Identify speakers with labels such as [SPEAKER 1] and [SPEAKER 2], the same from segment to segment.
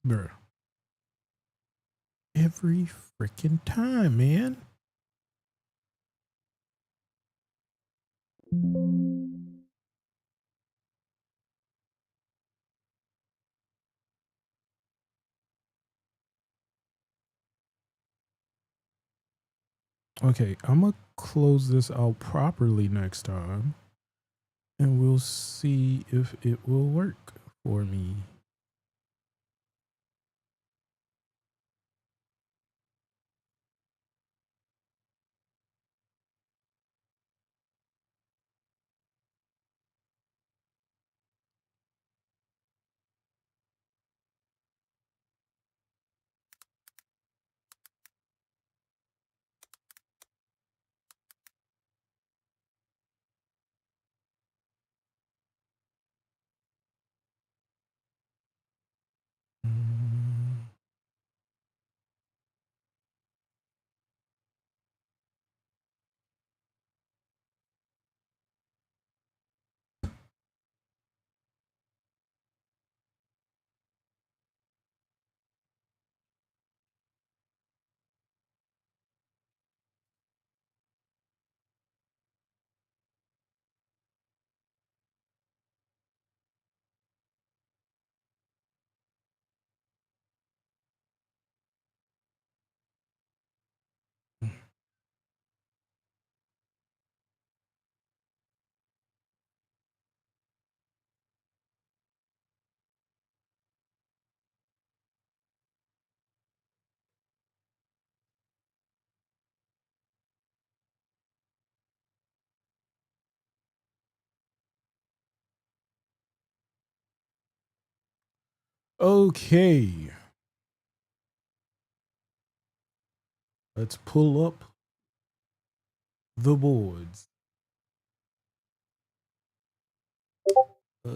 [SPEAKER 1] Bruh. Every freaking time, man. Okay, I'm gonna close this out properly next time, and we'll see if it will work for me. Okay. Let's pull up the boards. Oh,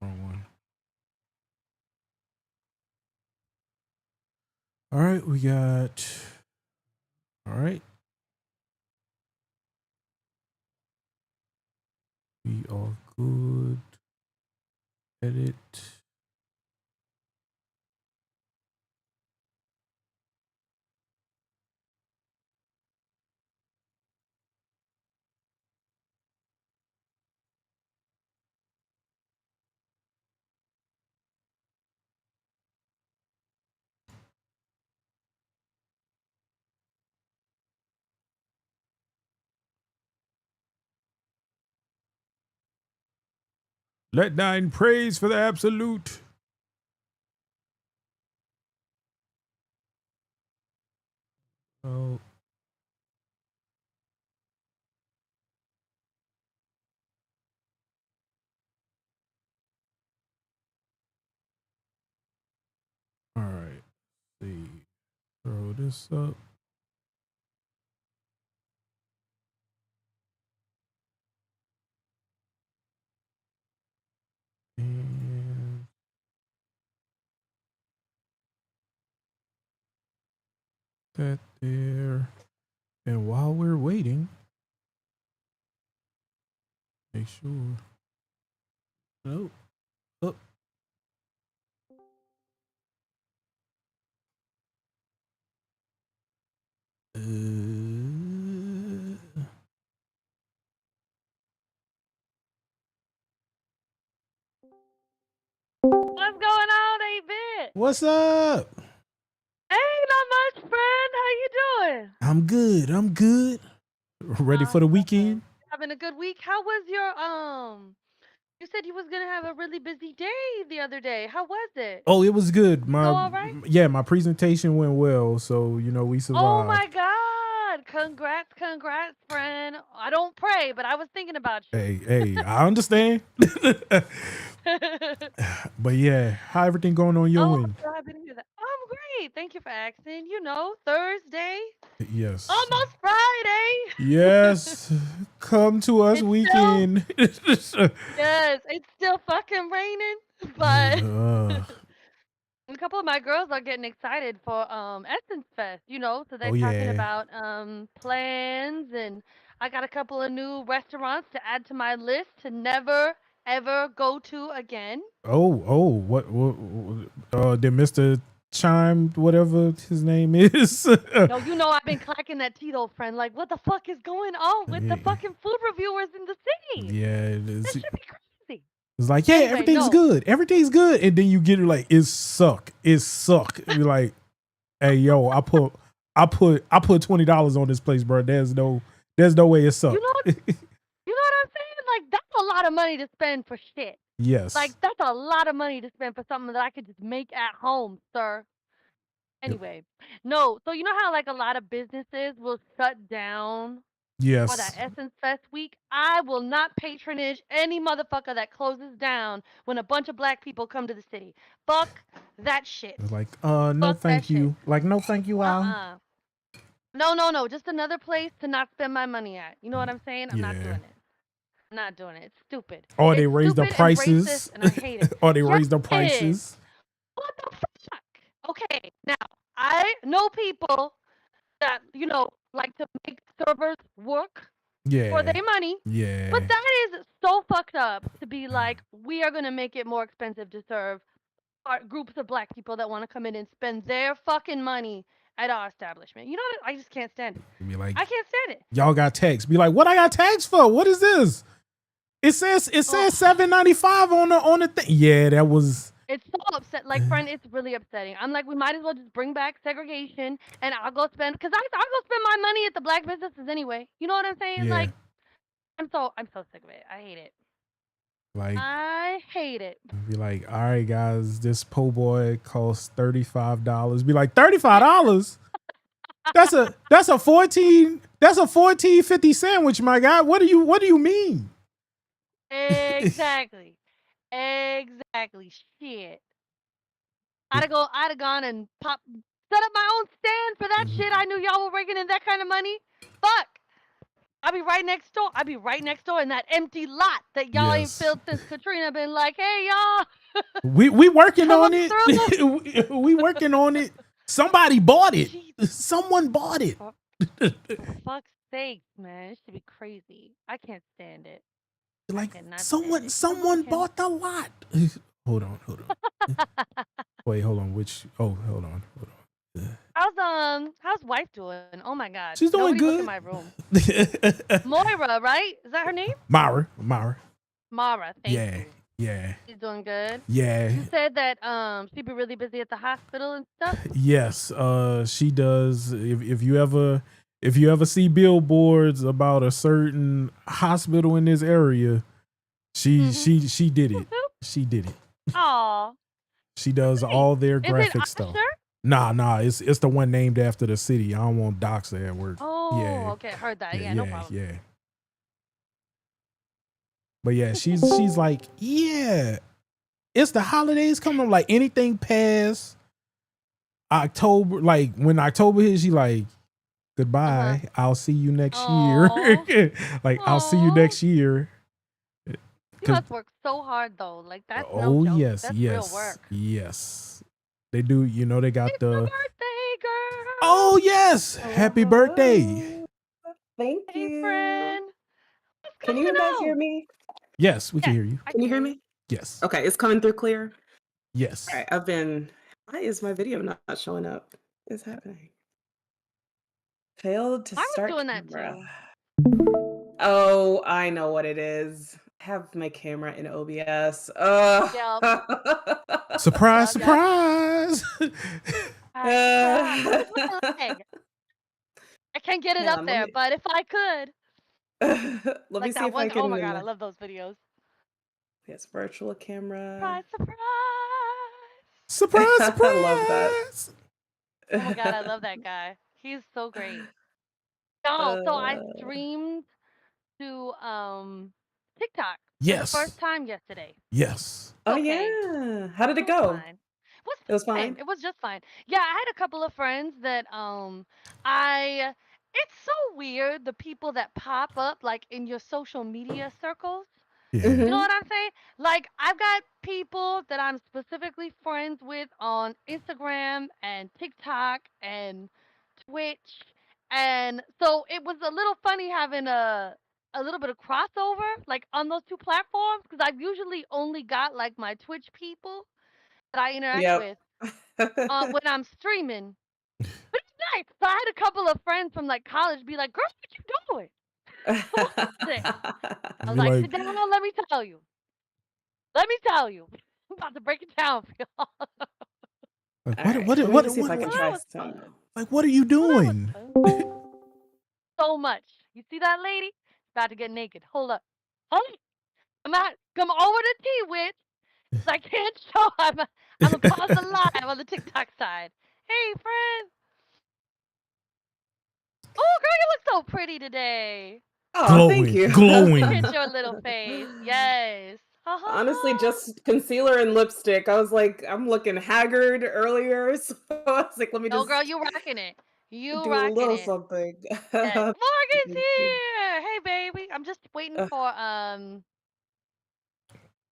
[SPEAKER 1] wrong one. All right, we got. All right. We are good. Edit. Let thine praise for the absolute. Oh. All right. Let's see. Throw this up. And that there. And while we're waiting, make sure. Nope. Up.
[SPEAKER 2] What's going on, A-Bit?
[SPEAKER 1] What's up?
[SPEAKER 2] Ain't not much, friend. How you doing?
[SPEAKER 1] I'm good. I'm good. Ready for the weekend?
[SPEAKER 2] Having a good week. How was your you said you was gonna have a really busy day the other day. How was it?
[SPEAKER 1] Oh, it was good.
[SPEAKER 2] Go all right?
[SPEAKER 1] My presentation went well, so we
[SPEAKER 2] Oh
[SPEAKER 1] survived.
[SPEAKER 2] my god. Congrats, friend. I don't pray, but I was thinking about you.
[SPEAKER 1] Hey, I understand. But yeah, how everything going on your
[SPEAKER 2] Oh,
[SPEAKER 1] end?
[SPEAKER 2] I'm glad to hear that. I'm great. Thank you for asking. Thursday.
[SPEAKER 1] Yes.
[SPEAKER 2] Almost Friday.
[SPEAKER 1] Yes. Come to us
[SPEAKER 2] It's still
[SPEAKER 1] weekend.
[SPEAKER 2] yes, it's still fucking raining, but
[SPEAKER 1] Uh,
[SPEAKER 2] a couple of my girls are getting excited for Essence Fest, so they're
[SPEAKER 1] oh
[SPEAKER 2] talking
[SPEAKER 1] yeah.
[SPEAKER 2] about plans and I got a couple of new restaurants to add to my list to never ever go to again.
[SPEAKER 1] Did Mr. Chime, whatever his name is?
[SPEAKER 2] Yo, you know I've been clacking that Tito friend. Like, what the fuck is going on with the fucking food reviewers in the city?
[SPEAKER 1] Yeah, it is.
[SPEAKER 2] This should be crazy.
[SPEAKER 1] It's like, yeah,
[SPEAKER 2] Anyway,
[SPEAKER 1] everything's
[SPEAKER 2] no.
[SPEAKER 1] good. Everything's good. And then you get it like, it suck. It suck. You're like, hey, yo, I put $20 on this place, bro. There's no way it sucked.
[SPEAKER 2] You know what I'm saying? Like, that's a lot of money to spend for shit.
[SPEAKER 1] Yes.
[SPEAKER 2] Like, that's a lot of money to spend for something that I could just make at home, sir.
[SPEAKER 1] Yep.
[SPEAKER 2] Anyway, no. So you know how like a lot of businesses will shut down for that
[SPEAKER 1] Yes.
[SPEAKER 2] Essence Fest week? I will not patronage any motherfucker that closes down when a bunch of black people come to the city. Fuck that shit.
[SPEAKER 1] It's like, no,
[SPEAKER 2] Fuck that
[SPEAKER 1] thank
[SPEAKER 2] shit.
[SPEAKER 1] you. Like, no, thank you, Al.
[SPEAKER 2] No. Just another place to not spend my money at. You know what I'm saying? I'm not
[SPEAKER 1] Yeah.
[SPEAKER 2] doing it. I'm not doing it. It's stupid.
[SPEAKER 1] Or
[SPEAKER 2] It's
[SPEAKER 1] they raise the
[SPEAKER 2] stupid and
[SPEAKER 1] prices.
[SPEAKER 2] racist, and I hate it.
[SPEAKER 1] Or they raise the
[SPEAKER 2] Yes.
[SPEAKER 1] prices.
[SPEAKER 2] What the fuck? Okay, now I know people that like to make servers work for
[SPEAKER 1] Yeah.
[SPEAKER 2] their money,
[SPEAKER 1] Yeah.
[SPEAKER 2] but that is so fucked up to be like, we are gonna make it more expensive to serve groups of black people that want to come in and spend their fucking money at our establishment. You know what? I just can't stand it.
[SPEAKER 1] Be like,
[SPEAKER 2] I can't stand it.
[SPEAKER 1] y'all got tags. Be like, what I got tags for? What is this? It says $7.95 on the thing. Yeah, that was.
[SPEAKER 2] It's so upset. Like, friend, it's really upsetting. I'm like, we might as well just bring back segregation, and I'll go spend because I'll go spend my money at the black businesses anyway. You know what I'm saying?
[SPEAKER 1] Yeah.
[SPEAKER 2] Like, I'm so sick of it. I hate it.
[SPEAKER 1] Like,
[SPEAKER 2] I hate it.
[SPEAKER 1] be like, all right, guys, this po' boy costs $35. Be like, $35? That's a 14.50 sandwich, my guy. What do you mean?
[SPEAKER 2] Exactly. Exactly. Shit. I'd have gone and set up my own stand for that shit. I knew y'all were raking in that kind of money. Fuck. I'll be right next door. I'll be right next door in that empty lot that y'all ain't
[SPEAKER 1] Yes.
[SPEAKER 2] filled since Katrina been like, hey y'all.
[SPEAKER 1] We working
[SPEAKER 2] Come
[SPEAKER 1] on
[SPEAKER 2] on
[SPEAKER 1] it. we working on it. Somebody bought it.
[SPEAKER 2] Jesus.
[SPEAKER 1] Someone bought it.
[SPEAKER 2] For fuck's sake, man. It should be crazy. I can't stand it.
[SPEAKER 1] Like,
[SPEAKER 2] cannot
[SPEAKER 1] someone
[SPEAKER 2] stand it.
[SPEAKER 1] someone bought the lot. Hold on. Wait, hold on. Hold on.
[SPEAKER 2] How's wife doing? Oh my god.
[SPEAKER 1] She's doing
[SPEAKER 2] Nobody look
[SPEAKER 1] good.
[SPEAKER 2] in my room. Moira, right? Is that her name?
[SPEAKER 1] Mara.
[SPEAKER 2] Mara, thank you.
[SPEAKER 1] Yeah.
[SPEAKER 2] She's doing good.
[SPEAKER 1] Yeah.
[SPEAKER 2] You said that she'd be really busy at the hospital and stuff.
[SPEAKER 1] Yes, she does. If you ever see billboards about a certain hospital in this area, she did it. She did it.
[SPEAKER 2] Aw.
[SPEAKER 1] She does all their
[SPEAKER 2] Is
[SPEAKER 1] graphic
[SPEAKER 2] it
[SPEAKER 1] stuff.
[SPEAKER 2] Usher?
[SPEAKER 1] Nah, it's the one named after the city. I don't want docs at work.
[SPEAKER 2] Oh,
[SPEAKER 1] Yeah.
[SPEAKER 2] okay, heard that. Yeah, no problem.
[SPEAKER 1] Yeah. But yeah, she's like, yeah, it's the holidays coming. Like, anything past October, like when October hits, she like, goodbye. I'll see you next year. Like, I'll see you next year.
[SPEAKER 2] You must work so hard though. Like, that's
[SPEAKER 1] Oh
[SPEAKER 2] no joke.
[SPEAKER 1] yes,
[SPEAKER 2] That's
[SPEAKER 1] yes,
[SPEAKER 2] real work.
[SPEAKER 1] yes. They do. You know, they got
[SPEAKER 2] It's
[SPEAKER 1] the
[SPEAKER 2] your birthday, girl.
[SPEAKER 1] Oh yes, happy birthday.
[SPEAKER 3] Thank
[SPEAKER 2] Hey,
[SPEAKER 3] you.
[SPEAKER 2] friend. What's
[SPEAKER 3] Can you
[SPEAKER 2] going
[SPEAKER 3] guys
[SPEAKER 2] on?
[SPEAKER 3] hear me?
[SPEAKER 1] Yes, we can hear you.
[SPEAKER 2] I
[SPEAKER 3] Can you hear me?
[SPEAKER 1] Yes.
[SPEAKER 3] Okay, it's coming through clear.
[SPEAKER 1] Yes.
[SPEAKER 3] All right, why is my video not showing up? What is happening? Failed to
[SPEAKER 2] I was
[SPEAKER 3] start
[SPEAKER 2] doing that
[SPEAKER 3] camera.
[SPEAKER 2] too.
[SPEAKER 3] Oh, I know what it is. I have my camera in OBS. Oh.
[SPEAKER 2] Yep.
[SPEAKER 1] Surprise,
[SPEAKER 2] Yep.
[SPEAKER 1] surprise.
[SPEAKER 2] Where's my leg? I can't get it
[SPEAKER 3] Hang
[SPEAKER 2] up
[SPEAKER 3] on,
[SPEAKER 2] there, but if I could.
[SPEAKER 3] let
[SPEAKER 2] Like
[SPEAKER 3] me see
[SPEAKER 2] that
[SPEAKER 3] if
[SPEAKER 2] one.
[SPEAKER 3] I can.
[SPEAKER 2] Oh my god, I love those videos.
[SPEAKER 3] Yes, virtual camera.
[SPEAKER 2] Surprise, surprise.
[SPEAKER 1] Surprise, surprise.
[SPEAKER 3] I love that.
[SPEAKER 2] Oh my god, I love that guy. He's so great. No, so I streamed to TikTok for the first time yesterday.
[SPEAKER 1] Yes.
[SPEAKER 3] Oh
[SPEAKER 2] Okay.
[SPEAKER 3] yeah. How did it
[SPEAKER 2] It was
[SPEAKER 3] go?
[SPEAKER 2] fine.
[SPEAKER 3] It was fine.
[SPEAKER 2] It was just fine. Yeah, I had a couple of friends that I it's so weird the people that pop up like in your social media circles.
[SPEAKER 1] Yeah.
[SPEAKER 2] You know what I'm saying? Like, I've got people that I'm specifically friends with on Instagram and TikTok and Twitch, and And so it was a little funny having a little bit of crossover like on those two platforms because I've usually only got like my Twitch people that I interact
[SPEAKER 3] Yep.
[SPEAKER 2] with when I'm streaming. But it's nice. So I had a couple of friends from like college be like, "Girl, what you doing? What's this?" I was
[SPEAKER 1] You're
[SPEAKER 2] like,
[SPEAKER 1] like,
[SPEAKER 2] "Sit down, let me tell you. Let me tell you. I'm about to break it down for y'all."
[SPEAKER 1] like
[SPEAKER 3] All
[SPEAKER 1] what,
[SPEAKER 3] right.
[SPEAKER 1] what,
[SPEAKER 3] Let me
[SPEAKER 1] what,
[SPEAKER 3] see if
[SPEAKER 1] what,
[SPEAKER 3] I
[SPEAKER 2] So
[SPEAKER 3] can
[SPEAKER 1] what,
[SPEAKER 2] that
[SPEAKER 3] try
[SPEAKER 2] was
[SPEAKER 3] some.
[SPEAKER 2] fun.
[SPEAKER 1] like, what are you
[SPEAKER 2] So that was
[SPEAKER 1] doing?
[SPEAKER 2] fun. So much. You see that lady? About to get naked. Hold up. Hold up. Come over to T Witch. I can't show. I'm gonna pause the live on the TikTok side. Hey, friend. Oh, girl, you look so pretty today.
[SPEAKER 3] Oh, thank
[SPEAKER 1] Glowing,
[SPEAKER 3] you.
[SPEAKER 2] Look
[SPEAKER 1] glowing.
[SPEAKER 2] at your little face. Yes. Ha ha
[SPEAKER 3] Honestly,
[SPEAKER 2] ha.
[SPEAKER 3] just concealer and lipstick. I was like, I'm looking haggard earlier, so I was like, let me
[SPEAKER 2] No, girl,
[SPEAKER 3] just
[SPEAKER 2] you rocking it. You
[SPEAKER 3] do a
[SPEAKER 2] rocking
[SPEAKER 3] little
[SPEAKER 2] it.
[SPEAKER 3] something.
[SPEAKER 2] Yes. Morgan's
[SPEAKER 3] Thank you.
[SPEAKER 2] here. Hey, baby. I'm just waiting for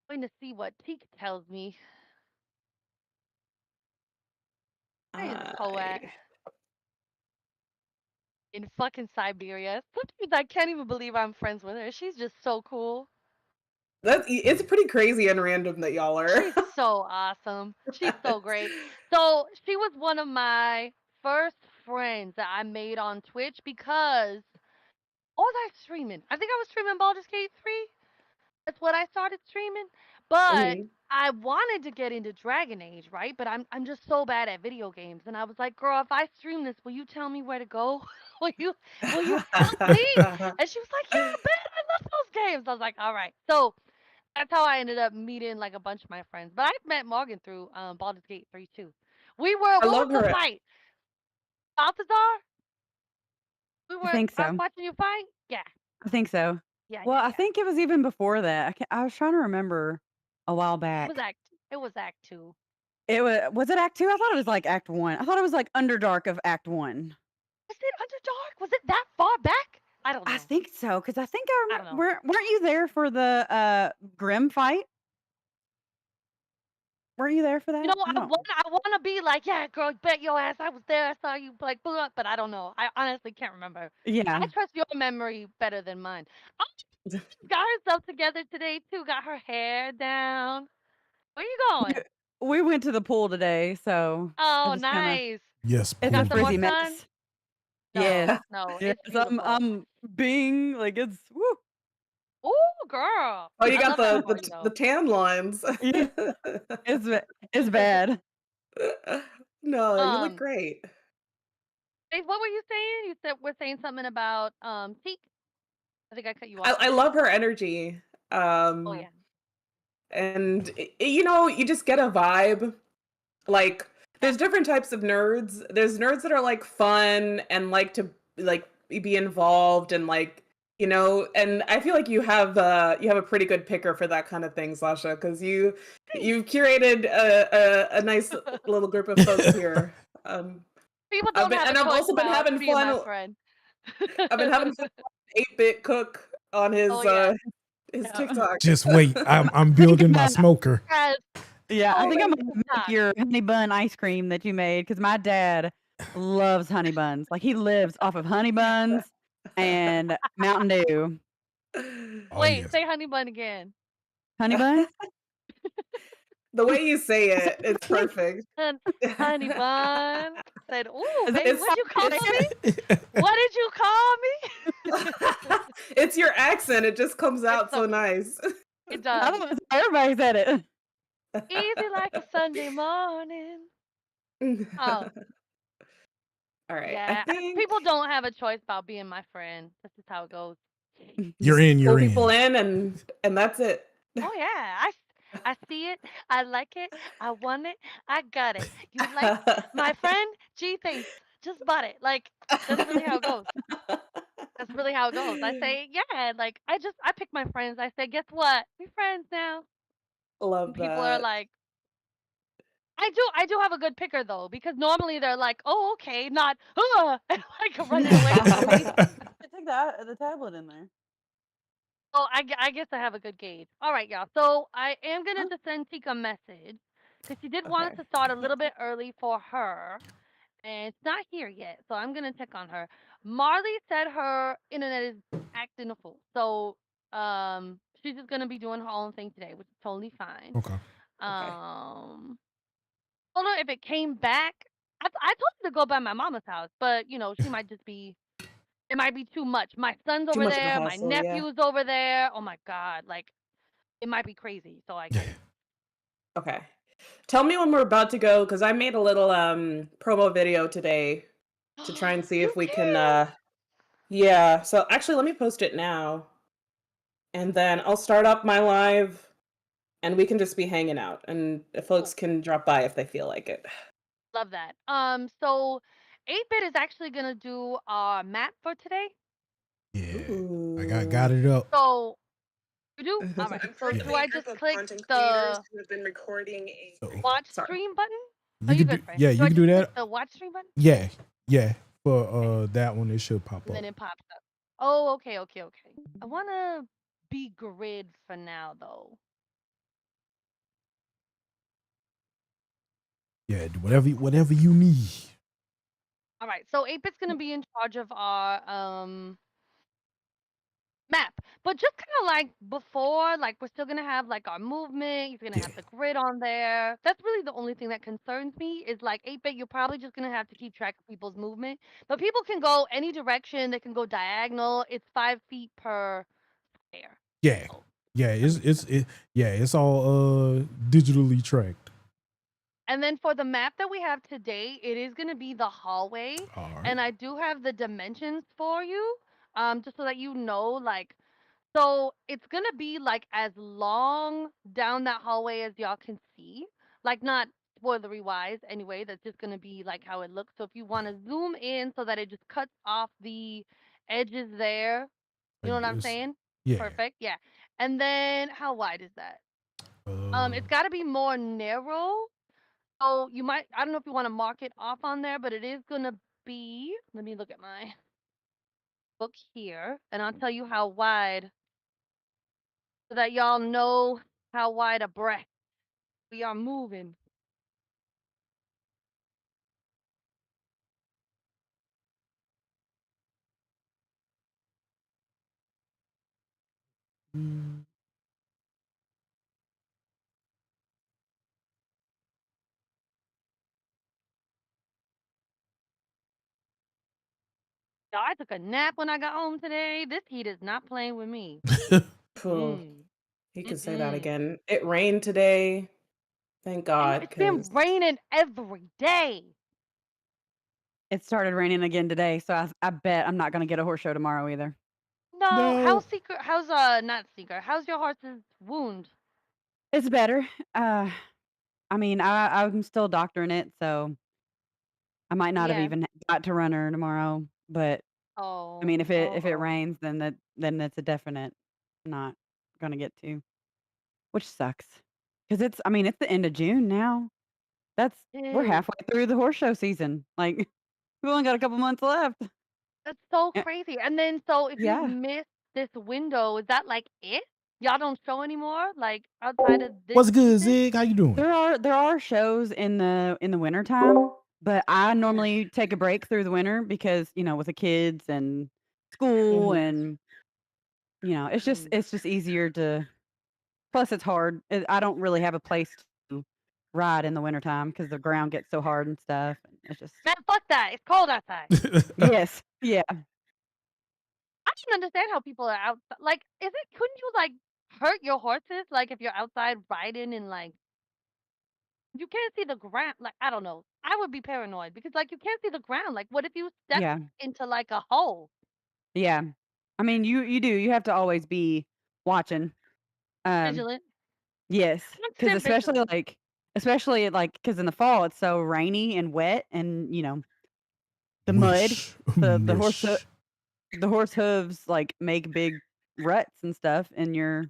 [SPEAKER 2] waiting to see what Teak tells me. Where is Poe at?
[SPEAKER 3] I-
[SPEAKER 2] In fucking Siberia. Sometimes I can't even believe I'm friends with her. She's just so cool.
[SPEAKER 3] it's pretty crazy and random that y'all are.
[SPEAKER 2] She's so awesome. She's so great. So she was one of my first friends that I made on Twitch because what was I streaming? I think I was streaming Baldur's Gate 3. That's what I started streaming. But
[SPEAKER 3] Mhm.
[SPEAKER 2] I wanted to get into Dragon Age, right? But I'm just so bad at video games. And I was like, girl, if I stream this, will you tell me where to go? will you help me? And she was like, yeah, I bet I love those games. I was like, all right. So that's how I ended up meeting like a bunch of my friends. But I met Morgan through Baldur's Gate 3 too. We were
[SPEAKER 3] I
[SPEAKER 2] what was
[SPEAKER 3] love
[SPEAKER 2] the
[SPEAKER 3] her.
[SPEAKER 2] fight? Balthazar?
[SPEAKER 4] I think
[SPEAKER 2] I was
[SPEAKER 4] so.
[SPEAKER 2] watching you fight? Yeah.
[SPEAKER 4] I think so.
[SPEAKER 2] Yeah,
[SPEAKER 4] Well,
[SPEAKER 2] yeah,
[SPEAKER 4] I
[SPEAKER 2] yeah.
[SPEAKER 4] think it was even before that. I was trying to remember a while back.
[SPEAKER 2] It was act 2.
[SPEAKER 4] Was it Act 2? I thought it was like Act 1. I thought it was like Underdark of Act 1.
[SPEAKER 2] Was it Underdark? Was it that far back? I don't
[SPEAKER 4] I
[SPEAKER 2] know.
[SPEAKER 4] think so because I think I
[SPEAKER 2] I don't know.
[SPEAKER 4] remember. Weren't you there for the Grim fight? Weren't you there for
[SPEAKER 2] You know,
[SPEAKER 4] that? I don't.
[SPEAKER 2] I wanna be like, yeah, girl, bet your ass I was there. I saw you like, blah, but I don't know. I honestly can't remember. I
[SPEAKER 4] Yeah.
[SPEAKER 2] trust your memory better than mine. Oh, she got herself together today too. Got her hair down. Where you
[SPEAKER 4] We,
[SPEAKER 2] going?
[SPEAKER 4] we went to the pool today, so I
[SPEAKER 2] Oh,
[SPEAKER 4] just kind of.
[SPEAKER 2] nice.
[SPEAKER 1] Yes,
[SPEAKER 4] It's
[SPEAKER 2] Got
[SPEAKER 4] a
[SPEAKER 1] pool.
[SPEAKER 2] some more
[SPEAKER 4] frizzy
[SPEAKER 2] sun?
[SPEAKER 4] mess. Yes.
[SPEAKER 2] No, no,
[SPEAKER 4] Yes.
[SPEAKER 2] it's beautiful.
[SPEAKER 4] I'm being like it's. Woo.
[SPEAKER 2] Ooh, girl.
[SPEAKER 3] Oh, you
[SPEAKER 2] I
[SPEAKER 3] got
[SPEAKER 2] love that for
[SPEAKER 3] the
[SPEAKER 2] you
[SPEAKER 3] the
[SPEAKER 2] though.
[SPEAKER 3] tan lines.
[SPEAKER 4] Yeah, it's bad.
[SPEAKER 3] No, you look
[SPEAKER 2] Um,
[SPEAKER 3] great.
[SPEAKER 2] Faith, what were you saying? You said we're saying something about Teak. I think I cut you off
[SPEAKER 3] I
[SPEAKER 2] there.
[SPEAKER 3] love her energy.
[SPEAKER 2] Oh yeah.
[SPEAKER 3] And you know, you just get a vibe. Like there's different types of nerds. There's nerds that are like fun and like to like be involved and like you know, and I feel like you have a pretty good picker for that kind of thing, Sasha, because you've curated a nice little group of folks here. Um,
[SPEAKER 2] People don't have a
[SPEAKER 3] I've
[SPEAKER 2] choice
[SPEAKER 3] also been
[SPEAKER 2] about
[SPEAKER 3] having
[SPEAKER 2] being my
[SPEAKER 3] fun.
[SPEAKER 2] friend.
[SPEAKER 3] I've been having fun with 8-bit cook on
[SPEAKER 2] Oh yeah.
[SPEAKER 3] his
[SPEAKER 2] Yeah.
[SPEAKER 3] TikTok.
[SPEAKER 1] Just wait. I'm
[SPEAKER 4] I think
[SPEAKER 1] building
[SPEAKER 4] I'm
[SPEAKER 1] my
[SPEAKER 4] gonna,
[SPEAKER 1] smoker.
[SPEAKER 2] Yes.
[SPEAKER 4] yeah, I
[SPEAKER 2] Oh,
[SPEAKER 4] think I'm
[SPEAKER 2] my
[SPEAKER 4] gonna make
[SPEAKER 2] TikTok.
[SPEAKER 4] your honey bun ice cream that you made because my dad loves honey buns. Like he lives off of honey buns and Mountain Dew.
[SPEAKER 1] Oh
[SPEAKER 2] Wait,
[SPEAKER 1] yes.
[SPEAKER 2] say honey bun again.
[SPEAKER 4] Honey buns?
[SPEAKER 3] The way you say
[SPEAKER 4] I said
[SPEAKER 3] it, it's
[SPEAKER 4] honey.
[SPEAKER 3] perfect.
[SPEAKER 2] Honey bun. Said, ooh, baby,
[SPEAKER 3] It's
[SPEAKER 2] what'd you call me? What did you call me?
[SPEAKER 3] it's your accent. It just comes
[SPEAKER 2] It's
[SPEAKER 3] out
[SPEAKER 2] so
[SPEAKER 3] so
[SPEAKER 2] cute.
[SPEAKER 3] nice.
[SPEAKER 2] It
[SPEAKER 4] I
[SPEAKER 2] does.
[SPEAKER 4] don't know. Everybody said it.
[SPEAKER 2] Easy like a Sunday morning. Oh,
[SPEAKER 3] All right. I
[SPEAKER 2] yeah.
[SPEAKER 3] think
[SPEAKER 2] People don't have a choice about being my friend. This is how it goes.
[SPEAKER 1] You're
[SPEAKER 3] just
[SPEAKER 1] in.
[SPEAKER 3] pull
[SPEAKER 1] You're
[SPEAKER 3] people
[SPEAKER 1] in.
[SPEAKER 3] in and that's it.
[SPEAKER 2] Oh yeah, I see it. I like it. I want it. I got it. You like my friend? Gee, thanks. Just bought it. Like that's really how it goes. That's really how it goes. I say, yeah, like I pick my friends. I say, guess what? We're friends now. And
[SPEAKER 3] Love
[SPEAKER 2] people are
[SPEAKER 3] that.
[SPEAKER 2] like, I do have a good picker though, because normally they're like, oh, okay, not and like running away from me.
[SPEAKER 4] Take the tablet in there.
[SPEAKER 2] Oh, I guess I have a good gauge. All right, y'all. So I am gonna
[SPEAKER 4] Huh?
[SPEAKER 2] just send Tika a message because she did want us
[SPEAKER 3] Okay.
[SPEAKER 2] to start a little bit early for her, and it's not here yet. So I'm gonna check on her. Marley said her internet is acting a fool. So she's just gonna be doing her own thing today, which is totally fine.
[SPEAKER 1] Okay.
[SPEAKER 3] Okay.
[SPEAKER 2] Told her if it came back, I told her to go by my mama's house, but you know, she might just be it might be too much. My son's
[SPEAKER 3] Too
[SPEAKER 2] over
[SPEAKER 3] much of a
[SPEAKER 2] there, my
[SPEAKER 3] hassle, yeah.
[SPEAKER 2] nephew's over there. Oh my god, like it might be crazy. So I get it.
[SPEAKER 3] Okay. Tell me when we're about to go, because I made a little promo video today to try and see
[SPEAKER 2] You
[SPEAKER 3] if we
[SPEAKER 2] can.
[SPEAKER 3] can yeah. So actually let me post it now. And then I'll start up my live and we can just be hanging out. And folks can drop by if they feel like it.
[SPEAKER 2] Love that. So 8-bit is actually gonna do our map for today.
[SPEAKER 1] Yeah. I got it up.
[SPEAKER 2] So you do? All right. So
[SPEAKER 1] Yeah.
[SPEAKER 2] do I just click the watch
[SPEAKER 3] Sorry.
[SPEAKER 2] stream button?
[SPEAKER 1] You
[SPEAKER 2] Oh, you
[SPEAKER 1] can
[SPEAKER 2] good,
[SPEAKER 1] do,
[SPEAKER 2] friend?
[SPEAKER 1] yeah,
[SPEAKER 2] Do
[SPEAKER 1] you
[SPEAKER 2] I
[SPEAKER 1] can
[SPEAKER 2] just
[SPEAKER 1] do
[SPEAKER 2] click
[SPEAKER 1] that.
[SPEAKER 2] the watch stream button?
[SPEAKER 1] Yeah. Yeah. For that one it should pop
[SPEAKER 2] And
[SPEAKER 1] up.
[SPEAKER 2] then it pops up. Oh, okay. I wanna be grid for now though.
[SPEAKER 1] Yeah, do whatever you need.
[SPEAKER 2] All right. So 8-bit's gonna be in charge of our map, but just kind of like before, like we're still gonna have like our movement. You're gonna
[SPEAKER 1] Yeah.
[SPEAKER 2] have the grid on there. That's really the only thing that concerns me is like 8-bit. You're probably just gonna have to keep track of people's movement, but people can go any direction. They can go diagonal. It's 5 feet per square.
[SPEAKER 1] Yeah. Yeah, it's all digitally tracked.
[SPEAKER 2] And then for the map that we have today, it is gonna be the hallway,
[SPEAKER 1] All right.
[SPEAKER 2] and I do have the dimensions for you, just so that you know, like. So it's gonna be like as long down that hallway as y'all can see. Like not spoilery wise anyway, that's just gonna be like how it looks. So if you wanna zoom in so that it just cuts off the edges there, you know
[SPEAKER 1] Like
[SPEAKER 2] what I'm
[SPEAKER 1] this.
[SPEAKER 2] saying?
[SPEAKER 1] Yeah.
[SPEAKER 2] Perfect, yeah. And then how wide is that? It's gotta be more narrow. So you might I don't know if you wanna mark it off on there, but it is gonna be let me look at my book here and I'll tell you how wide so that y'all know how wide a breath we are moving.
[SPEAKER 1] Mm.
[SPEAKER 2] Y'all, I took a nap when I got home today. This heat is not playing with me.
[SPEAKER 3] Cool.
[SPEAKER 2] Mm.
[SPEAKER 3] You could say that again. It rained today. Thank God,
[SPEAKER 2] It's been
[SPEAKER 3] because
[SPEAKER 2] raining every day.
[SPEAKER 4] It started raining again today, so I bet I'm not gonna get a horse show tomorrow either.
[SPEAKER 2] No,
[SPEAKER 1] No.
[SPEAKER 2] how's not Seeker? How's your horse's wound?
[SPEAKER 4] It's better. I mean, I'm still doctoring it, so I might not have
[SPEAKER 2] Yeah.
[SPEAKER 4] even got to run her tomorrow. But I mean,
[SPEAKER 2] Oh,
[SPEAKER 4] if it rains, then it's a definite not gonna get to, which sucks because it's the end of June now. We're
[SPEAKER 2] dude,
[SPEAKER 4] halfway through the horse show season. Like we've only got a couple months left.
[SPEAKER 2] that's so
[SPEAKER 4] Eh,
[SPEAKER 2] crazy. And then, so if you
[SPEAKER 4] Yeah,
[SPEAKER 2] miss this window, is that like it? Y'all don't show anymore, like outside of this
[SPEAKER 1] What's good,
[SPEAKER 2] season?
[SPEAKER 1] Zig? How you doing?
[SPEAKER 4] there are shows in the wintertime, but I normally take a break through the winter because with the kids and school and it's just easier to. Plus, it's hard. I don't really have a place to ride in the wintertime because the ground gets so hard and stuff. It's just
[SPEAKER 2] Man, fuck that. It's cold outside.
[SPEAKER 4] yes, yeah,
[SPEAKER 2] I don't understand how people are outside. Like, couldn't you like hurt your horses? Like, if you're outside riding and like you can't see the ground. Like, I don't know. I would be paranoid because like you can't see the ground. Like, what if you step
[SPEAKER 4] yeah,
[SPEAKER 2] into like a hole?
[SPEAKER 4] yeah. I mean, you do. You have to always be watching. Um,
[SPEAKER 2] Vigilant.
[SPEAKER 4] yes, because
[SPEAKER 2] Constant vigilant.
[SPEAKER 4] especially like because in the fall it's so rainy and wet, and the mud,
[SPEAKER 1] Mush.
[SPEAKER 4] the horse
[SPEAKER 1] Mush.
[SPEAKER 4] the horse hooves like make big ruts and stuff in your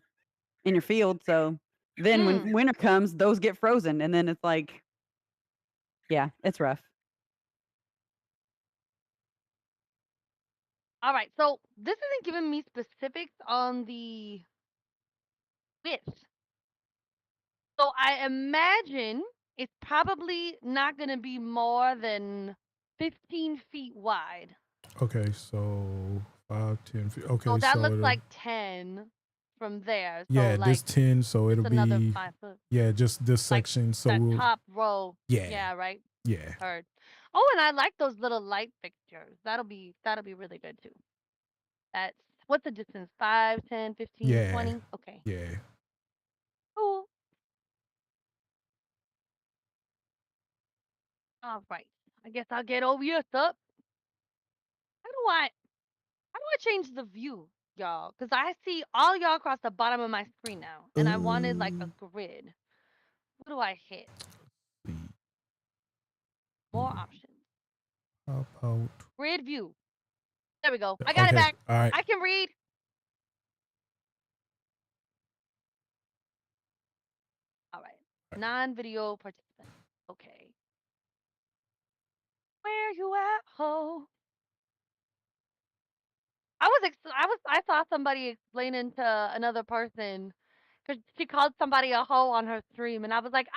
[SPEAKER 4] field. So then when
[SPEAKER 2] Mm.
[SPEAKER 4] winter comes, those get frozen, and then it's like, yeah, it's rough.
[SPEAKER 2] All right. So this isn't giving me specifics on the width. So I imagine it's probably not going to be more than 15 feet wide.
[SPEAKER 1] Okay, so 5, 10, 15. Okay,
[SPEAKER 2] Oh, that
[SPEAKER 1] so
[SPEAKER 2] looks
[SPEAKER 1] it'll-
[SPEAKER 2] like 10 from there. So
[SPEAKER 1] yeah,
[SPEAKER 2] like
[SPEAKER 1] this 10, so
[SPEAKER 2] just
[SPEAKER 1] it'll
[SPEAKER 2] another
[SPEAKER 1] be
[SPEAKER 2] 5 foot.
[SPEAKER 1] yeah, just this
[SPEAKER 2] Like
[SPEAKER 1] section. So
[SPEAKER 2] that
[SPEAKER 1] we'll
[SPEAKER 2] top row.
[SPEAKER 1] yeah,
[SPEAKER 2] Yeah, right.
[SPEAKER 1] yeah.
[SPEAKER 2] Heard. Oh, and I like those little light fixtures. That'll be really good too. That's what's the distance? 5, 10, 15,
[SPEAKER 1] Yeah.
[SPEAKER 2] 20? Okay.
[SPEAKER 1] Yeah.
[SPEAKER 2] Cool. All right. I guess I'll get OBS up. How do I change the view, y'all? Because I see all y'all across the bottom of my screen now, and I wanted like a grid. What do I hit?
[SPEAKER 1] See.
[SPEAKER 2] More options.
[SPEAKER 1] How about
[SPEAKER 2] Grid view. There we go. I got it
[SPEAKER 1] okay,
[SPEAKER 2] back.
[SPEAKER 1] all right.
[SPEAKER 2] I can read. All right. Non-video participant. Okay. Where you at, ho? I saw somebody explaining to another person because she called somebody a hoe on her stream, and I was like,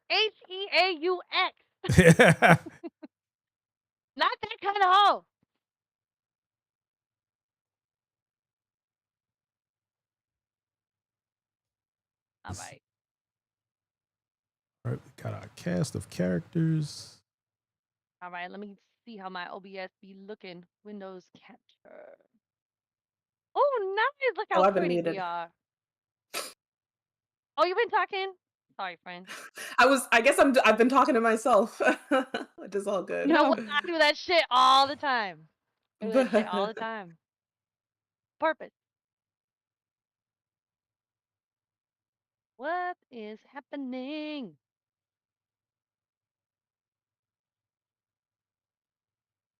[SPEAKER 2] it's HEAUX, not that kind of hoe. All right.
[SPEAKER 1] All right, we got our cast of characters.
[SPEAKER 2] All right, let me see how my OBS be looking. Windows capture. Oh, nice! Look
[SPEAKER 3] Oh,
[SPEAKER 2] how
[SPEAKER 3] I've been
[SPEAKER 2] pretty we
[SPEAKER 3] muted.
[SPEAKER 2] are. Oh, you've been talking? Sorry, friend.
[SPEAKER 3] I guess I've been talking to myself, which is all good.
[SPEAKER 2] You know what? I do that shit all the time. I do that shit all the time. Purpose. What is happening?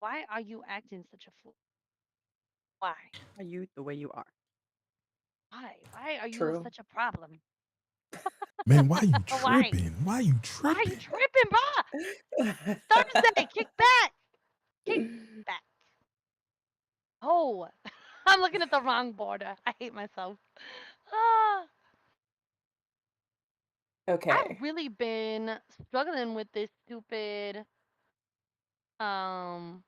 [SPEAKER 2] Why are you acting such a fool? Why?
[SPEAKER 4] Are you the way you are?
[SPEAKER 2] Why? Why are you
[SPEAKER 3] True.
[SPEAKER 2] such a problem?
[SPEAKER 1] Man, why you
[SPEAKER 2] Why?
[SPEAKER 1] tripping? Why you
[SPEAKER 2] Why are
[SPEAKER 1] tripping?
[SPEAKER 2] you tripping, bro? Thursday, kick back. Kick back. Oh, I'm looking at the wrong border. I hate myself. Ah,
[SPEAKER 3] Okay.
[SPEAKER 2] I've really been struggling with this stupid OBS,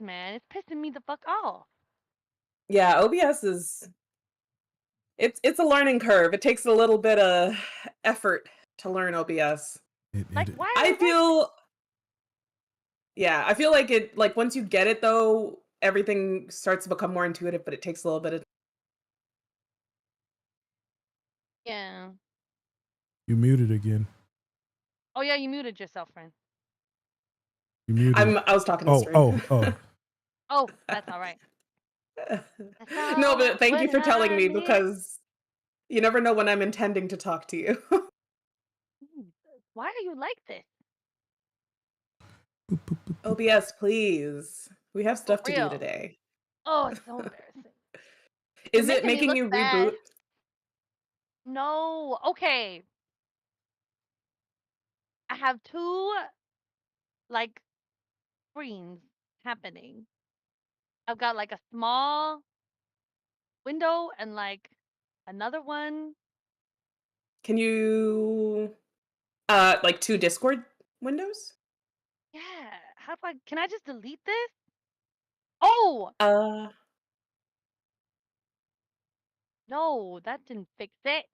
[SPEAKER 2] man. It's pissing me the fuck off.
[SPEAKER 3] Yeah, OBS is it's a learning curve. It takes a little bit of effort to learn OBS.
[SPEAKER 2] Like, why?
[SPEAKER 3] I feel I feel like it like once you get it though, everything starts to become more intuitive, but it takes a little bit of
[SPEAKER 2] Yeah.
[SPEAKER 1] You muted again.
[SPEAKER 2] Oh yeah, you muted yourself, friend.
[SPEAKER 1] You muted.
[SPEAKER 3] I was talking to
[SPEAKER 1] Oh,
[SPEAKER 3] stream.
[SPEAKER 2] Oh, that's all right.
[SPEAKER 3] No, but thank you for telling me
[SPEAKER 2] Honey.
[SPEAKER 3] because you never know when I'm intending to talk to you.
[SPEAKER 2] Why are you like this?
[SPEAKER 3] OBS, please. We have stuff to do
[SPEAKER 2] real.
[SPEAKER 3] today.
[SPEAKER 2] Oh, it's so embarrassing.
[SPEAKER 3] Is
[SPEAKER 2] You're
[SPEAKER 3] it
[SPEAKER 2] making me
[SPEAKER 3] making you
[SPEAKER 2] look bad.
[SPEAKER 3] reboot?
[SPEAKER 2] No. Okay. I have two like screens happening. I've got like a small window and like another one.
[SPEAKER 3] Can you like two Discord windows?
[SPEAKER 2] Yeah. How do I can I just delete this? Oh no, that didn't fix it.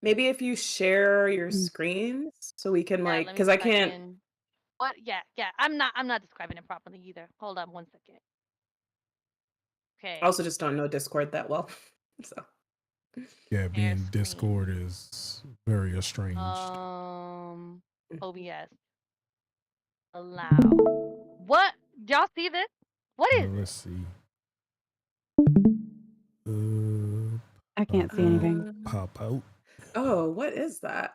[SPEAKER 3] Maybe if you share your
[SPEAKER 4] Mm.
[SPEAKER 3] screens so we can
[SPEAKER 2] Yeah,
[SPEAKER 3] like
[SPEAKER 2] let me
[SPEAKER 3] because
[SPEAKER 2] see
[SPEAKER 3] I
[SPEAKER 2] if I
[SPEAKER 3] can't
[SPEAKER 2] can. What? Yeah. I'm not describing it properly either. Hold on 1 second.
[SPEAKER 3] I
[SPEAKER 2] Okay.
[SPEAKER 3] also just don't know Discord that well. So
[SPEAKER 1] Yeah,
[SPEAKER 2] Share
[SPEAKER 1] being
[SPEAKER 2] screen.
[SPEAKER 1] Discord is very estranged.
[SPEAKER 2] OBS. Allow. What? Y'all see this? What is
[SPEAKER 1] Let's
[SPEAKER 2] it?
[SPEAKER 1] see.
[SPEAKER 4] I can't see anything.
[SPEAKER 1] Pop out.
[SPEAKER 3] oh, what is that?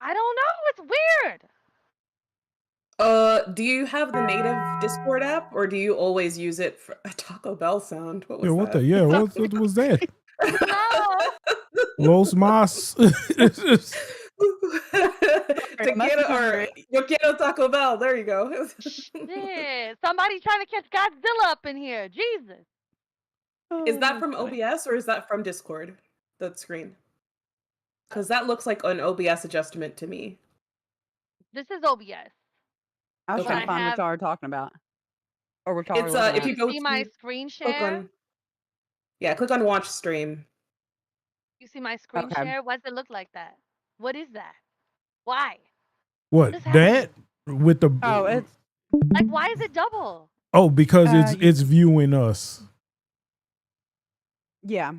[SPEAKER 2] I don't know. It's weird.
[SPEAKER 3] Do you have the native Discord app or do you always use it for a Taco Bell sound? What was
[SPEAKER 1] Yeah, what
[SPEAKER 3] that?
[SPEAKER 1] the? Yeah, what was that?
[SPEAKER 2] No.
[SPEAKER 1] Los Mas.
[SPEAKER 3] Taquero or yo quiero Taco Bell. There you go.
[SPEAKER 2] Shit. Somebody trying to catch Godzilla up in here. Jesus.
[SPEAKER 3] Is that
[SPEAKER 4] Oh,
[SPEAKER 3] from
[SPEAKER 4] funny.
[SPEAKER 3] OBS or is that from Discord? That screen. Because that looks like an OBS adjustment to me.
[SPEAKER 2] This is OBS.
[SPEAKER 4] I was
[SPEAKER 3] Okay.
[SPEAKER 4] trying to find
[SPEAKER 2] I
[SPEAKER 4] what y'all are talking about. Or which y'all are
[SPEAKER 3] It's
[SPEAKER 4] looking
[SPEAKER 3] if
[SPEAKER 4] at?
[SPEAKER 3] you go
[SPEAKER 2] See my
[SPEAKER 3] to
[SPEAKER 2] screen
[SPEAKER 3] click
[SPEAKER 2] share?
[SPEAKER 3] on click on watch stream.
[SPEAKER 2] You see my screen
[SPEAKER 4] Okay.
[SPEAKER 2] share? Why does it look like that? What is that? Why?
[SPEAKER 1] What
[SPEAKER 2] What is
[SPEAKER 1] that
[SPEAKER 2] happening?
[SPEAKER 1] with the
[SPEAKER 4] Oh, it's
[SPEAKER 2] Like, why is it double?
[SPEAKER 1] because
[SPEAKER 4] you,
[SPEAKER 1] it's viewing us.
[SPEAKER 4] yeah.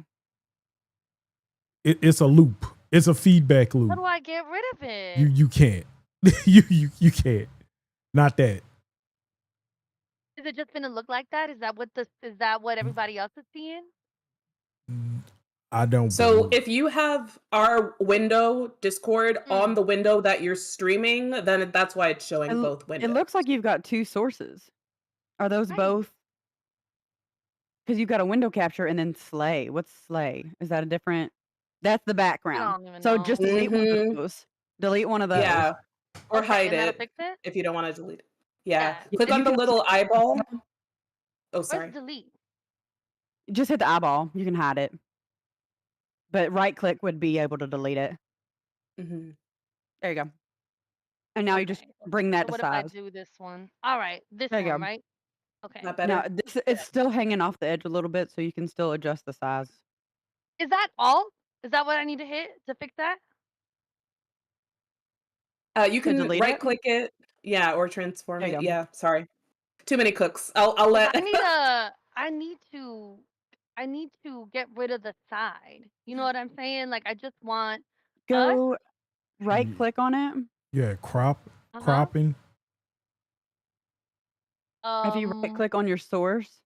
[SPEAKER 1] It's a loop. It's a feedback
[SPEAKER 2] How
[SPEAKER 1] loop.
[SPEAKER 2] do I get rid of it?
[SPEAKER 1] You can't. you can't. Not that.
[SPEAKER 2] Is it just gonna look like that? Is that what everybody else is seeing?
[SPEAKER 1] I don't
[SPEAKER 3] So
[SPEAKER 1] believe.
[SPEAKER 3] if you have our window Discord on
[SPEAKER 2] Mm.
[SPEAKER 3] the window that you're streaming, then that's why it's showing both
[SPEAKER 4] It
[SPEAKER 3] windows.
[SPEAKER 4] looks like you've got 2 sources. Are those
[SPEAKER 2] Right.
[SPEAKER 4] both? Because you've got a window capture and then Slay. What's Slay? Is that a different? That's the
[SPEAKER 2] I
[SPEAKER 4] background.
[SPEAKER 2] don't even
[SPEAKER 4] So
[SPEAKER 2] know.
[SPEAKER 4] just delete one of
[SPEAKER 3] Mhm.
[SPEAKER 4] those. Delete one of those.
[SPEAKER 3] Yeah. Or
[SPEAKER 2] Okay,
[SPEAKER 3] hide
[SPEAKER 2] and that'll
[SPEAKER 3] it
[SPEAKER 2] fix it?
[SPEAKER 3] if you don't want to delete it. Yeah.
[SPEAKER 2] Yeah.
[SPEAKER 3] Click
[SPEAKER 4] And
[SPEAKER 3] on
[SPEAKER 4] you
[SPEAKER 3] the
[SPEAKER 4] can also
[SPEAKER 3] little eyeball. Oh,
[SPEAKER 2] Where's
[SPEAKER 3] sorry.
[SPEAKER 2] delete?
[SPEAKER 4] just hit the eyeball. You can hide it. But right click would be able to delete it.
[SPEAKER 3] Mhm.
[SPEAKER 4] There you go. And now you just
[SPEAKER 2] Okay.
[SPEAKER 4] bring that
[SPEAKER 2] So
[SPEAKER 4] to
[SPEAKER 2] what if I
[SPEAKER 4] size.
[SPEAKER 2] do this one? All right, this
[SPEAKER 4] There you
[SPEAKER 2] one,
[SPEAKER 4] go.
[SPEAKER 2] right? Okay.
[SPEAKER 3] Not
[SPEAKER 4] Now
[SPEAKER 3] better.
[SPEAKER 4] it's still hanging off the edge a little bit, so you can still adjust the size.
[SPEAKER 2] Is that all? Is that what I need to hit to fix that?
[SPEAKER 3] You
[SPEAKER 4] To
[SPEAKER 3] can
[SPEAKER 4] delete
[SPEAKER 3] right
[SPEAKER 4] it?
[SPEAKER 3] click it. Yeah, or transform
[SPEAKER 4] There you
[SPEAKER 3] it.
[SPEAKER 4] go.
[SPEAKER 3] Yeah, sorry. Too many cooks. I'll
[SPEAKER 2] 'Cause
[SPEAKER 3] let
[SPEAKER 2] I need to get rid of the side. You know what I'm saying? Like I just want us.
[SPEAKER 4] Go right click on it.
[SPEAKER 1] Yeah,
[SPEAKER 2] Uh-huh.
[SPEAKER 1] cropping.
[SPEAKER 4] If you right click on your source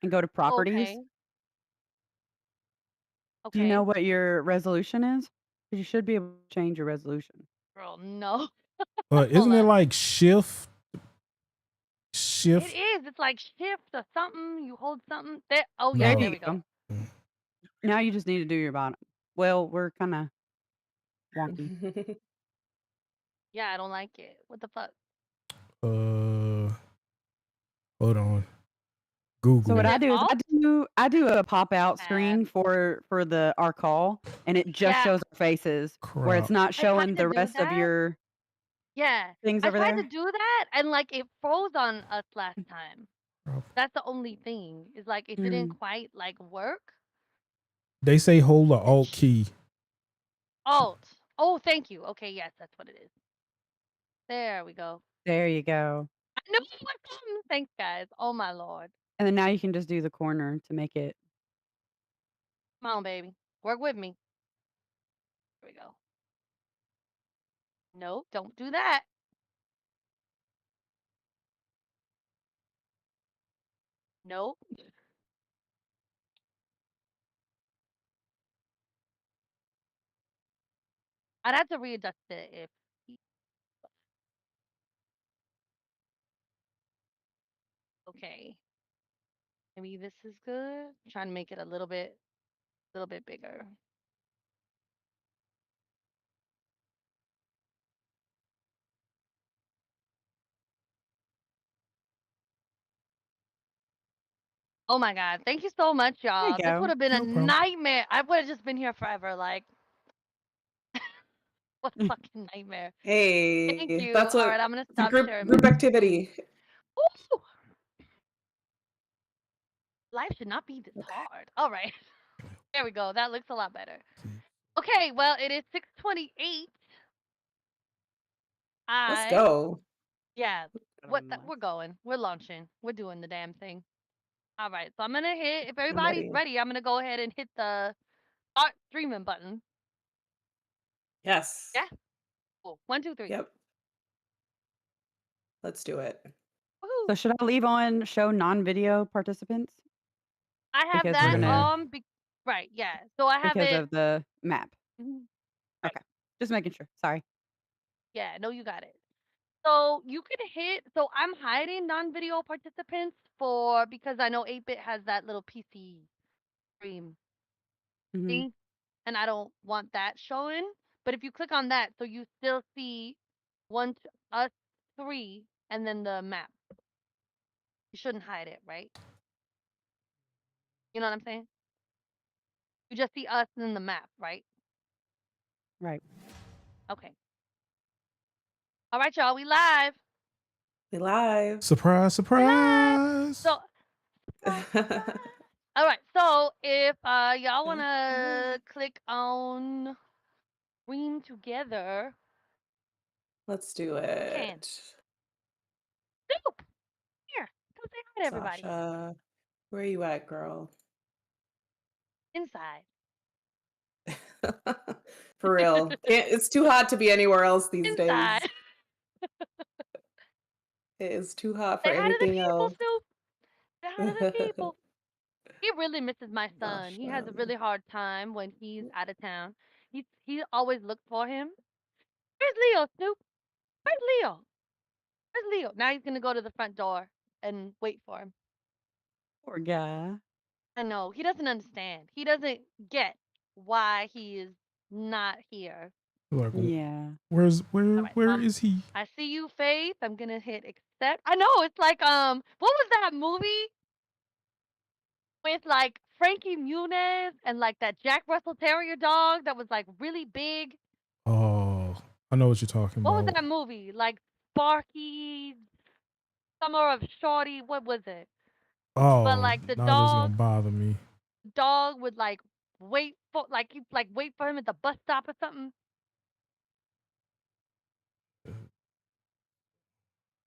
[SPEAKER 4] and go to properties,
[SPEAKER 2] Okay.
[SPEAKER 4] do you know
[SPEAKER 2] Okay.
[SPEAKER 4] what your resolution is? 'Cause you should be able to change your resolution.
[SPEAKER 2] Girl, no.
[SPEAKER 1] Isn't it
[SPEAKER 2] on.
[SPEAKER 1] like shift?
[SPEAKER 2] It is. It's like shift or something. You hold something. There. Oh yeah,
[SPEAKER 1] No.
[SPEAKER 2] there we go.
[SPEAKER 4] Now you just need to do your bottom. Well, we're kind of wonky.
[SPEAKER 2] Yeah, I don't like it. What the fuck?
[SPEAKER 1] Hold on. Google.
[SPEAKER 4] So what
[SPEAKER 2] Is
[SPEAKER 4] I
[SPEAKER 2] it
[SPEAKER 4] do is
[SPEAKER 2] false?
[SPEAKER 4] I do a pop out
[SPEAKER 2] Bad.
[SPEAKER 4] screen for our call, and it just
[SPEAKER 2] Yeah.
[SPEAKER 4] shows our faces where it's
[SPEAKER 1] Crop.
[SPEAKER 4] not
[SPEAKER 2] I tried
[SPEAKER 4] showing
[SPEAKER 2] to
[SPEAKER 4] the
[SPEAKER 2] do
[SPEAKER 4] rest of
[SPEAKER 2] that.
[SPEAKER 4] your
[SPEAKER 2] Yeah.
[SPEAKER 4] things
[SPEAKER 2] I
[SPEAKER 4] over
[SPEAKER 2] tried
[SPEAKER 4] there.
[SPEAKER 2] to do that and like it froze on us last time.
[SPEAKER 1] Crop.
[SPEAKER 2] That's the only thing. Is like it didn't quite like work.
[SPEAKER 1] They say hold the Alt key.
[SPEAKER 2] Alt. Oh, thank you. Okay, yes, that's what it is. There we go.
[SPEAKER 4] There you go.
[SPEAKER 2] I knew it was something. Thanks, guys. Oh my lord.
[SPEAKER 4] And then now you can just do the corner to make it.
[SPEAKER 2] Come on, baby. Work with me. Here we go. Nope, don't do that. Nope. I'd have to readjust it if. Okay. Maybe this is good. I'm trying to make it a little bit bigger. Oh my god. Thank you so much,
[SPEAKER 4] There
[SPEAKER 2] y'all.
[SPEAKER 4] you
[SPEAKER 2] This would
[SPEAKER 4] go.
[SPEAKER 2] have been
[SPEAKER 1] No
[SPEAKER 2] a
[SPEAKER 1] problem.
[SPEAKER 2] nightmare. I would have just been here forever. Like, what a fucking nightmare. Thank
[SPEAKER 3] Hey,
[SPEAKER 2] you.
[SPEAKER 3] that's
[SPEAKER 2] All
[SPEAKER 3] what
[SPEAKER 2] right, I'm gonna
[SPEAKER 3] it's a
[SPEAKER 2] stop
[SPEAKER 3] group
[SPEAKER 2] sharing my
[SPEAKER 3] group activity.
[SPEAKER 2] Ooh, life should not be this hard. All right. There we go. That looks a lot better. Okay, well, it is 6:28.
[SPEAKER 3] Let's go.
[SPEAKER 2] Yeah, we're going. We're launching. We're doing the damn thing. All right, so I'm gonna hit. If everybody's ready, I'm gonna go ahead and hit the start streaming button.
[SPEAKER 3] Yes.
[SPEAKER 2] Yeah. Cool. 1, 2, 3.
[SPEAKER 3] Yep. Let's do it.
[SPEAKER 2] Woohoo.
[SPEAKER 4] So should I leave on show non-video participants
[SPEAKER 2] I have
[SPEAKER 4] because we're
[SPEAKER 2] that
[SPEAKER 4] gonna
[SPEAKER 2] right. Yeah. So I have
[SPEAKER 4] because
[SPEAKER 2] it.
[SPEAKER 4] of the map?
[SPEAKER 2] Mhm.
[SPEAKER 4] Okay, just making sure. Sorry.
[SPEAKER 2] Yeah. No, you got it. So you can hit. So I'm hiding non-video participants because I know 8-bit has that little PC stream
[SPEAKER 4] Mhm.
[SPEAKER 2] thing, and I don't want that showing. But if you click on that, so you still see us 3, and then the map. You shouldn't hide it, right? You know what I'm saying? You just see us and then the map, right?
[SPEAKER 4] Right.
[SPEAKER 2] Okay. All right, y'all. We live.
[SPEAKER 3] We live.
[SPEAKER 1] Surprise, surprise. Yes.
[SPEAKER 2] So, all right. So if y'all wanna click on Green together,
[SPEAKER 3] Let's do
[SPEAKER 2] you can.
[SPEAKER 3] it.
[SPEAKER 2] Soup, here, come say hi to everybody.
[SPEAKER 3] Sasha, where are you at, girl?
[SPEAKER 2] Inside.
[SPEAKER 3] For real. It's too hot to be anywhere else these
[SPEAKER 2] Inside.
[SPEAKER 3] days. It is too hot for
[SPEAKER 2] Say hi to the
[SPEAKER 3] anything
[SPEAKER 2] people,
[SPEAKER 3] else.
[SPEAKER 2] Soup. Say hi to the people. He really misses my son. He has a
[SPEAKER 3] Sasha.
[SPEAKER 2] really hard time when he's out of town. He always looks for him. Where's Leo, Snoop? Where's Leo? Where's Leo? Now he's gonna go to the front door and wait for him.
[SPEAKER 4] Poor guy.
[SPEAKER 2] I know. He doesn't understand. He doesn't get why he is not here.
[SPEAKER 1] Like,
[SPEAKER 4] Yeah.
[SPEAKER 1] where
[SPEAKER 2] All right,
[SPEAKER 1] where is he?
[SPEAKER 2] I see you, Faith. I'm gonna hit accept. I know it's like what was that movie with like Frankie Muniz and like that Jack Russell Terrier dog that was like really big?
[SPEAKER 1] Oh, I know what you're talking
[SPEAKER 2] What was
[SPEAKER 1] about.
[SPEAKER 2] that movie? Like Sparky, Summer of Shorty. What was it? But
[SPEAKER 1] Oh,
[SPEAKER 2] like the
[SPEAKER 1] now this is gonna
[SPEAKER 2] dog
[SPEAKER 1] bother me.
[SPEAKER 2] would like wait for him at the bus stop or something.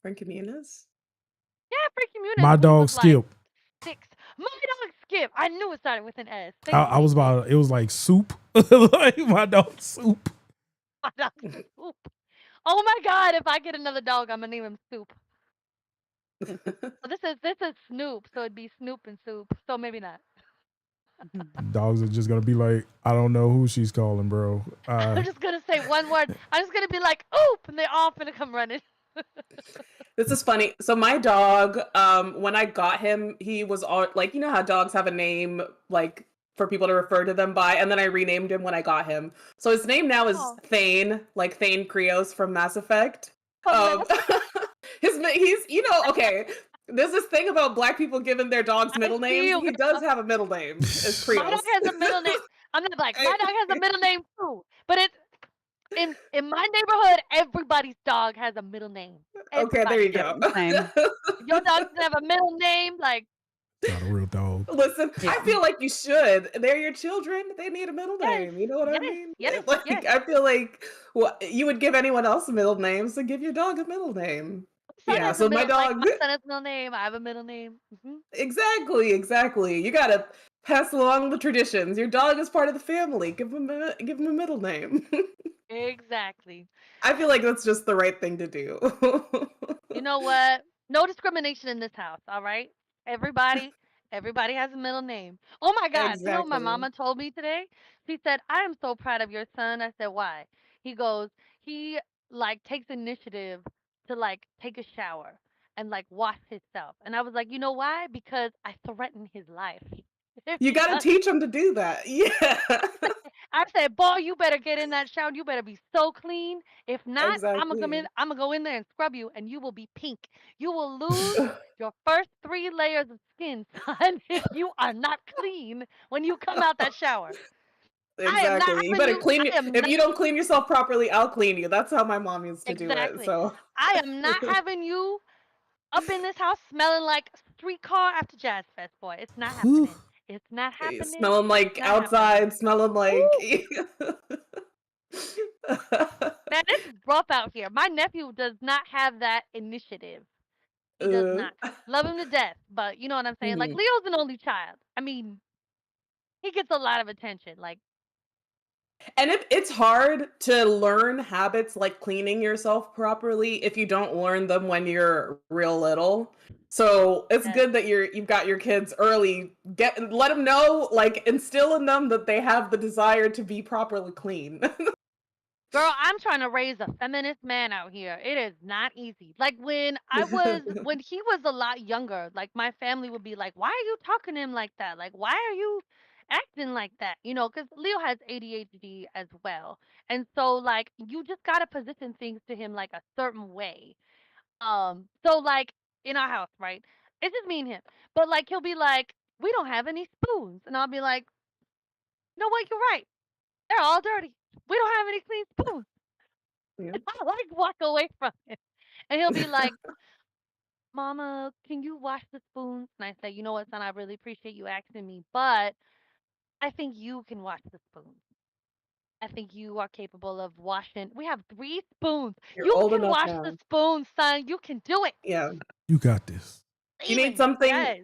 [SPEAKER 3] Frankie Muniz?
[SPEAKER 2] Yeah, Frankie Muniz,
[SPEAKER 1] My
[SPEAKER 2] who
[SPEAKER 1] dog
[SPEAKER 2] was like
[SPEAKER 1] Skip.
[SPEAKER 2] 6. My dog Skip. I knew it started with an S.
[SPEAKER 1] I
[SPEAKER 2] Thank you,
[SPEAKER 1] was
[SPEAKER 2] Nick.
[SPEAKER 1] about. It was like soup. Like my dog Soup.
[SPEAKER 2] My dog Soup. Oh my God! If I get another dog, I'm gonna name him Soup. Well, this is Snoop, so it'd be Snoop and Soup. So maybe not.
[SPEAKER 1] Dogs are just gonna be like, I don't know who she's calling, bro.
[SPEAKER 2] I'm just gonna say one word. I'm just gonna be like, "Oop!" and they're all gonna come running.
[SPEAKER 3] This is funny. So my dog, when I got him, he was all like, you know how dogs have a name like for people to refer to them by, and then I renamed him when I got him. So his name now is
[SPEAKER 2] Oh.
[SPEAKER 3] Thane, like Thane Krios from Mass Effect.
[SPEAKER 2] From
[SPEAKER 3] He's okay. There's this thing about Black people giving their dogs middle names.
[SPEAKER 2] you,
[SPEAKER 3] He does have a middle name. It's
[SPEAKER 2] My
[SPEAKER 3] Krios.
[SPEAKER 2] dog has a middle name. I'm not black. My dog has a middle name too, but it's in my neighborhood. Everybody's dog has a middle name.
[SPEAKER 3] Okay, there you
[SPEAKER 2] Everybody.
[SPEAKER 3] go.
[SPEAKER 4] Same.
[SPEAKER 2] Your dog doesn't have a middle name, like
[SPEAKER 1] Not a real dog.
[SPEAKER 3] Listen, I
[SPEAKER 4] Yeah.
[SPEAKER 3] feel like you should. They're your children. They need a middle
[SPEAKER 2] yes,
[SPEAKER 3] name. You know what I
[SPEAKER 2] yes,
[SPEAKER 3] mean?
[SPEAKER 2] yes,
[SPEAKER 3] Like,
[SPEAKER 2] yes.
[SPEAKER 3] I feel like you would give anyone else a middle name, so give your dog a middle name.
[SPEAKER 2] My son
[SPEAKER 3] Yeah,
[SPEAKER 2] has a
[SPEAKER 3] so my
[SPEAKER 2] middle, like
[SPEAKER 3] dog,
[SPEAKER 2] my son has a middle name. I have a middle name.
[SPEAKER 3] exactly. You gotta pass along the traditions. Your dog is part of the family. Give him a middle name.
[SPEAKER 2] Exactly.
[SPEAKER 3] I feel like that's just the right thing to do.
[SPEAKER 2] You know what? No discrimination in this house, all right? Everybody, everybody has a middle name. Oh my God. You know what my
[SPEAKER 3] Exactly.
[SPEAKER 2] mama told me today? She said, I am so proud of your son. I said, why? He goes, he like takes initiative to like take a shower and like wash himself. And I was like, you know why? Because I threaten his life. If
[SPEAKER 3] You
[SPEAKER 2] he
[SPEAKER 3] gotta
[SPEAKER 2] does
[SPEAKER 3] teach them to do that. Yeah.
[SPEAKER 2] I said, boy, you better get in that shower. You better be so clean. If not,
[SPEAKER 3] Exactly.
[SPEAKER 2] I'm gonna go in there and scrub you, and you will be pink. You will lose your first 3 layers of skin, son, if you are not clean when you come out that shower. I am not
[SPEAKER 3] Exactly. You
[SPEAKER 2] having
[SPEAKER 3] better
[SPEAKER 2] you.
[SPEAKER 3] clean
[SPEAKER 2] I am
[SPEAKER 3] if
[SPEAKER 2] not
[SPEAKER 3] you don't clean yourself properly, I'll clean you. That's how my mom used to do it.
[SPEAKER 2] exactly.
[SPEAKER 3] So
[SPEAKER 2] I am not having you up in this house smelling like streetcar after Jazz Fest, boy. It's not
[SPEAKER 1] Whew.
[SPEAKER 2] happening. It's not happening.
[SPEAKER 3] smelling
[SPEAKER 2] It's
[SPEAKER 3] like
[SPEAKER 2] not happening.
[SPEAKER 3] outside, smelling like
[SPEAKER 2] Ooh. Man, it's rough out here. My nephew does not have that initiative. He does
[SPEAKER 3] uh,
[SPEAKER 2] not. Love him to death, but you know what I'm saying? Like
[SPEAKER 3] mhm.
[SPEAKER 2] Leo's an only child. I mean, he gets a lot of attention. Like
[SPEAKER 3] And it's hard to learn habits like cleaning yourself properly if you don't learn them when you're real little. So it's
[SPEAKER 2] yes.
[SPEAKER 3] good that you've got your kids early. Let them know, like instill in them that they have the desire to be properly clean.
[SPEAKER 2] Girl, I'm trying to raise a feminist man out here. It is not easy. Like when he was a lot younger, like my family would be like, "Why are you talking to him like that? Like why are you acting like that?" You know, cuz Leo has ADHD as well. And so like you just got to position things to him like a certain way. So like in our house, right? It's just me and him. But like he'll be like, "We don't have any spoons." And I'll be like, "No, what? You're right. They're all dirty. We don't have any clean spoons."
[SPEAKER 3] Yeah.
[SPEAKER 2] I like walk away from him. And he'll be like, Mama, can you wash the spoons? And I say, you know what, son, I really appreciate you asking me, but I think you can wash the spoons. I think you are capable of washing. We have 3 spoons.
[SPEAKER 3] You're
[SPEAKER 2] You
[SPEAKER 3] old
[SPEAKER 2] can
[SPEAKER 3] enough
[SPEAKER 2] wash the
[SPEAKER 3] now.
[SPEAKER 2] spoons, son. You can do it.
[SPEAKER 3] Yeah.
[SPEAKER 1] You got this.
[SPEAKER 3] If you need
[SPEAKER 2] Even
[SPEAKER 3] something,
[SPEAKER 2] yes,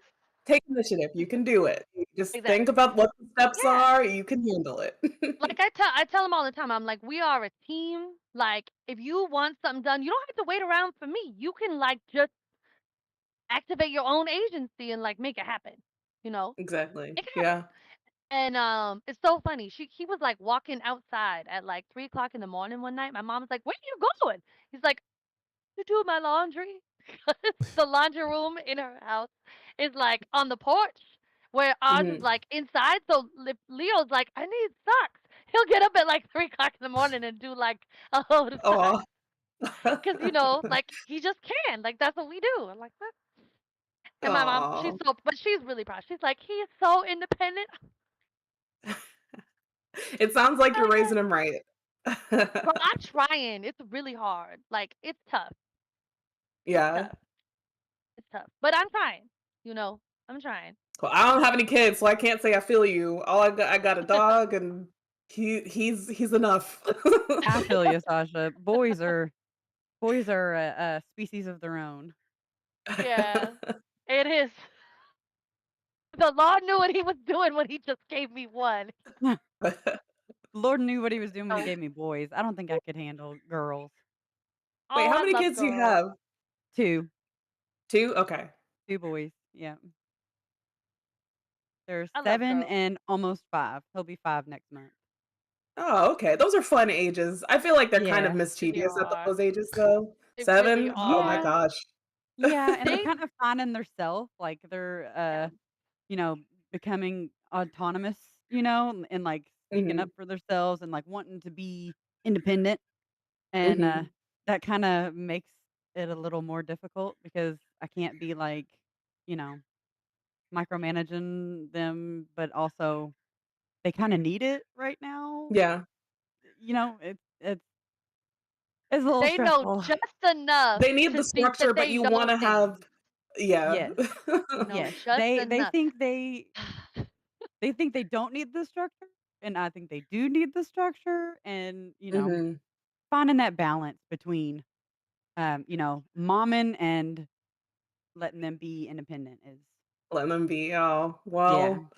[SPEAKER 3] take initiative. You can do it. You just think
[SPEAKER 2] exactly.
[SPEAKER 3] about what the steps
[SPEAKER 2] Yeah.
[SPEAKER 3] are. You can handle it.
[SPEAKER 2] Like I tell them all the time. I'm like, we are a team. Like, if you want something done, you don't have to wait around for me. You can like just activate your own agency and like make it happen. You know,
[SPEAKER 3] Exactly.
[SPEAKER 2] make it happen.
[SPEAKER 3] Yeah.
[SPEAKER 2] And it's so funny. He was like walking outside at like 3 o'clock in the morning one night. My mom was like, "Where are you going?" He's like, "To do my laundry." The laundry room in her house is like on the porch, where ours is
[SPEAKER 3] Hmm.
[SPEAKER 2] like inside. So Leo's like, "I need socks." He'll get up at like 3 o'clock in the morning and do like a load of socks.
[SPEAKER 3] Oh.
[SPEAKER 2] Cause like he just can. Like that's what we do. I'm like, what? And my mom,
[SPEAKER 3] Oh.
[SPEAKER 2] but she's really proud. She's like, he is so independent.
[SPEAKER 3] It sounds like
[SPEAKER 2] Hell
[SPEAKER 3] you're
[SPEAKER 2] yeah.
[SPEAKER 3] raising him right.
[SPEAKER 2] Bro, I'm trying. It's really hard. Like it's tough. It's
[SPEAKER 3] Yeah.
[SPEAKER 2] tough. It's tough. But I'm trying. You know, I'm trying.
[SPEAKER 3] Well, I don't have any kids, so I can't say I feel you. I got a dog, and he's enough.
[SPEAKER 4] I feel you, Sasha. Boys are a species of their own.
[SPEAKER 2] Yeah, it is. The Lord knew what he was doing when he just gave me one.
[SPEAKER 4] Lord knew what he was doing when he
[SPEAKER 2] Oh,
[SPEAKER 4] gave me boys. I don't think I could handle girls.
[SPEAKER 3] Wait, how
[SPEAKER 2] I
[SPEAKER 3] many
[SPEAKER 2] love
[SPEAKER 3] kids do you
[SPEAKER 2] girls.
[SPEAKER 3] have?
[SPEAKER 4] 2,
[SPEAKER 3] 2? Okay.
[SPEAKER 4] 2 boys. Yeah. There's
[SPEAKER 2] I love
[SPEAKER 4] 7
[SPEAKER 2] girls.
[SPEAKER 4] and almost 5. He'll be 5 next month.
[SPEAKER 3] Oh, okay. Those are fun ages. I feel like they're kind of
[SPEAKER 4] Yeah.
[SPEAKER 2] Really
[SPEAKER 3] mischievous at
[SPEAKER 2] are.
[SPEAKER 3] those ages, though.
[SPEAKER 2] They really
[SPEAKER 3] 7? Oh my
[SPEAKER 2] are.
[SPEAKER 4] Yeah.
[SPEAKER 3] gosh.
[SPEAKER 4] Yeah, and they're
[SPEAKER 2] They
[SPEAKER 4] kind of finding their self, like they're
[SPEAKER 2] yeah.
[SPEAKER 4] you know, becoming autonomous, and like speaking up
[SPEAKER 3] Mhm.
[SPEAKER 4] for themselves and like wanting to be independent. And
[SPEAKER 3] Mhm.
[SPEAKER 4] that kind of makes it a little more difficult because I can't be like, you know, micromanaging them, but also they kind of need it right now.
[SPEAKER 3] Yeah.
[SPEAKER 4] It's a little
[SPEAKER 2] They know
[SPEAKER 4] stressful.
[SPEAKER 2] just enough
[SPEAKER 3] They need
[SPEAKER 2] to
[SPEAKER 3] the
[SPEAKER 2] think that
[SPEAKER 3] structure, but
[SPEAKER 2] they
[SPEAKER 3] you
[SPEAKER 2] know
[SPEAKER 3] wanna have.
[SPEAKER 2] things.
[SPEAKER 3] Yeah.
[SPEAKER 4] Yes.
[SPEAKER 2] They know
[SPEAKER 4] Yes.
[SPEAKER 2] just
[SPEAKER 4] They
[SPEAKER 2] enough.
[SPEAKER 4] think they think they don't need the structure, and I think they do need the structure, and
[SPEAKER 3] Mhm.
[SPEAKER 4] finding that balance between momming and letting them be independent is
[SPEAKER 3] Let them be. Oh,
[SPEAKER 4] yeah.
[SPEAKER 3] well,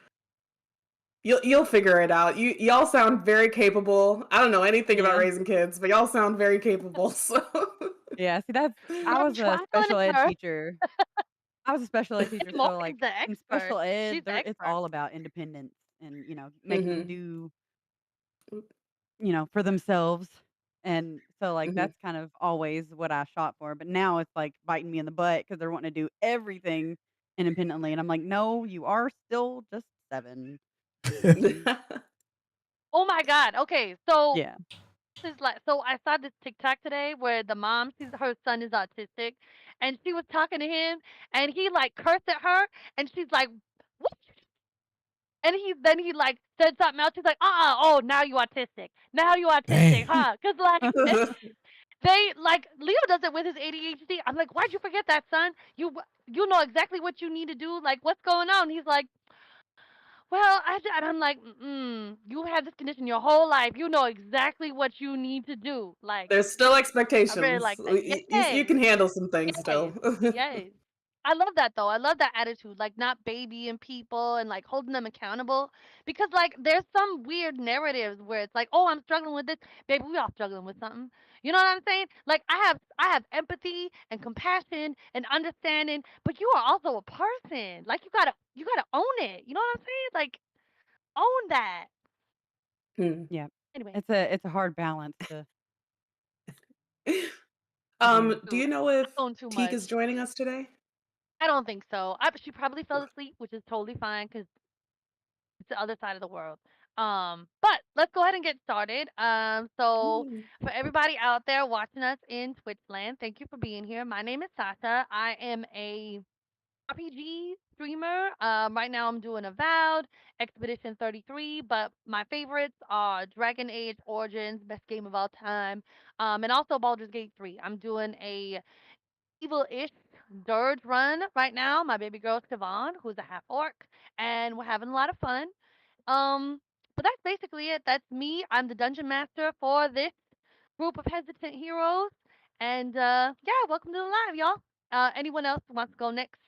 [SPEAKER 3] you'll figure it out. Y'all sound very capable. I don't know anything about
[SPEAKER 4] Yeah.
[SPEAKER 3] raising kids, but y'all sound very capable, so.
[SPEAKER 4] Yeah, see, I
[SPEAKER 2] I'm
[SPEAKER 4] was a
[SPEAKER 2] trial and
[SPEAKER 4] special ed
[SPEAKER 2] error.
[SPEAKER 4] teacher. I was a special ed teacher,
[SPEAKER 2] And
[SPEAKER 4] so,
[SPEAKER 2] Morgan's
[SPEAKER 4] like,
[SPEAKER 2] the
[SPEAKER 4] in
[SPEAKER 2] expert.
[SPEAKER 4] special
[SPEAKER 2] She's
[SPEAKER 4] ed,
[SPEAKER 2] the
[SPEAKER 4] it's
[SPEAKER 2] expert.
[SPEAKER 4] all about independence and, making them
[SPEAKER 3] Mhm.
[SPEAKER 4] do, for themselves, and so, like,
[SPEAKER 3] Mhm.
[SPEAKER 4] that's kind of always what I shot for, but now it's, like, biting me in the butt because 'cause they're wanting to do everything independently, and I'm like, "No, you are still just 7." Mm,
[SPEAKER 2] Oh my God. Okay, so
[SPEAKER 4] yeah.
[SPEAKER 2] this is like so I saw this TikTok today where the mom, her son is autistic, and she was talking to him, and he like cursed at her, and she's like, "What?" And he like said something else. She's like, oh, now you autistic. Now you autistic,
[SPEAKER 1] Dang.
[SPEAKER 2] huh? Cause like they like Leo does it with his ADHD. I'm like, why'd you forget that, son? You know exactly what you need to do. Like, what's going on? He's like, well, and I'm like, you had this condition your whole life. You know exactly what you need to do. Like,
[SPEAKER 3] There's still
[SPEAKER 2] I really
[SPEAKER 3] expectations.
[SPEAKER 2] like that.
[SPEAKER 3] You
[SPEAKER 2] Yes.
[SPEAKER 3] can handle some things
[SPEAKER 2] Yes.
[SPEAKER 3] still.
[SPEAKER 2] Yes. I love that though. I love that attitude, like not babying people and like holding them accountable. Because like there's some weird narratives where it's like, oh, I'm struggling with this. Baby, we all struggling with something. You know what I'm saying? Like I have empathy and compassion and understanding, but you are also a person. Like you gotta own it. You know what I'm saying? Like own that.
[SPEAKER 3] Hmm.
[SPEAKER 4] Yeah.
[SPEAKER 2] Anyway,
[SPEAKER 4] It's a hard balance to do.
[SPEAKER 3] Do
[SPEAKER 2] dude,
[SPEAKER 3] you know if
[SPEAKER 2] I own too
[SPEAKER 3] Teak
[SPEAKER 2] much.
[SPEAKER 3] is joining us today?
[SPEAKER 2] I don't think so. She probably fell asleep, which is totally fine because it's the other side of the world. But let's go ahead and get started. So
[SPEAKER 3] Mm.
[SPEAKER 2] for everybody out there watching us in Twitch land, thank you for being here. My name is Sasha. I am a RPG streamer. Right now I'm doing Avowed, Expedition 33, but my favorites are Dragon Age Origins, best game of all time, and also Baldur's Gate 3. I'm doing a evil-ish Dirge Run right now. My baby girl Siobhan, who's a half orc, and we're having a lot of fun. But that's basically it. That's me. I'm the dungeon master for this group of hesitant heroes. And yeah, welcome to the live, y'all. Anyone else who wants to go next?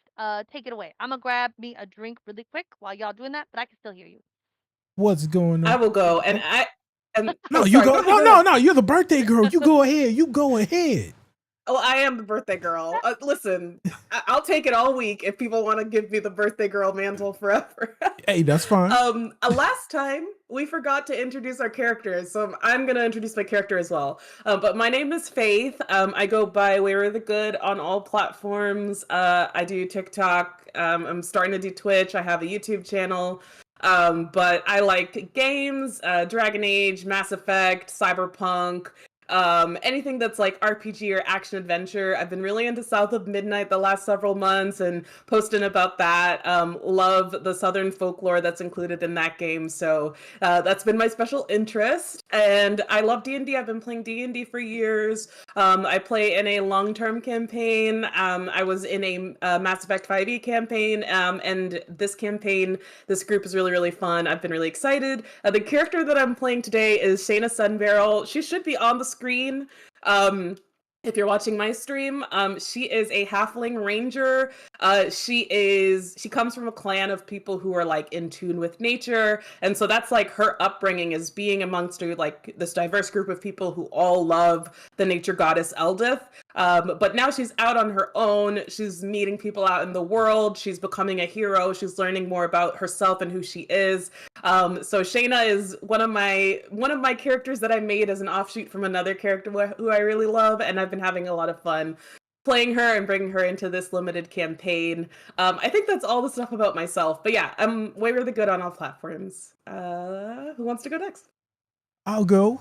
[SPEAKER 2] Take it away. I'm gonna grab me a drink really quick while y'all doing that, but I can still hear you.
[SPEAKER 1] What's going
[SPEAKER 3] I
[SPEAKER 1] on?
[SPEAKER 3] will go,
[SPEAKER 1] Oh,
[SPEAKER 3] and
[SPEAKER 1] no,
[SPEAKER 3] oh,
[SPEAKER 1] you
[SPEAKER 3] sorry,
[SPEAKER 1] go.
[SPEAKER 3] ahead,
[SPEAKER 1] No,
[SPEAKER 3] go
[SPEAKER 1] no,
[SPEAKER 3] ahead.
[SPEAKER 1] no. You're the birthday girl. You go ahead. You go ahead.
[SPEAKER 3] Oh, I am the birthday girl. Listen, I'll take it all week if people want to give me the birthday girl mantle forever.
[SPEAKER 1] Hey, that's fine.
[SPEAKER 3] Last time we forgot to introduce our characters, so I'm gonna introduce my character as well. But my name is Faith. I go by Where the Good on all platforms. I do TikTok. I'm starting to do Twitch. I have a YouTube channel. But I like games, Dragon Age, Mass Effect, Cyberpunk. Anything that's like RPG or action adventure. I've been really into South of Midnight the last several months and posting about that. Love the Southern folklore that's included in that game, so that's been my special interest. And I love D&D. I've been playing D&D for years. I play in a long-term campaign. I was in a Mass Effect 5e campaign, and this campaign, this group is really, really fun. I've been really excited. The character that I'm playing today is Shayna Sunbarrel. She should be on the screen. If you're watching my stream, she is a halfling ranger. She comes from a clan of people who are like in tune with nature, and so that's like her upbringing is being amongst like this diverse group of people who all love the nature goddess Eldith. But now she's out on her own. She's meeting people out in the world. She's becoming a hero. She's learning more about herself and who she is. So Shayna is one of my characters that I made as an offshoot from another character who I really love, and I've been having a lot of fun playing her and bringing her into this limited campaign. I think that's all the stuff about myself. But yeah, I'm Where the Good on all platforms. Who wants to go next?
[SPEAKER 1] I'll go.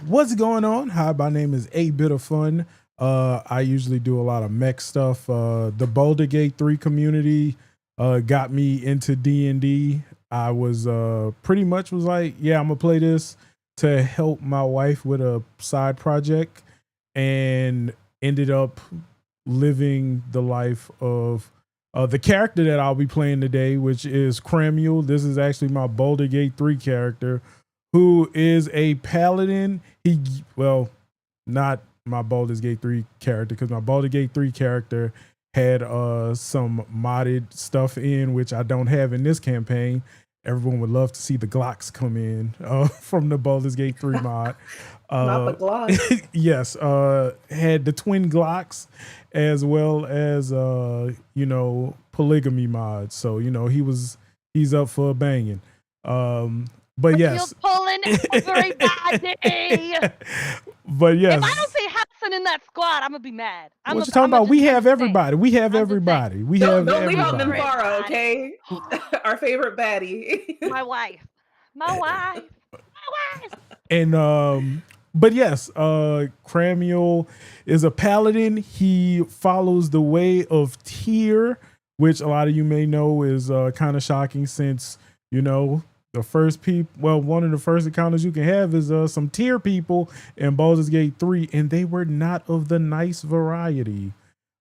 [SPEAKER 1] What's going on? Hi, my name is A Bit of Fun. I usually do a lot of mech stuff. The Boulder Gate 3 community got me into D&D. I was pretty much was like, yeah, I'm gonna play this to help my wife with a side project, and ended up living the life of the character that I'll be playing today, which is Cramuel. This is actually my Boulder Gate 3 character, who is a paladin. Not my Baldur's Gate 3 character, because my Baldur's Gate 3 character had some modded stuff in, which I don't have in this campaign. Everyone would love to see the Glocks come in from the Baldur's Gate 3 mod.
[SPEAKER 3] Not the Glock.
[SPEAKER 1] Yes, had the twin Glocks, as well as polygamy mods. So he's up for banging. But yes,
[SPEAKER 2] pulling everybody.
[SPEAKER 1] But yes,
[SPEAKER 2] If I don't see Hassan in that squad, I'm gonna be mad.
[SPEAKER 1] what you talking about? We have everybody. We have everybody.
[SPEAKER 3] Don't leave out
[SPEAKER 1] everybody.
[SPEAKER 3] Minfara, okay? Our favorite baddie.
[SPEAKER 2] My wife.
[SPEAKER 1] And but yes, Cramuel is a paladin. He follows the way of Tyr, which a lot of you may know is kind of shocking, since the first one of the first encounters you can have is some Tyr people in Baldur's Gate 3, and they were not of the nice variety.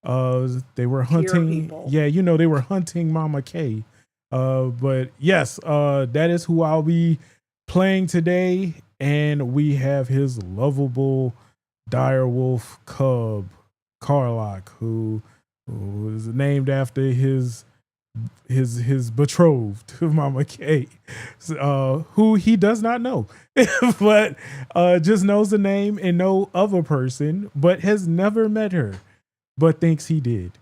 [SPEAKER 1] They were hunting. Yeah, they were hunting Mama K. But yes, that is who I'll be playing today, and we have his lovable direwolf cub, Karlach, who is named after his betrothed, Mama K, who he does not know, but just knows the name and no other person, but has never met her, but thinks he did.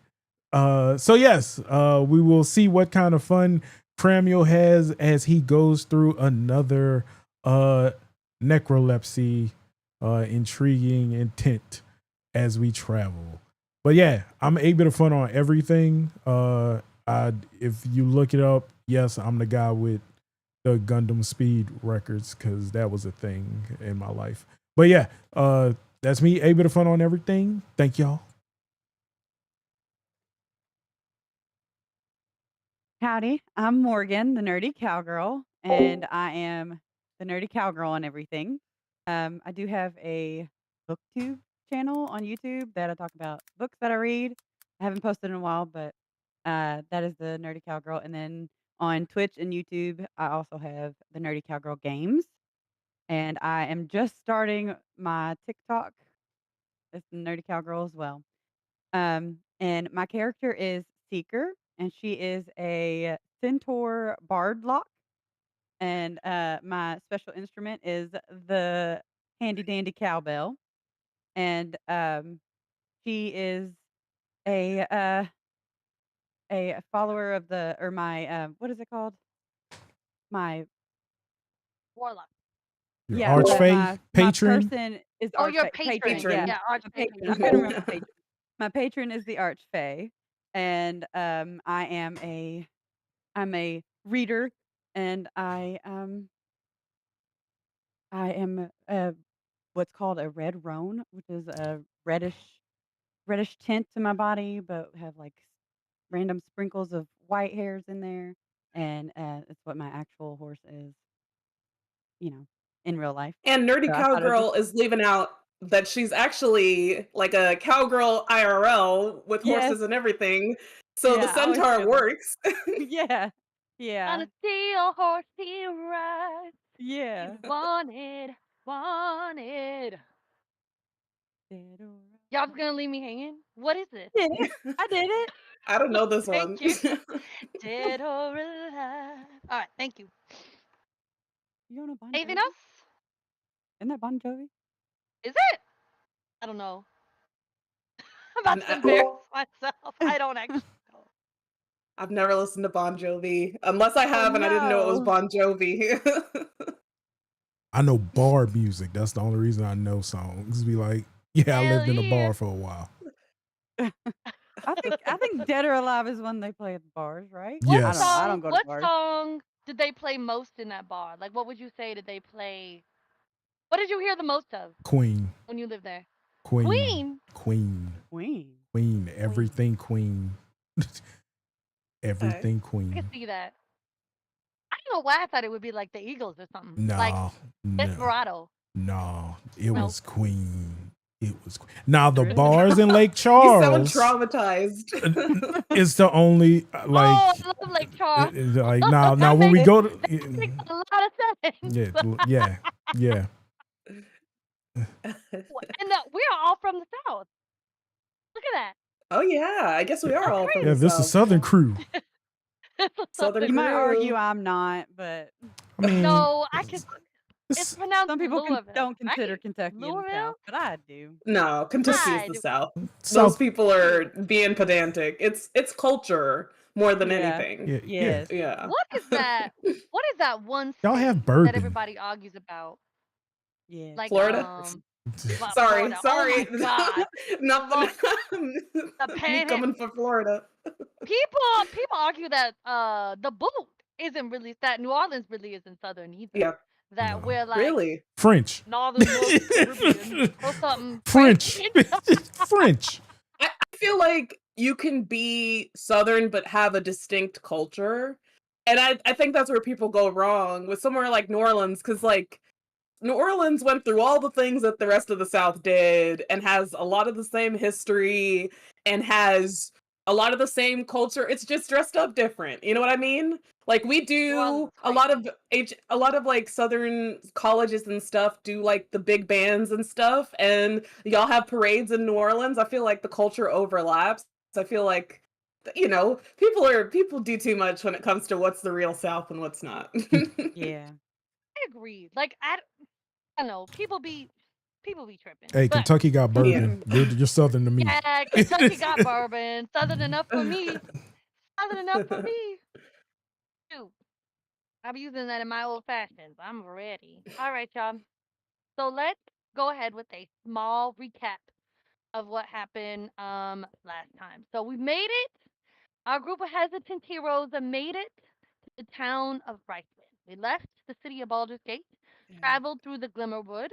[SPEAKER 1] So yes, we will see what kind of fun Cramuel has as he goes through another necrolepsy intriguing intent as we travel. But yeah, I'm a bit of fun on everything. If you look it up, yes, I'm the guy with the Gundam speed records, because that was a thing in my life. But yeah, that's me, a bit of fun on everything. Thank y'all.
[SPEAKER 4] Howdy, I'm Morgan, the nerdy cowgirl, and I am the nerdy cowgirl on everything. I do have a booktube channel on YouTube that I talk about books that I read, I haven't posted in a while, but that is the Nerdy Cowgirl. And then on Twitch and YouTube, I also have the Nerdy Cowgirl games. And I am just starting my TikTok. It's the Nerdy Cowgirl as well. And my character is Seeker, and she is a centaur bardlock. And my special instrument is the handy dandy cowbell. And she is a follower of the or my what is it called? My
[SPEAKER 2] Warlock.
[SPEAKER 1] Your
[SPEAKER 4] yeah, but
[SPEAKER 1] archfey
[SPEAKER 4] my
[SPEAKER 1] patron.
[SPEAKER 4] person is the
[SPEAKER 2] Oh, your
[SPEAKER 4] patron.
[SPEAKER 2] patron.
[SPEAKER 4] Yeah,
[SPEAKER 3] Patron.
[SPEAKER 2] Yeah,
[SPEAKER 4] my patron.
[SPEAKER 2] archpatron.
[SPEAKER 4] I'm trying to remember patron. My patron is the archfey, and I'm a reader, and I am what's called a red roan, which is a reddish tint to my body, but have like random sprinkles of white hairs in there, and it's what my actual horse is, in real life.
[SPEAKER 3] And Nerdy
[SPEAKER 4] So I thought it was
[SPEAKER 3] Cowgirl is leaving out that she's actually like a cowgirl IRL with
[SPEAKER 4] yes,
[SPEAKER 3] horses and everything. So the
[SPEAKER 4] yeah, I always
[SPEAKER 3] centaur
[SPEAKER 4] feel that.
[SPEAKER 3] works.
[SPEAKER 4] Yeah,
[SPEAKER 2] On
[SPEAKER 4] yeah,
[SPEAKER 2] a steel horse he rides.
[SPEAKER 4] yeah.
[SPEAKER 2] Wanted, wanted.
[SPEAKER 4] Dead or alive.
[SPEAKER 2] Y'all just gonna leave me hanging? What is this?
[SPEAKER 4] Did it. I did it.
[SPEAKER 3] I don't know this one.
[SPEAKER 2] Thank you. Dead or alive. All right, thank you.
[SPEAKER 4] You don't know Bon
[SPEAKER 2] Anything
[SPEAKER 4] Jovi?
[SPEAKER 2] else?
[SPEAKER 4] Isn't that Bon Jovi?
[SPEAKER 2] Is it? I don't know. I'm about to embarrass myself. I don't actually know.
[SPEAKER 3] I've never listened to Bon Jovi. Unless I
[SPEAKER 4] Oh
[SPEAKER 3] have and I didn't know it was
[SPEAKER 4] no.
[SPEAKER 3] Bon Jovi.
[SPEAKER 1] I know bar music. That's the only reason I know songs. Be like, yeah, I
[SPEAKER 2] Hell
[SPEAKER 1] lived in a
[SPEAKER 2] yeah.
[SPEAKER 1] bar for a while.
[SPEAKER 4] I think Dead or Alive is one they play at the bars, right?
[SPEAKER 2] What
[SPEAKER 1] Yes.
[SPEAKER 4] I
[SPEAKER 2] song?
[SPEAKER 4] don't go to
[SPEAKER 2] What
[SPEAKER 4] bars.
[SPEAKER 2] song did they play most in that bar? Like, what would you say did they play? What did you hear the most of
[SPEAKER 1] Queen.
[SPEAKER 2] when you lived there?
[SPEAKER 1] Queen.
[SPEAKER 2] Queen.
[SPEAKER 1] Queen.
[SPEAKER 4] Queen.
[SPEAKER 1] Queen. Everything Queen. Everything
[SPEAKER 2] I
[SPEAKER 1] Queen.
[SPEAKER 2] can see that. I don't know why I thought it would be like the Eagles or something.
[SPEAKER 1] No.
[SPEAKER 2] Like
[SPEAKER 1] No.
[SPEAKER 2] Desperado.
[SPEAKER 1] No. It
[SPEAKER 2] No.
[SPEAKER 1] was Queen. It was now the
[SPEAKER 4] Really?
[SPEAKER 1] bars in Lake
[SPEAKER 3] You sound
[SPEAKER 1] Charles
[SPEAKER 3] traumatized.
[SPEAKER 1] is the only like
[SPEAKER 2] Oh, I love Lake Charles.
[SPEAKER 1] like now
[SPEAKER 2] That
[SPEAKER 1] when we
[SPEAKER 2] makes-
[SPEAKER 1] go to
[SPEAKER 2] That makes a lot of sense.
[SPEAKER 1] yeah.
[SPEAKER 2] And we are all from the South. Look at that.
[SPEAKER 3] Oh yeah, I guess we are all from
[SPEAKER 1] Yeah,
[SPEAKER 3] the
[SPEAKER 1] this is
[SPEAKER 3] South.
[SPEAKER 1] Southern crew.
[SPEAKER 3] Southern
[SPEAKER 4] You might
[SPEAKER 3] crew.
[SPEAKER 4] argue I'm not, but
[SPEAKER 1] I mean,
[SPEAKER 2] No, I can. It's
[SPEAKER 1] it's-
[SPEAKER 2] pronounced
[SPEAKER 4] some people
[SPEAKER 2] Louisville,
[SPEAKER 4] don't consider
[SPEAKER 2] right?
[SPEAKER 4] Kentucky in the
[SPEAKER 2] Louisville?
[SPEAKER 4] South, but I do.
[SPEAKER 3] No, Kentucky is
[SPEAKER 2] I
[SPEAKER 3] the
[SPEAKER 2] do.
[SPEAKER 3] South. Those
[SPEAKER 1] South.
[SPEAKER 3] people are being pedantic. It's culture more than
[SPEAKER 4] Yeah.
[SPEAKER 3] anything.
[SPEAKER 1] Yeah,
[SPEAKER 4] Yes.
[SPEAKER 3] Yeah.
[SPEAKER 2] What is that? What is that one
[SPEAKER 1] Y'all have
[SPEAKER 2] state
[SPEAKER 1] bourbon.
[SPEAKER 2] that everybody argues about?
[SPEAKER 4] Yeah.
[SPEAKER 2] Like
[SPEAKER 3] Florida? Sorry,
[SPEAKER 2] Florida.
[SPEAKER 3] sorry.
[SPEAKER 2] Oh my God.
[SPEAKER 3] Nothing.
[SPEAKER 2] The
[SPEAKER 3] Me
[SPEAKER 2] panhandle.
[SPEAKER 3] coming for Florida.
[SPEAKER 2] People argue that the boot isn't really that New Orleans really isn't southern either.
[SPEAKER 3] Yeah.
[SPEAKER 2] That
[SPEAKER 1] No.
[SPEAKER 2] we're like
[SPEAKER 3] Really?
[SPEAKER 1] French.
[SPEAKER 2] northern Caribbean or something.
[SPEAKER 1] French. French.
[SPEAKER 3] I feel like you can be Southern but have a distinct culture. And I think that's where people go wrong with somewhere like New Orleans, because like New Orleans went through all the things that the rest of the South did and has a lot of the same history and has a lot of the same culture. It's just dressed up different. You know what I mean? Like we do a lot of like Southern colleges and stuff do like the big bands and stuff, and y'all have parades in New Orleans. I feel like the culture overlaps. I feel like people do too much when it comes to what's the real South and what's not.
[SPEAKER 4] Yeah.
[SPEAKER 2] I agree. Like I don't know. People be tripping.
[SPEAKER 1] Hey,
[SPEAKER 2] But
[SPEAKER 1] Kentucky got bourbon. You're Southern to me.
[SPEAKER 2] yeah, Kentucky got bourbon. Southern enough for me. Southern enough for me. Shoot. I'm using that in my old fashions. I'm ready. All right, y'all. So let's go ahead with a small recap of what happened last time. So we made it. Our group of hesitant heroes made it to the town of Ricewind. We left the city of Baldur's Gate, traveled through the Glimmerwood.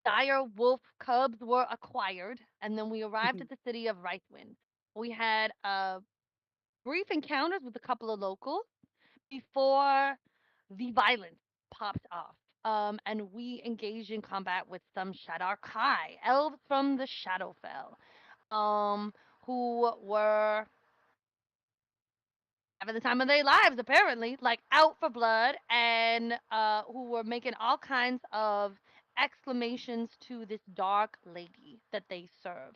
[SPEAKER 2] Dire wolf cubs were acquired, and then we arrived at the city of Ricewind. We had brief encounters with a couple of locals before the violence popped off. And we engaged in combat with some Shadar Kai, elves from the Shadowfell. who were having the time of their lives, apparently, like out for blood, and who were making all kinds of exclamations to this dark lady that they serve.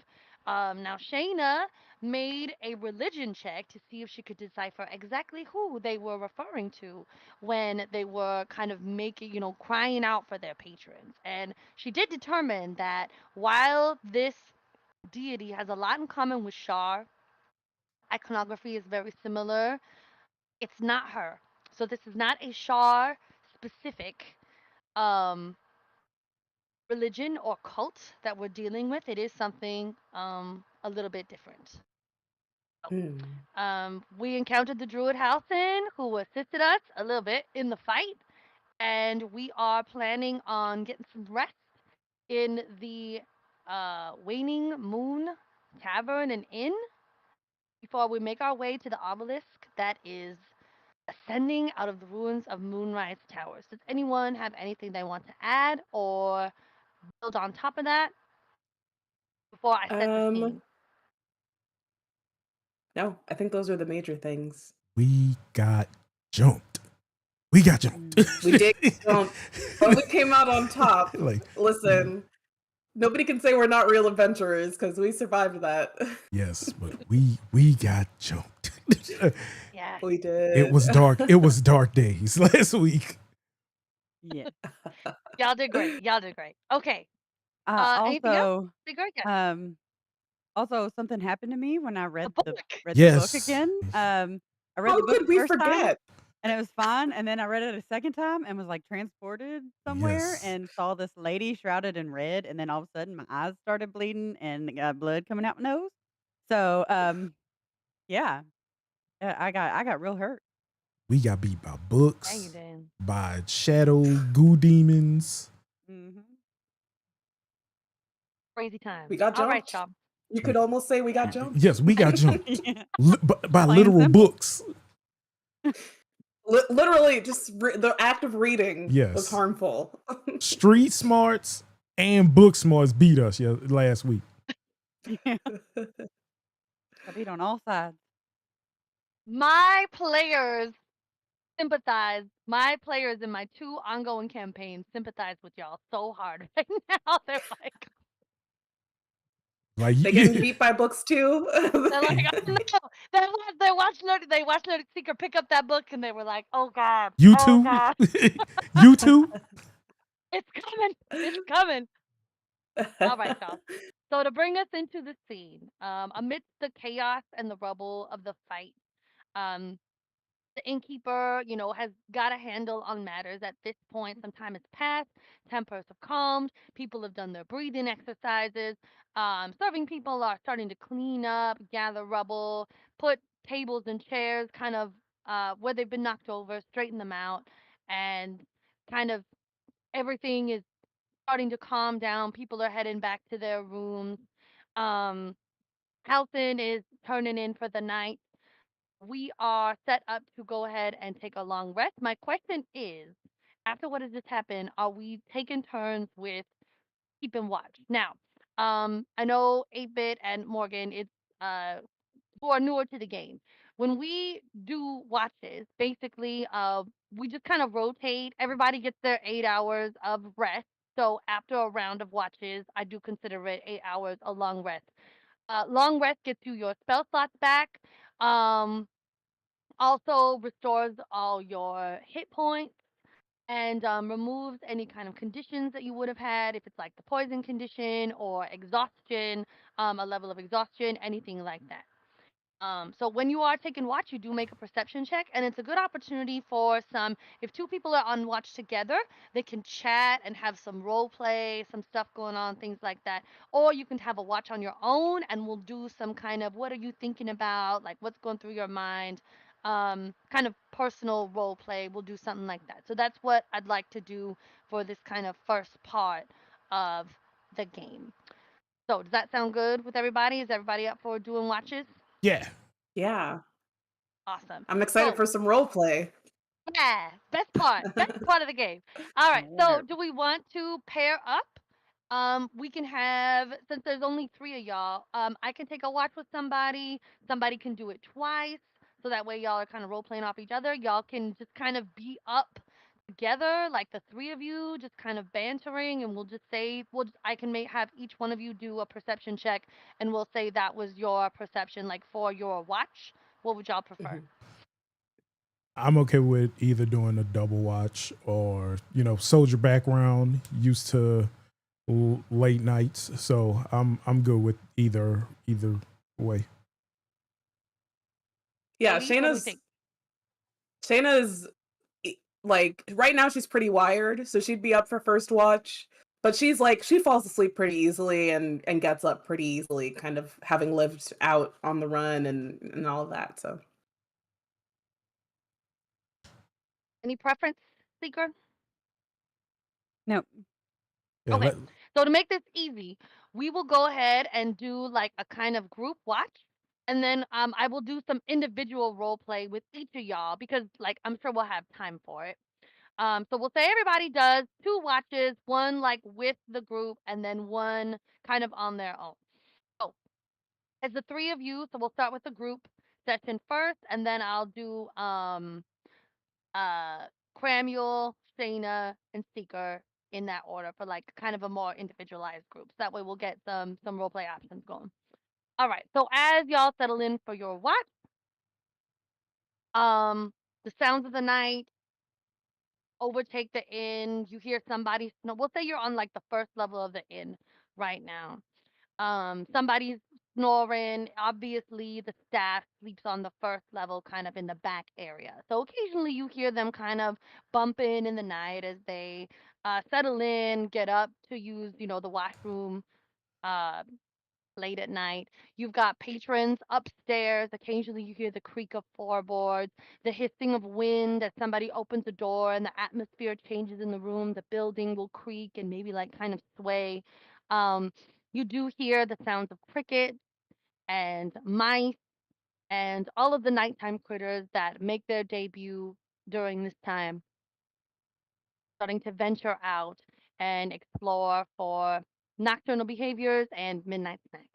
[SPEAKER 2] Now, Shayna made a religion check to see if she could decipher exactly who they were referring to when they were kind of making, crying out for their patrons. And she did determine that while this deity has a lot in common with Shar, iconography is very similar, it's not her. So this is not a Shar specific um, religion or cult that we're dealing with. It is something a little bit different.
[SPEAKER 3] Hmm.
[SPEAKER 2] We encountered the Druid Halcyon who assisted us a little bit in the fight, and we are planning on getting some rest in the Waning Moon Tavern and Inn before we make our way to the obelisk that is ascending out of the ruins of Moonrise Towers. Does anyone have anything they want to add or build on top of that before I set the
[SPEAKER 3] Um,
[SPEAKER 2] scene?
[SPEAKER 3] no, I think those are the major things.
[SPEAKER 1] We got jumped. We got jumped.
[SPEAKER 3] We did jump, but we came out on top.
[SPEAKER 1] Like,
[SPEAKER 3] Listen, nobody can say we're not real adventurers because we survived that.
[SPEAKER 1] yes, but we got jumped.
[SPEAKER 2] Yeah.
[SPEAKER 3] We did.
[SPEAKER 1] It was dark. It was dark days last week.
[SPEAKER 4] Yeah.
[SPEAKER 2] Y'all did great. Y'all did great. Okay. Anything else?
[SPEAKER 4] Also,
[SPEAKER 2] Big girl? Yeah.
[SPEAKER 4] also something happened to me when I read
[SPEAKER 2] The
[SPEAKER 4] the
[SPEAKER 2] book.
[SPEAKER 4] read the book
[SPEAKER 1] Yes.
[SPEAKER 4] again. I read
[SPEAKER 3] How
[SPEAKER 4] the book
[SPEAKER 3] could
[SPEAKER 4] the
[SPEAKER 3] we
[SPEAKER 4] first time
[SPEAKER 3] forget?
[SPEAKER 4] and it was fine, and then I read it a second time and was like transported somewhere
[SPEAKER 1] Yes.
[SPEAKER 4] and saw this lady shrouded in red, and then all of a sudden my eyes started bleeding and got blood coming out my nose. So, yeah, I got real hurt.
[SPEAKER 1] We got beat by
[SPEAKER 2] Dang you
[SPEAKER 1] books,
[SPEAKER 2] did.
[SPEAKER 1] by shadow goo demons.
[SPEAKER 4] Hmm
[SPEAKER 2] Crazy times.
[SPEAKER 3] We got
[SPEAKER 2] All right,
[SPEAKER 3] jumped.
[SPEAKER 2] y'all.
[SPEAKER 3] You could almost say we got jumped.
[SPEAKER 1] Yes, we got jumped
[SPEAKER 4] Yeah.
[SPEAKER 1] by
[SPEAKER 4] Plain
[SPEAKER 1] literal
[SPEAKER 4] simple.
[SPEAKER 1] books.
[SPEAKER 3] Literally, just the act of reading was
[SPEAKER 1] Yes.
[SPEAKER 3] harmful.
[SPEAKER 1] Street smarts and book smarts beat us last week.
[SPEAKER 4] Yeah. I beat on all sides.
[SPEAKER 2] My players sympathize. My players in my 2 ongoing campaigns sympathize with y'all so hard right now. They're
[SPEAKER 1] Like
[SPEAKER 3] They getting beat by books too.
[SPEAKER 2] like, oh no. They watched Nerdy Seeker pick up that book and they were like, oh God.
[SPEAKER 1] you
[SPEAKER 2] Oh
[SPEAKER 1] too.
[SPEAKER 2] God.
[SPEAKER 1] You too.
[SPEAKER 2] It's coming. It's coming. All right, y'all. So to bring us into the scene, amidst the chaos and the rubble of the fight, um, the innkeeper, has got a handle on matters at this point. Some time has passed, tempers have calmed, people have done their breathing exercises. Serving people are starting to clean up, gather rubble, put tables and chairs kind of where they've been knocked over, straighten them out, and kind of everything is starting to calm down. People are heading back to their rooms. Um, Halton is turning in for the night. We are set up to go ahead and take a long rest. My question is, after what has just happened, are we taking turns with keeping watch? Now, I know 8-Bit and Morgan, it's who are newer to the game. When we do watches, basically, we just kind of rotate. Everybody gets their 8 hours of rest. So after a round of watches, I do consider it 8 hours a long rest. Long rest gets you your spell slots back. Um, Also restores all your hit points and removes any kind of conditions that you would have had, if it's like the poison condition or exhaustion, a level of exhaustion, anything like that. So when you are taking watch, you do make a perception check, and it's a good opportunity for some. If 2 people are on watch together, they can chat and have some role play, some stuff going on, things like that. Or you can have a watch on your own, and we'll do some kind of what are you thinking about, like what's going through your mind, kind of personal role play. We'll do something like that. So that's what I'd like to do for this kind of first part of the game. So does that sound good with everybody? Is everybody up for doing watches?
[SPEAKER 1] Yeah.
[SPEAKER 3] Yeah,
[SPEAKER 2] Awesome.
[SPEAKER 3] I'm excited
[SPEAKER 2] So,
[SPEAKER 3] for some role play.
[SPEAKER 2] yeah, best part of the game. All right. So,
[SPEAKER 4] Wonderful.
[SPEAKER 2] do we want to pair up We can have, since there's only 3 of y'all, I can take a watch with somebody. Somebody can do it twice, so that way y'all are kind of role playing off each other. Y'all can just kind of be up together, like the 3 of you, just kind of bantering, and we'll just say, I can have each one of you do a perception check, and we'll say that was your perception, like for your watch. What would y'all prefer?
[SPEAKER 1] I'm okay with either doing a double watch or, soldier background, used to late nights, so I'm good with either way.
[SPEAKER 3] Yeah,
[SPEAKER 2] Elise, what do we think?
[SPEAKER 3] Shayna's like right now she's pretty wired, so she'd be up for first watch. But she's like she falls asleep pretty easily and gets up pretty easily, kind of having lived out on the run and all of that. So
[SPEAKER 2] Any preference, Seeker?
[SPEAKER 4] Nope.
[SPEAKER 1] Yeah,
[SPEAKER 2] Okay. So to make this easy, we will go ahead and do like a kind of group watch. And then I will do some individual role play with each of y'all because like I'm sure we'll have time for it. So we'll say everybody does 2 watches, one like with the group and then one kind of on their own. So as the 3 of you, so we'll start with the group session first, and then I'll do uh Cramuel, Shayna, and Seeker in that order for like kind of a more individualized group. So that way we'll get some role play options going. All right. So as y'all settle in for your watch, the sounds of the night overtake the inn. You hear somebody we'll say you're on like the first level of the inn right now. Somebody's snoring. Obviously, the staff sleeps on the first level, kind of in the back area. So occasionally you hear them kind of bumping in the night as they settle in, get up to use, the washroom uh, late at night. You've got patrons upstairs. Occasionally you hear the creak of floorboards, the hissing of wind as somebody opens a door and the atmosphere changes in the room. The building will creak and maybe like kind of sway. Um, you do hear the sounds of crickets and mice and all of the nighttime critters that make their debut during this time, starting to venture out and explore for nocturnal behaviors and midnight snacks.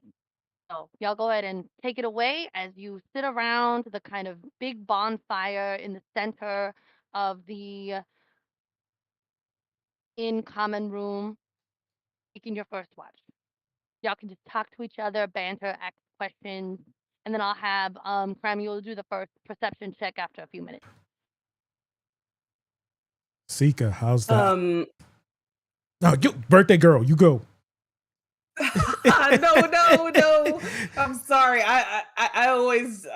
[SPEAKER 2] So y'all go ahead and take it away as you sit around the kind of big bonfire in the center of the in common room, taking your first watch. Y'all can just talk to each other, banter, ask questions, and then I'll have Cramuel do the first perception check after a few minutes.
[SPEAKER 1] Sika, how's that?
[SPEAKER 3] um
[SPEAKER 1] No, you birthday girl, you go.
[SPEAKER 3] no. I'm sorry. I always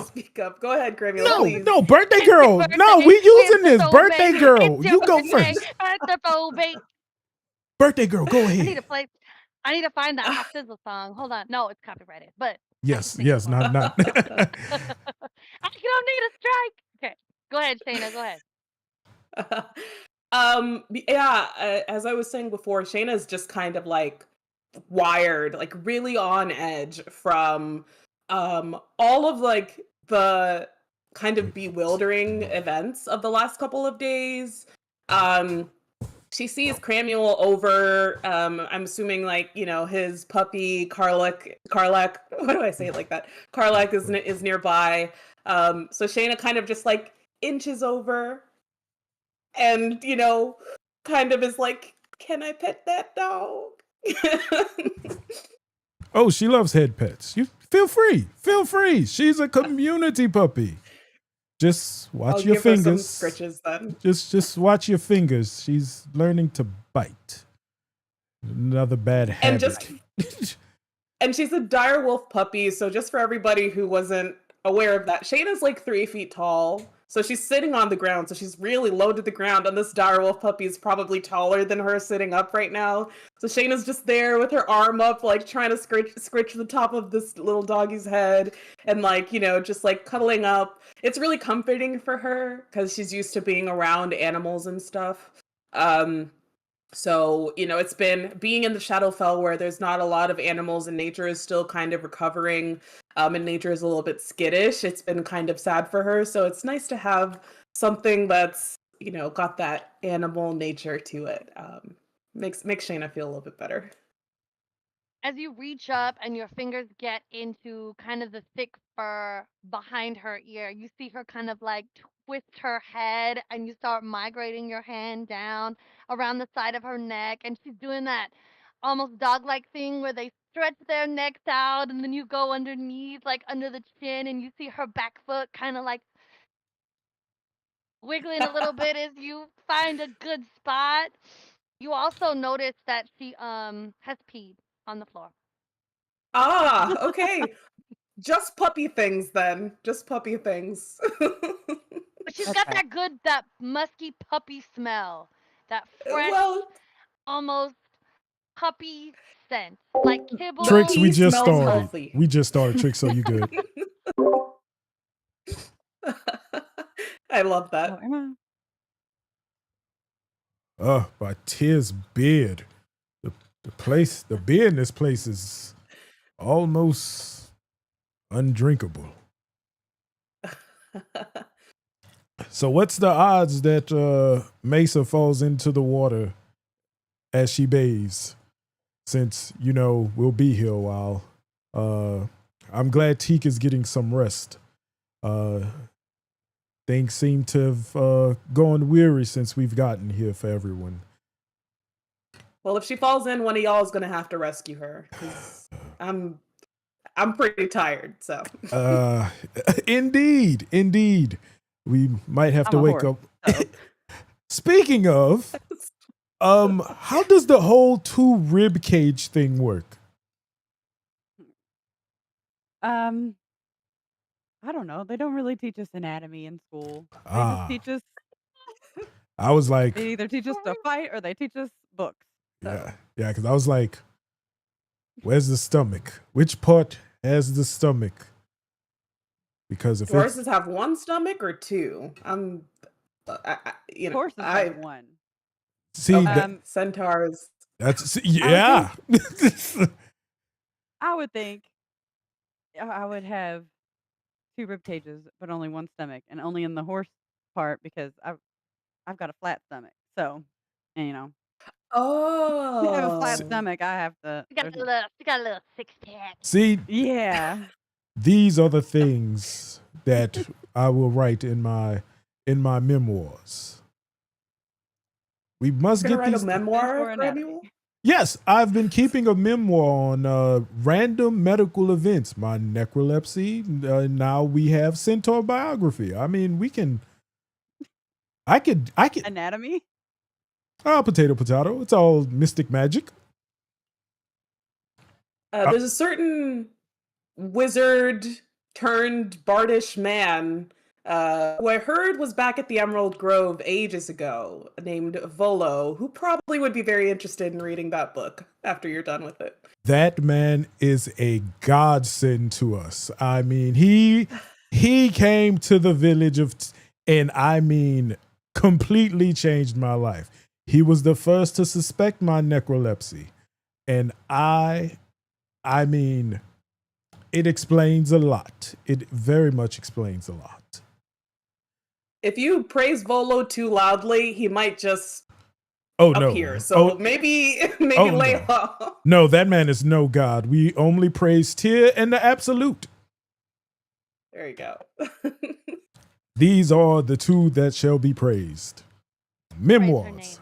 [SPEAKER 3] speak up. Go ahead, Cramuel, please.
[SPEAKER 1] No, birthday girl. No, we using this. Birthday girl, you go first. Birthday girl, go
[SPEAKER 2] I need
[SPEAKER 1] ahead.
[SPEAKER 2] to play. I need to find that Hot Sizzle song. Hold on. No, it's copyrighted, but
[SPEAKER 1] Yes,
[SPEAKER 2] I
[SPEAKER 1] not.
[SPEAKER 2] don't need a strike. Okay, go ahead, Shayna. Go ahead.
[SPEAKER 3] As I was saying before, Shayna's just kind of like wired, like really on edge from all of like the kind of bewildering events of the last couple of days. She sees Cramuel over, I'm assuming like, his puppy Karlak, what do I say it like that? Karlak is nearby. So Shayna kind of just like inches over and, kind of is like, can I pet that dog?
[SPEAKER 1] Oh, she loves head pets. You feel free. She's a community puppy. Just watch
[SPEAKER 3] I'll
[SPEAKER 1] your
[SPEAKER 3] give her some
[SPEAKER 1] fingers.
[SPEAKER 3] scritches then.
[SPEAKER 1] Just watch your fingers. She's learning to bite. Another bad habit.
[SPEAKER 3] And she's a dire wolf puppy, so just for everybody who wasn't aware of that, Shayna's like 3 feet tall. So she's sitting on the ground, so she's really low to the ground, and this dire wolf puppy is probably taller than her sitting up right now. So Shayna's just there with her arm up, like trying to scritch the top of this little doggy's head, and like, just like cuddling up. It's really comforting for her, because she's used to being around animals and stuff. So, it's been being in the Shadowfell where there's not a lot of animals and nature is still kind of recovering, and nature is a little bit skittish. It's been kind of sad for her. So it's nice to have something that's, got that animal nature to it. Makes Shayna feel a little bit better.
[SPEAKER 2] As you reach up and your fingers get into kind of the thick fur behind her ear, you see her kind of like twist her head and you start migrating your hand down around the side of her neck. And she's doing that almost dog like thing where they stretch their necks out and then you go underneath, like under the chin, and you see her back foot kind of like wiggling a little bit as you find a good spot. You also notice that she has peed on the floor.
[SPEAKER 3] Ah, okay. Just puppy things then. Just puppy things.
[SPEAKER 2] But she's got
[SPEAKER 4] Okay.
[SPEAKER 2] that musky puppy smell. That fresh,
[SPEAKER 3] Well,
[SPEAKER 2] almost puppy scent. Like kibble.
[SPEAKER 1] Tricks, we
[SPEAKER 3] He
[SPEAKER 1] just
[SPEAKER 3] smells
[SPEAKER 1] started.
[SPEAKER 3] healthy.
[SPEAKER 1] We just started, Tricks, so you good.
[SPEAKER 3] I love that.
[SPEAKER 4] Oh, Emma.
[SPEAKER 1] But Tier's beard. The beer in this place is almost undrinkable. So what's the odds that Mesa falls into the water as she bathes? Since, we'll be here a while. I'm glad Teak is getting some rest. Things seem to have gone weary since we've gotten here for everyone.
[SPEAKER 3] Well, if she falls in, one of y'all is gonna have to rescue her. 'Cause I'm pretty tired, so.
[SPEAKER 1] Indeed. We might have to
[SPEAKER 4] I'm a
[SPEAKER 1] wake
[SPEAKER 4] horse,
[SPEAKER 1] up.
[SPEAKER 4] so.
[SPEAKER 1] Speaking of, how does the whole 2 rib cage thing work?
[SPEAKER 4] I don't know. They don't really teach us anatomy in school. They
[SPEAKER 1] Ah.
[SPEAKER 4] just teach us.
[SPEAKER 1] I was like,
[SPEAKER 4] They either teach us to fight or they teach us books. So.
[SPEAKER 1] yeah, because I was like, where's the stomach? Which part has the stomach? Because if
[SPEAKER 3] Horses have one stomach or 2?
[SPEAKER 4] Horses have one.
[SPEAKER 1] see,
[SPEAKER 3] Okay, centaurs.
[SPEAKER 1] yeah.
[SPEAKER 4] I would think I would have 2 rib cages, but only one stomach, and only in the horse part because I've got a flat stomach. So, and, to have a flat
[SPEAKER 3] Oh.
[SPEAKER 4] stomach, I have to.
[SPEAKER 2] She got a little six pack.
[SPEAKER 1] See,
[SPEAKER 4] Yeah.
[SPEAKER 1] these are the things that I will write in my memoirs. We must
[SPEAKER 3] Gonna
[SPEAKER 1] get
[SPEAKER 3] write
[SPEAKER 1] these.
[SPEAKER 3] a memoir,
[SPEAKER 4] for anatomy.
[SPEAKER 3] Cramuel?
[SPEAKER 1] Yes, I've been keeping a memoir on random medical events. My necrolepsy. Now we have centaur biography. I mean, we can. I could.
[SPEAKER 4] Anatomy?
[SPEAKER 1] Potato. It's all mystic magic.
[SPEAKER 3] There's a certain wizard turned bardish man who I heard was back at the Emerald Grove ages ago, named Volo, who probably would be very interested in reading that book after you're done with it.
[SPEAKER 1] That man is a godsend to us. I mean, he came to the village and I mean, completely changed my life. He was the first to suspect my necrolepsy. And I mean, it explains a lot. It very much explains a lot.
[SPEAKER 3] If you praise Volo too loudly, he might just appear.
[SPEAKER 1] No.
[SPEAKER 3] So maybe lay off.
[SPEAKER 1] No, that man is no god. We only praise Tyr and the absolute.
[SPEAKER 3] There you go.
[SPEAKER 1] These are the 2 that shall be praised. Memoirs.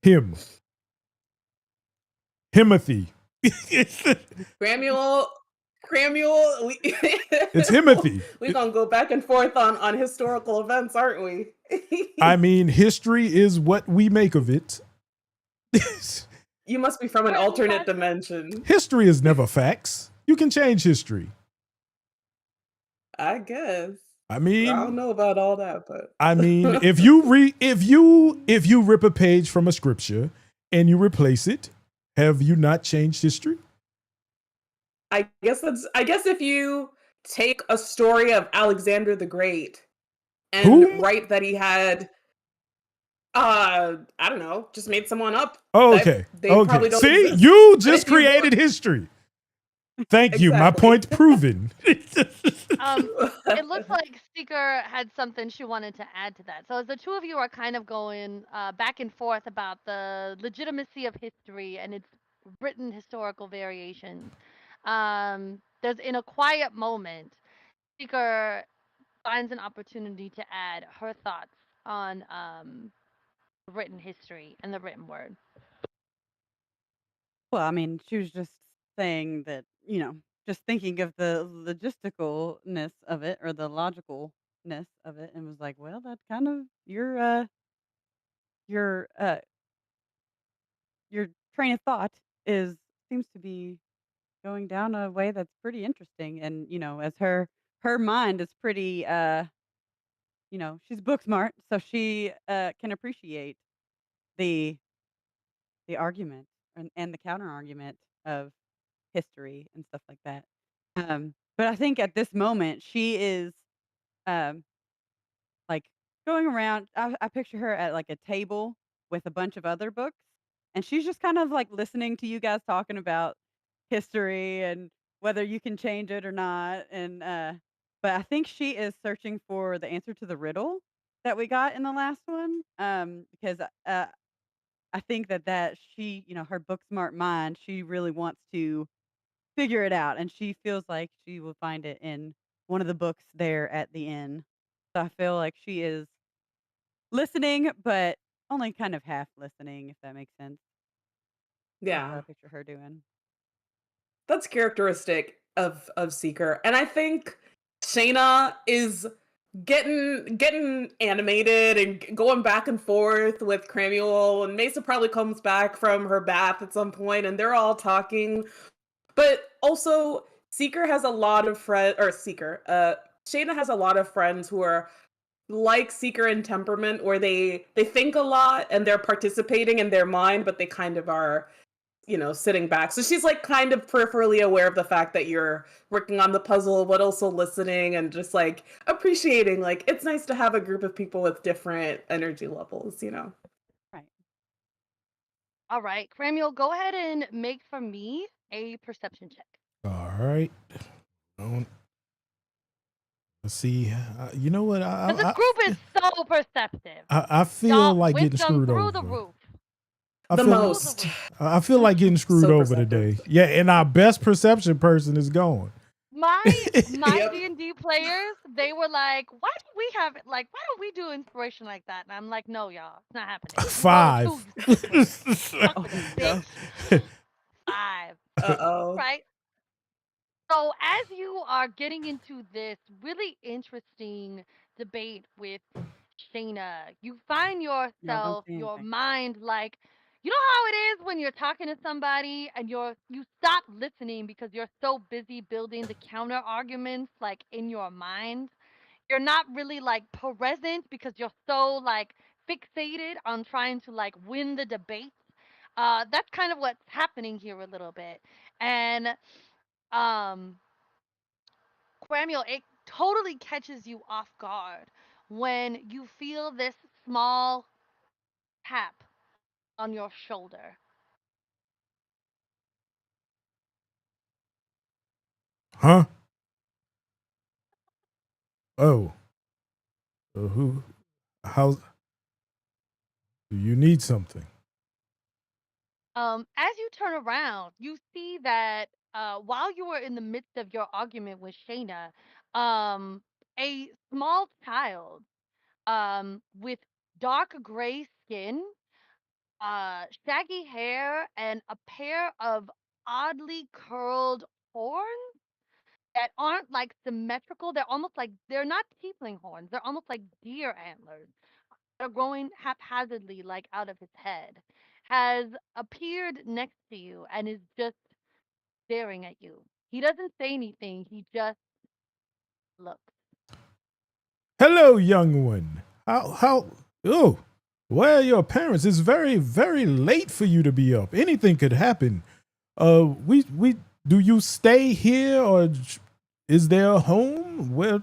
[SPEAKER 1] Him. Himothy.
[SPEAKER 3] Cramuel,
[SPEAKER 1] It's Himothy.
[SPEAKER 3] We're gonna go back and forth on historical events, aren't we?
[SPEAKER 1] I mean, history is what we make of it.
[SPEAKER 3] You must be from an alternate dimension.
[SPEAKER 1] History is never facts. You can change history.
[SPEAKER 3] I guess.
[SPEAKER 1] I mean,
[SPEAKER 3] I don't know about all that, but
[SPEAKER 1] I mean, if you rip a page from a scripture and you replace it, have you not changed history?
[SPEAKER 3] I guess if you take a story of Alexander the Great and write that he had I don't know, just made someone up.
[SPEAKER 1] Oh, okay.
[SPEAKER 3] They probably don't
[SPEAKER 1] See,
[SPEAKER 3] exist.
[SPEAKER 1] you just created history. Thank you. My
[SPEAKER 3] Exactly.
[SPEAKER 1] point proven.
[SPEAKER 2] It looks like Seeker had something she wanted to add to that. So as the two of you are kind of going back and forth about the legitimacy of history and its written historical variations, there's in a quiet moment, Seeker finds an opportunity to add her thoughts on written history and the written word.
[SPEAKER 4] Well, I mean, she was just saying that, just thinking of the logisticalness of it or the logicalness of it, and was like, well, that kind of your your train of thought is seems to be going down a way that's pretty interesting. And, as her mind is pretty she's book smart, so she can appreciate the argument and the counter argument of history and stuff like that. But I think at this moment she is um like going around. I picture her at like a table with a bunch of other books, and she's just kind of like listening to you guys talking about history and whether you can change it or not. And but I think she is searching for the answer to the riddle that we got in the last one. Because I think that she, her book smart mind, she really wants to figure it out, and she feels like she will find it in one of the books there at the inn. So I feel like she is listening, but only kind of half listening, if that makes sense. That's what
[SPEAKER 3] Yeah.
[SPEAKER 4] I picture her doing.
[SPEAKER 3] That's characteristic of Seeker. And I think Shayna is getting animated and going back and forth with Cramuel, and Mesa probably comes back from her bath at some point and they're all talking. But also Seeker has a lot of friends, or Shayna has a lot of friends who are like Seeker in temperament, where they think a lot and they're participating in their mind, but they kind of are, sitting back. So she's like kind of peripherally aware of the fact that you're working on the puzzle, but also listening and just like appreciating, like, it's nice to have a group of people with different energy levels.
[SPEAKER 4] Right.
[SPEAKER 2] All right, Cramuel, go ahead and make for me a perception check.
[SPEAKER 1] All right. Let's see. You know what?
[SPEAKER 2] Because this group is so perceptive.
[SPEAKER 1] I feel
[SPEAKER 2] Y'all,
[SPEAKER 1] like getting
[SPEAKER 2] wisdom
[SPEAKER 1] screwed
[SPEAKER 2] through the
[SPEAKER 1] over.
[SPEAKER 2] roof.
[SPEAKER 3] The
[SPEAKER 2] Through the
[SPEAKER 3] most.
[SPEAKER 2] roof.
[SPEAKER 1] I feel like getting screwed
[SPEAKER 3] So
[SPEAKER 1] over
[SPEAKER 3] perceptive.
[SPEAKER 1] today. Yeah, and our best perception person is gone.
[SPEAKER 2] My
[SPEAKER 3] Yep.
[SPEAKER 2] D&D players, they were like, why don't we do inspiration like that? And I'm like, no, y'all, it's not happening. You roll a 2,
[SPEAKER 1] 5.
[SPEAKER 2] you stick with it. Fuck
[SPEAKER 4] Oh
[SPEAKER 2] with it,
[SPEAKER 4] my gosh.
[SPEAKER 2] bitch. 5.
[SPEAKER 3] Uh-oh.
[SPEAKER 2] Right? So as you are getting into this really interesting debate with Shayna, you find
[SPEAKER 4] Y'all don't
[SPEAKER 2] yourself,
[SPEAKER 4] say
[SPEAKER 2] your
[SPEAKER 4] anything.
[SPEAKER 2] mind, like, you know how it is when you're talking to somebody and you stop listening because you're so busy building the counter arguments like in your mind. You're not really like present because you're so like fixated on trying to like win the debate. That's kind of what's happening here a little bit. And um Cramuel, it totally catches you off guard when you feel this small tap on your shoulder.
[SPEAKER 1] Huh? Oh. Who? How? Do you need something?
[SPEAKER 2] As you turn around, you see that while you were in the midst of your argument with Shayna, um, a small child with dark gray skin, shaggy hair, and a pair of oddly curled horns that aren't like symmetrical. They're almost like they're not tiefling horns. They're almost like deer antlers that are growing haphazardly like out of his head. Has appeared next to you and is just staring at you. He doesn't say anything. He just looks.
[SPEAKER 1] Hello, young one. How? Oh, where are your parents? It's very, very late for you to be up. Anything could happen. We. Do you stay here, or is there a home? Where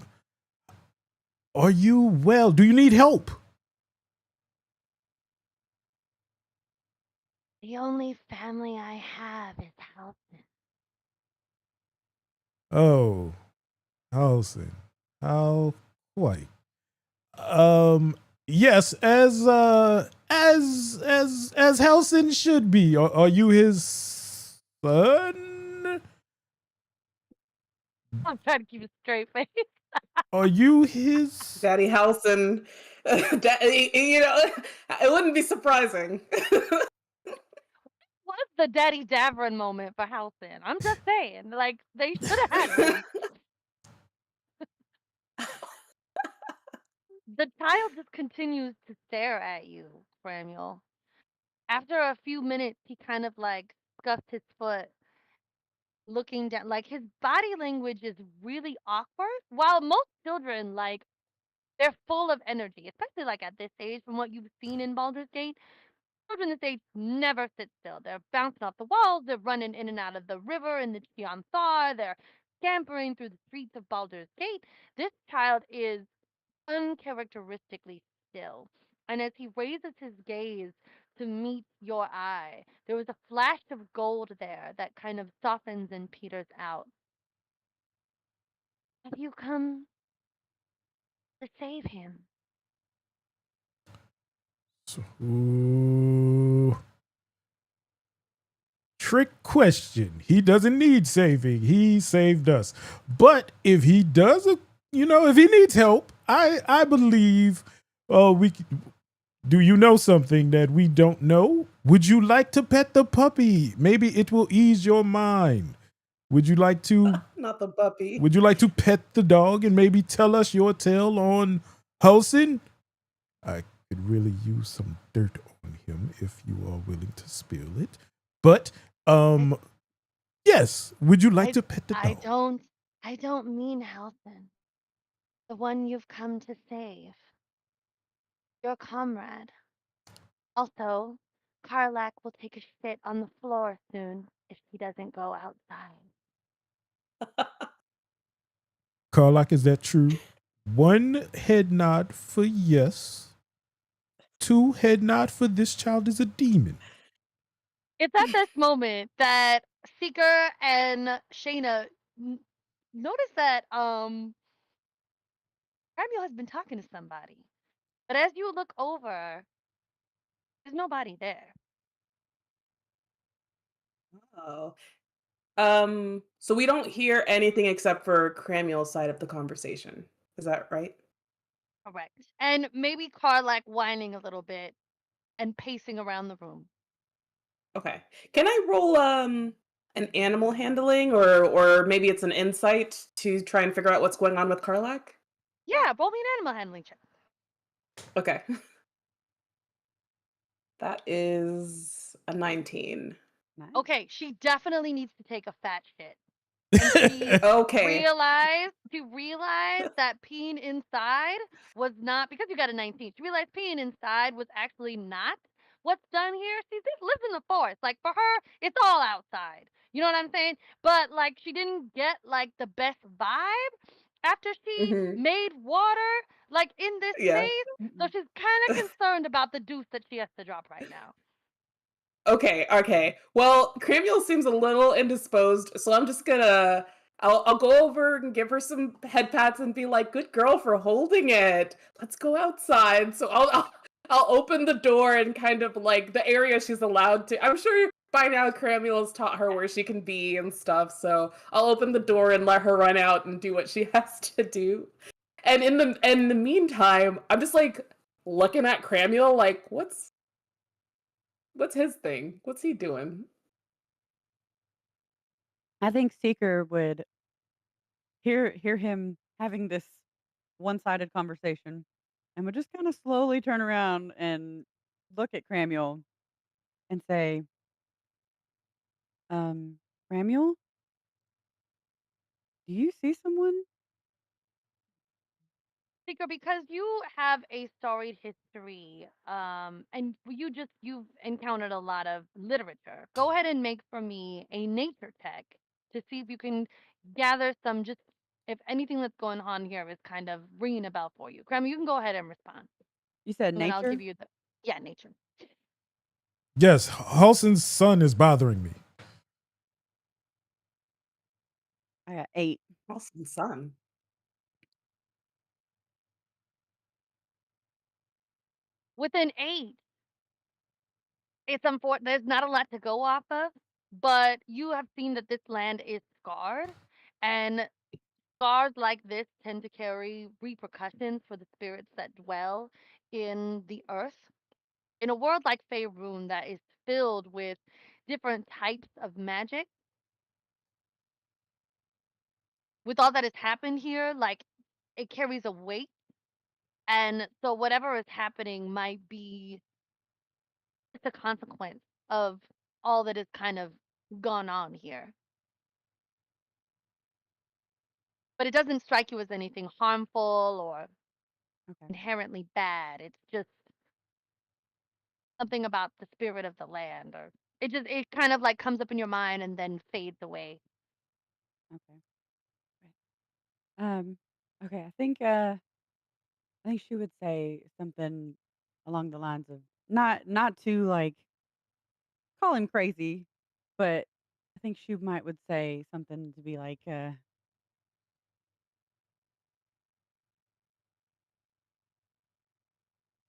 [SPEAKER 1] are you? Well, do you need help?
[SPEAKER 2] The only family I have is Halton.
[SPEAKER 1] Oh, Halson. How? Why? Yes, as Helson should be. Are you his son?
[SPEAKER 2] I'm trying to keep a straight face.
[SPEAKER 1] Are you his?
[SPEAKER 3] Daddy House and it wouldn't be surprising.
[SPEAKER 2] What's the Daddy Davern moment for Halcyon? I'm just saying, like, they should have had one. The child just continues to stare at you, Samuel. After a few minutes, he kind of like scuffed his foot, looking down. Like his body language is really awkward. While most children, like, they're full of energy, especially like at this age, from what you've seen in Baldur's Gate. Children this age never sit still. They're bouncing off the walls. They're running in and out of the river in the Cheon Thar. They're scampering through the streets of Baldur's Gate. This child is uncharacteristically still. And as he raises his gaze to meet your eye, there was a flash of gold there that kind of softens and peters out. Have you come to save him?
[SPEAKER 1] Ooh. Trick question. He doesn't need saving. He saved us. But if he does, if he needs help, I believe we. Do you know something that we don't know? Would you like to pet the puppy? Maybe it will ease your mind. Would you like to?
[SPEAKER 3] Not the puppy.
[SPEAKER 1] Would you like to pet the dog and maybe tell us your tale on Hulson? I could really use some dirt on him if you are willing to spill it. But yes. Would you like to pet the dog?
[SPEAKER 2] I don't mean Halcyon. The one you've come to save. Your comrade. Also, Karlak will take a shit on the floor soon if he doesn't go outside.
[SPEAKER 1] Carlock, is that true? 1 head nod for yes. 2 head nod for this child is a demon.
[SPEAKER 2] It's at this moment that Seeker and Shayna notice that Samuel has been talking to somebody. But as you look over, there's nobody there.
[SPEAKER 3] Oh. So we don't hear anything except for Cramuel's side of the conversation. Is that right?
[SPEAKER 2] Correct. And maybe Karlak whining a little bit and pacing around the room.
[SPEAKER 3] Okay. Can I roll an animal handling or maybe it's an insight to try and figure out what's going on with Karlak?
[SPEAKER 2] Yeah, roll me an animal handling check.
[SPEAKER 3] Okay. That is a 19.
[SPEAKER 4] Nice.
[SPEAKER 2] Okay, she definitely needs to take a fat shit. And she
[SPEAKER 3] Okay.
[SPEAKER 2] realized that peeing inside was not, because you got a 19. She realized peeing inside was actually not what's done here. She just lives in the forest. Like for her, it's all outside. You know what I'm saying? But like she didn't get like the best vibe after she
[SPEAKER 3] Mhm.
[SPEAKER 2] made water like in this
[SPEAKER 3] Yeah.
[SPEAKER 2] space. So she's kind of concerned about the deuce that she has to drop right now.
[SPEAKER 3] Okay. Well, Cramuel seems a little indisposed, so I'm just gonna I'll go over and give her some head pats and be like, "Good girl for holding it. Let's go outside." So I'll open the door and kind of like the area she's allowed to. I'm sure by now Cramuel has taught her where she can be and stuff. So I'll open the door and let her run out and do what she has to do. And in the meantime, I'm just like looking at Cramuel like, what's his thing? What's he doing?
[SPEAKER 4] I think Seeker would hear him having this one-sided conversation and would just kind of slowly turn around and look at Cramuel and say, Cramuel, do you see someone?
[SPEAKER 2] Seeker, because you have a storied history, and you've encountered a lot of literature. Go ahead and make for me a nature check to see if you can gather some, just if anything that's going on here is kind of ringing a bell for you. Graham, you can go ahead and respond,
[SPEAKER 4] You said
[SPEAKER 2] and then I'll
[SPEAKER 4] nature?
[SPEAKER 2] give you the nature.
[SPEAKER 1] Yes, Halson's son is bothering me.
[SPEAKER 4] I got 8.
[SPEAKER 3] Awesome son.
[SPEAKER 2] with an 8, it's unfortunate. There's not a lot to go off of, but you have seen that this land is scarred, and scars like this tend to carry repercussions for the spirits that dwell in the earth. In a world like Faerun that is filled with different types of magic, with all that has happened here, like it carries a weight, and so whatever is happening might be just a consequence of all that has kind of gone on here. But it doesn't strike you as anything harmful or
[SPEAKER 4] Okay.
[SPEAKER 2] inherently bad. It's just something about the spirit of the land, or it kind of like comes up in your mind and then fades away.
[SPEAKER 4] Okay. Right. Okay. I think she would say something along the lines of not to like call him crazy, but I think she would say something to be like,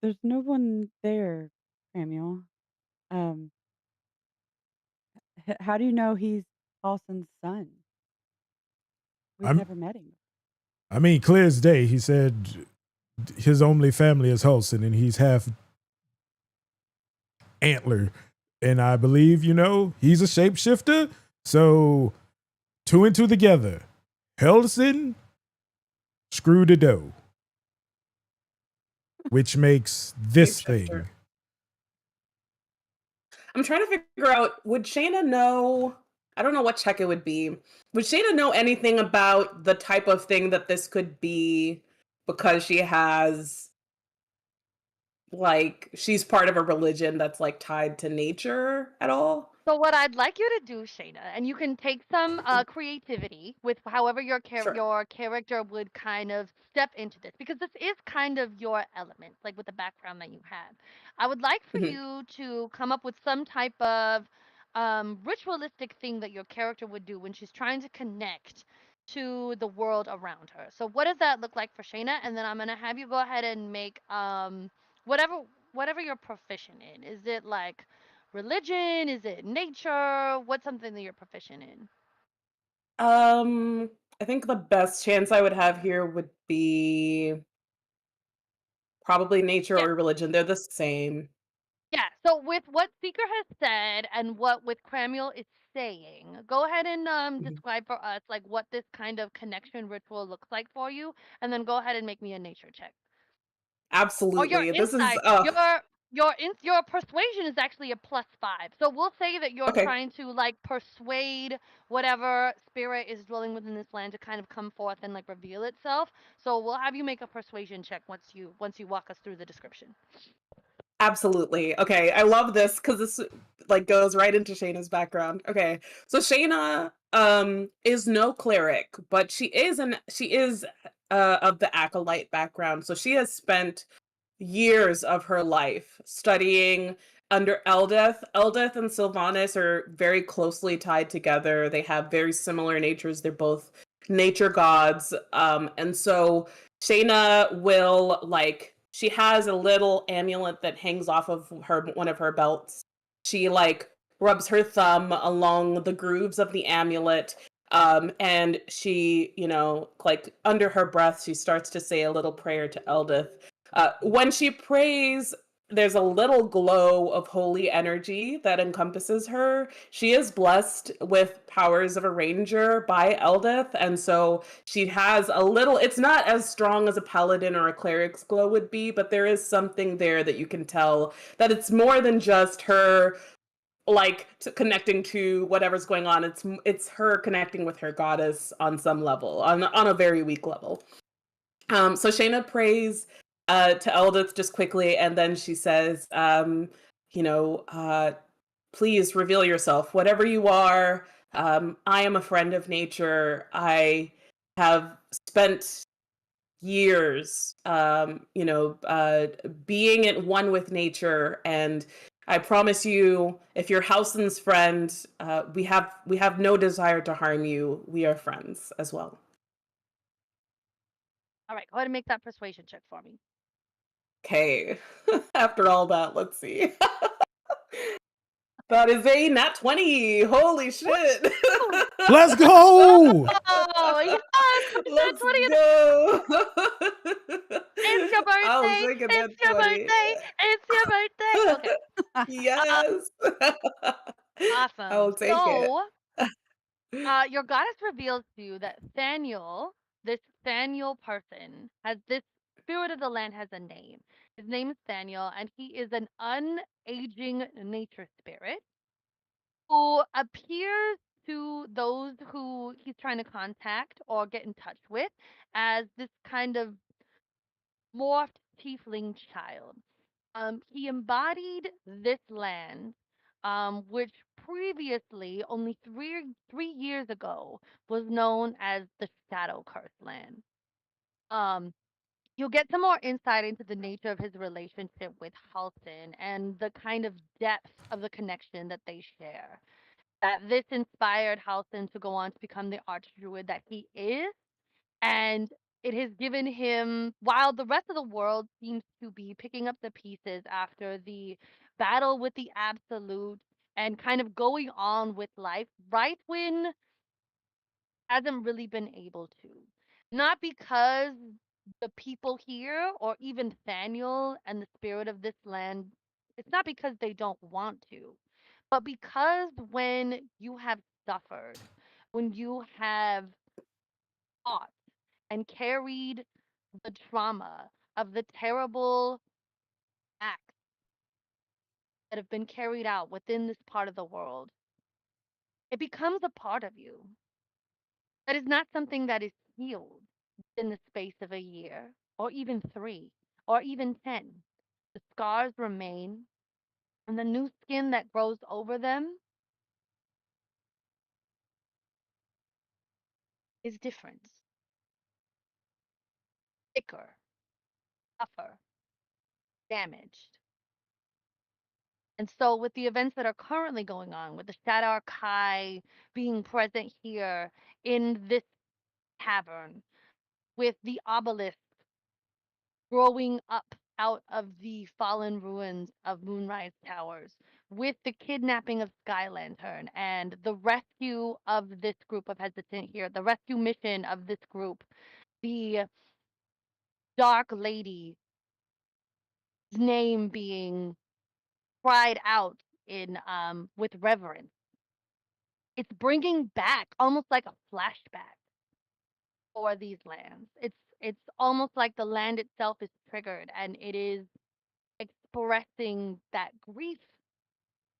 [SPEAKER 4] "There's no one there, Samuel. Um, how do you know he's Paulson's son? We've
[SPEAKER 1] I'm
[SPEAKER 4] never met him."
[SPEAKER 1] I mean, clear as day. He said his only family is Hulson, and he's half antler. And I believe, he's a shapeshifter. So 2 and 2 together. Hulson, screw the dough. Which makes this
[SPEAKER 3] Shapeshifter.
[SPEAKER 1] thing.
[SPEAKER 3] I'm trying to figure out, would Shayna know? I don't know what check it would be. Would Shayna know anything about the type of thing that this could be because she has, like, she's part of a religion that's, like, tied to nature at all?
[SPEAKER 2] So what I'd like you to do, Shayna, and you can take some creativity with however
[SPEAKER 3] Sure.
[SPEAKER 2] your character would kind of step into this, because this is kind of your element, like with the background that you have. I would like for
[SPEAKER 3] Mhm.
[SPEAKER 2] you to come up with some type of ritualistic thing that your character would do when she's trying to connect to the world around her. So what does that look like for Shayna? And then I'm gonna have you go ahead and make whatever whatever you're proficient in. Is it like religion? Is it nature? What's something that you're proficient in?
[SPEAKER 3] I think the best chance I would have here would be probably nature
[SPEAKER 2] Yeah,
[SPEAKER 3] or religion. They're the same.
[SPEAKER 2] yeah. So with what Seeker has said and what with Cramuel is saying, go ahead and
[SPEAKER 3] Mhm.
[SPEAKER 2] describe for us like what this kind of connection ritual looks like for you, and then go ahead and make me a nature check. Or your
[SPEAKER 3] Absolutely. This is
[SPEAKER 2] insight, your persuasion is actually a +5. So we'll say that you're
[SPEAKER 3] okay.
[SPEAKER 2] trying to like persuade whatever spirit is dwelling within this land to kind of come forth and like reveal itself. So we'll have you make a persuasion check once you walk us through the description.
[SPEAKER 3] Absolutely. Okay, I love this because this like goes right into Shayna's background. Okay, so Shayna is no cleric, but she is of the acolyte background. So she has spent years of her life studying under Eldeth. Eldeth and Sylvanas are very closely tied together. They have very similar natures. They're both nature gods. And so Shayna will like she has a little amulet that hangs off of her one of her belts. She like rubs her thumb along the grooves of the amulet, and she, like under her breath, she starts to say a little prayer to Eldith. When she prays, there's a little glow of holy energy that encompasses her. She is blessed with powers of a ranger by Eldith, and so she has a little, it's not as strong as a paladin or a cleric's glow would be, but there is something there that you can tell that it's more than just her like connecting to whatever's going on. It's her connecting with her goddess on some level, on a very weak level. So Shayna prays to Eldith just quickly, and then she says, you know, uh, please reveal yourself, whatever you are. I am a friend of nature. I have spent years, being at one with nature, and I promise you, if you're Howson's friend, we have no desire to harm you. We are friends as well.
[SPEAKER 2] All right, go ahead and make that persuasion check for me.
[SPEAKER 3] Okay. After all that, let's see. That is a nat 20. Holy shit.
[SPEAKER 1] Let's go.
[SPEAKER 2] Oh, yes! It's
[SPEAKER 3] Let's
[SPEAKER 2] that 20th.
[SPEAKER 3] go.
[SPEAKER 2] It's your
[SPEAKER 3] I'll
[SPEAKER 2] birthday.
[SPEAKER 3] take a
[SPEAKER 2] It's
[SPEAKER 3] nat
[SPEAKER 2] your
[SPEAKER 3] 20.
[SPEAKER 2] birthday. It's your birthday. Okay.
[SPEAKER 3] Yes.
[SPEAKER 2] Awesome.
[SPEAKER 3] I'll take it.
[SPEAKER 2] So, your goddess reveals to you that this Thaniel person, has this spirit of the land has a name. His name is Thaniel, and he is an unaging nature spirit who appears to those who he's trying to contact or get in touch with as this kind of morphed tiefling child. He embodied this land, which previously, only three years ago, was known as the Shadow Curse Land. Um, you'll get some more insight into the nature of his relationship with Halton and the kind of depth of the connection that they share. That this inspired Halton to go on to become the archdruid that he is, and it has given him, while the rest of the world seems to be picking up the pieces after the battle with the absolute and kind of going on with life, right when hasn't really been able to. Not because the people here or even Thaniel and the spirit of this land, it's not because they don't want to, but because when you have suffered, when you have fought and carried the trauma of the terrible acts that have been carried out within this part of the world, it becomes a part of you. That is not something that is healed in the space of a year, or even 3, or even 10. The scars remain, and the new skin that grows over them is different, thicker, tougher, damaged. And so, with the events that are currently going on, with the Shadar Kai being present here in this tavern, with the obelisk growing up out of the fallen ruins of Moonrise Towers, with the kidnapping of Sky Lantern and the rescue of this group of hesitant here, the rescue mission of this group, the Dark Lady's name being cried out in with reverence. It's bringing back almost like a flashback for these lands. It's almost like the land itself is triggered and it is expressing that grief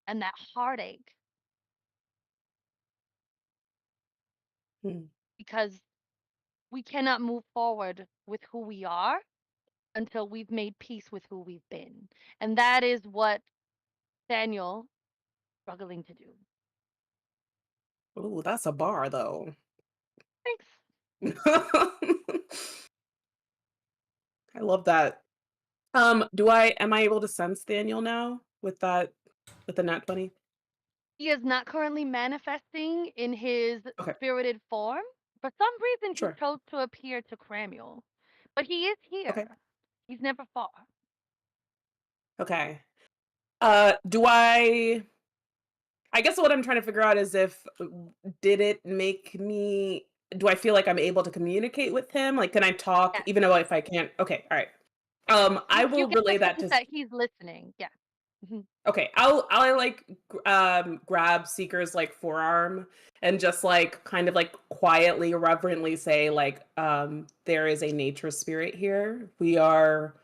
[SPEAKER 2] and that heartache
[SPEAKER 3] Hmm.
[SPEAKER 2] because we cannot move forward with who we are until we've made peace with who we've been. And that is what Daniel is struggling to do.
[SPEAKER 3] Ooh, that's a bar though.
[SPEAKER 2] Thanks.
[SPEAKER 3] I love that. Am I able to sense Daniel now with the nat 20?
[SPEAKER 2] He is not currently manifesting in his
[SPEAKER 3] Okay,
[SPEAKER 2] spirited form. For some reason, he
[SPEAKER 3] sure.
[SPEAKER 2] chose to appear to Cramuel, but he is
[SPEAKER 3] Okay.
[SPEAKER 2] here. He's never far.
[SPEAKER 3] Okay. Do I guess what I'm trying to figure out is if did it make me do I feel like I'm able to communicate with him? Like, can I talk
[SPEAKER 2] Yes,
[SPEAKER 3] even though if I can't? Okay, all right. I
[SPEAKER 2] you
[SPEAKER 3] will
[SPEAKER 2] get the
[SPEAKER 3] relay that
[SPEAKER 2] sense
[SPEAKER 3] to
[SPEAKER 2] that he's listening. Yeah. Mhm.
[SPEAKER 3] okay. I'll like grab Seeker's like forearm and just like kind of like quietly, reverently say like there is a nature spirit here. We are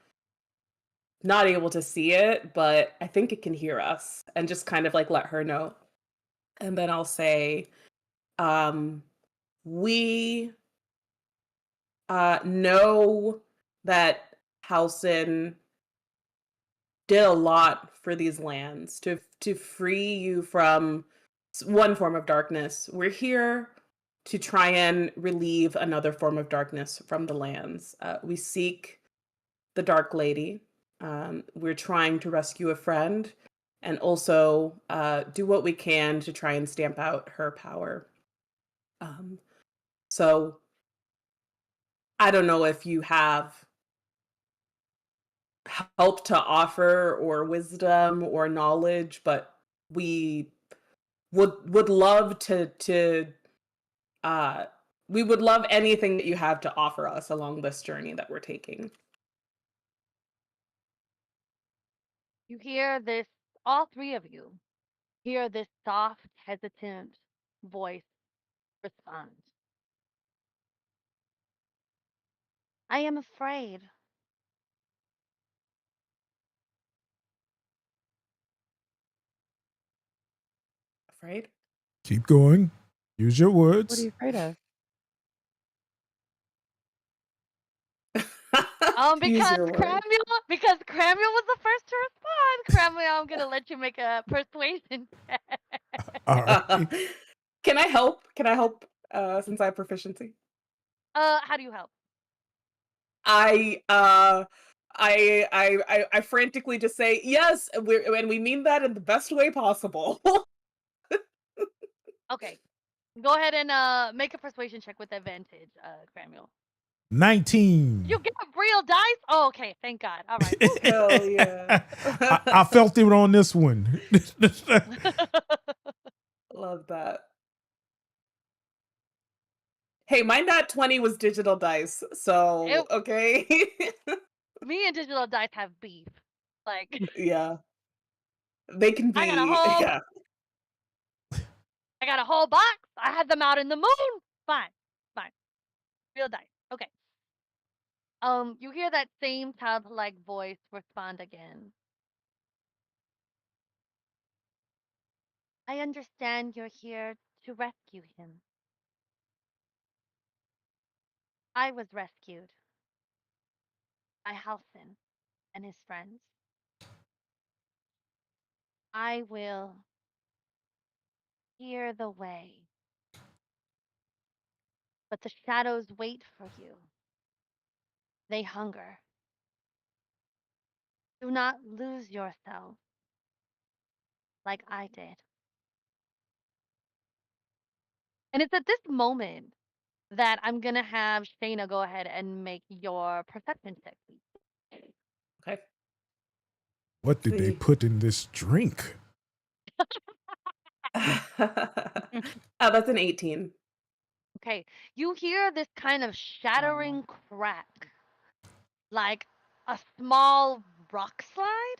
[SPEAKER 3] not able to see it, but I think it can hear us and just kind of like let her know. And then I'll say, um, we know that Halson did a lot for these lands to free you from one form of darkness. We're here to try and relieve another form of darkness from the lands. We seek the Dark Lady. We're trying to rescue a friend and also do what we can to try and stamp out her power. So I don't know if you have help to offer or wisdom or knowledge, but we would love to we would love anything that you have to offer us along this journey that we're taking.
[SPEAKER 2] You hear this, all three of you hear this soft, hesitant voice respond. I am afraid.
[SPEAKER 3] Afraid?
[SPEAKER 1] Keep going. Use your
[SPEAKER 4] What are
[SPEAKER 1] words.
[SPEAKER 4] you afraid of?
[SPEAKER 3] Use
[SPEAKER 2] Because
[SPEAKER 3] your words.
[SPEAKER 2] Cramuel was the first to respond. Cramuel, I'm gonna let you make a persuasion check.
[SPEAKER 1] All right.
[SPEAKER 3] Can I help? Can I help? Since I have proficiency.
[SPEAKER 2] How do you help?
[SPEAKER 3] I frantically just say yes, and we mean that in the best way possible.
[SPEAKER 2] Okay. Go ahead and make a persuasion check with advantage, Cramuel.
[SPEAKER 1] 19.
[SPEAKER 2] You get real dice? Oh, okay. Thank God. All right.
[SPEAKER 3] Hell yeah.
[SPEAKER 1] I felt it on this one.
[SPEAKER 3] Love that. Hey, my nat 20 was digital dice, so okay.
[SPEAKER 2] Me and digital dice have beef. Like,
[SPEAKER 3] Yeah. They can be.
[SPEAKER 2] I got a whole
[SPEAKER 3] Yeah.
[SPEAKER 2] I got a whole box. I had them out in the moon. Fine. Real dice. Okay. You hear that same childlike voice respond again. I understand you're here to rescue him. I was rescued by Halcyon and his friends. I will clear the way. But the shadows wait for you. They hunger. Do not lose yourself like I did. And it's at this moment that I'm going to have Shayna go ahead and make your perception check, please.
[SPEAKER 3] Okay.
[SPEAKER 1] What did they
[SPEAKER 3] See.
[SPEAKER 1] put in this drink?
[SPEAKER 3] That's an 18.
[SPEAKER 2] Okay, you hear this kind of shattering crack, like a small rock slide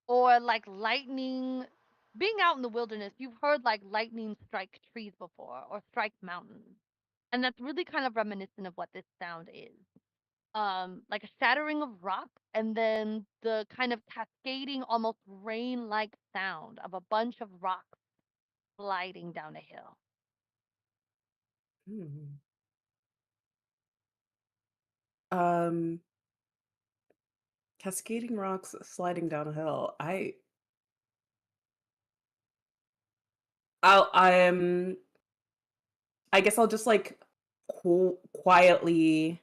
[SPEAKER 2] or like lightning. Being out in the wilderness, you've heard like lightning strike trees before or strike mountains. And that's really kind of reminiscent of what this sound is. Like a shattering of rock and then the kind of cascading, almost rain-like sound of a bunch of rocks sliding down a hill.
[SPEAKER 3] Um, cascading rocks sliding down a hill. I guess I'll just like quietly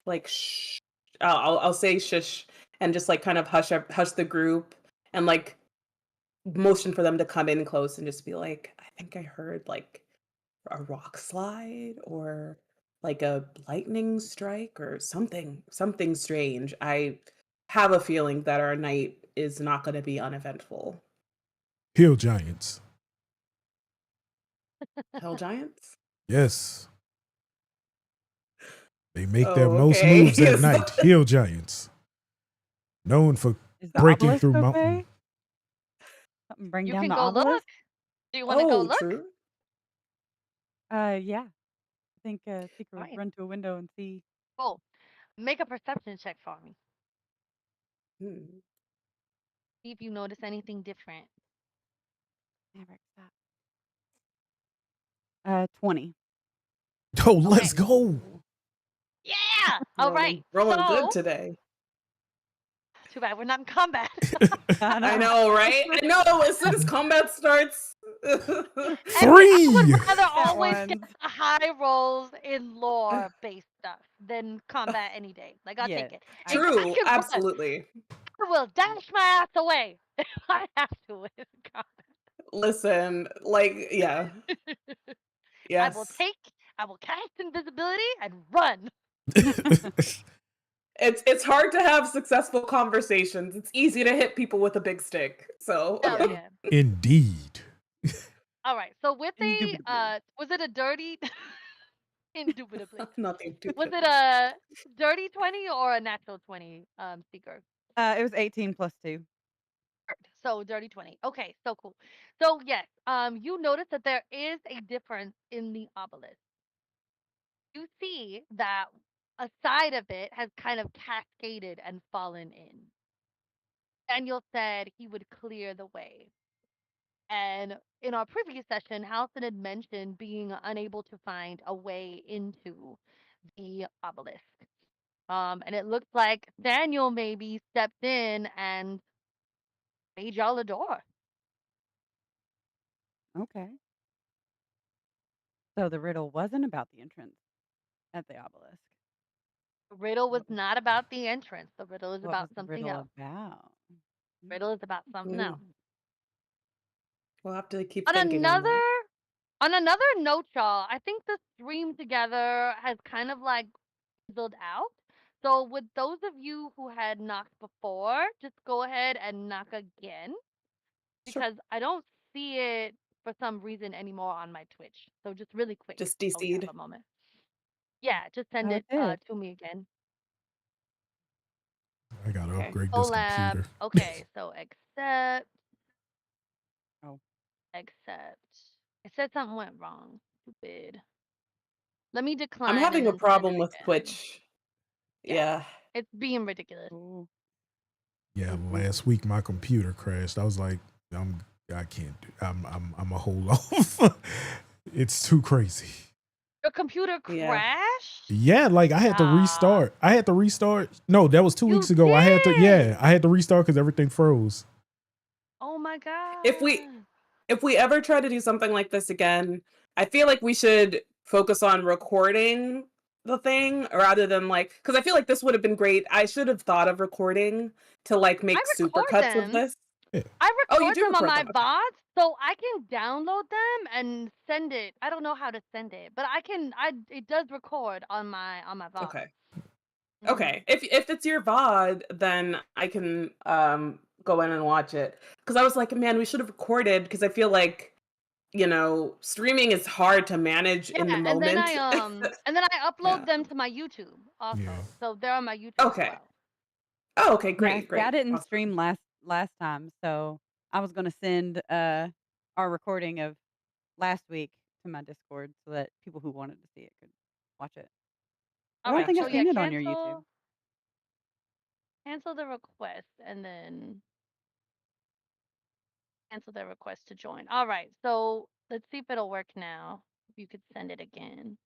[SPEAKER 3] like shh. I'll say shush and just like kind of hush the group and like motion for them to come in close and just be like, I think I heard like a rock slide or like a lightning strike or something strange. I have a feeling that our night is not going to be uneventful.
[SPEAKER 1] Hill giants.
[SPEAKER 3] Hell giants?
[SPEAKER 1] Yes. They make their
[SPEAKER 3] Oh,
[SPEAKER 1] most
[SPEAKER 3] okay.
[SPEAKER 1] moves at night. Hill giants. Known for
[SPEAKER 4] Is the
[SPEAKER 1] breaking
[SPEAKER 4] obelisk
[SPEAKER 1] through
[SPEAKER 4] okay?
[SPEAKER 1] mountain.
[SPEAKER 4] Something bring
[SPEAKER 2] You
[SPEAKER 4] down
[SPEAKER 2] can
[SPEAKER 4] the
[SPEAKER 2] go look.
[SPEAKER 4] obelisk?
[SPEAKER 2] Do you want to go
[SPEAKER 3] Oh,
[SPEAKER 2] look?
[SPEAKER 3] true.
[SPEAKER 4] Yeah. I think Seeker would
[SPEAKER 2] Alright.
[SPEAKER 4] run to a window and see.
[SPEAKER 2] Cool. Make a perception check for me. See if you notice anything different.
[SPEAKER 4] Maverick, stop. 20.
[SPEAKER 1] Oh, let's
[SPEAKER 2] Okay.
[SPEAKER 1] go.
[SPEAKER 2] Yeah. All right.
[SPEAKER 3] Rolling good
[SPEAKER 2] So,
[SPEAKER 3] today.
[SPEAKER 2] too bad we're not in combat.
[SPEAKER 3] I know, right? I know. As soon as combat starts.
[SPEAKER 1] 3.
[SPEAKER 2] I would rather
[SPEAKER 4] Cat
[SPEAKER 2] always get
[SPEAKER 4] ones.
[SPEAKER 2] high rolls in lore-based stuff than combat any day. Like, I'll take
[SPEAKER 4] Yes,
[SPEAKER 2] it.
[SPEAKER 4] I
[SPEAKER 2] And I
[SPEAKER 3] True,
[SPEAKER 2] can run.
[SPEAKER 3] absolutely.
[SPEAKER 2] I will dash my ass away if I have to in combat.
[SPEAKER 3] Listen, like, yeah.
[SPEAKER 2] I will
[SPEAKER 3] Yes.
[SPEAKER 2] cast invisibility and run.
[SPEAKER 3] it's hard to have successful conversations. It's easy to hit people with a big stick. So
[SPEAKER 2] Hell
[SPEAKER 4] Yeah.
[SPEAKER 2] yeah.
[SPEAKER 1] Indeed.
[SPEAKER 2] All right. So with a
[SPEAKER 4] Indubitably.
[SPEAKER 2] was it a dirty indubitably.
[SPEAKER 3] nothing too
[SPEAKER 2] Was it a dirty 20 or a natural 20 seeker?
[SPEAKER 4] It was 18 plus 2.
[SPEAKER 2] So dirty 20. Okay, so cool. So yes, you notice that there is a difference in the obelisk. You see that a side of it has kind of cascaded and fallen in. Daniel said he would clear the way. And in our previous session, Halson had mentioned being unable to find a way into the obelisk. And it looks like Daniel maybe stepped in and made y'all a door.
[SPEAKER 4] Okay. So the riddle wasn't about the entrance at the obelisk.
[SPEAKER 2] The riddle was
[SPEAKER 4] What was
[SPEAKER 2] not about the entrance. The riddle is
[SPEAKER 4] what was
[SPEAKER 2] about
[SPEAKER 4] the
[SPEAKER 2] something
[SPEAKER 4] riddle
[SPEAKER 2] else.
[SPEAKER 4] about?
[SPEAKER 2] Riddle is about something else.
[SPEAKER 3] We'll have to keep
[SPEAKER 2] On
[SPEAKER 3] thinking on that.
[SPEAKER 2] another note, y'all, I think the stream together has kind of like fizzled out. So with those of you who had knocked before, just go ahead and knock again
[SPEAKER 3] Sure.
[SPEAKER 2] because I don't see it for some reason anymore on my Twitch. So just really quick,
[SPEAKER 3] Just
[SPEAKER 2] while we have
[SPEAKER 3] DC'd.
[SPEAKER 2] a moment. Yeah, just send
[SPEAKER 4] Oh,
[SPEAKER 2] it
[SPEAKER 4] it did.
[SPEAKER 2] to me again.
[SPEAKER 1] I gotta
[SPEAKER 3] Okay.
[SPEAKER 1] upgrade this
[SPEAKER 2] Collab.
[SPEAKER 1] computer.
[SPEAKER 2] Okay, so accept.
[SPEAKER 4] Oh.
[SPEAKER 2] Accept. It said something went wrong. Stupid. Let me
[SPEAKER 3] I'm
[SPEAKER 2] decline
[SPEAKER 3] having
[SPEAKER 2] and
[SPEAKER 3] a
[SPEAKER 2] then send
[SPEAKER 3] problem
[SPEAKER 2] it
[SPEAKER 3] with
[SPEAKER 2] again.
[SPEAKER 3] Twitch.
[SPEAKER 2] Yeah.
[SPEAKER 3] Yeah.
[SPEAKER 2] It's being ridiculous.
[SPEAKER 4] Ooh.
[SPEAKER 1] Yeah,
[SPEAKER 3] Mhm.
[SPEAKER 1] last week my computer crashed. I was like, I can't do. I'm a hold off. It's too crazy.
[SPEAKER 2] Your computer
[SPEAKER 3] Yeah.
[SPEAKER 2] crashed?
[SPEAKER 1] Yeah, like I had to
[SPEAKER 2] Nah.
[SPEAKER 1] restart. No, that was 2
[SPEAKER 2] You
[SPEAKER 1] weeks ago. I had to restart because everything froze.
[SPEAKER 2] Oh my god.
[SPEAKER 3] If we ever try to do something like this again, I feel like we should focus on recording the thing rather than because I feel like this would have been great. I should have thought of recording to make
[SPEAKER 2] record
[SPEAKER 3] supercuts of
[SPEAKER 2] them.
[SPEAKER 3] this.
[SPEAKER 2] I
[SPEAKER 3] Oh, you
[SPEAKER 2] record
[SPEAKER 3] do
[SPEAKER 2] them on
[SPEAKER 3] record
[SPEAKER 2] my
[SPEAKER 3] them. Okay.
[SPEAKER 2] bots, so I can download them and send it. I don't know how to send it, but it does record on my VOD.
[SPEAKER 3] Okay.
[SPEAKER 2] Mhm.
[SPEAKER 3] Okay. If it's your VOD, then I can go in and watch it. Because I was like, man, we should have recorded because I feel like streaming is hard to manage in the
[SPEAKER 2] Yeah, and then
[SPEAKER 3] moment.
[SPEAKER 2] I upload
[SPEAKER 3] Yeah.
[SPEAKER 2] them to my YouTube also.
[SPEAKER 1] Yeah.
[SPEAKER 2] So they're on my YouTube as
[SPEAKER 3] Okay.
[SPEAKER 2] well.
[SPEAKER 3] Oh, okay,
[SPEAKER 4] Yeah,
[SPEAKER 3] great,
[SPEAKER 4] see,
[SPEAKER 3] great.
[SPEAKER 4] I didn't
[SPEAKER 3] Awesome.
[SPEAKER 4] stream last time, so I was gonna send our recording of last week to my Discord so that people who wanted to see it could watch it. I
[SPEAKER 2] All
[SPEAKER 4] don't
[SPEAKER 2] right.
[SPEAKER 4] think
[SPEAKER 2] So
[SPEAKER 4] I've
[SPEAKER 3] Gotcha.
[SPEAKER 2] yeah,
[SPEAKER 4] seen it on your YouTube.
[SPEAKER 2] cancel the request and then cancel the request to join. All right. So let's see if it'll work now. If you could send it again.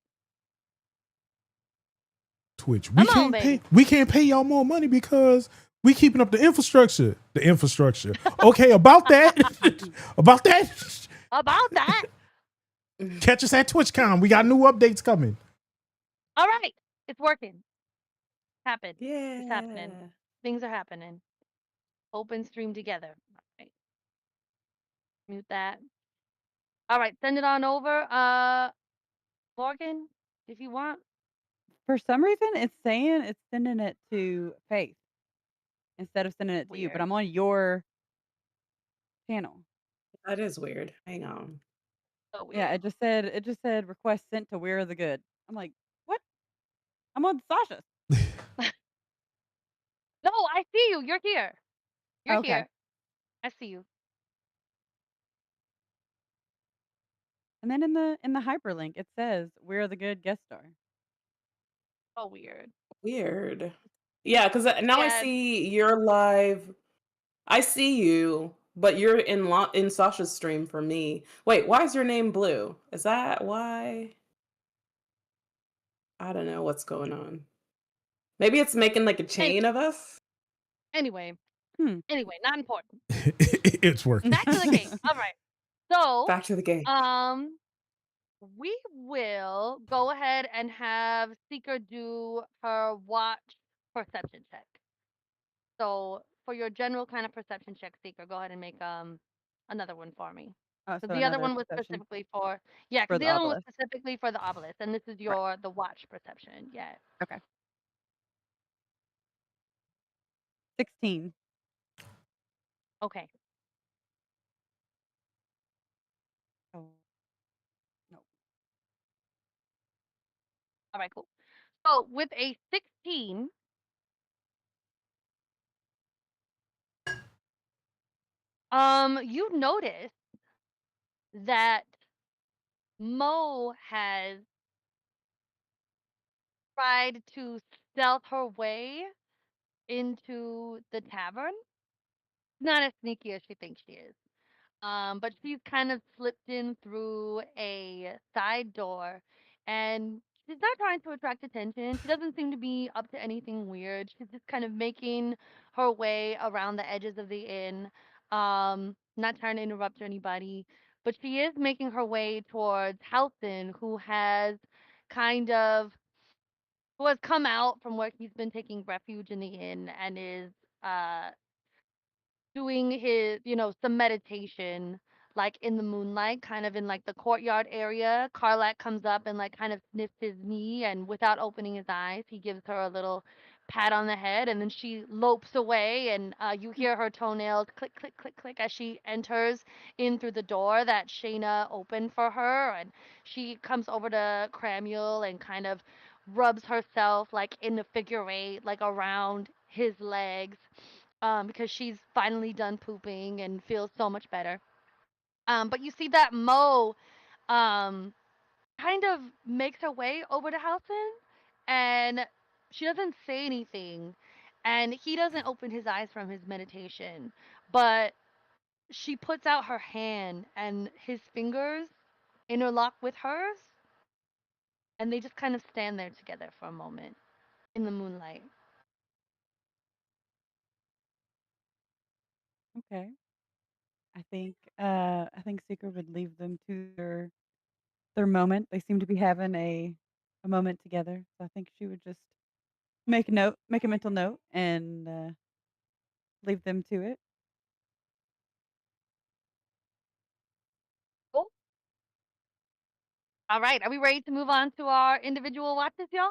[SPEAKER 1] Twitch.
[SPEAKER 2] Come on, baby.
[SPEAKER 1] We can't pay y'all more money because we keeping up the infrastructure. The infrastructure. Okay, about that. About that.
[SPEAKER 2] About that.
[SPEAKER 1] Catch us at TwitchCon. We got new updates coming.
[SPEAKER 2] All right. It's working. Happened.
[SPEAKER 3] Yeah.
[SPEAKER 2] It's happening. Things are happening. Open stream together. All right. Mute that. All right. Send it on over. Morgan, if you want.
[SPEAKER 4] For some reason, it's saying it's sending it to Faith instead of sending it to you, but
[SPEAKER 2] Weird.
[SPEAKER 4] I'm on your channel.
[SPEAKER 3] That is weird. Hang on.
[SPEAKER 2] So weird.
[SPEAKER 4] Yeah, it just said request sent to Where Are the Good. I'm like, what? I'm on Sasha's.
[SPEAKER 2] No, I see you. You're here. You're
[SPEAKER 4] Okay.
[SPEAKER 2] here. I see you.
[SPEAKER 4] And then in the hyperlink it says Where Are the Good guest star.
[SPEAKER 2] So weird.
[SPEAKER 3] Weird. Yeah, because now I
[SPEAKER 2] Yeah.
[SPEAKER 3] see you're live. I see you, but you're in Sasha's stream for me. Wait, why is your name blue? Is that why? I don't know what's going on. Maybe it's making a chain of us.
[SPEAKER 2] Anyway.
[SPEAKER 4] Hmm.
[SPEAKER 2] Anyway, not important.
[SPEAKER 1] It's working.
[SPEAKER 2] Back to the game. All right. So
[SPEAKER 3] Back to the game.
[SPEAKER 2] we will go ahead and have Seeker do her watch perception check. So for your general kind of perception check, Seeker, go ahead and make another one for me.
[SPEAKER 4] Oh,
[SPEAKER 2] Because
[SPEAKER 4] so
[SPEAKER 2] the other
[SPEAKER 4] another
[SPEAKER 2] one was
[SPEAKER 4] perception
[SPEAKER 2] specifically for
[SPEAKER 4] for
[SPEAKER 2] because
[SPEAKER 4] the
[SPEAKER 2] the other one was
[SPEAKER 4] obelisk.
[SPEAKER 2] specifically for the obelisk, and this is the watch perception. Yeah.
[SPEAKER 4] Okay. 16.
[SPEAKER 2] Okay.
[SPEAKER 4] Oh, no.
[SPEAKER 2] All right, cool. So with a 16, you notice that Mo has tried to stealth her way into the tavern. Not as sneaky as she thinks she is. But she's kind of slipped in through a side door, and she's not trying to attract attention. She doesn't seem to be up to anything weird. She's just kind of making her way around the edges of the inn, not trying to interrupt anybody. But she is making her way towards Halson, kind of who has come out from where he's been taking refuge in the inn and is uh doing his, some meditation, like in the moonlight, kind of in like the courtyard area. Carlac comes up and like kind of sniffs his knee, and without opening his eyes, he gives her a little pat on the head, and then she lopes away, and you hear her toenails click, click, click, click as she enters in through the door that Shayna opened for her, and she comes over to Cramuel and kind of rubs herself like in the figure eight, like around his legs, because she's finally done pooping and feels so much better. But you see that Mo um, kind of makes her way over to Halson, and she doesn't say anything, and he doesn't open his eyes from his meditation, but she puts out her hand, and his fingers interlock with hers, and they just kind of stand there together for a moment in the moonlight.
[SPEAKER 4] Okay. I think Seeker would leave them to their moment. They seem to be having a moment together. So I think she would just make a mental note, and leave them to it.
[SPEAKER 2] Cool. All right, are we ready to move on to our individual watches, y'all?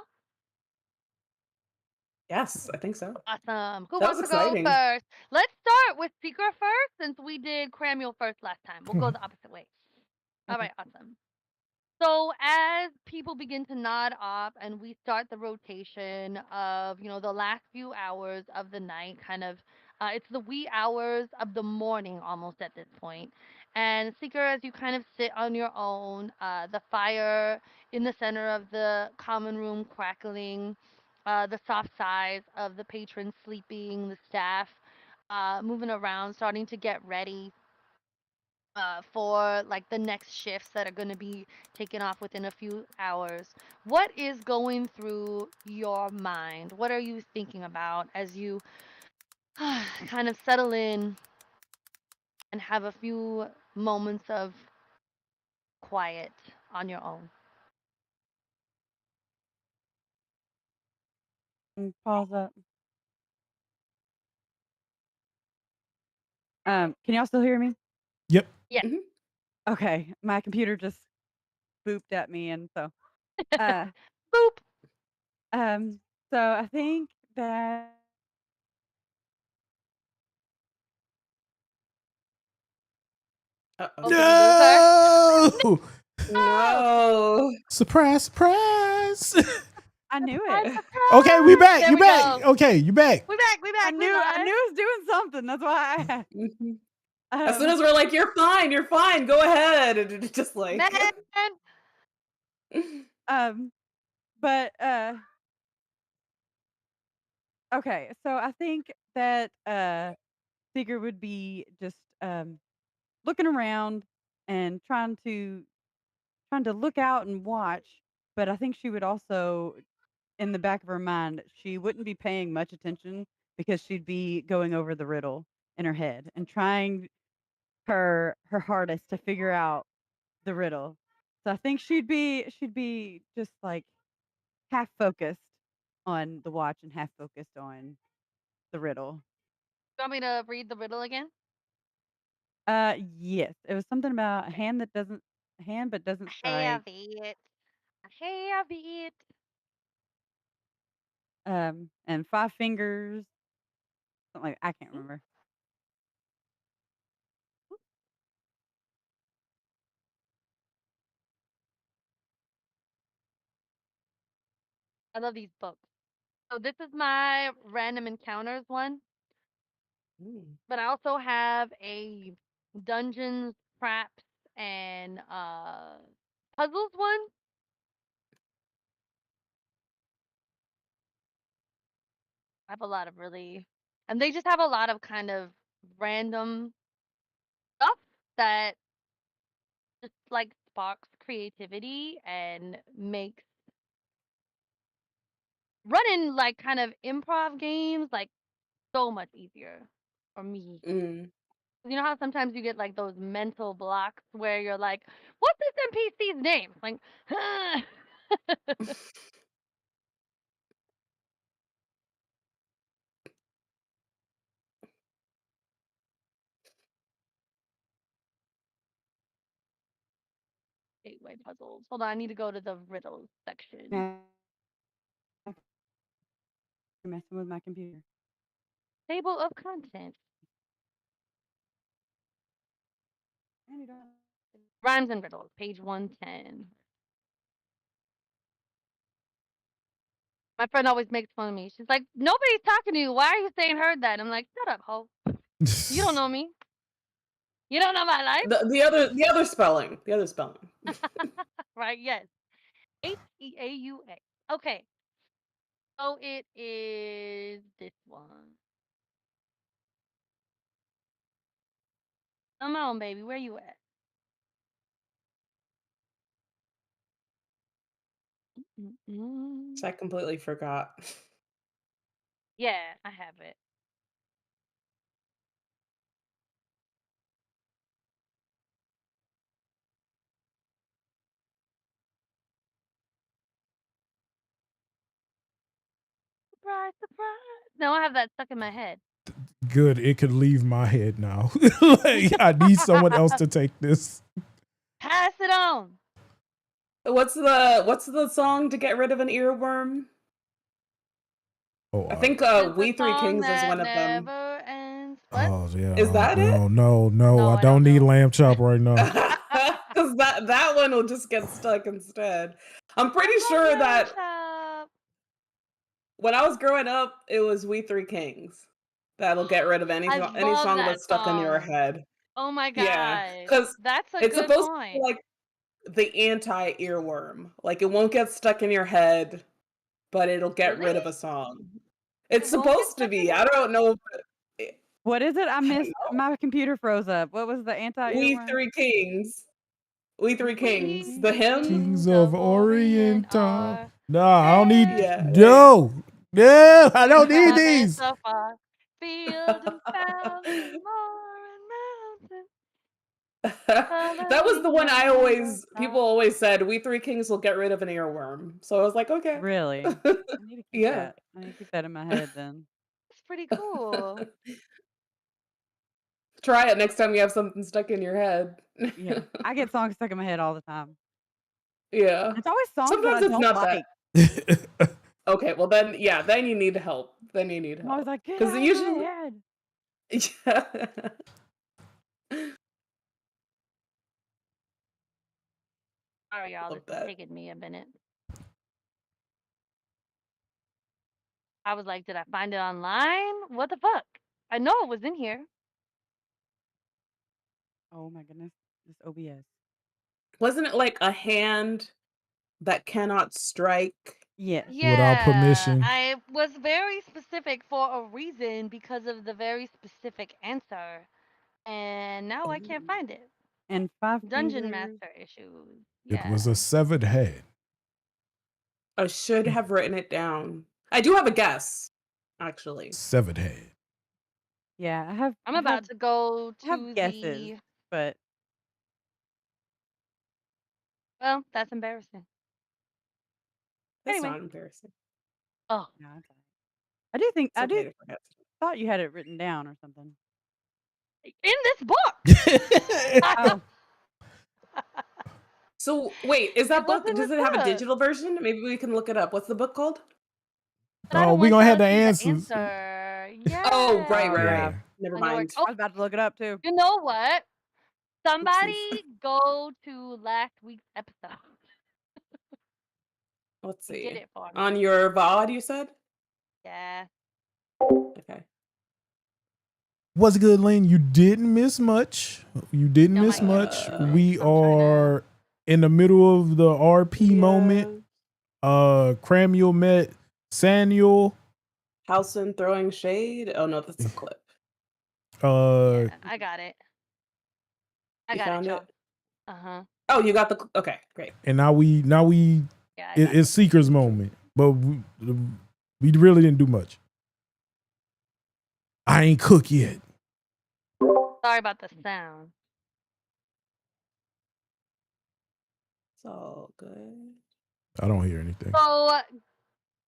[SPEAKER 3] Yes, I think so.
[SPEAKER 2] Awesome. Who
[SPEAKER 3] That was
[SPEAKER 2] wants to go
[SPEAKER 3] exciting.
[SPEAKER 2] first? Let's start with Secret first, since we did Cramuel first last time. We'll go the opposite way. All
[SPEAKER 4] Okay.
[SPEAKER 2] right, awesome. So as people begin to nod off and we start the rotation of, the last few hours of the night, kind of, it's the wee hours of the morning almost at this point. And Seeker, as you kind of sit on your own, the fire in the center of the common room crackling, the soft sighs of the patrons sleeping, the staff moving around, starting to get ready for like the next shifts that are going to be taken off within a few hours. What is going through your mind? What are you thinking about as you kind of settle in and have a few moments of quiet on your own?
[SPEAKER 4] Pause up. Can y'all still hear me?
[SPEAKER 1] Yep.
[SPEAKER 2] Yes.
[SPEAKER 3] Mhm.
[SPEAKER 4] Okay. My computer just booped at me, and uh,
[SPEAKER 2] Boop.
[SPEAKER 4] um, so I think that
[SPEAKER 2] Oh,
[SPEAKER 3] Uh-oh.
[SPEAKER 2] did we lose her?
[SPEAKER 1] No.
[SPEAKER 2] No.
[SPEAKER 3] No.
[SPEAKER 1] Surprise, surprise.
[SPEAKER 4] I knew
[SPEAKER 2] Surprise,
[SPEAKER 4] it.
[SPEAKER 1] Okay, we
[SPEAKER 2] surprise.
[SPEAKER 1] back.
[SPEAKER 2] There
[SPEAKER 1] You
[SPEAKER 2] we
[SPEAKER 1] back.
[SPEAKER 2] go.
[SPEAKER 1] Okay, you back.
[SPEAKER 2] We back. We
[SPEAKER 4] I
[SPEAKER 2] back. We
[SPEAKER 4] knew I
[SPEAKER 2] live.
[SPEAKER 4] knew it was doing something. That's why I asked.
[SPEAKER 3] Mhm. As soon
[SPEAKER 4] Um,
[SPEAKER 3] as we're like, you're fine, go ahead. And it's just
[SPEAKER 2] Man.
[SPEAKER 3] like
[SPEAKER 4] um, but okay. So I think that Seeger would be just looking around and trying to look out and watch. But I think she would also, in the back of her mind, she wouldn't be paying much attention because she'd be going over the riddle in her head and trying her hardest to figure out the riddle. So I think she'd be just like half focused on the watch and half focused on the riddle.
[SPEAKER 2] You want me to read the riddle again?
[SPEAKER 4] Yes, it was something about a
[SPEAKER 2] Okay.
[SPEAKER 4] hand but doesn't
[SPEAKER 2] I have
[SPEAKER 4] strike.
[SPEAKER 2] it. I have it.
[SPEAKER 4] And five fingers, something like I can't remember.
[SPEAKER 2] I love these books. So this is my random encounters one, but I also have a dungeons, traps, and puzzles one. I have a lot of and they just have a lot of kind of random stuff that just like sparks creativity and makes running like kind of improv games like so much easier for me.
[SPEAKER 3] Mm.
[SPEAKER 2] You know how sometimes you get like those mental blocks where you're like, "What's this NPC's name?" Like, gateway puzzles. Hold on, I need to go to the riddles section.
[SPEAKER 4] Man, you're messing with my computer.
[SPEAKER 2] Table of contents.
[SPEAKER 4] Man, you don't-
[SPEAKER 2] Rhymes and riddles, page 110. My friend always makes fun of me. She's like, "Nobody's talking to you. Why are you saying heard that?" I'm like, "Shut up, ho. You don't know me. You don't know my life."
[SPEAKER 3] The other spelling. The other spelling.
[SPEAKER 2] Right? Yes. Heauxa. Okay. So it is this one. Come on, baby. Where you at?
[SPEAKER 3] So I completely forgot.
[SPEAKER 2] Yeah, I have it. Surprise, surprise. No, I have that stuck in my head.
[SPEAKER 1] Good. It could leave my head now. Like, I need someone else to take this.
[SPEAKER 2] Pass it on.
[SPEAKER 3] What's the song to get rid of an earworm?
[SPEAKER 1] Oh,
[SPEAKER 3] I think
[SPEAKER 2] It's
[SPEAKER 3] We
[SPEAKER 2] a
[SPEAKER 3] Three
[SPEAKER 2] song
[SPEAKER 3] Kings is
[SPEAKER 2] that
[SPEAKER 3] one of them.
[SPEAKER 2] never ends. What?
[SPEAKER 1] Oh yeah.
[SPEAKER 3] Is that it?
[SPEAKER 1] No.
[SPEAKER 2] No,
[SPEAKER 1] I
[SPEAKER 2] I
[SPEAKER 1] don't
[SPEAKER 2] don't
[SPEAKER 1] need
[SPEAKER 2] know.
[SPEAKER 1] lamb chop right now.
[SPEAKER 3] Because that one will just get stuck instead. I'm pretty
[SPEAKER 2] I love
[SPEAKER 3] sure
[SPEAKER 2] lamb
[SPEAKER 3] that
[SPEAKER 2] chop.
[SPEAKER 3] when I was growing up, it was We Three Kings. That'll get rid of any
[SPEAKER 2] I love
[SPEAKER 3] song
[SPEAKER 2] that
[SPEAKER 3] that's stuck in your
[SPEAKER 2] song.
[SPEAKER 3] head.
[SPEAKER 2] Oh my
[SPEAKER 3] Yeah,
[SPEAKER 2] gosh.
[SPEAKER 3] because
[SPEAKER 2] That's a
[SPEAKER 3] it's
[SPEAKER 2] good
[SPEAKER 3] supposed to be
[SPEAKER 2] point.
[SPEAKER 3] like the anti-earworm. Like it won't get stuck in your head, but it'll get
[SPEAKER 2] Really?
[SPEAKER 3] rid of a song. It's
[SPEAKER 2] It won't get
[SPEAKER 3] supposed to
[SPEAKER 2] stuck in
[SPEAKER 3] be. I
[SPEAKER 2] your
[SPEAKER 3] don't know.
[SPEAKER 4] What is it? I
[SPEAKER 3] don't
[SPEAKER 4] missed.
[SPEAKER 3] know.
[SPEAKER 4] My computer froze up. What was the
[SPEAKER 3] We
[SPEAKER 4] anti-earworm?
[SPEAKER 3] Three Kings. We Three Kings. The
[SPEAKER 2] We
[SPEAKER 3] hymn.
[SPEAKER 1] Kings of Orient
[SPEAKER 2] are
[SPEAKER 1] No, I don't need.
[SPEAKER 3] Yeah.
[SPEAKER 1] No, I don't need these.
[SPEAKER 2] so far. Field and fountain, moor and mountain.
[SPEAKER 3] That was the one people always said, We Three Kings will get rid of an earworm. So I was like, okay.
[SPEAKER 4] Really? I need to keep
[SPEAKER 3] Yeah.
[SPEAKER 4] that. I need to keep that in my head then.
[SPEAKER 2] It's pretty cool.
[SPEAKER 3] Try it next time you have something stuck in your head.
[SPEAKER 4] Yeah, I get songs stuck in my head all the time.
[SPEAKER 3] Yeah.
[SPEAKER 4] It's always songs
[SPEAKER 3] Sometimes
[SPEAKER 4] that I
[SPEAKER 3] it's
[SPEAKER 4] don't
[SPEAKER 3] not
[SPEAKER 4] like.
[SPEAKER 3] that. Okay, well then you need help. Then you need
[SPEAKER 4] I'm always
[SPEAKER 3] help.
[SPEAKER 4] like, get
[SPEAKER 3] 'Cause
[SPEAKER 4] out
[SPEAKER 3] usually-
[SPEAKER 4] of my head.
[SPEAKER 3] Yeah.
[SPEAKER 2] Sorry, y'all.
[SPEAKER 3] Love
[SPEAKER 2] This is
[SPEAKER 3] that.
[SPEAKER 2] taking me a minute. I was like, did I find it online? What the fuck? I know it was in here.
[SPEAKER 4] Oh my goodness, this OBS.
[SPEAKER 3] Wasn't it like a hand that cannot strike?
[SPEAKER 4] Yes.
[SPEAKER 2] Yeah,
[SPEAKER 1] Without permission.
[SPEAKER 2] I was very specific for a reason because of the very specific answer. And now I can't find it.
[SPEAKER 4] And 5
[SPEAKER 2] Dungeon
[SPEAKER 4] fingers.
[SPEAKER 2] Master issues.
[SPEAKER 1] It
[SPEAKER 2] Yeah.
[SPEAKER 1] was a severed head.
[SPEAKER 3] I should have written it down. I do have a guess, actually.
[SPEAKER 1] Severed head.
[SPEAKER 4] Yeah,
[SPEAKER 2] I'm about to go
[SPEAKER 4] I have
[SPEAKER 2] to
[SPEAKER 4] guesses,
[SPEAKER 2] the.
[SPEAKER 4] but
[SPEAKER 2] Well, that's embarrassing.
[SPEAKER 3] That's
[SPEAKER 2] Anyway.
[SPEAKER 3] not embarrassing.
[SPEAKER 2] Oh,
[SPEAKER 4] no, it's all right. I do think
[SPEAKER 3] It's
[SPEAKER 4] I
[SPEAKER 3] okay
[SPEAKER 4] do
[SPEAKER 3] to forget.
[SPEAKER 4] thought you had it written down or something.
[SPEAKER 2] in this book.
[SPEAKER 4] Oh,
[SPEAKER 3] So wait, is that
[SPEAKER 2] It
[SPEAKER 3] book?
[SPEAKER 2] was in
[SPEAKER 3] Does
[SPEAKER 2] this
[SPEAKER 3] it have a
[SPEAKER 2] book.
[SPEAKER 3] digital version? Maybe we can look it up. What's the book called?
[SPEAKER 2] But I
[SPEAKER 1] Oh,
[SPEAKER 2] don't
[SPEAKER 1] we
[SPEAKER 2] want
[SPEAKER 1] gonna have
[SPEAKER 2] y'all
[SPEAKER 1] the
[SPEAKER 2] to see
[SPEAKER 1] answers.
[SPEAKER 2] answer. Yeah.
[SPEAKER 3] Oh, right.
[SPEAKER 4] Yeah.
[SPEAKER 3] Never
[SPEAKER 2] On your work.
[SPEAKER 3] mind.
[SPEAKER 2] Oh,
[SPEAKER 4] I was about to look it up too.
[SPEAKER 2] you know what?
[SPEAKER 3] Oopsies.
[SPEAKER 2] Somebody go to last week's episode
[SPEAKER 3] Let's
[SPEAKER 2] and get
[SPEAKER 3] see.
[SPEAKER 2] it for me.
[SPEAKER 3] On your VOD, you said?
[SPEAKER 2] Yeah.
[SPEAKER 3] Okay.
[SPEAKER 1] What's good, Lane? You didn't miss much. You didn't
[SPEAKER 2] Yo,
[SPEAKER 1] miss
[SPEAKER 2] my ears
[SPEAKER 1] much.
[SPEAKER 2] are ringing.
[SPEAKER 1] We
[SPEAKER 2] I'm trying to.
[SPEAKER 1] are in the middle of the RP moment.
[SPEAKER 3] Yeah.
[SPEAKER 1] Cramuel met Samuel.
[SPEAKER 3] Halson throwing shade. Oh no, that's a clip.
[SPEAKER 1] Uh,
[SPEAKER 2] Yeah, I got it. I
[SPEAKER 3] You
[SPEAKER 2] got
[SPEAKER 3] found
[SPEAKER 2] it,
[SPEAKER 3] it?
[SPEAKER 2] y'all. Uh-huh.
[SPEAKER 3] Oh, you got the. Okay, great.
[SPEAKER 1] and now we
[SPEAKER 2] Yeah, I got
[SPEAKER 1] it's
[SPEAKER 2] it.
[SPEAKER 1] Seeker's moment, but we really didn't do much. I ain't cooked yet.
[SPEAKER 2] Sorry about the sound.
[SPEAKER 3] It's all good.
[SPEAKER 1] I don't hear anything.
[SPEAKER 2] So,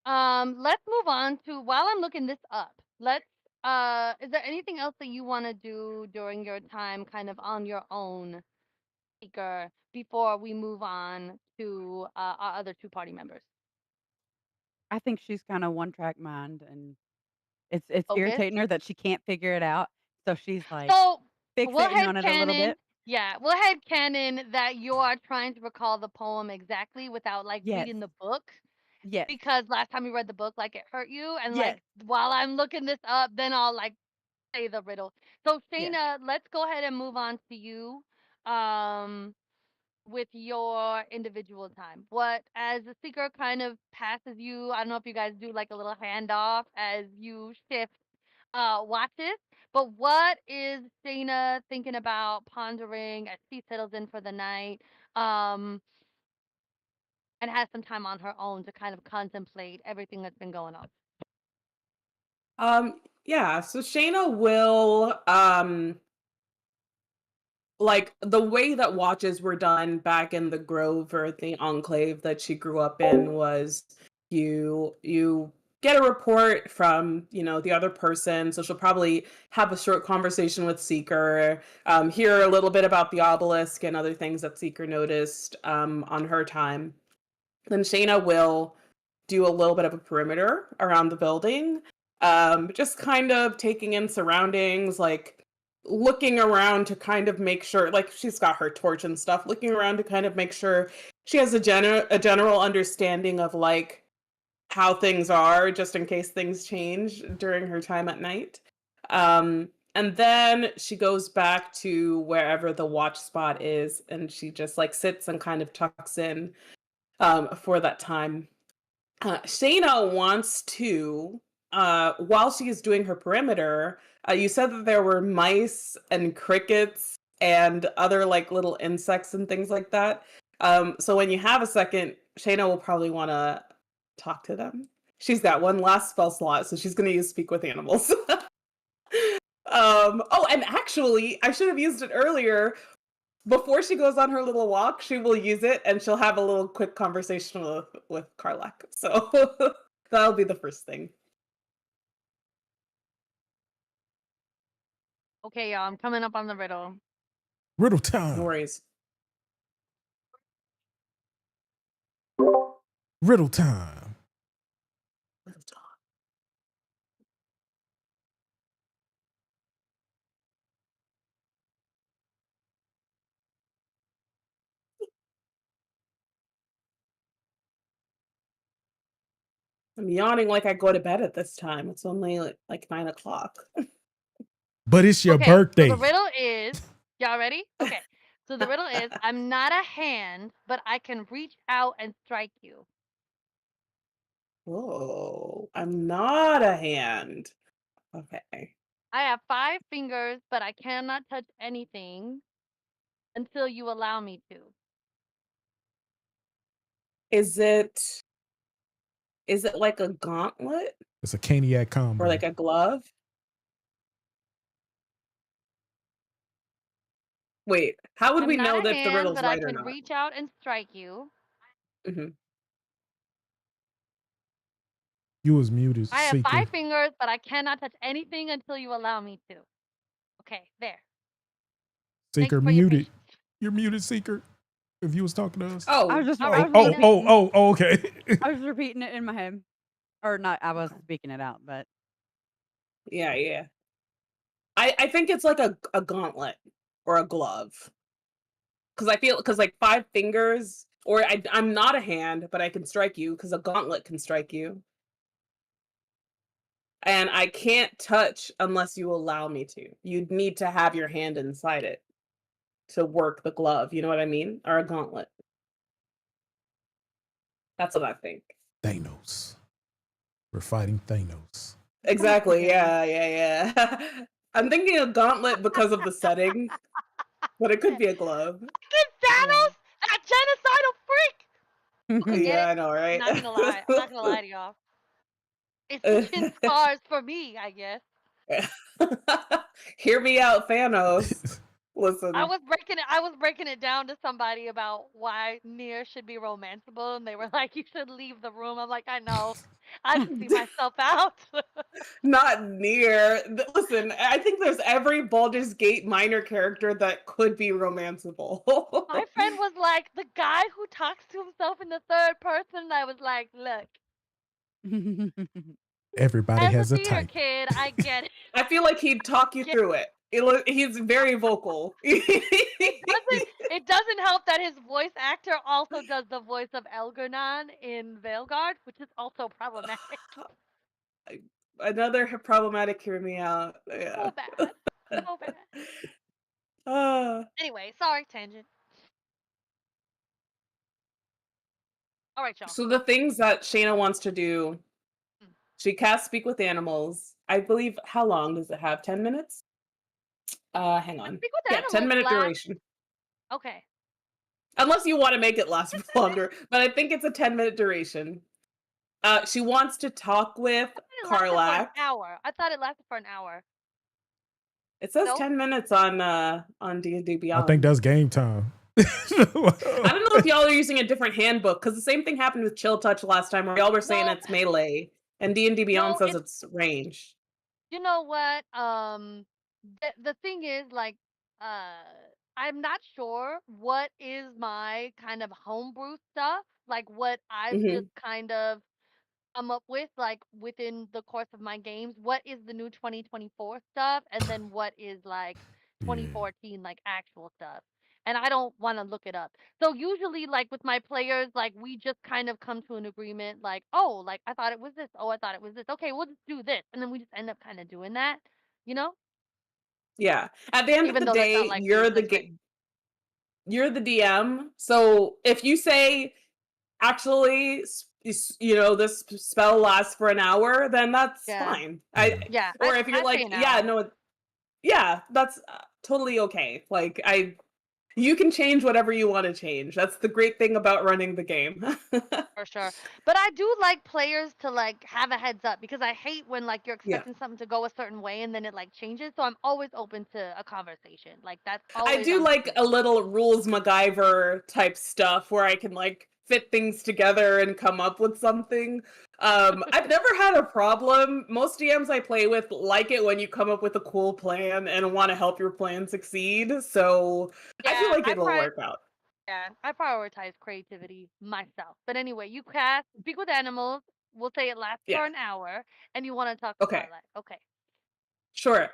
[SPEAKER 2] let's move on to, while I'm looking this up, is there anything else that you want to do during your time kind of on your own, Seeker, before we move on to our other two party members?
[SPEAKER 4] I think she's kind of one track mind, and it's
[SPEAKER 2] Focus.
[SPEAKER 4] irritating her that she can't figure it out. So she's like
[SPEAKER 2] So we'll
[SPEAKER 4] fixating on it a little
[SPEAKER 2] headcanon,
[SPEAKER 4] bit.
[SPEAKER 2] yeah, we'll headcanon that you are trying to recall the poem exactly without like
[SPEAKER 4] Yes.
[SPEAKER 2] reading the book.
[SPEAKER 4] Yes.
[SPEAKER 2] Because last time you read the book, like it hurt you, and
[SPEAKER 4] Yes.
[SPEAKER 2] like while I'm looking this up, then I'll like say the riddle. So
[SPEAKER 4] Yes.
[SPEAKER 2] Shayna, let's go ahead and move on to you. With your individual time. What, as the seeker kind of passes you, I don't know if you guys do like a little handoff as you shift watches, but what is Shayna thinking about, pondering as she settles in for the night, and has some time on her own to kind of contemplate everything that's been going on?
[SPEAKER 3] Yeah, so Shayna will like the way that watches were done back in the Grove or the Enclave that she grew up in was you get a report from the other person, so she'll probably have a short conversation with Seeker, hear a little bit about the obelisk and other things that Seeker noticed on her time. Then Shayna will do a little bit of a perimeter around the building, just kind of taking in surroundings, like looking around to kind of make sure, like she's got her torch and stuff, looking around to kind of make sure she has a general understanding of like how things are, just in case things change during her time at night. And then she goes back to wherever the watch spot is, and she just like sits and kind of tucks in for that time. Shayna wants to, while she is doing her perimeter, you said that there were mice and crickets and other like little insects and things like that. So when you have a second, Shayna will probably want to talk to them. She's got one last spell slot, so she's going to use Speak with Animals. Oh, and actually, I should have used it earlier. Before she goes on her little walk, she will use it and she'll have a little quick conversation with Karlak. So that'll be the first thing.
[SPEAKER 2] Okay, y'all, I'm coming up on the riddle.
[SPEAKER 1] Riddle time.
[SPEAKER 3] No worries.
[SPEAKER 1] Riddle time.
[SPEAKER 3] I'm yawning like I go to bed at this time. It's only like 9 o'clock.
[SPEAKER 1] But it's your
[SPEAKER 2] Okay,
[SPEAKER 1] birthday.
[SPEAKER 2] so the riddle is, y'all ready? Okay, so the riddle is, I'm not a hand, but I can reach out and strike you.
[SPEAKER 3] Whoa, I'm not a hand. Okay.
[SPEAKER 2] I have 5 fingers, but I cannot touch anything until you allow me to.
[SPEAKER 3] Is it like a gauntlet
[SPEAKER 1] It's a Caniac combo.
[SPEAKER 3] or like a glove? Wait, how would
[SPEAKER 2] I'm
[SPEAKER 3] we
[SPEAKER 2] not
[SPEAKER 3] know
[SPEAKER 2] a
[SPEAKER 3] that the
[SPEAKER 2] hand,
[SPEAKER 3] riddle's
[SPEAKER 2] but I
[SPEAKER 3] right or
[SPEAKER 2] can
[SPEAKER 3] not?
[SPEAKER 2] reach out and strike you.
[SPEAKER 3] Mhm.
[SPEAKER 1] You was muted.
[SPEAKER 2] I have
[SPEAKER 1] Seeker.
[SPEAKER 2] 5 fingers, but I cannot touch anything until you allow me to. Okay, there. Thank you
[SPEAKER 1] Seeker
[SPEAKER 2] for your
[SPEAKER 1] muted.
[SPEAKER 2] patience.
[SPEAKER 1] You're muted, Seeker. If you was talking to us.
[SPEAKER 3] Oh,
[SPEAKER 4] I was just
[SPEAKER 2] All
[SPEAKER 4] I
[SPEAKER 2] right,
[SPEAKER 4] was
[SPEAKER 2] Shayna.
[SPEAKER 4] repeating,
[SPEAKER 1] Okay.
[SPEAKER 4] I was repeating it in my head. Or not, I was speaking it out, but
[SPEAKER 3] Yeah, yeah. I think it's like a gauntlet or a glove. Because like 5 fingers, or I'm not a hand, but I can strike you because a gauntlet can strike you. And I can't touch unless you allow me to. You'd need to have your hand inside it to work the glove. You know what I mean? Or a gauntlet. That's what I think.
[SPEAKER 1] Thanos. We're fighting Thanos.
[SPEAKER 3] Exactly.
[SPEAKER 2] Okay.
[SPEAKER 3] Yeah, yeah, yeah. I'm thinking a gauntlet because of the setting, but it could be a glove.
[SPEAKER 2] Fucking Thanos, a genocidal freak. Okay, get
[SPEAKER 3] Yeah,
[SPEAKER 2] it?
[SPEAKER 3] I know, right?
[SPEAKER 2] Not gonna lie. I'm not gonna lie to y'all. It's itching scars for me, I guess.
[SPEAKER 3] Hear me out, Thanos.
[SPEAKER 2] I
[SPEAKER 3] Listen.
[SPEAKER 2] was breaking it down to somebody about why Nier should be romanceable, and they were like, "You should leave the room." I'm like, "I know. I just see myself out."
[SPEAKER 3] Not near. Listen, I think there's every Baldur's Gate minor character that could be romanceable.
[SPEAKER 2] My friend was like, "The guy who talks to himself in the third person." And I was like, "Look,
[SPEAKER 1] Everybody
[SPEAKER 2] as a
[SPEAKER 1] has a
[SPEAKER 2] theater
[SPEAKER 1] type.
[SPEAKER 2] kid, I get it.
[SPEAKER 3] I feel like he'd talk you
[SPEAKER 2] Get
[SPEAKER 3] through it. He's very vocal.
[SPEAKER 2] It doesn't help that his voice actor also does the voice of Elgernon in Veilguard, which is also problematic.
[SPEAKER 3] Another problematic hear me out. Yeah.
[SPEAKER 2] So bad. So bad.
[SPEAKER 3] Uh,
[SPEAKER 2] Anyway, sorry, tangent. All right, y'all.
[SPEAKER 3] so the things that Shayna wants to do,
[SPEAKER 2] Mm.
[SPEAKER 3] she casts Speak with Animals. I believe, how long does it have? 10 minutes? Hang on.
[SPEAKER 2] Speak with
[SPEAKER 3] Yeah,
[SPEAKER 2] animals
[SPEAKER 3] 10-minute
[SPEAKER 2] last.
[SPEAKER 3] duration.
[SPEAKER 2] Okay.
[SPEAKER 3] Unless you want to make it last longer, but I think it's a 10-minute duration. She wants to talk with
[SPEAKER 2] It lasted for an
[SPEAKER 3] Karlak.
[SPEAKER 2] hour. I thought it lasted for an hour.
[SPEAKER 3] It says
[SPEAKER 2] No?
[SPEAKER 3] 10 minutes on D&D
[SPEAKER 1] I
[SPEAKER 3] Beyond.
[SPEAKER 1] think that's game time.
[SPEAKER 3] I don't know if y'all are using a different handbook, because the same thing happened with Chill Touch last time, where y'all were saying
[SPEAKER 2] No.
[SPEAKER 3] it's melee, and D&D Beyond
[SPEAKER 2] No,
[SPEAKER 3] says it's range.
[SPEAKER 2] you know what? The thing is, like, I'm not sure what is my kind of homebrew stuff, like what I've
[SPEAKER 3] Hmm.
[SPEAKER 2] just kind of come up with, like within the course of my games. What is the new 2024 stuff, and then what is like
[SPEAKER 1] Yeah.
[SPEAKER 2] 2014 like actual stuff. And I don't want to look it up. So usually, like with my players, like we just kind of come to an agreement, like, oh, like I thought it was this. Oh, I thought it was this. Okay, we'll just do this, and then we just end up kind of doing that, you know.
[SPEAKER 3] Yeah. At the end of
[SPEAKER 2] Even
[SPEAKER 3] the
[SPEAKER 2] though that's not
[SPEAKER 3] day,
[SPEAKER 2] like me, so it's great.
[SPEAKER 3] you're the DM. So if you say, actually, this spell lasts for an hour, then that's
[SPEAKER 2] Yeah,
[SPEAKER 3] fine.
[SPEAKER 2] yeah.
[SPEAKER 3] Or if you're
[SPEAKER 2] I say
[SPEAKER 3] like,
[SPEAKER 2] an
[SPEAKER 3] yeah,
[SPEAKER 2] hour
[SPEAKER 3] no, yeah, that's totally okay. Like, you can change whatever you want to change. That's the great thing about running the game.
[SPEAKER 2] for sure. But I do like players to like have a heads up, because I hate when like you're
[SPEAKER 3] Yeah.
[SPEAKER 2] expecting something to go a certain way and then it like changes. So I'm always open to a conversation. Like that's
[SPEAKER 3] I
[SPEAKER 2] always
[SPEAKER 3] do
[SPEAKER 2] on the
[SPEAKER 3] like a
[SPEAKER 2] table.
[SPEAKER 3] little rules MacGyver type stuff where I can like fit things together and come up with something. I've never had a problem. Most DMs I play with like it when you come up with a cool plan and want to help your plan succeed. So I feel
[SPEAKER 2] Yeah,
[SPEAKER 3] like it'll work out.
[SPEAKER 2] I prioritize creativity myself. But anyway, you cast Speak with Animals. We'll say it lasts
[SPEAKER 3] Yeah.
[SPEAKER 2] for an hour, and you want to talk to
[SPEAKER 3] Okay.
[SPEAKER 2] Carla. Okay.
[SPEAKER 3] Sure.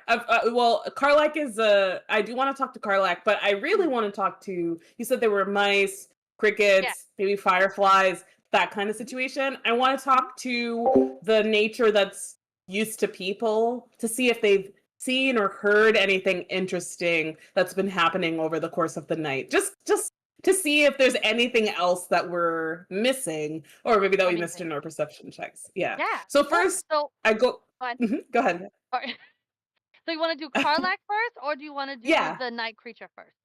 [SPEAKER 3] Well, Karlak is I do want to talk to Karlak, but I really want to talk to. You said there were mice,
[SPEAKER 2] Yeah.
[SPEAKER 3] crickets, maybe fireflies, that kind of situation. I want to talk to the nature that's used to people to see if they've seen or heard anything interesting that's been happening over the course of the night. Just to see if there's anything else that we're missing, or maybe that we missed in
[SPEAKER 2] Anything.
[SPEAKER 3] our perception checks. Yeah.
[SPEAKER 2] Yeah.
[SPEAKER 3] So
[SPEAKER 2] Cool.
[SPEAKER 3] first,
[SPEAKER 2] So,
[SPEAKER 3] I go.
[SPEAKER 2] go ahead.
[SPEAKER 3] Go ahead.
[SPEAKER 2] Sorry. So you want to do Karlak first, or do you want to do
[SPEAKER 3] Yeah.
[SPEAKER 2] the night creature first?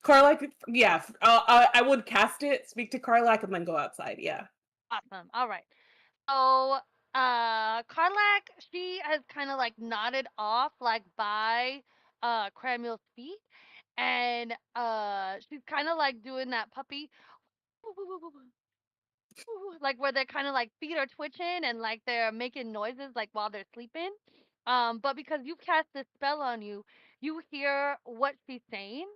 [SPEAKER 3] Karlak, yeah. I would cast it, speak to Karlak, and then go outside. Yeah.
[SPEAKER 2] Awesome. All right. So, Karlak, she has kind of like nodded off, like by Cramuel's feet, and she's kind of like doing that puppy, like where they're kind of like feet are twitching and like they're making noises like while they're sleeping. But because you've cast this spell on you, you hear what she's saying,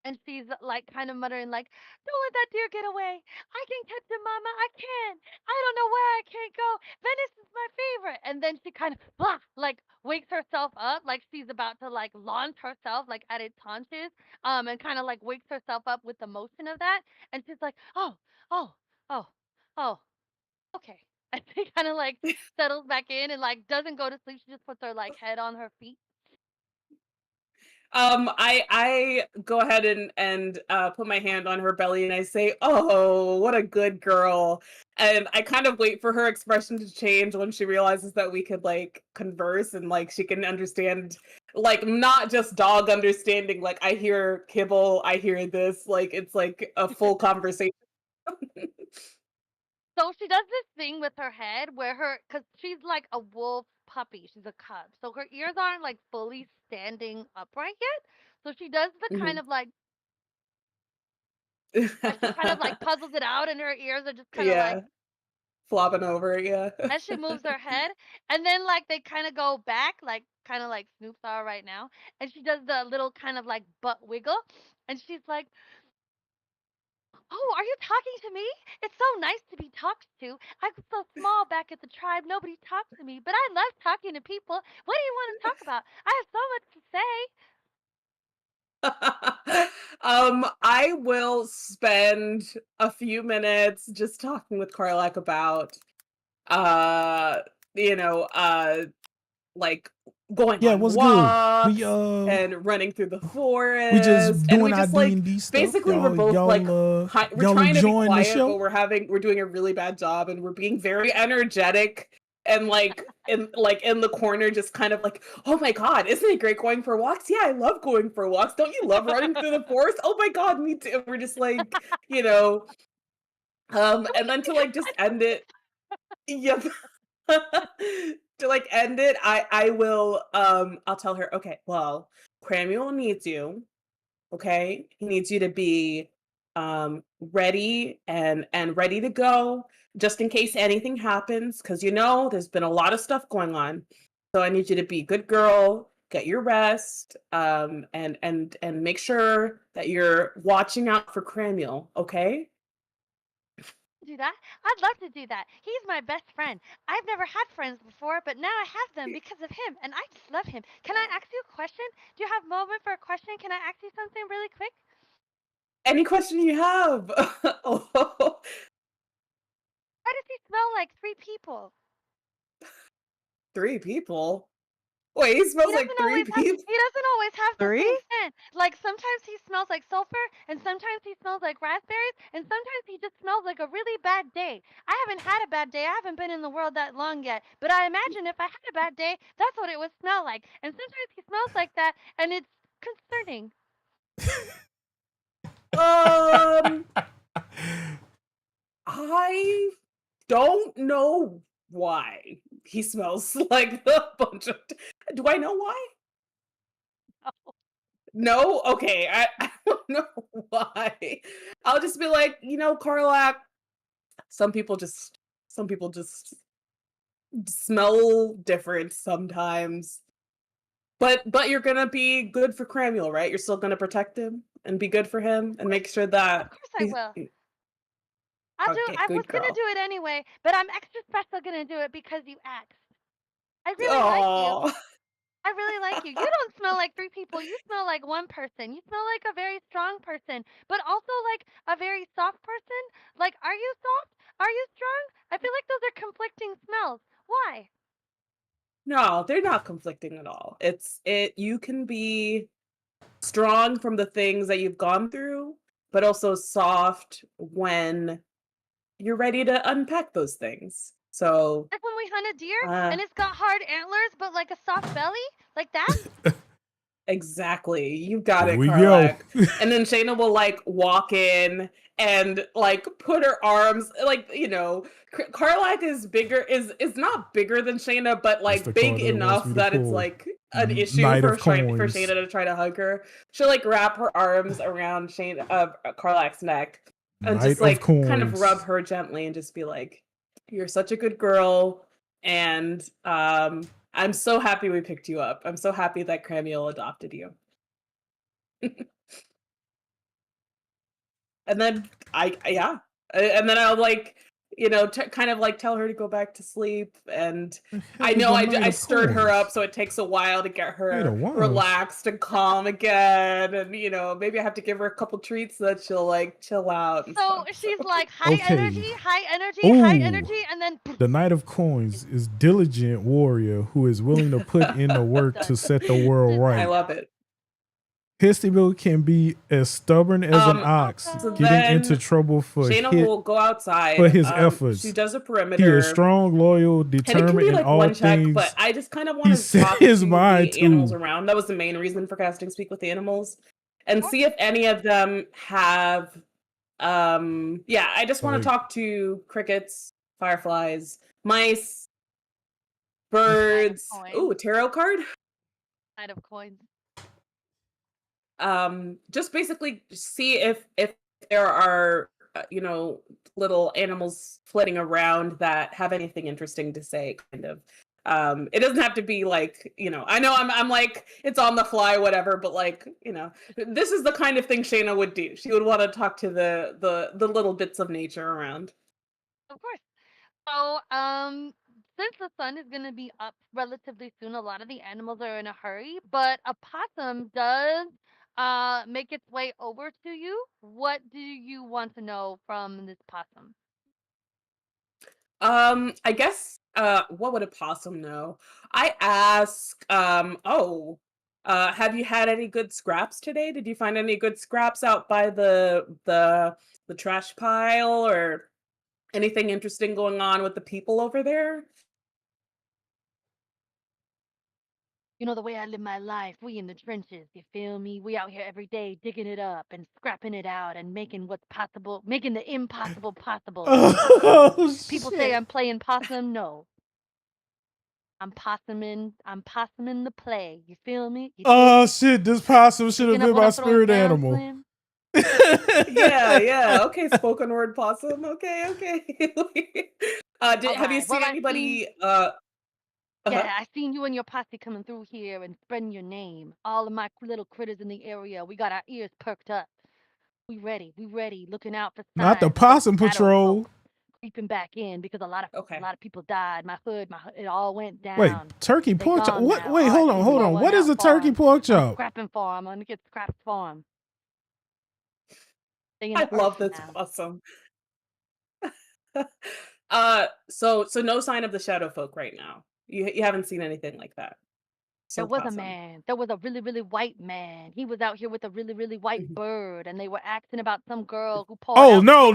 [SPEAKER 2] and she's like kind of muttering like, "Don't let that deer get away. I can catch him, Mama. I can. I don't know where I can't go. Venice is my favorite." And then she kind of blah, like wakes herself up, like she's about to like launch herself like at its haunches, and kind of like wakes herself up with the motion of that, and she's like, "Oh, oh, oh, oh, okay." And she kind of like settles back in and like doesn't go to sleep. She just puts her like head on her feet.
[SPEAKER 3] I go ahead and put my hand on her belly and I say, "Oh, what a good girl." And I kind of wait for her expression to change when she realizes that we could like converse and like she can understand, like not just dog understanding, like I hear kibble, I hear this, like it's like a full conversation.
[SPEAKER 2] So she does this thing with her head where cause she's like a wolf puppy. She's a cub. So her ears aren't like fully standing upright yet. So she does the kind
[SPEAKER 3] Mhm.
[SPEAKER 2] of like, as she kind of like puzzles it out and her ears are just kind of like,
[SPEAKER 3] Yeah, flopping over, yeah.
[SPEAKER 2] as she moves her head. And then like they kind of go back, like kind of like Snoop's are right now. And she does the little kind of like butt wiggle. And she's like, "Oh, are you talking to me? It's so nice to be talked to. I was so small back at the tribe, nobody talked to me, but I love talking to people. What do you want to talk about? I have so much to say."
[SPEAKER 3] I will spend a few minutes just talking with Karlak about uh you know like going
[SPEAKER 1] Yeah,
[SPEAKER 3] on
[SPEAKER 1] what's good?
[SPEAKER 3] walks and running through the
[SPEAKER 1] We just
[SPEAKER 3] forest, and we
[SPEAKER 1] doing our
[SPEAKER 3] just
[SPEAKER 1] D and
[SPEAKER 3] like
[SPEAKER 1] D stuff.
[SPEAKER 3] basically we're both like we're
[SPEAKER 1] Y'all
[SPEAKER 3] trying to be
[SPEAKER 1] enjoying the
[SPEAKER 3] quiet, but
[SPEAKER 1] show?
[SPEAKER 3] we're doing a really bad job and we're being very energetic and like in the corner just kind of like, "Oh my god, isn't it great going for walks? Yeah, I love going for walks. Don't you love running through the forest? Oh my god, me too." We're just like, you know,
[SPEAKER 2] Can we
[SPEAKER 3] and
[SPEAKER 2] get
[SPEAKER 3] then
[SPEAKER 2] the
[SPEAKER 3] to like just
[SPEAKER 2] consent
[SPEAKER 3] end it. Yep. To like end it, I will I'll tell her, "Okay, well, Cramuel needs you, okay? He needs you to be ready and ready to go just in case anything happens, because you know there's been a lot of stuff going on. So I need you to be a good girl, get your rest, and make sure that you're watching out for Cramuel, okay?"
[SPEAKER 2] do that? I'd love to do that. He's my best friend. I've never had friends before, but now I have them because of him, and I just love him. Can I ask you a question? Do you have a moment for a question? Can I ask you something really quick?
[SPEAKER 3] Any question you have? Oh,
[SPEAKER 2] Why does he smell like three people?
[SPEAKER 3] three people? Wait, he smells like three people?
[SPEAKER 2] He doesn't always have the same
[SPEAKER 4] Three?
[SPEAKER 2] scent. Like sometimes he smells like sulfur and sometimes he smells like raspberries and sometimes he just smells like a really bad day. I haven't had a bad day. I haven't been in the world that long yet, but I imagine if I had a bad day, that's what it would smell like. And sometimes he smells like that and it's concerning.
[SPEAKER 3] Um, I don't know why he smells like a bunch of. Do I know why? No? Okay, I don't know why. I'll just be like, Karlak, some people just some people just smell different sometimes. But you're gonna be good for Cramuel, right? You're still gonna protect him and be good for him and make sure
[SPEAKER 2] Of
[SPEAKER 3] that
[SPEAKER 2] course I
[SPEAKER 3] he's
[SPEAKER 2] will.
[SPEAKER 3] okay,
[SPEAKER 2] I was
[SPEAKER 3] good
[SPEAKER 2] gonna
[SPEAKER 3] girl.
[SPEAKER 2] do it anyway, but I'm extra special gonna do it because you asked. I really like you.
[SPEAKER 3] Oh.
[SPEAKER 2] I really like you. You don't smell like three people. You smell like one person. You smell like a very strong person, but also like a very soft person. Like, are you soft? Are you strong? I feel like those are conflicting smells. Why?
[SPEAKER 3] No, they're not conflicting at all. You can be strong from the things that you've gone through, but also soft when you're ready to unpack those things. So,
[SPEAKER 2] Like when we hunt a deer
[SPEAKER 3] uh
[SPEAKER 2] and it's got hard antlers but like a soft belly? Like that?
[SPEAKER 3] exactly. You got
[SPEAKER 1] There
[SPEAKER 3] it,
[SPEAKER 1] we go.
[SPEAKER 3] Karlak. And then Shayna will like walk in and like put her arms like, Karlak is not bigger than Shayna, but
[SPEAKER 1] Mr.
[SPEAKER 3] like big
[SPEAKER 1] Carter wants
[SPEAKER 3] enough
[SPEAKER 1] me to
[SPEAKER 3] that it's
[SPEAKER 1] pull
[SPEAKER 3] like an issue
[SPEAKER 1] Knight
[SPEAKER 3] for
[SPEAKER 1] of
[SPEAKER 3] Shayna
[SPEAKER 1] Coins.
[SPEAKER 3] to try to hug her. She'll like wrap her arms around Karlak's neck and
[SPEAKER 1] Knight
[SPEAKER 3] just
[SPEAKER 1] of
[SPEAKER 3] like kind of rub
[SPEAKER 1] Coins.
[SPEAKER 3] her gently and just be like, "You're such a good girl." And I'm so happy we picked you up. I'm so happy that Cramuel adopted you. and then and then I'll like, kind of like tell her to go back to sleep. And I know I stirred her up, so it takes a while to get her relaxed and calm again. And maybe I have to give her a couple treats so that she'll like chill out. And
[SPEAKER 2] So
[SPEAKER 3] stuff,
[SPEAKER 2] she's like high energy, and then
[SPEAKER 1] the Knight of Coins is diligent warrior who is willing to put in the work to set the world right.
[SPEAKER 3] I love it.
[SPEAKER 1] Histible can be as stubborn as an ox,
[SPEAKER 3] so
[SPEAKER 1] getting into trouble for
[SPEAKER 3] Shayna will go outside
[SPEAKER 1] for his efforts.
[SPEAKER 3] She does a perimeter.
[SPEAKER 1] He is strong, loyal, determined,
[SPEAKER 3] and it can be like
[SPEAKER 1] in all
[SPEAKER 3] one check,
[SPEAKER 1] things.
[SPEAKER 3] but I just kind of want to talk
[SPEAKER 1] his
[SPEAKER 3] to
[SPEAKER 1] mind
[SPEAKER 3] the animals around. That was the main reason for casting Speak with the Animals, and see if any of them have. I just want to talk to crickets, fireflies, mice, birds. Ooh, a tarot card.
[SPEAKER 2] Knight of Coins.
[SPEAKER 3] Just basically see if there are little animals flitting around that have anything interesting to say, kind of. It doesn't have to be like, I know I'm like, it's on the fly, whatever, but like, this is the kind of thing Shayna would do. She would want to talk to the little bits of nature around.
[SPEAKER 2] Of course. So, since the sun is going to be up relatively soon, a lot of the animals are in a hurry, but a possum does make its way over to you. What do you want to know from this possum?
[SPEAKER 3] I guess what would a possum know? I ask, have you had any good scraps today? Did you find any good scraps out by the trash pile, or anything interesting going on with the people over there?
[SPEAKER 2] You know, the way I live my life, we in the trenches, you feel me? We out here every day digging it up and scrapping it out and making what's possible, making the impossible possible. People say I'm playing possum. No. I'm possuming the play. You feel me?
[SPEAKER 1] Shit, this possum should have been my spirit animal.
[SPEAKER 3] Yeah. Okay, spoken word possum. Okay. Have you seen anybody?
[SPEAKER 2] Yeah, I seen you and your posse coming through here and spreading your name. All of my little critters in the area, we got our ears perked up. We ready, looking out for signs.
[SPEAKER 1] Not the possum patrol.
[SPEAKER 2] Creeping back in because a lot of people died. My hood, it all went down.
[SPEAKER 1] Wait, turkey pork chop? What? Wait, hold on. What is a turkey pork chop?
[SPEAKER 2] Scrapping for him. I'm gonna get scrapped for him.
[SPEAKER 3] I love this possum. So no sign of the shadow folk right now. You haven't seen anything like that.
[SPEAKER 2] There was a man. There was a really, really white man. He was out here with a really, really white bird, and they were asking about some girl who pulled out.
[SPEAKER 1] No!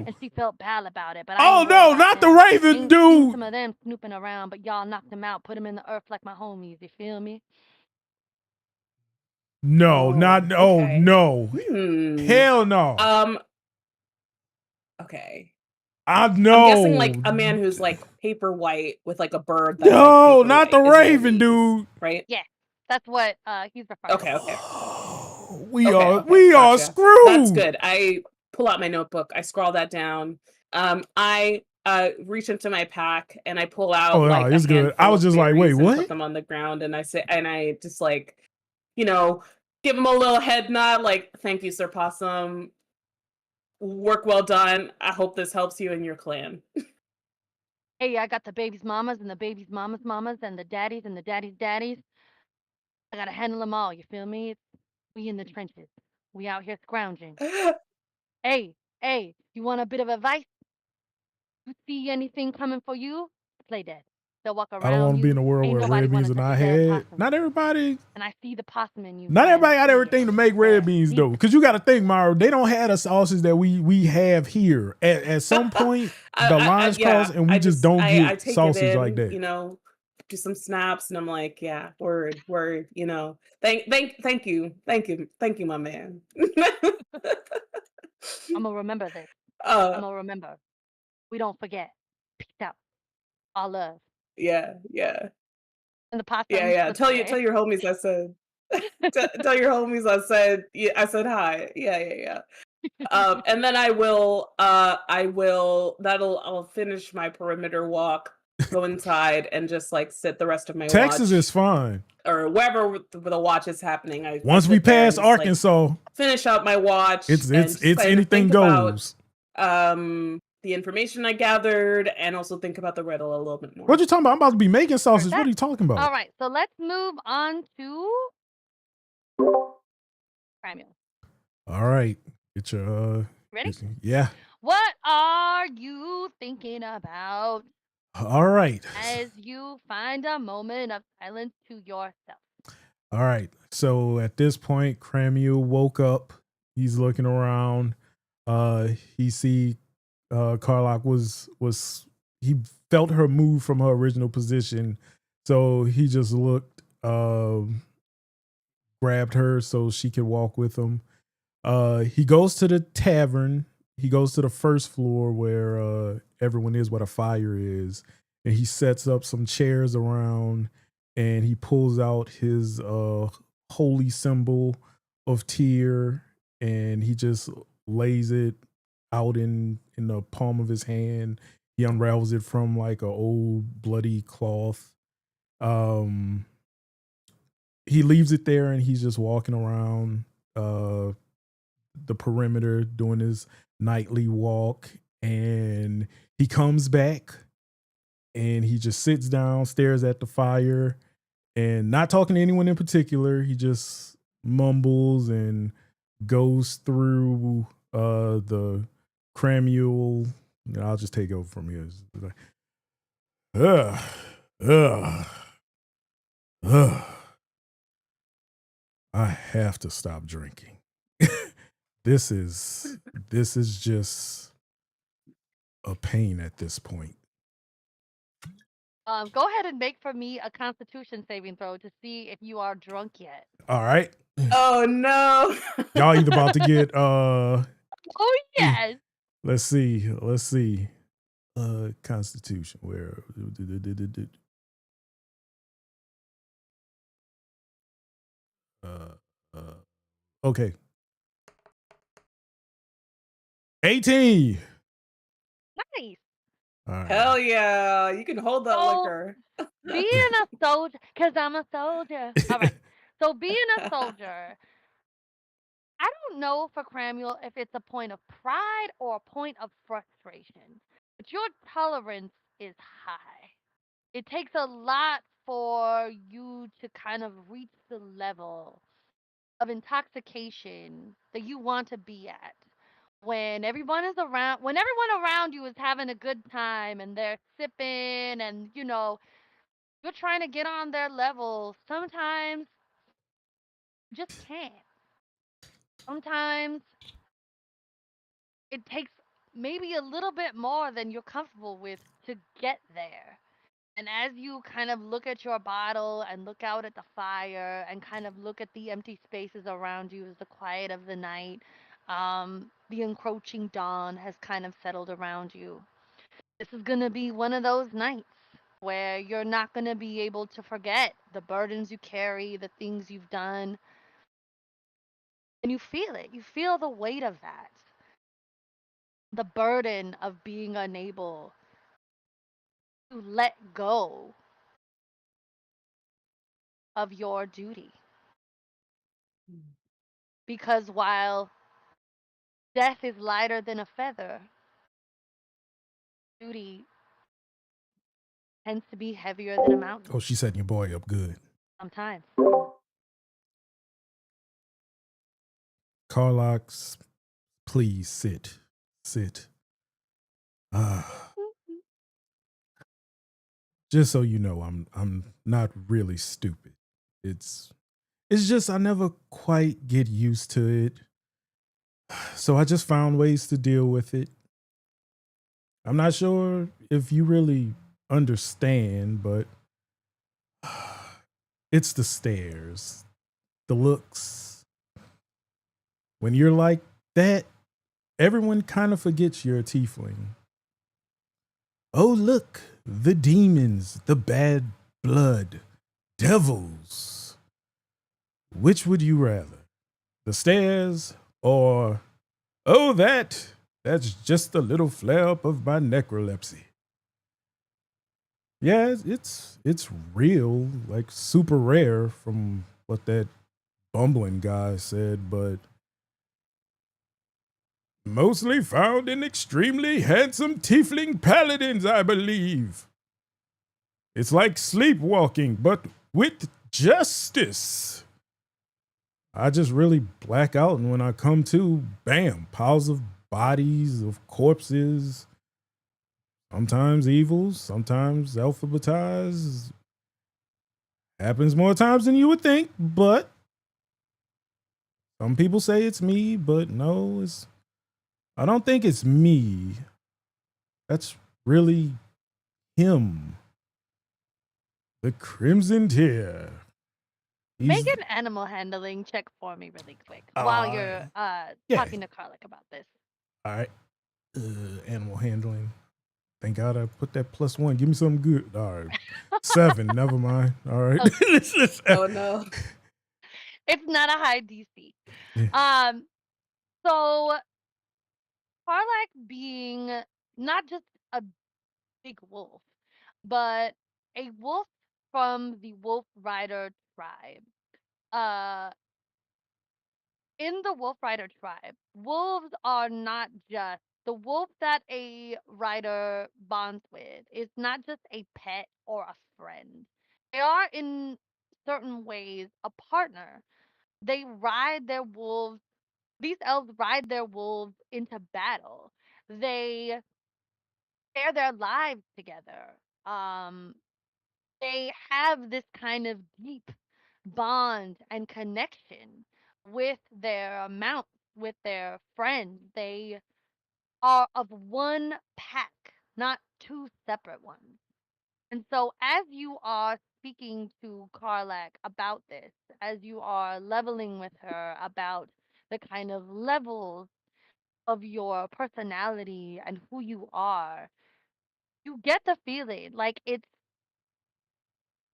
[SPEAKER 2] And she felt bad about it. But
[SPEAKER 1] not the Raven dude.
[SPEAKER 2] Some of them snooping around, but y'all knocked him out, put him in the earth like my homies. You feel me?
[SPEAKER 1] No. Hell no.
[SPEAKER 3] Okay.
[SPEAKER 1] I know.
[SPEAKER 3] I'm guessing like a man who's like paper white with like a bird.
[SPEAKER 1] That's no, like not the Raven dude.
[SPEAKER 3] Right?
[SPEAKER 2] Yeah, that's what he's referring to.
[SPEAKER 3] Okay.
[SPEAKER 1] We are screwed.
[SPEAKER 3] That's good. I pull out my notebook. I scroll that down. I reach into my pack and I pull out.
[SPEAKER 1] Oh, no, it's good. I was just like, wait, what?
[SPEAKER 3] Put them on the ground and I just like, give him a little head nod, like, thank you, Sir Possum. Work well done. I hope this helps you and your clan.
[SPEAKER 2] Hey, I got the baby's mamas and the baby's mamas and the daddies and the daddies' daddies. I gotta handle them all. You feel me? We in the trenches. We out here scrounging. Hey, you want a bit of advice? You see anything coming for you? Play dead. They'll walk around.
[SPEAKER 1] I don't want to be in a world where red beans are not had. Not everybody.
[SPEAKER 2] And I see the possum in you.
[SPEAKER 1] Not everybody got everything to make red beans though, because you got to think, Mario. They don't have the sauces that we have here. At some point, the lines cross, and we just don't get sausage like that.
[SPEAKER 3] Do some snaps, and I'm like, yeah, word. Thank you, my man.
[SPEAKER 2] I'm gonna remember this. I'm gonna remember. We don't forget. Peace out. All love.
[SPEAKER 3] Yeah.
[SPEAKER 2] And the possum.
[SPEAKER 3] Yeah. Tell your homies I said. Tell your homies I said. Yeah, I said hi. Yeah. And then I'll finish my perimeter walk. go inside and just like sit the rest of my
[SPEAKER 1] Texas
[SPEAKER 3] watch
[SPEAKER 1] is fine.
[SPEAKER 3] or wherever the watch is happening. I
[SPEAKER 1] Once we
[SPEAKER 3] sit there
[SPEAKER 1] pass
[SPEAKER 3] and just, like,
[SPEAKER 1] Arkansas,
[SPEAKER 3] finish out my watch.
[SPEAKER 1] it's
[SPEAKER 3] and just kind of
[SPEAKER 1] anything
[SPEAKER 3] think about,
[SPEAKER 1] goes.
[SPEAKER 3] the information I gathered, and also think about the riddle a little bit more.
[SPEAKER 1] What you talking about? I'm about to be making sausage. What
[SPEAKER 2] that.
[SPEAKER 1] are you talking about?
[SPEAKER 2] All right, so let's move on to Cramuel.
[SPEAKER 1] All right. Get your
[SPEAKER 2] Ready?
[SPEAKER 1] yeah.
[SPEAKER 2] What are you thinking about
[SPEAKER 1] All right.
[SPEAKER 2] as you find a moment of silence to yourself?
[SPEAKER 1] All right. So at this point, Cramuel woke up. He's looking around. He see Carlock was he felt her move from her original position. So he just looked, grabbed her so she could walk with him. He goes to the tavern. He goes to the first floor where everyone is, where the fire is, and he sets up some chairs around, and he pulls out his holy symbol of Tyr, and he just lays it out in the palm of his hand. He unravels it from like an old bloody cloth. He leaves it there, and he's just walking around the perimeter doing his nightly walk, and he comes back and he just sits down, stares at the fire, and not talking to anyone in particular. He just mumbles and goes through the Cramuel. I'll just take over from here. It's like, I have to stop drinking. This is just a pain at this point.
[SPEAKER 2] Go ahead and make for me a Constitution saving throw to see if you are drunk yet.
[SPEAKER 1] All right.
[SPEAKER 3] Oh no.
[SPEAKER 1] Y'all either about to get
[SPEAKER 2] Oh yes.
[SPEAKER 1] let's see. Constitution, where okay. 18.
[SPEAKER 2] Nice.
[SPEAKER 1] All right.
[SPEAKER 3] Hell yeah. You can hold that
[SPEAKER 2] So,
[SPEAKER 3] liquor.
[SPEAKER 2] Being a soldier, because I'm a soldier. All right. So being a soldier, I don't know for Cramuel if it's a point of pride or a point of frustration, but your tolerance is high. It takes a lot for you to kind of reach the level of intoxication that you want to be at. When everyone around you is having a good time and they're sipping and you're trying to get on their level, sometimes you just can't. Sometimes it takes maybe a little bit more than you're comfortable with to get there. And as you kind of look at your bottle and look out at the fire and kind of look at the empty spaces around you as the quiet of the night, the encroaching dawn has kind of settled around you. This is going to be one of those nights where you're not going to be able to forget the burdens you carry, the things you've done, and you feel it. You feel the weight of that, the burden of being unable to let go of your duty. Because while death is lighter than a feather, duty tends to be heavier than a mountain.
[SPEAKER 1] Oh, she's setting your boy up good.
[SPEAKER 2] Sometimes.
[SPEAKER 1] Carlox, please sit. Just so you know, I'm not really stupid. It's just I never quite get used to it. So I just found ways to deal with it. I'm not sure if you really understand, but it's the stares, the looks. When you're like that, everyone kind of forgets you're a tiefling. Oh, look, the demons, the bad blood, devils. Which would you rather? The stairs or, oh, that's just a little flare up of my necrolepsy. Yeah, it's real, like super rare from what that bumbling guy said, but mostly found in extremely handsome tiefling paladins, I believe. It's like sleepwalking, but with justice. I just really black out, and when I come to, bam, piles of bodies, of corpses, sometimes evils, sometimes alphabetized. Happens more times than you would think, but some people say it's me, but no, I don't think it's me. That's really him. The Crimson Tear.
[SPEAKER 2] Make an animal handling check for me really quick while you're
[SPEAKER 1] yeah.
[SPEAKER 2] talking to Karlak about this.
[SPEAKER 1] All right. Animal handling. Thank God I put that +1. Give me something good. All right. 7. Never mind. All right.
[SPEAKER 3] Oh no.
[SPEAKER 2] It's not a high DC.
[SPEAKER 1] Yeah.
[SPEAKER 2] So Karlak being not just a big wolf, but a wolf from the Wolf Rider tribe. Uh, in the Wolf Rider tribe, wolves are not just the wolf that a rider bonds with is not just a pet or a friend. They are in certain ways a partner. They ride their wolves. These elves ride their wolves into battle. They share their lives together. Um, they have this kind of deep bond and connection with their mounts, with their friends. They are of one pack, not two separate ones. And so, as you are speaking to Karlak about this, as you are leveling with her about the kind of levels of your personality and who you are, you get the feeling like it's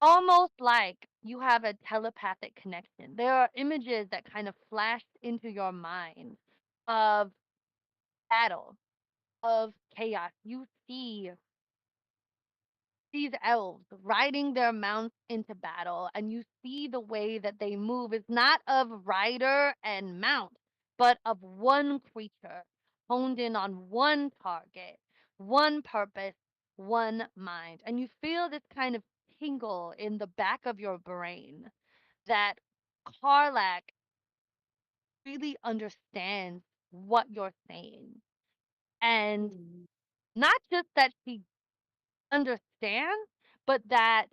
[SPEAKER 2] almost like you have a telepathic connection. There are images that kind of flash into your mind of battle, of chaos. You see these elves riding their mounts into battle, and you see the way that they move is not of rider and mount, but of one creature honed in on one target, one purpose, one mind. And you feel this kind of tingle in the back of your brain that Karlak really understands what you're saying. And not just that she understands, but that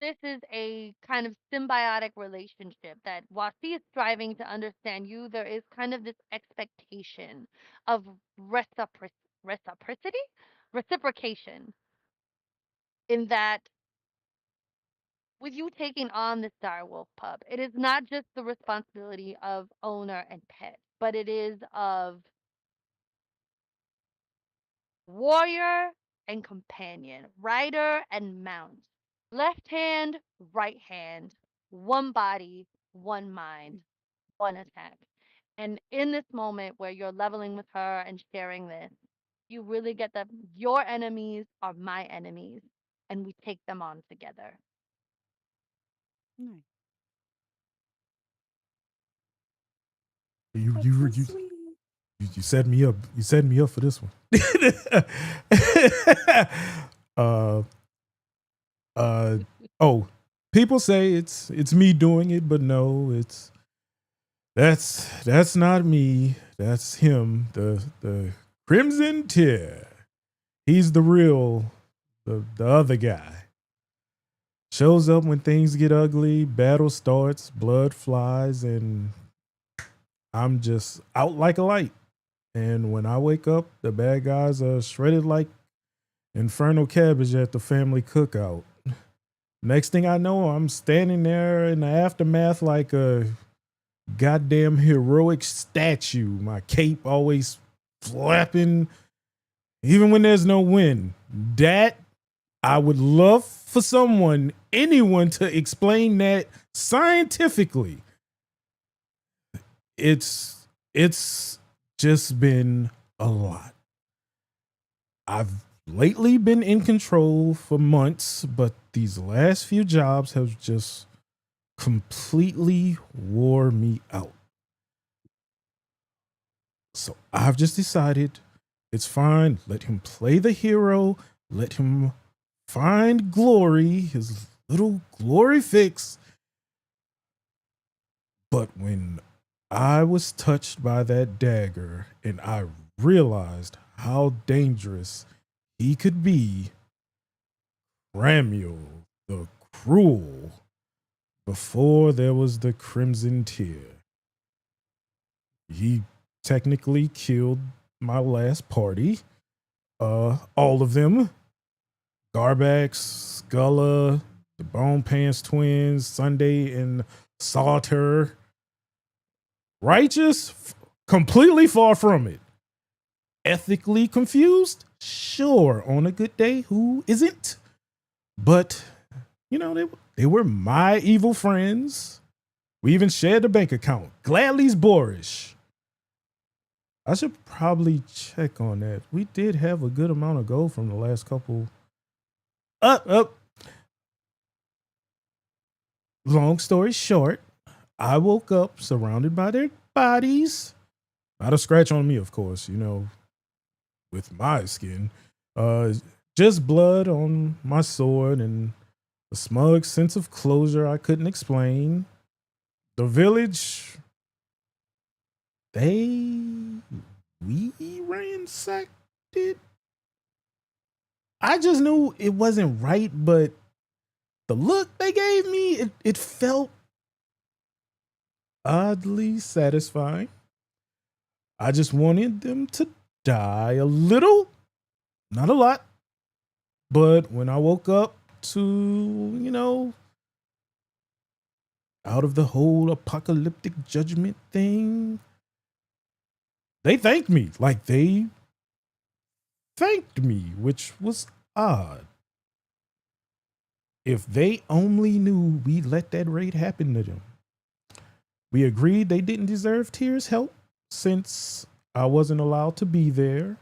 [SPEAKER 2] this is a kind of symbiotic relationship that while she is striving to understand you, there is kind of this expectation of reciprocity, reciprocation, in that with you taking on this direwolf pup, it is not just the responsibility of owner and pet, but it is of warrior and companion, rider and mount, left hand, right hand, one body, one mind, one attack. And in this moment where you're leveling with her and sharing this, you really get that your enemies are my enemies, and we take them on together.
[SPEAKER 4] Nice.
[SPEAKER 1] You
[SPEAKER 3] That's
[SPEAKER 1] you
[SPEAKER 3] so
[SPEAKER 1] you
[SPEAKER 3] sweet.
[SPEAKER 1] you set me up. You set me up for this one. uh oh, people say it's me doing it, but no, that's not me. That's him. The Crimson Tear. He's the real the other guy. Shows up when things get ugly, battle starts, blood flies, and I'm just out like a light. And when I wake up, the bad guys are shredded like infernal cabbage at the family cookout. Next thing I know, I'm standing there in the aftermath like a goddamn heroic statue. My cape always flapping, even when there's no wind. That I would love for anyone to explain that scientifically. It's just been a lot. I've lately been in control for months, but these last few jobs have just completely wore me out. So I've just decided it's fine. Let him play the hero. Let him find glory, his little glory fix. But when I was touched by that dagger and I realized how dangerous he could be, Cramuel the Cruel, before there was the Crimson Tear. He technically killed my last party. All of them. Garbax, Sculla, the Bone Pants Twins, Sunday and Salter. Righteous? Completely far from it. Ethically confused? Sure, on a good day, who isn't? But, you know, they were my evil friends. We even shared a bank account. Gladly's boorish. I should probably check on that. We did have a good amount of gold from the last couple. Up. Long story short, I woke up surrounded by their bodies. Not a scratch on me, of course, you know, with my skin. Just blood on my sword and a smug sense of closure I couldn't explain. The village, we ransacked it. I just knew it wasn't right, but the look they gave me, it felt oddly satisfying. I just wanted them to die a little, not a lot. But when I woke up to, you know, out of the whole apocalyptic judgment thing, they thanked me. Like, they thanked me, which was odd. If they only knew we let that raid happen to them. We agreed they didn't deserve Tyr's help since I wasn't allowed to be there.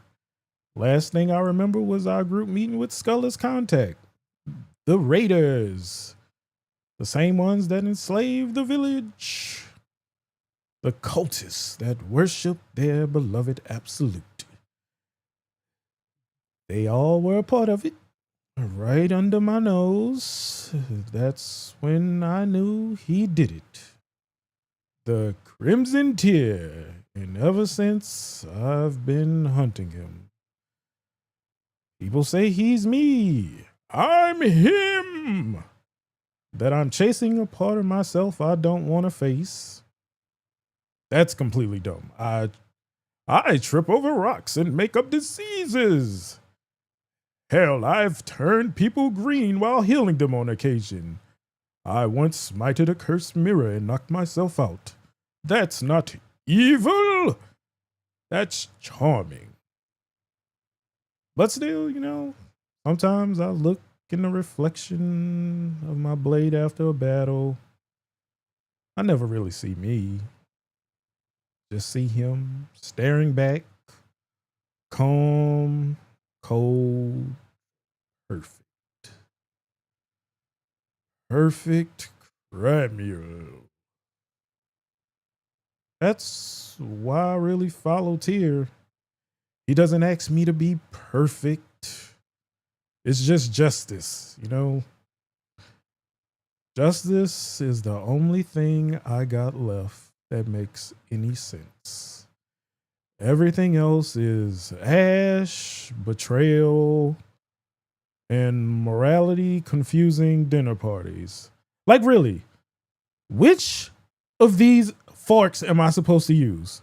[SPEAKER 1] Last thing I remember was our group meeting with Sculla's contact. The Raiders. The same ones that enslaved the village. The cultists that worship their beloved Absolute. They all were a part of it. Right under my nose. That's when I knew he did it. The Crimson Tear. And ever since, I've been hunting him. People say he's me. I'm him. That I'm chasing a part of myself I don't want to face. That's completely dumb. I trip over rocks and make up diseases. Hell, I've turned people green while healing them on occasion. I once smited a cursed mirror and knocked myself out. That's not evil. That's charming. But still, you know, sometimes I look in the reflection of my blade after a battle. I never really see me. Just see him staring back, calm, cold, perfect. Perfect Cramuel. That's why I really follow Tyr. He doesn't ask me to be perfect. It's just justice, you know? Justice is the only thing I got left that makes any sense. Everything else is ash, betrayal, and morality confusing dinner parties. Like, really, which of these forks am I supposed to use?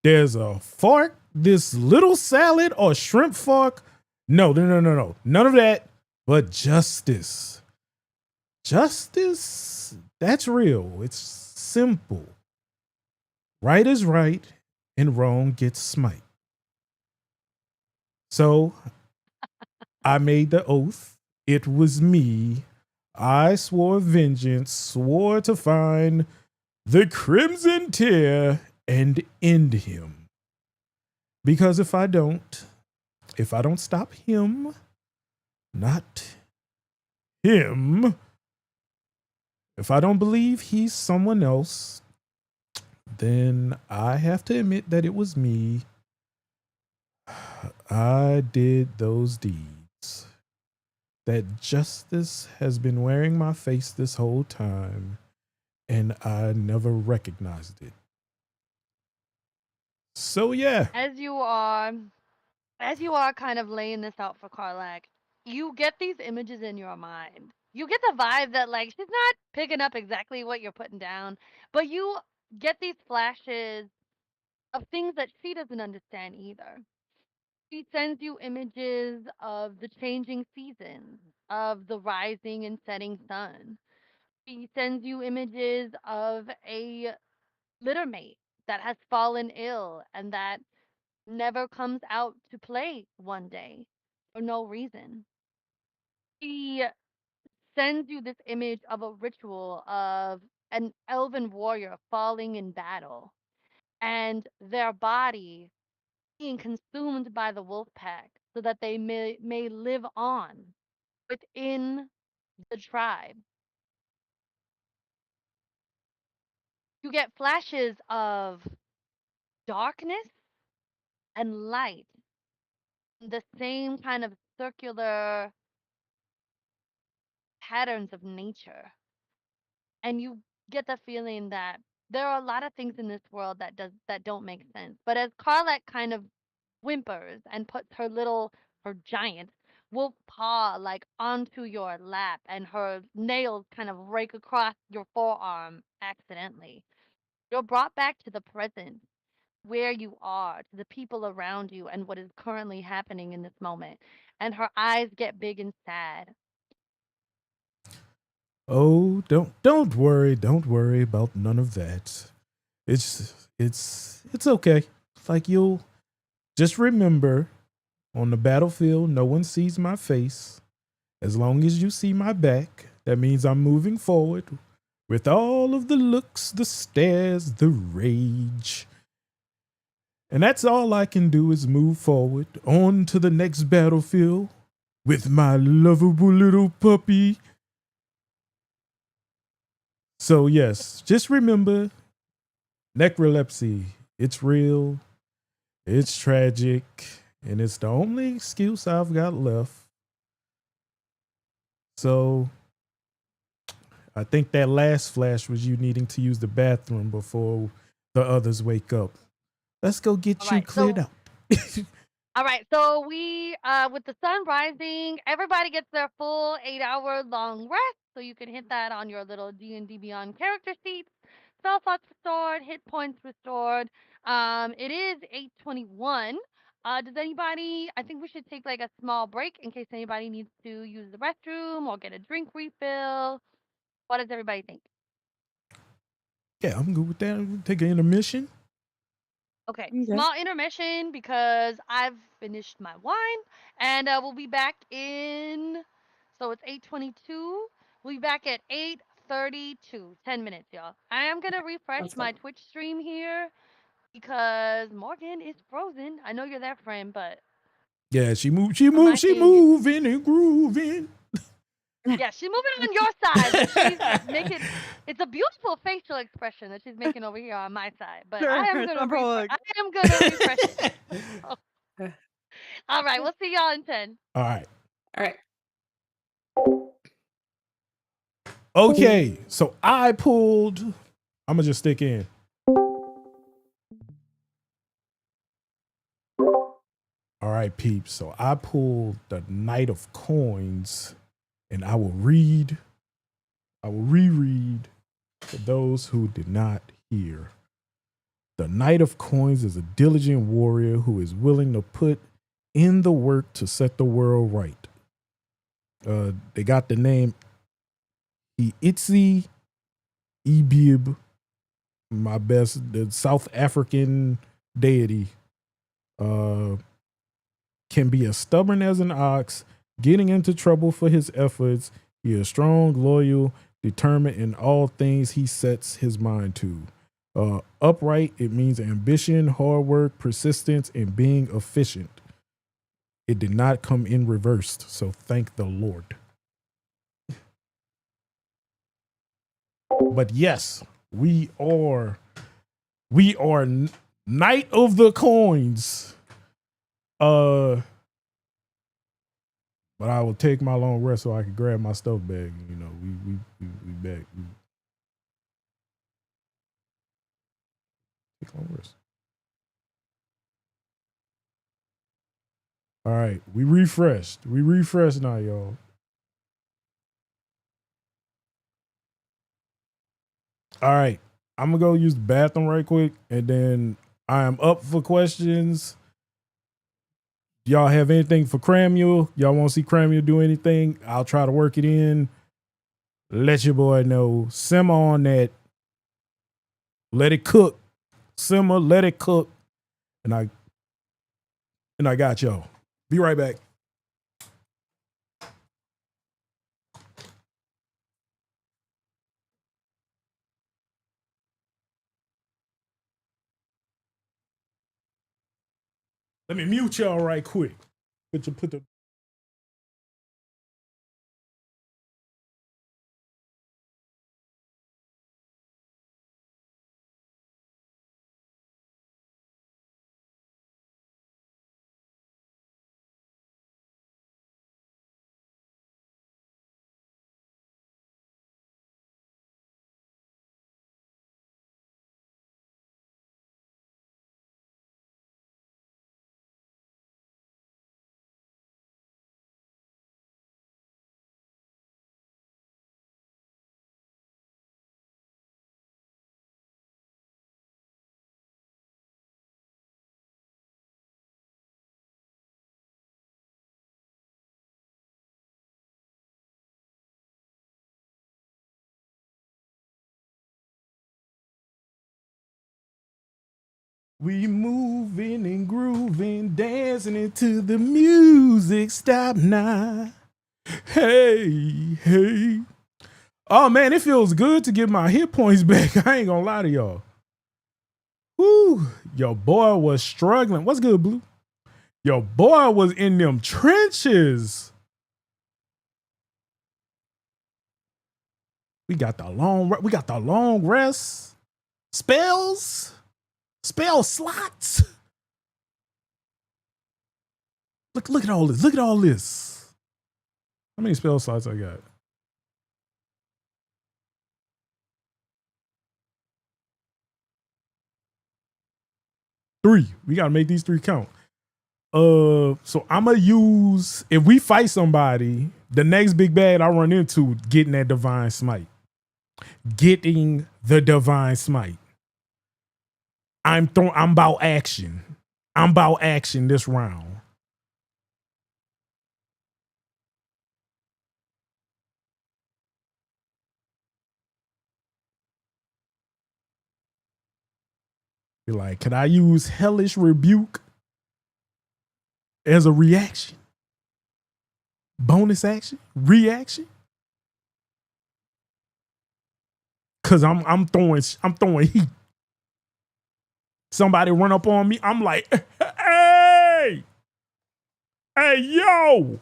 [SPEAKER 1] There's a fork, this little salad or shrimp fork. No. None of that, but justice. Justice, that's real. It's simple. Right is right and wrong gets smite. So I made the oath. It was me. I swore vengeance, swore to find the Crimson Tear and end him. Because if I don't, if I don't stop him, not him, if I don't believe he's someone else, then I have to admit that it was me. I did those deeds. That justice has been wearing my face this whole time, and I never recognized it. So yeah.
[SPEAKER 2] As you are kind of laying this out for Karlak, you get these images in your mind. You get the vibe that like she's not picking up exactly what you're putting down, but you get these flashes of things that she doesn't understand either. She sends you images of the changing seasons, of the rising and setting sun. She sends you images of a littermate that has fallen ill and that never comes out to play one day for no reason. She sends you this image of a ritual of an elven warrior falling in battle and their body being consumed by the wolf pack so that they may live on within the tribe. You get flashes of darkness and light, the same kind of circular patterns of nature. And you get the feeling that there are a lot of things in this world that don't make sense. But as Carlette kind of whimpers and puts her giant wolf paw like onto your lap and her nails kind of rake across your forearm accidentally, you're brought back to the present where you are, to the people around you and what is currently happening in this moment. And her eyes get big and sad.
[SPEAKER 1] Oh, don't worry about none of that. It's okay. It's like you'll just remember on the battlefield, no one sees my face. As long as you see my back, that means I'm moving forward with all of the looks, the stares, the rage. And that's all I can do is move forward on to the next battlefield with my lovable little puppy. So yes, just remember, necrolepsy, it's real, it's tragic, and it's the only excuse I've got left. So I think that last flash was you needing to use the bathroom before the others wake up. Let's go get
[SPEAKER 2] All
[SPEAKER 1] you
[SPEAKER 2] right,
[SPEAKER 1] cleared
[SPEAKER 2] so
[SPEAKER 1] up.
[SPEAKER 2] all right, so we with the sun rising, everybody gets their full 8-hour long rest, so you can hit that on your little D&D Beyond character sheets. Spell slots restored, hit points restored. It is 8:21. Does anybody? I think we should take like a small break in case anybody needs to use the restroom or get a drink refill. What does everybody think?
[SPEAKER 1] Yeah, I'm good with that. Take an intermission.
[SPEAKER 2] Okay,
[SPEAKER 4] Okay.
[SPEAKER 2] small intermission because I've finished my wine, and we'll be back in. So it's 8:22. We'll be back at 8:32. 10 minutes, y'all. I am gonna refresh
[SPEAKER 3] Sounds
[SPEAKER 2] my
[SPEAKER 3] good.
[SPEAKER 2] Twitch stream here because Morgan is frozen. I know you're there, friend, but
[SPEAKER 1] Yeah, she
[SPEAKER 2] my thing is
[SPEAKER 1] moving and grooving.
[SPEAKER 2] yeah, she's moving on your side, but she's making. It's a beautiful facial expression that she's making over here on my side. But I am
[SPEAKER 4] Sure,
[SPEAKER 2] gonna
[SPEAKER 4] some prologue.
[SPEAKER 2] I am gonna refresh it. All right, we'll see y'all in 10.
[SPEAKER 1] All right.
[SPEAKER 3] All right.
[SPEAKER 1] Okay, so I pulled. I'm gonna just stick in. All right, peeps. So I pulled the Knight of Coins, and I will read. I will reread for those who did not hear. The Knight of Coins is a diligent warrior who is willing to put in the work to set the world right. They got the name Itzi Ibib, my best, the South African deity. Can be as stubborn as an ox, getting into trouble for his efforts. He is strong, loyal, determined in all things he sets his mind to. Upright, it means ambition, hard work, persistence, and being efficient. It did not come in reversed, so thank the Lord. But yes, we are Knight of the Coins. But I will take my long rest so I can grab my stuff bag. You know, we back. Take long rest. All right, we refreshed. We refreshed now, y'all. All right, I'm gonna go use the bathroom right quick, and then I am up for questions. Y'all have anything for Cramuel? Y'all want to see Cramuel do anything? I'll try to work it in. Let your boy know. Simmer on that. Let it cook. Simmer, let it cook. And I got y'all. Be right back. Let me mute y'all right quick. Put the We moving and grooving, dancing into the music. Stop now. Hey, hey. Oh man, it feels good to get my hit points back. I ain't gonna lie to y'all. Woo, your boy was struggling. What's good, Blue? Your boy was in them trenches. We got the long rest. Spell slots. Look at all this. Look at all this. How many spell slots I got? 3. We gotta make these 3 count. So I'm gonna use, if we fight somebody, the next big bad I run into getting that divine smite. Getting the divine smite. I'm about action. I'm about action this round. Be like, could I use hellish rebuke as a reaction? Bonus action? Reaction? Cause I'm throwing heat. Somebody run up on me, I'm like, hey, yo.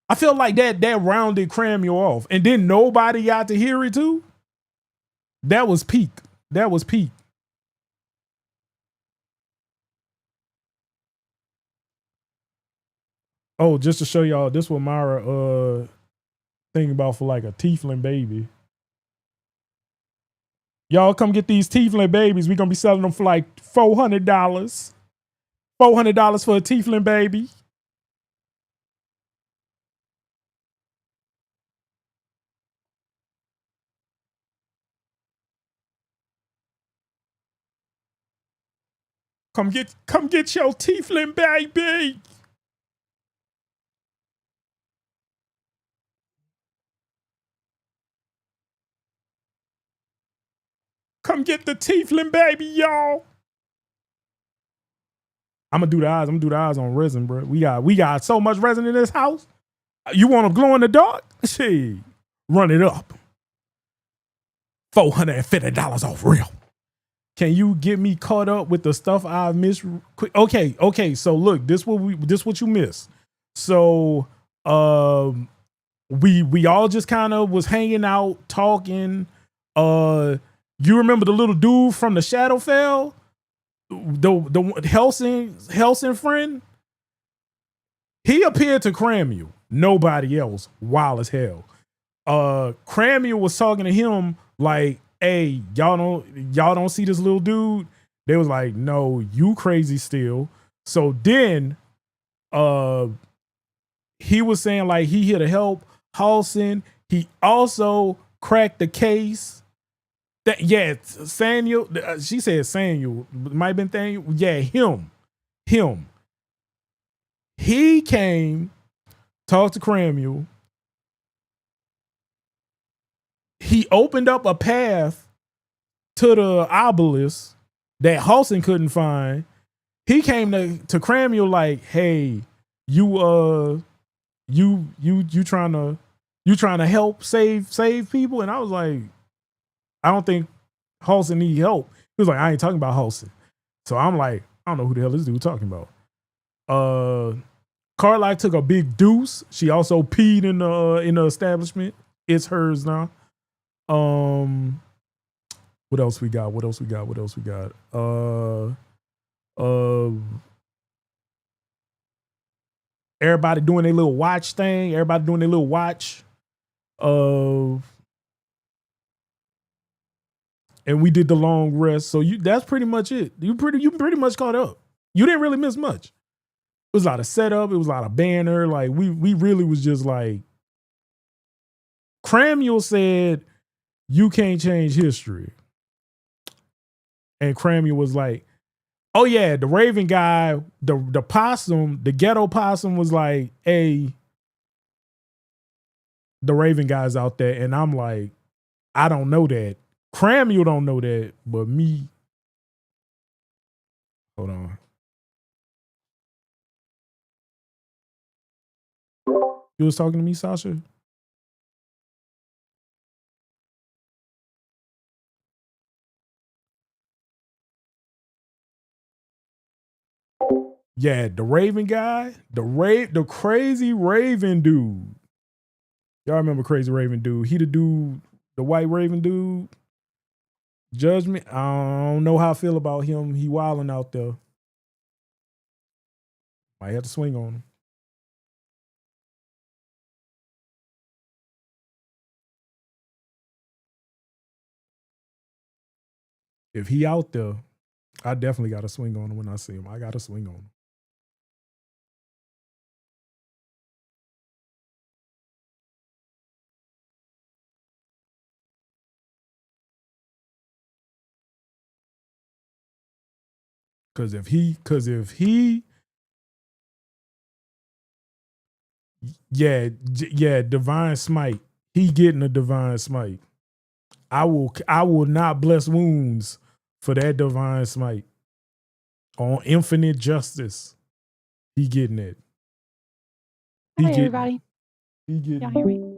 [SPEAKER 1] I feel like that rounded Cramuel off. And then nobody got to hear it too. That was peak. That was peak. Oh, just to show y'all, this what Myra thinking about for like a tiefling baby. Y'all come get these tiefling babies. We gonna be selling them for like $400. $400 for a tiefling baby. Come get your tiefling baby. Come get the tiefling baby, y'all. I'm gonna do the eyes on resin, bro. We got so much resin in this house. You want to glow in the dark? Shit, run it up. $450 off real. Can you get me caught up with the stuff I've missed? Okay. So look, this what you missed. So we all just kind of was hanging out, talking. You remember the little dude from the Shadowfell? The Helsing friend? He appeared to Cramuel. Nobody else. Wild as hell. Cramuel was talking to him like, hey, y'all don't see this little dude? They was like, no, you crazy still. So then he was saying like he here to help Halson. He also cracked the case. Samuel. She said Samuel. Might have been Daniel. Yeah, him. He came, talked to Cramuel. He opened up a path to the obelisk that Halson couldn't find. He came to Cramuel like, hey, you trying to help save people? And I was like, I don't think Halson need help. He was like, I ain't talking about Halson. So I'm like, I don't know who the hell this dude talking about. Carlisle took a big deuce. She also peed in the establishment. It's hers now. What else we got? Everybody doing their little watch thing. And we did the long rest. So that's pretty much it. You pretty much caught up. You didn't really miss much. It was a lot of setup. It was a lot of banner. Like we really was just like, Cramuel said, you can't change history. And Cramuel was like, oh yeah, the Raven guy, the possum, the ghetto possum was like, hey, the Raven guy's out there. And I'm like, I don't know that. Cramuel don't know that, but me. Hold on. You was talking to me, Sasha? Yeah, the Raven guy, the crazy Raven dude. Y'all remember Crazy Raven dude? He the dude, the white Raven dude. Judgment. I don't know how I feel about him. He wilding out there. Might have to swing on him. If he out there, I definitely got to swing on him when I see him. I got to swing on him. Cause if he, yeah, divine smite. He getting a divine smite. I will not bless wounds for that divine smite. On infinite justice, he getting it.
[SPEAKER 4] Hey everybody.
[SPEAKER 1] He getting.
[SPEAKER 4] Y'all hear me?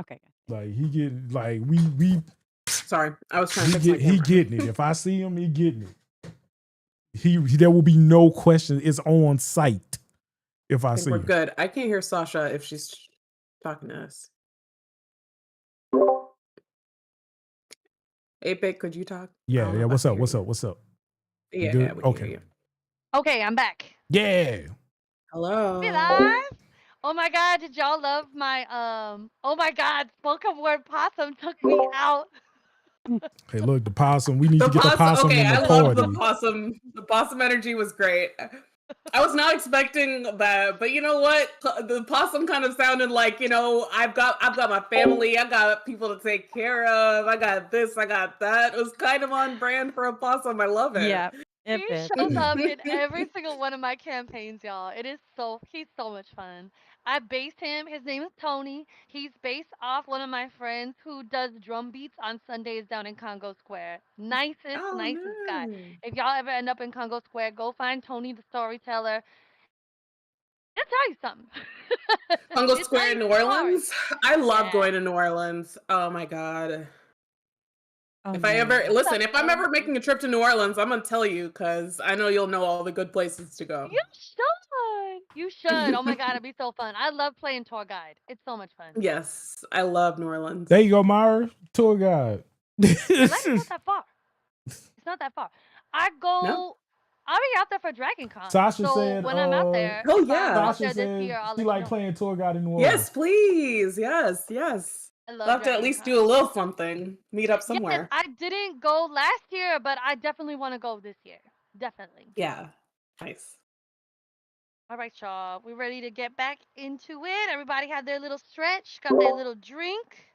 [SPEAKER 4] Okay.
[SPEAKER 1] Like he getting like we.
[SPEAKER 3] Sorry, I was trying to fix my
[SPEAKER 1] He getting it. If I see him, he getting it. He there will be no question. It's on site. If I see
[SPEAKER 3] we're
[SPEAKER 1] him.
[SPEAKER 3] good. I can't hear Sasha if she's talking to us. 8-Bit, could you talk?
[SPEAKER 1] Yeah. What's up?
[SPEAKER 3] Yeah,
[SPEAKER 1] good?
[SPEAKER 3] we can
[SPEAKER 1] Okay.
[SPEAKER 3] hear you.
[SPEAKER 2] Okay, I'm back.
[SPEAKER 1] Yeah.
[SPEAKER 3] Hello.
[SPEAKER 2] We live? Oh my god, did y'all love my oh my god, spoken word possum took me out.
[SPEAKER 1] Hey, look, the possum. We need to get the possum in the
[SPEAKER 3] I
[SPEAKER 1] party.
[SPEAKER 3] love the possum. The possum energy was great. I was not expecting that, but you know what? The possum kind of sounded like, I've got my family, I got people to take care of, I got this, I got that. It was kind of on brand for a possum. I love it.
[SPEAKER 4] Yeah.
[SPEAKER 2] He shows up in every single one of my campaigns, y'all. He's so much fun. I based him. His name is Tony. He's based off one of my friends who does drum beats on Sundays down in Congo Square. Nicest guy. If y'all ever end up in Congo Square, go find Tony the storyteller. He'll tell you something.
[SPEAKER 3] Congo Square in New Orleans? I love going to New Orleans. Oh my god.
[SPEAKER 4] Oh,
[SPEAKER 3] If I ever
[SPEAKER 4] no.
[SPEAKER 3] listen, if I'm ever making a trip to New Orleans, I'm gonna tell you because I know you'll know all the good places to go.
[SPEAKER 2] You should. You should. Oh my god, it'd be so fun. I love playing tour guide. It's so much fun.
[SPEAKER 3] Yes, I love New Orleans.
[SPEAKER 1] There you go, Myra. Tour guide.
[SPEAKER 2] Atlanta's not that far. It's not that far. I go.
[SPEAKER 3] No?
[SPEAKER 2] I'll be out there for Dragon Con.
[SPEAKER 1] Sasha
[SPEAKER 2] so
[SPEAKER 1] said,
[SPEAKER 2] when I'm out there,
[SPEAKER 3] Oh,
[SPEAKER 2] if I'm
[SPEAKER 3] yeah.
[SPEAKER 2] out
[SPEAKER 1] Sasha
[SPEAKER 2] there this
[SPEAKER 1] said
[SPEAKER 2] year, I'll
[SPEAKER 1] she
[SPEAKER 2] let you
[SPEAKER 1] like
[SPEAKER 2] know.
[SPEAKER 1] playing tour guide in New Orleans.
[SPEAKER 3] Yes, please. Yes.
[SPEAKER 2] I
[SPEAKER 3] We'll
[SPEAKER 2] love
[SPEAKER 3] have to at
[SPEAKER 2] Dragon
[SPEAKER 3] least
[SPEAKER 2] Con.
[SPEAKER 3] do a little something. Meet up
[SPEAKER 2] Yes,
[SPEAKER 3] somewhere.
[SPEAKER 2] I didn't go last year, but I definitely want to go this year. Definitely.
[SPEAKER 3] Yeah. Nice.
[SPEAKER 2] All right, y'all. We ready to get back into it? Everybody had their little stretch, got their little drink.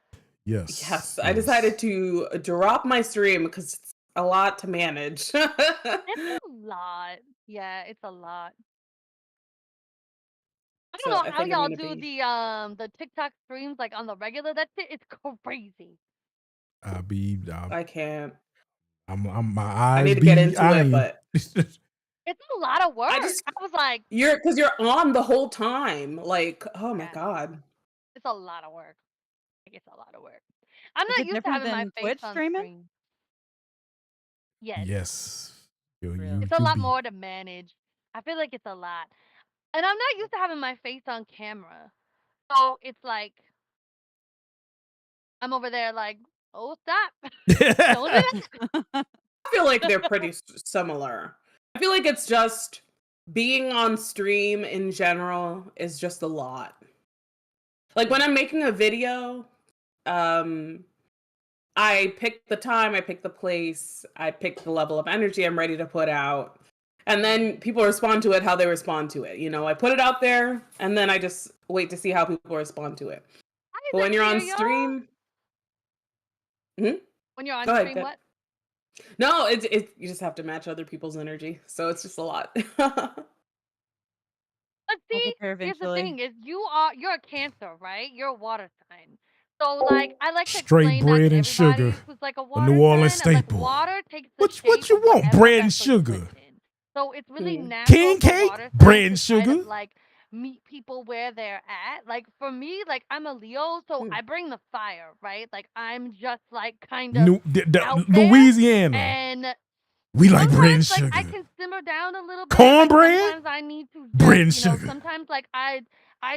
[SPEAKER 3] Yes. I decided to drop my stream because it's a lot to manage.
[SPEAKER 2] It's a lot. Yeah, it's a lot. I don't
[SPEAKER 3] So
[SPEAKER 2] know
[SPEAKER 3] I
[SPEAKER 2] how
[SPEAKER 3] think I'm
[SPEAKER 2] y'all
[SPEAKER 3] gonna
[SPEAKER 2] do
[SPEAKER 3] be.
[SPEAKER 2] the TikTok streams like on the regular. That shit is crazy.
[SPEAKER 3] I can't.
[SPEAKER 1] I'm my eyes.
[SPEAKER 3] I need to get into it,
[SPEAKER 1] eyeing.
[SPEAKER 3] but
[SPEAKER 2] It's a lot of work. I was like,
[SPEAKER 3] you're on the whole time. Like, oh my
[SPEAKER 2] Yeah.
[SPEAKER 3] god.
[SPEAKER 2] it's a lot of work. Like, it's a lot of work. I'm
[SPEAKER 4] Is
[SPEAKER 2] not
[SPEAKER 4] it
[SPEAKER 2] used to
[SPEAKER 4] different
[SPEAKER 2] having my
[SPEAKER 4] than
[SPEAKER 2] face
[SPEAKER 4] Twitch
[SPEAKER 2] on
[SPEAKER 4] streaming?
[SPEAKER 2] screen. Yes.
[SPEAKER 1] Yes. Yo,
[SPEAKER 4] Really?
[SPEAKER 2] It's a lot
[SPEAKER 1] YouTubey.
[SPEAKER 2] more to manage. I feel like it's a lot. And I'm not used to having my face on camera. So it's like I'm over there like, oh stop. Don't do that.
[SPEAKER 3] I feel like they're pretty similar. I feel like it's just being on stream in general is just a lot. Like when I'm making a video, I pick the time, I pick the place, I pick the level of energy I'm ready to put out. And then people respond to it how they respond to it. You know, I put it out there and then I just wait to see how people respond to it. But when you're on stream,
[SPEAKER 2] when you're on
[SPEAKER 3] Go ahead,
[SPEAKER 2] stream,
[SPEAKER 3] go-
[SPEAKER 2] what?
[SPEAKER 3] no, it's you just have to match other people's energy. So it's just a lot.
[SPEAKER 2] But see,
[SPEAKER 4] get there
[SPEAKER 2] here's the
[SPEAKER 4] eventually.
[SPEAKER 2] thing: is you're a Cancer, right? You're a water sign. So like, I like to
[SPEAKER 1] Straight
[SPEAKER 2] explain
[SPEAKER 1] bread
[SPEAKER 2] that to
[SPEAKER 1] and
[SPEAKER 2] everybody
[SPEAKER 1] sugar.
[SPEAKER 2] who's like a
[SPEAKER 1] A
[SPEAKER 2] water
[SPEAKER 1] New Orleans
[SPEAKER 2] sign, and, like,
[SPEAKER 1] staple.
[SPEAKER 2] water takes the
[SPEAKER 1] What
[SPEAKER 2] shape
[SPEAKER 1] you
[SPEAKER 2] of
[SPEAKER 1] want?
[SPEAKER 2] whatever
[SPEAKER 1] Bread and
[SPEAKER 2] vessel you
[SPEAKER 1] sugar.
[SPEAKER 2] put it in. So it's really
[SPEAKER 3] Hmm.
[SPEAKER 2] natural
[SPEAKER 1] King
[SPEAKER 2] for
[SPEAKER 1] cake,
[SPEAKER 2] water
[SPEAKER 1] bread and
[SPEAKER 2] signs to kind
[SPEAKER 1] sugar.
[SPEAKER 2] of like meet people where they're at. Like for me, like I'm a Leo, so I bring the fire, right? Like I'm just like kind of out there,
[SPEAKER 1] Louisiana.
[SPEAKER 2] and
[SPEAKER 1] We like bread and
[SPEAKER 2] sometimes, like, I
[SPEAKER 1] sugar.
[SPEAKER 2] can simmer down a little bit.
[SPEAKER 1] Cornbread?
[SPEAKER 2] Like, sometimes I need to just,
[SPEAKER 1] Bread and sugar.
[SPEAKER 2] sometimes like I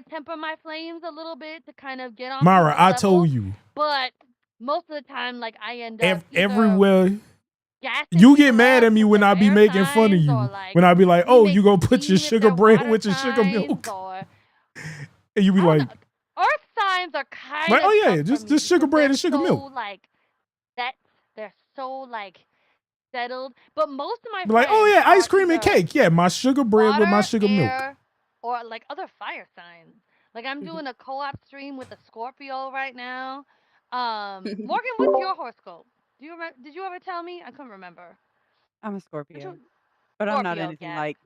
[SPEAKER 2] temper my flames a little bit to kind of get on
[SPEAKER 1] Myra,
[SPEAKER 2] people's
[SPEAKER 1] I
[SPEAKER 2] level,
[SPEAKER 1] told you.
[SPEAKER 2] but most of the time, like I end up
[SPEAKER 1] Everywhere.
[SPEAKER 2] gassing
[SPEAKER 1] You get
[SPEAKER 2] people
[SPEAKER 1] mad
[SPEAKER 2] up
[SPEAKER 1] at me
[SPEAKER 2] 'cause
[SPEAKER 1] when
[SPEAKER 2] they're
[SPEAKER 1] I be
[SPEAKER 2] air
[SPEAKER 1] making fun of
[SPEAKER 2] signs,
[SPEAKER 1] you.
[SPEAKER 2] or, like,
[SPEAKER 1] When I be like,
[SPEAKER 2] we
[SPEAKER 1] oh,
[SPEAKER 2] make
[SPEAKER 1] you gonna put your
[SPEAKER 2] steam if
[SPEAKER 1] sugar
[SPEAKER 2] they're
[SPEAKER 1] bread
[SPEAKER 2] water
[SPEAKER 1] with your sugar
[SPEAKER 2] signs,
[SPEAKER 1] milk.
[SPEAKER 2] or
[SPEAKER 1] And you be
[SPEAKER 2] I don't
[SPEAKER 1] like,
[SPEAKER 2] know. Earth signs are kind
[SPEAKER 1] like,
[SPEAKER 2] of
[SPEAKER 1] oh yeah,
[SPEAKER 2] tough
[SPEAKER 1] just
[SPEAKER 2] for me
[SPEAKER 1] sugar
[SPEAKER 2] because
[SPEAKER 1] bread
[SPEAKER 2] they're
[SPEAKER 1] and sugar
[SPEAKER 2] so
[SPEAKER 1] milk.
[SPEAKER 2] like set. They're so like settled. But most of my
[SPEAKER 1] Be like,
[SPEAKER 2] friends
[SPEAKER 1] oh yeah, ice
[SPEAKER 2] are
[SPEAKER 1] cream and
[SPEAKER 2] either
[SPEAKER 1] cake. Yeah, my sugar bread with my
[SPEAKER 2] water,
[SPEAKER 1] sugar milk.
[SPEAKER 2] air, or like other fire signs. Like I'm doing a co-op stream with a Scorpio right now. Morgan, what's your horoscope? Do you remember? Did you ever tell me? I couldn't remember.
[SPEAKER 4] I'm a
[SPEAKER 2] What's
[SPEAKER 4] Scorpio,
[SPEAKER 2] your
[SPEAKER 4] but I'm not
[SPEAKER 2] Scorpio?
[SPEAKER 4] anything
[SPEAKER 2] Yeah.
[SPEAKER 4] like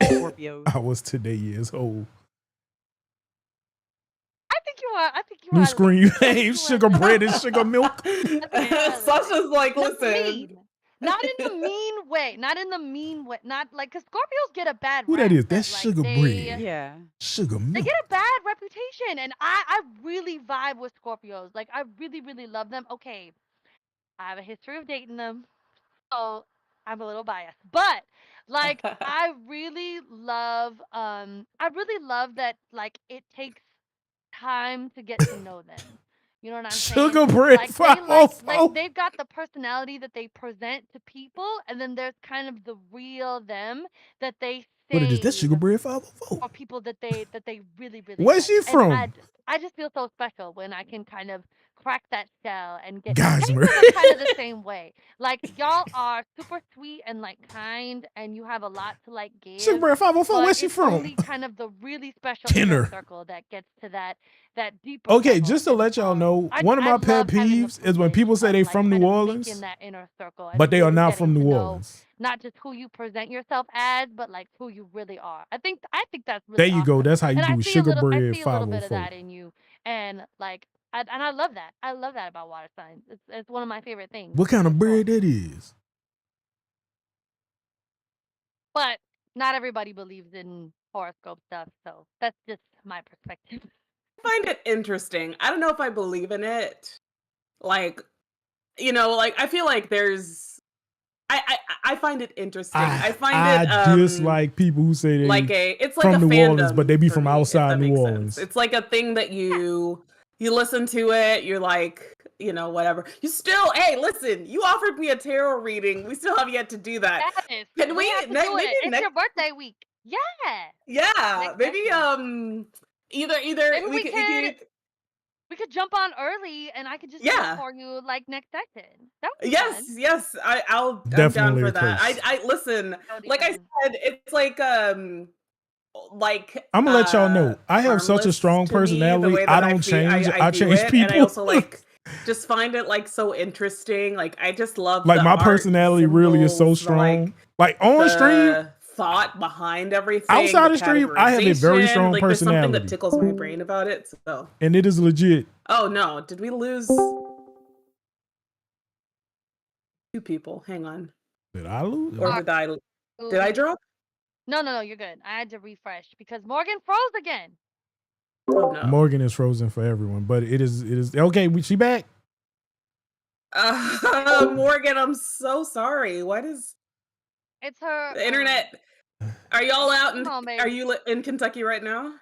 [SPEAKER 4] Scorpios.
[SPEAKER 1] I was today years old.
[SPEAKER 2] I think you are. I think you
[SPEAKER 1] New
[SPEAKER 2] are.
[SPEAKER 1] screen name, sugar bread and sugar milk.
[SPEAKER 3] Sasha's like,
[SPEAKER 2] Not
[SPEAKER 3] listen.
[SPEAKER 2] mean. Not in the mean way. Not in the mean way. Not like, because Scorpios get a bad
[SPEAKER 1] Who
[SPEAKER 2] rap.
[SPEAKER 1] that is? That's
[SPEAKER 2] like,
[SPEAKER 1] sugar bread.
[SPEAKER 4] Yeah.
[SPEAKER 1] Sugar
[SPEAKER 2] They
[SPEAKER 1] milk.
[SPEAKER 2] get a bad reputation, and I really vibe with Scorpios. Like I really, really love them. Okay, I have a history of dating them, so I'm a little biased. But like I really love that like it takes time to get to know them. You know what I'm saying?
[SPEAKER 1] Sugar bread
[SPEAKER 2] Like they like
[SPEAKER 1] 504.
[SPEAKER 2] they've got the personality that they present to people, and then there's kind of the real them that they
[SPEAKER 1] What it is? That's
[SPEAKER 2] save
[SPEAKER 1] sugar bread 504.
[SPEAKER 2] for people that they really, really
[SPEAKER 1] Where's
[SPEAKER 2] like.
[SPEAKER 1] she from?
[SPEAKER 2] And I just feel so special when I can kind of crack that shell and get
[SPEAKER 1] Geismer.
[SPEAKER 2] Cancers are kind of the same way. Like y'all are super sweet and like kind, and you have a lot to like
[SPEAKER 1] Sugar
[SPEAKER 2] give.
[SPEAKER 1] bread 504.
[SPEAKER 2] But
[SPEAKER 1] Where's she
[SPEAKER 2] it's
[SPEAKER 1] from?
[SPEAKER 2] only kind of the really special
[SPEAKER 1] Tenor.
[SPEAKER 2] inner circle that gets to that deeper.
[SPEAKER 1] Okay,
[SPEAKER 2] level.
[SPEAKER 1] just to let y'all know,
[SPEAKER 2] I-
[SPEAKER 1] one of
[SPEAKER 2] I
[SPEAKER 1] my pet
[SPEAKER 2] love having the
[SPEAKER 1] peeves is when
[SPEAKER 2] privilege
[SPEAKER 1] people say
[SPEAKER 2] of,
[SPEAKER 1] they
[SPEAKER 2] like,
[SPEAKER 1] from New
[SPEAKER 2] kind of
[SPEAKER 1] Orleans,
[SPEAKER 2] making that inner circle and
[SPEAKER 1] but they are
[SPEAKER 2] really
[SPEAKER 1] not
[SPEAKER 2] getting
[SPEAKER 1] from
[SPEAKER 2] to
[SPEAKER 1] New
[SPEAKER 2] know
[SPEAKER 1] Orleans.
[SPEAKER 2] not just who you present yourself as, but like who you really are. I think that's really
[SPEAKER 1] There you go.
[SPEAKER 2] awesome.
[SPEAKER 1] That's how you
[SPEAKER 2] And I
[SPEAKER 1] do
[SPEAKER 2] see a
[SPEAKER 1] sugar
[SPEAKER 2] little, I
[SPEAKER 1] bread
[SPEAKER 2] see a little bit of
[SPEAKER 1] 504.
[SPEAKER 2] that in you, and like, and I love that. I love that about water signs. It's one of my favorite things.
[SPEAKER 1] What kind of
[SPEAKER 2] for sure.
[SPEAKER 1] bread that is?
[SPEAKER 2] But not everybody believes in horoscope stuff, so that's just my perspective.
[SPEAKER 3] I find it interesting. I don't know if I believe in it. Like, like I feel like there's I find it interesting. I find
[SPEAKER 1] I
[SPEAKER 3] it
[SPEAKER 1] dislike people who say they
[SPEAKER 3] it's like a
[SPEAKER 1] from New Orleans,
[SPEAKER 3] fandom
[SPEAKER 1] but they be
[SPEAKER 3] for
[SPEAKER 1] from
[SPEAKER 3] me, if
[SPEAKER 1] outside
[SPEAKER 3] that
[SPEAKER 1] New
[SPEAKER 3] makes
[SPEAKER 1] Orleans.
[SPEAKER 3] sense. It's like a thing that you listen to it, you're like, whatever. You still, hey, listen, you offered me a tarot reading. We still have yet to do that.
[SPEAKER 2] Yes,
[SPEAKER 3] Can
[SPEAKER 2] we
[SPEAKER 3] we
[SPEAKER 2] have to
[SPEAKER 3] maybe
[SPEAKER 2] do it. It's your
[SPEAKER 3] next
[SPEAKER 2] birthday week. Yeah.
[SPEAKER 3] yeah,
[SPEAKER 2] Next
[SPEAKER 3] maybe
[SPEAKER 2] session.
[SPEAKER 3] either
[SPEAKER 2] Maybe
[SPEAKER 3] we
[SPEAKER 2] we could jump on early and I could just do it
[SPEAKER 3] yeah.
[SPEAKER 2] for you like next session. That would be
[SPEAKER 3] Yes,
[SPEAKER 2] fun.
[SPEAKER 3] yes. I'm down
[SPEAKER 1] Definitely
[SPEAKER 3] for
[SPEAKER 1] a
[SPEAKER 3] that.
[SPEAKER 1] curse.
[SPEAKER 3] I listen,
[SPEAKER 2] That would be
[SPEAKER 3] like I
[SPEAKER 2] fun.
[SPEAKER 3] said, it's like
[SPEAKER 1] I'm gonna let y'all know. I have such a
[SPEAKER 3] harmless
[SPEAKER 1] strong
[SPEAKER 3] to me, the
[SPEAKER 1] personality.
[SPEAKER 3] way
[SPEAKER 1] I
[SPEAKER 3] that
[SPEAKER 1] don't change.
[SPEAKER 3] I
[SPEAKER 1] I
[SPEAKER 3] do
[SPEAKER 1] change
[SPEAKER 3] it, and I
[SPEAKER 1] people.
[SPEAKER 3] also like just find it like so interesting. Like I just love
[SPEAKER 1] Like
[SPEAKER 3] the
[SPEAKER 1] my
[SPEAKER 3] art, the
[SPEAKER 1] personality really is so
[SPEAKER 3] symbols,
[SPEAKER 1] strong. Like on stream,
[SPEAKER 3] the thought behind everything,
[SPEAKER 1] outside
[SPEAKER 3] the
[SPEAKER 1] of stream, I have a very
[SPEAKER 3] categorization.
[SPEAKER 1] strong
[SPEAKER 3] Like there's something that
[SPEAKER 1] personality,
[SPEAKER 3] tickles my brain about it. So,
[SPEAKER 1] and it is legit.
[SPEAKER 3] oh no, did we lose 2 people? Hang on,
[SPEAKER 1] Did I lose?
[SPEAKER 3] or did I drop?
[SPEAKER 2] No, you're good. I had to refresh because Morgan froze again.
[SPEAKER 3] Oh no,
[SPEAKER 1] Morgan is frozen for everyone, but it is okay. She back.
[SPEAKER 3] Morgan, I'm so sorry. What is
[SPEAKER 2] It's her
[SPEAKER 3] the internet? Are y'all out
[SPEAKER 2] Come on,
[SPEAKER 3] are
[SPEAKER 2] baby.
[SPEAKER 3] you in Kentucky right now?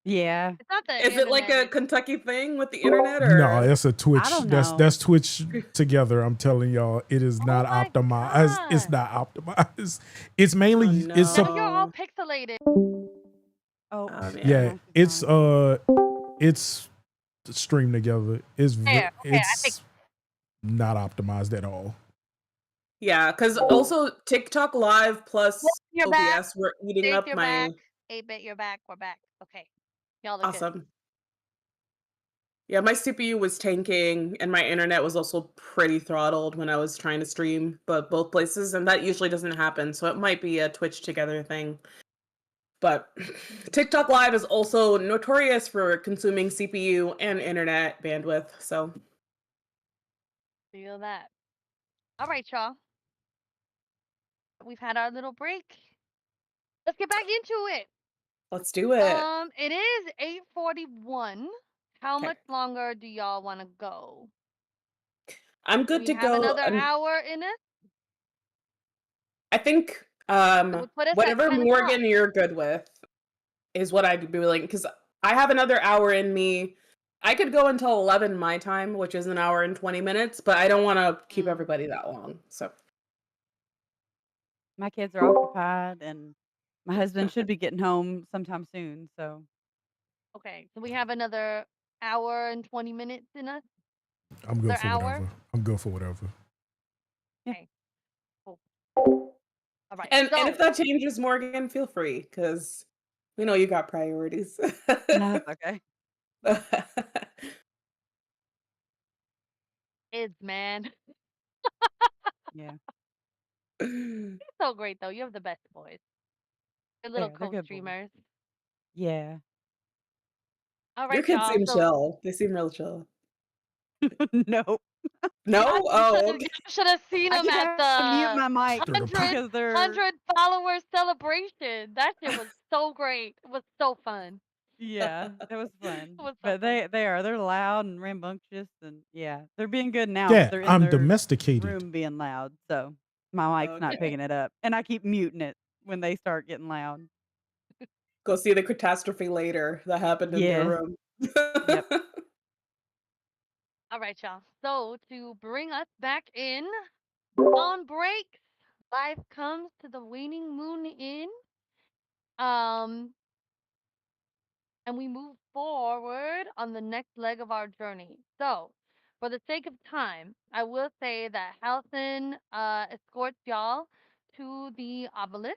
[SPEAKER 4] Yeah.
[SPEAKER 2] It's not the
[SPEAKER 3] Is it like a
[SPEAKER 2] internet.
[SPEAKER 3] Kentucky thing with the internet,
[SPEAKER 1] No,
[SPEAKER 3] or
[SPEAKER 1] that's a Twitch.
[SPEAKER 4] I don't
[SPEAKER 1] That's
[SPEAKER 4] know.
[SPEAKER 1] Twitch together. I'm telling y'all, it is not
[SPEAKER 2] my
[SPEAKER 1] optimized. It's
[SPEAKER 2] God.
[SPEAKER 1] not optimized. It's mainly
[SPEAKER 3] Oh,
[SPEAKER 1] it's
[SPEAKER 2] Now
[SPEAKER 1] sup-
[SPEAKER 2] you're all
[SPEAKER 3] no.
[SPEAKER 2] pixelated.
[SPEAKER 4] Oh,
[SPEAKER 3] man.
[SPEAKER 1] yeah.
[SPEAKER 4] no,
[SPEAKER 1] It's streamed together.
[SPEAKER 2] There. Okay, I think
[SPEAKER 1] It's not optimized at all.
[SPEAKER 3] Yeah, because also TikTok Live plus
[SPEAKER 2] you're back.
[SPEAKER 3] OBS were eating
[SPEAKER 2] Dave,
[SPEAKER 3] up
[SPEAKER 2] you're
[SPEAKER 3] my
[SPEAKER 2] back. 8-bit, you're back. We're back. Okay. Y'all are good.
[SPEAKER 3] awesome. Yeah, my CPU was tanking and my internet was also pretty throttled when I was trying to stream, but both places, and that usually doesn't happen, so it might be a Twitch together thing. But TikTok Live is also notorious for consuming CPU and internet bandwidth, so
[SPEAKER 2] Feel that. All right, y'all. We've had our little break. Let's get back into it.
[SPEAKER 3] let's do it.
[SPEAKER 2] It is 8:41. How
[SPEAKER 3] Okay.
[SPEAKER 2] much longer do y'all want to go?
[SPEAKER 3] I'm
[SPEAKER 2] Do
[SPEAKER 3] good
[SPEAKER 2] we
[SPEAKER 3] to
[SPEAKER 2] have
[SPEAKER 3] go.
[SPEAKER 2] another hour in it?
[SPEAKER 3] I think
[SPEAKER 2] It would put us at
[SPEAKER 3] whatever
[SPEAKER 2] 10 o'clock.
[SPEAKER 3] Morgan you're good with is what I'd be willing, because I have another hour in me. I could go until 11 my time, which is an hour and 20 minutes, but I don't want to keep everybody that long. So
[SPEAKER 4] my kids are occupied, and my husband should be getting home sometime soon. So
[SPEAKER 2] Okay, so we have another hour and 20 minutes in us.
[SPEAKER 1] I'm good
[SPEAKER 2] Another
[SPEAKER 1] for
[SPEAKER 2] hour.
[SPEAKER 1] whatever. I'm good for whatever.
[SPEAKER 2] Okay. Cool. All right.
[SPEAKER 3] and
[SPEAKER 2] so
[SPEAKER 3] if that changes, Morgan, feel free, because we know you got priorities.
[SPEAKER 4] no, that's okay.
[SPEAKER 2] kids, man.
[SPEAKER 4] Yeah,
[SPEAKER 2] It's so great though. You have the best boys. They're little
[SPEAKER 4] they're good boys.
[SPEAKER 2] co-streamers.
[SPEAKER 4] Yeah.
[SPEAKER 2] All
[SPEAKER 3] Your
[SPEAKER 2] right,
[SPEAKER 3] kids
[SPEAKER 2] y'all.
[SPEAKER 3] seem
[SPEAKER 2] So
[SPEAKER 3] chill. They seem real chill.
[SPEAKER 4] Nope.
[SPEAKER 3] No?
[SPEAKER 2] y'all
[SPEAKER 3] Oh, okay.
[SPEAKER 2] should have seen
[SPEAKER 4] I
[SPEAKER 2] them
[SPEAKER 4] just
[SPEAKER 2] at
[SPEAKER 4] have to mute
[SPEAKER 2] the
[SPEAKER 4] my mic
[SPEAKER 1] Straight up pop.
[SPEAKER 2] 100,
[SPEAKER 4] because they're
[SPEAKER 2] 100 follower celebration. That shit was so great. It was so fun.
[SPEAKER 4] yeah, it was fun.
[SPEAKER 2] It was so
[SPEAKER 4] But
[SPEAKER 2] fun.
[SPEAKER 4] they're loud and rambunctious, and yeah, they're being good now.
[SPEAKER 1] Yeah,
[SPEAKER 4] But they're in
[SPEAKER 1] I'm
[SPEAKER 4] their
[SPEAKER 1] domesticated.
[SPEAKER 4] room being loud, so my mic's not
[SPEAKER 3] Okay.
[SPEAKER 4] picking it up, and I keep muting it when they start getting loud.
[SPEAKER 3] Go see the catastrophe later that happened in their
[SPEAKER 4] Yes.
[SPEAKER 3] room.
[SPEAKER 4] Yep.
[SPEAKER 2] All right, y'all. So to bring us back in on break, life comes to the waning moon in. And we move forward on the next leg of our journey. So, for the sake of time, I will say that Halcyon escorts y'all to the obelisk.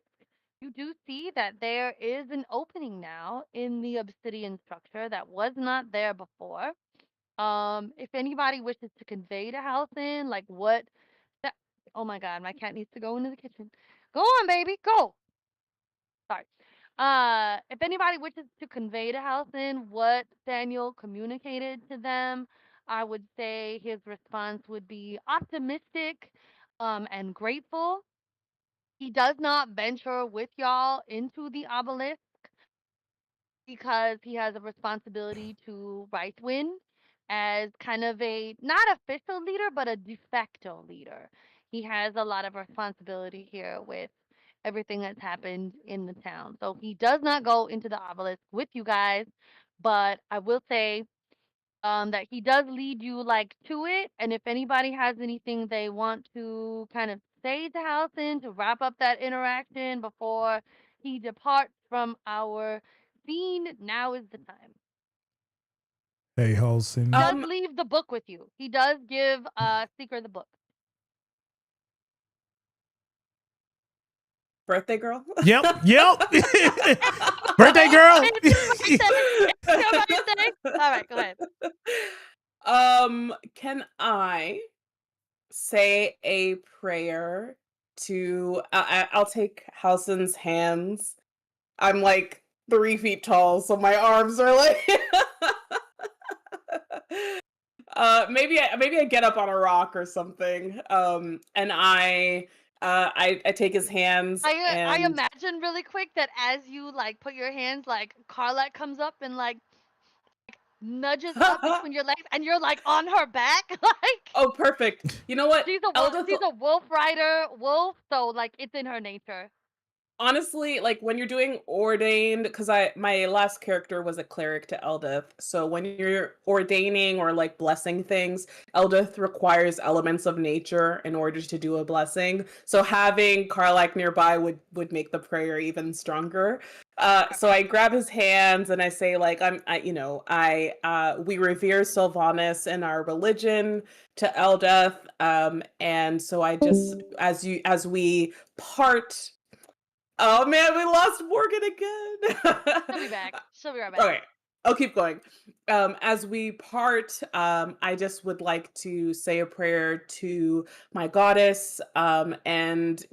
[SPEAKER 2] You do see that there is an opening now in the obsidian structure that was not there before. If anybody wishes to convey to Halcyon, like what that, oh my god, my cat needs to go into the kitchen. Go on, baby, go. Sorry. If anybody wishes to convey to Halcyon what Daniel communicated to them, I would say his response would be optimistic, and grateful. He does not venture with y'all into the obelisk because he has a responsibility to Rightwind. as kind of a not official leader, but a de facto leader. He has a lot of responsibility here with everything that's happened in the town. So he does not go into the obelisk with you guys, but I will say that he does lead you like to it. And if anybody has anything they want to kind of say to Halson to wrap up that interaction before he departs from our scene, now is the time.
[SPEAKER 1] Hey,
[SPEAKER 2] He
[SPEAKER 1] Halson.
[SPEAKER 2] does leave the book with you. He does give Seeker the book.
[SPEAKER 3] Birthday girl.
[SPEAKER 1] Yep. Birthday girl.
[SPEAKER 2] It's your birthday. It's your birthday. All right, go ahead.
[SPEAKER 3] Can I say a prayer to? I'll take Halson's hands. I'm like 3 feet tall, so my arms are like. Maybe I get up on a rock or something. And I take his hands
[SPEAKER 2] I
[SPEAKER 3] and
[SPEAKER 2] imagine really quick that as you like put your hands, like Carlette comes up and like nudges up between your legs, and you're like on her back, like
[SPEAKER 3] oh, perfect. You know what?
[SPEAKER 2] she's a wolf rider wolf, so like it's in her nature.
[SPEAKER 3] Honestly, like when you're doing ordained, because my last character was a cleric to Eldith. So when you're ordaining or like blessing things, Eldith requires elements of nature in order to do a blessing. So having Karlak nearby would make the prayer even stronger. So I grab his hands and I say, like, we revere Sylvanas in our religion to Eldith. And so I just as we part. Oh man, we lost Morgan again.
[SPEAKER 2] She'll be back. She'll be right back.
[SPEAKER 3] Okay, I'll keep going. As we part, I just would like to say a prayer to my goddess, and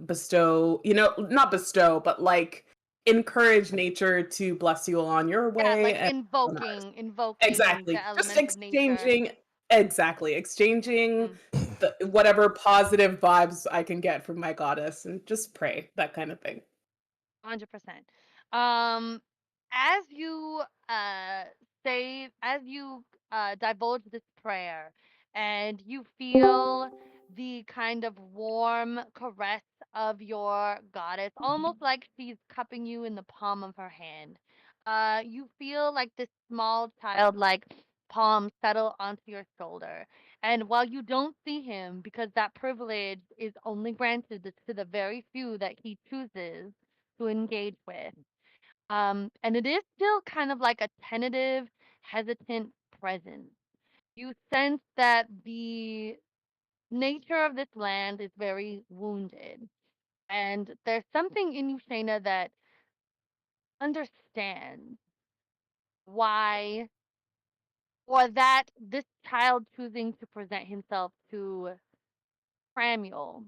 [SPEAKER 3] bestow, not bestow, but like encourage nature to bless you on your
[SPEAKER 2] Yeah,
[SPEAKER 3] way.
[SPEAKER 2] like
[SPEAKER 3] And
[SPEAKER 2] invoking
[SPEAKER 3] exactly,
[SPEAKER 2] the
[SPEAKER 3] just
[SPEAKER 2] elements of nature.
[SPEAKER 3] exchanging
[SPEAKER 2] Mm,
[SPEAKER 3] whatever positive vibes I can get from my goddess, and just pray, that kind of thing.
[SPEAKER 2] 100%. Um, as you divulge this prayer, and you feel the kind of warm caress of your goddess, almost like she's cupping you in the palm of her hand. You feel like this small child like palm settle onto your shoulder. And while you don't see him, because that privilege is only granted to the very few that he chooses to engage with. And it is still kind of like a tentative, hesitant presence. You sense that the nature of this land is very wounded. And there's something in you, Shayna, that understands why, or that this child choosing to present himself to Cramuel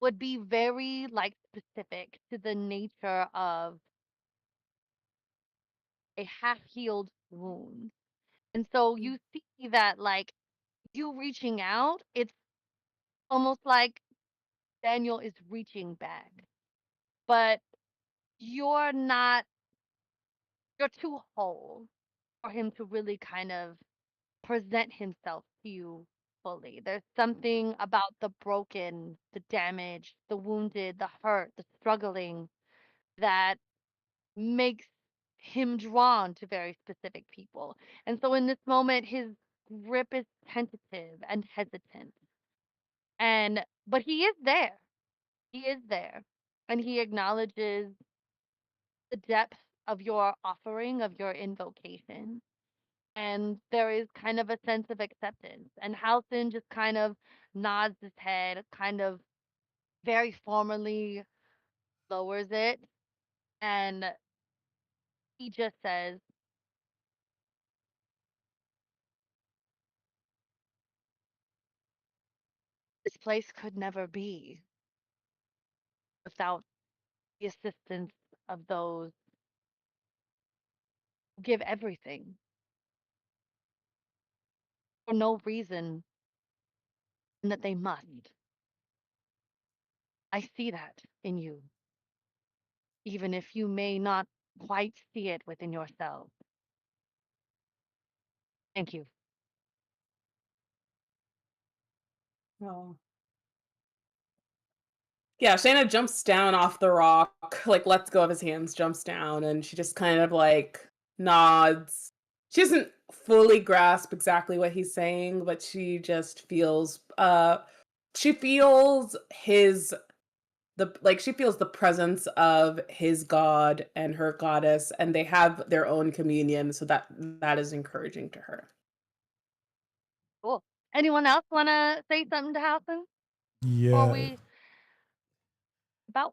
[SPEAKER 2] would be very like specific to the nature of a half-healed wound. And so you see that like you reaching out, it's almost like Daniel is reaching back. But you're not you're too whole for him to really kind of present himself to you fully. There's something about the broken, the damaged, the wounded, the hurt, the struggling that makes him drawn to very specific people. And so in this moment, his grip is tentative and hesitant. And but he is there. He is there. And he acknowledges the depth of your offering, of your invocation. And there is kind of a sense of acceptance. And Halson just kind of nods his head, kind of very formally lowers it, and he just says, "This place could never be without the assistance of those who give everything for no reason and that they must. I see that in you, even if you may not quite see it within yourself. Thank you.
[SPEAKER 3] Oh. Yeah, Shayna jumps down off the rock, like lets go of his hands, jumps down, and she just kind of like nods. She doesn't fully grasp exactly what he's saying, but she just feels she feels she feels the presence of his god and her goddess, and they have their own communion, so that is encouraging to her.
[SPEAKER 2] Cool. Anyone else want to say something to Halson before
[SPEAKER 1] Yeah.
[SPEAKER 2] we about?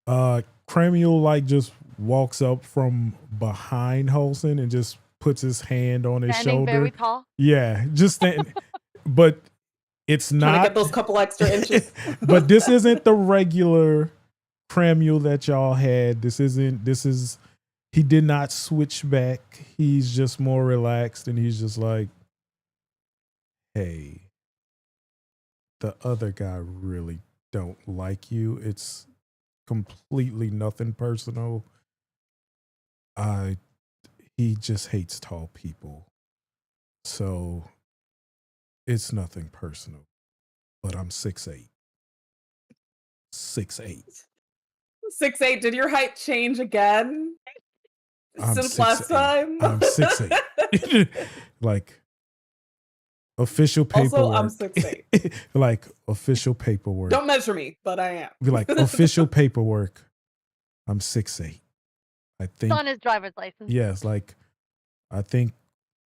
[SPEAKER 2] Yeah.
[SPEAKER 1] Cramuel like just walks up from behind Holson and just puts his hand on his
[SPEAKER 2] Standing
[SPEAKER 1] shoulder.
[SPEAKER 2] very tall.
[SPEAKER 1] Yeah, just stand. But it's
[SPEAKER 3] Trying to
[SPEAKER 1] not
[SPEAKER 3] get those couple extra inches.
[SPEAKER 1] but this isn't the regular Cramuel that y'all had. This is he did not switch back. He's just more relaxed and he's just like, hey, the other guy really don't like you. It's completely nothing personal. He just hates tall people. So it's nothing personal. But I'm 6'8". 6'8".
[SPEAKER 3] 6'8". Did your height change again since last
[SPEAKER 1] 6'8".
[SPEAKER 3] time?
[SPEAKER 1] I'm 6'8". Like official paperwork.
[SPEAKER 3] Also, I'm 6'8".
[SPEAKER 1] Like official paperwork.
[SPEAKER 3] Don't measure me, but I am.
[SPEAKER 1] Be like official paperwork. I'm 6'8". I think
[SPEAKER 2] It's on his driver's license.
[SPEAKER 1] yes, like I think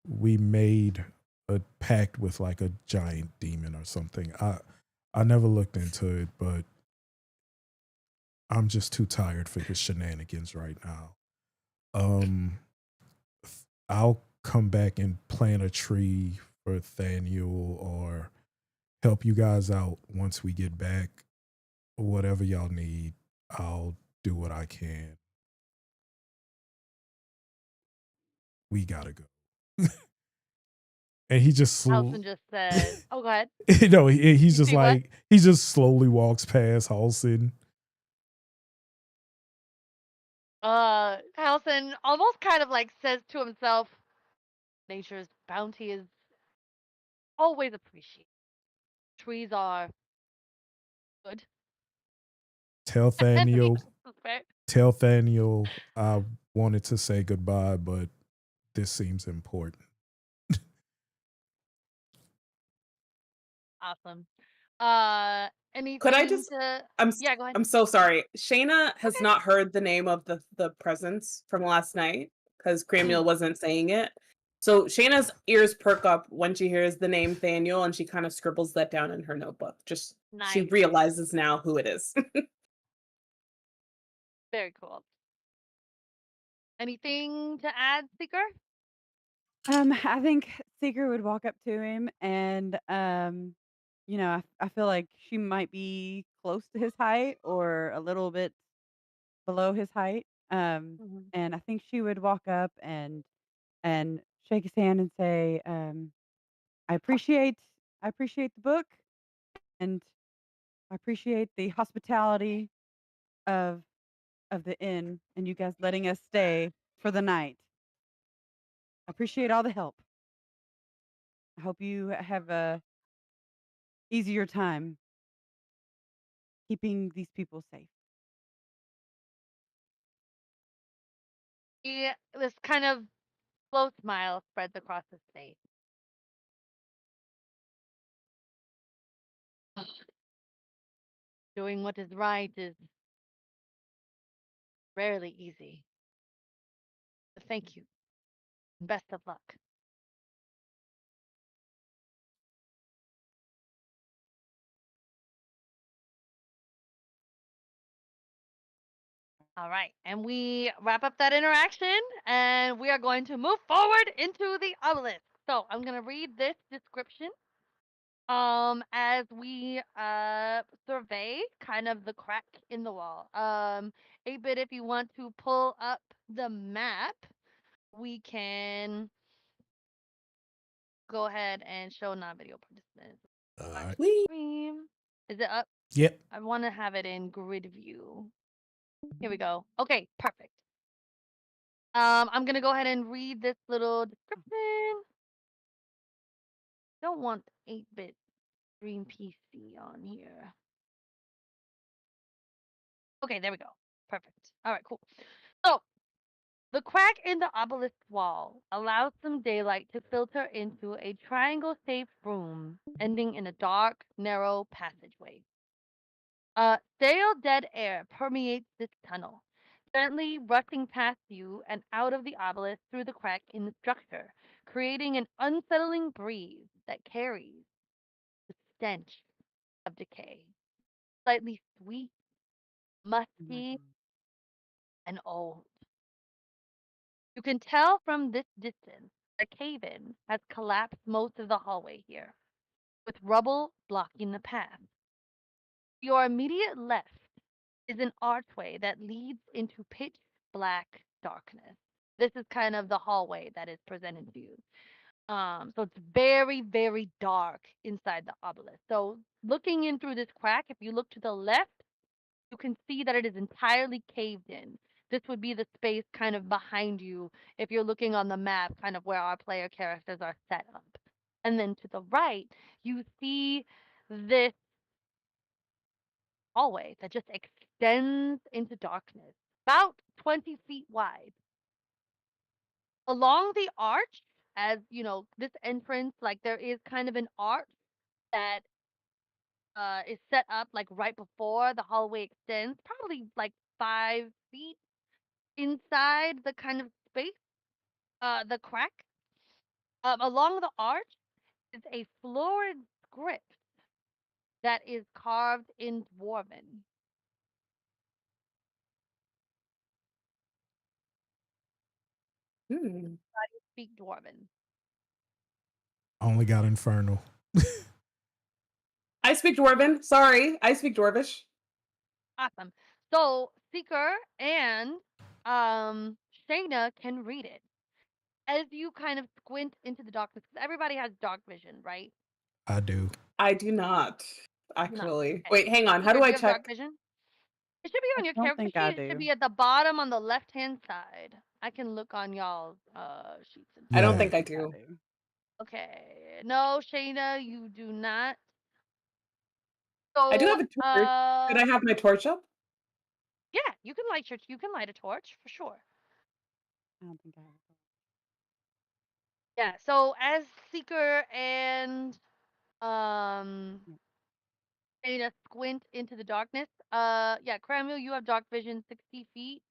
[SPEAKER 1] we made a pact with like a giant demon or something. I never looked into it, but I'm just too tired for his shenanigans right now. I'll come back and plant a tree for Thaniel or help you guys out once we get back. Whatever y'all need, I'll do what I can. We gotta go. And he just
[SPEAKER 2] Halson just said, "Oh, go ahead."
[SPEAKER 1] no, he's just
[SPEAKER 2] see what?
[SPEAKER 1] like he just slowly walks past Halson.
[SPEAKER 2] Halson almost kind of like says to himself, "Nature's bounty is always appreciated. Trees are good."
[SPEAKER 1] Tell Thaniel,
[SPEAKER 2] Fair.
[SPEAKER 1] tell Thaniel I wanted to say goodbye, but this seems important.
[SPEAKER 2] Awesome. Anything
[SPEAKER 3] Could I just?
[SPEAKER 2] to?
[SPEAKER 3] I'm
[SPEAKER 2] Yeah, go ahead.
[SPEAKER 3] I'm so sorry. Shayna has
[SPEAKER 2] Okay.
[SPEAKER 3] not heard the name of the presence from last night because Cramuel wasn't saying it. So Shayna's ears perk up when she hears the name Thaniel, and she kind of scribbles that down in her notebook. Just she
[SPEAKER 2] Nice.
[SPEAKER 3] realizes now who it is.
[SPEAKER 2] Very cool. Anything to add, Seeker?
[SPEAKER 4] I think Seeker would walk up to him and, I feel like she might be close to his height or a little bit below his height.
[SPEAKER 2] Mhm.
[SPEAKER 4] And I think she would walk up and shake his hand and say, I appreciate the book and I appreciate the hospitality of of the inn and you guys letting us stay for the night. I appreciate all the help. I hope you have a easier time keeping these people safe.
[SPEAKER 2] This kind of slow smile spreads across his face. Doing what is right is rarely easy. But thank you. Best of luck. All right. And we wrap up that interaction and we are going to move forward into the obelisk. So I'm going to read this description as we survey kind of the crack in the wall. 8-bit, if you want to pull up the map, we can go ahead and show non-video participants.
[SPEAKER 1] All right.
[SPEAKER 2] Stream. Is it up?
[SPEAKER 1] Yep.
[SPEAKER 2] I want to have it in grid view. Here we go. Okay, perfect. I'm gonna go ahead and read this little description. Don't want 8-bit Dream PC on here. Okay, there we go. Perfect. All right, cool. So, the crack in the obelisk wall allows some daylight to filter into a triangle-shaped room, ending in a dark, narrow passageway. Stale dead air permeates this tunnel, gently rushing past you and out of the obelisk through the crack in the structure, creating an unsettling breeze that carries the stench of decay. Slightly sweet,
[SPEAKER 4] Oh my
[SPEAKER 2] musty,
[SPEAKER 4] God.
[SPEAKER 2] and old. You can tell from this distance the cave-in has collapsed most of the hallway here, with rubble blocking the path. Your immediate left is an archway that leads into pitch black darkness. This is kind of the hallway that is presented to you. So it's very, very dark inside the obelisk. So looking in through this crack, if you look to the left, you can see that it is entirely caved in. This would be the space kind of behind you if you're looking on the map, kind of where our player characters are set up. And then to the right, you see this hallway that just extends into darkness, about 20 feet wide. Along the arch, as you know, this entrance, like there is kind of an arch that is set up like right before the hallway extends, probably like 5 feet inside the kind of space, the crack. Along the arch is a florid script that is carved in Dwarven.
[SPEAKER 3] Hmm.
[SPEAKER 2] Speak Dwarven.
[SPEAKER 1] Only got Infernal.
[SPEAKER 3] I speak Dwarven. Sorry, I speak Dwarvish.
[SPEAKER 2] Awesome. So Seeker and Shayna can read it. As you kind of squint into the darkness, because everybody has dark vision, right?
[SPEAKER 1] I do.
[SPEAKER 3] I do not,
[SPEAKER 2] Do not.
[SPEAKER 3] actually.
[SPEAKER 2] Okay.
[SPEAKER 3] Wait, hang on. How
[SPEAKER 2] Seeker,
[SPEAKER 3] do I
[SPEAKER 2] you have dark
[SPEAKER 3] check?
[SPEAKER 2] vision? It should be on
[SPEAKER 4] I
[SPEAKER 2] your
[SPEAKER 4] don't
[SPEAKER 2] character
[SPEAKER 4] think
[SPEAKER 2] sheet.
[SPEAKER 4] I
[SPEAKER 2] It should
[SPEAKER 4] do.
[SPEAKER 2] be at the bottom on the left-hand side. I can look on y'all's sheets. And
[SPEAKER 3] I don't
[SPEAKER 1] Yeah.
[SPEAKER 3] think I
[SPEAKER 4] I
[SPEAKER 3] do.
[SPEAKER 4] do.
[SPEAKER 2] Okay. No, Shayna, you do not.
[SPEAKER 3] I do
[SPEAKER 2] So,
[SPEAKER 3] have a torch. Could I have my torch up?
[SPEAKER 2] yeah, you can light a torch for sure.
[SPEAKER 4] I don't think I have.
[SPEAKER 2] Yeah. So as Seeker and um
[SPEAKER 4] Yeah.
[SPEAKER 2] Shayna squint into the darkness, yeah, Cramuel, you have dark vision 60 feet.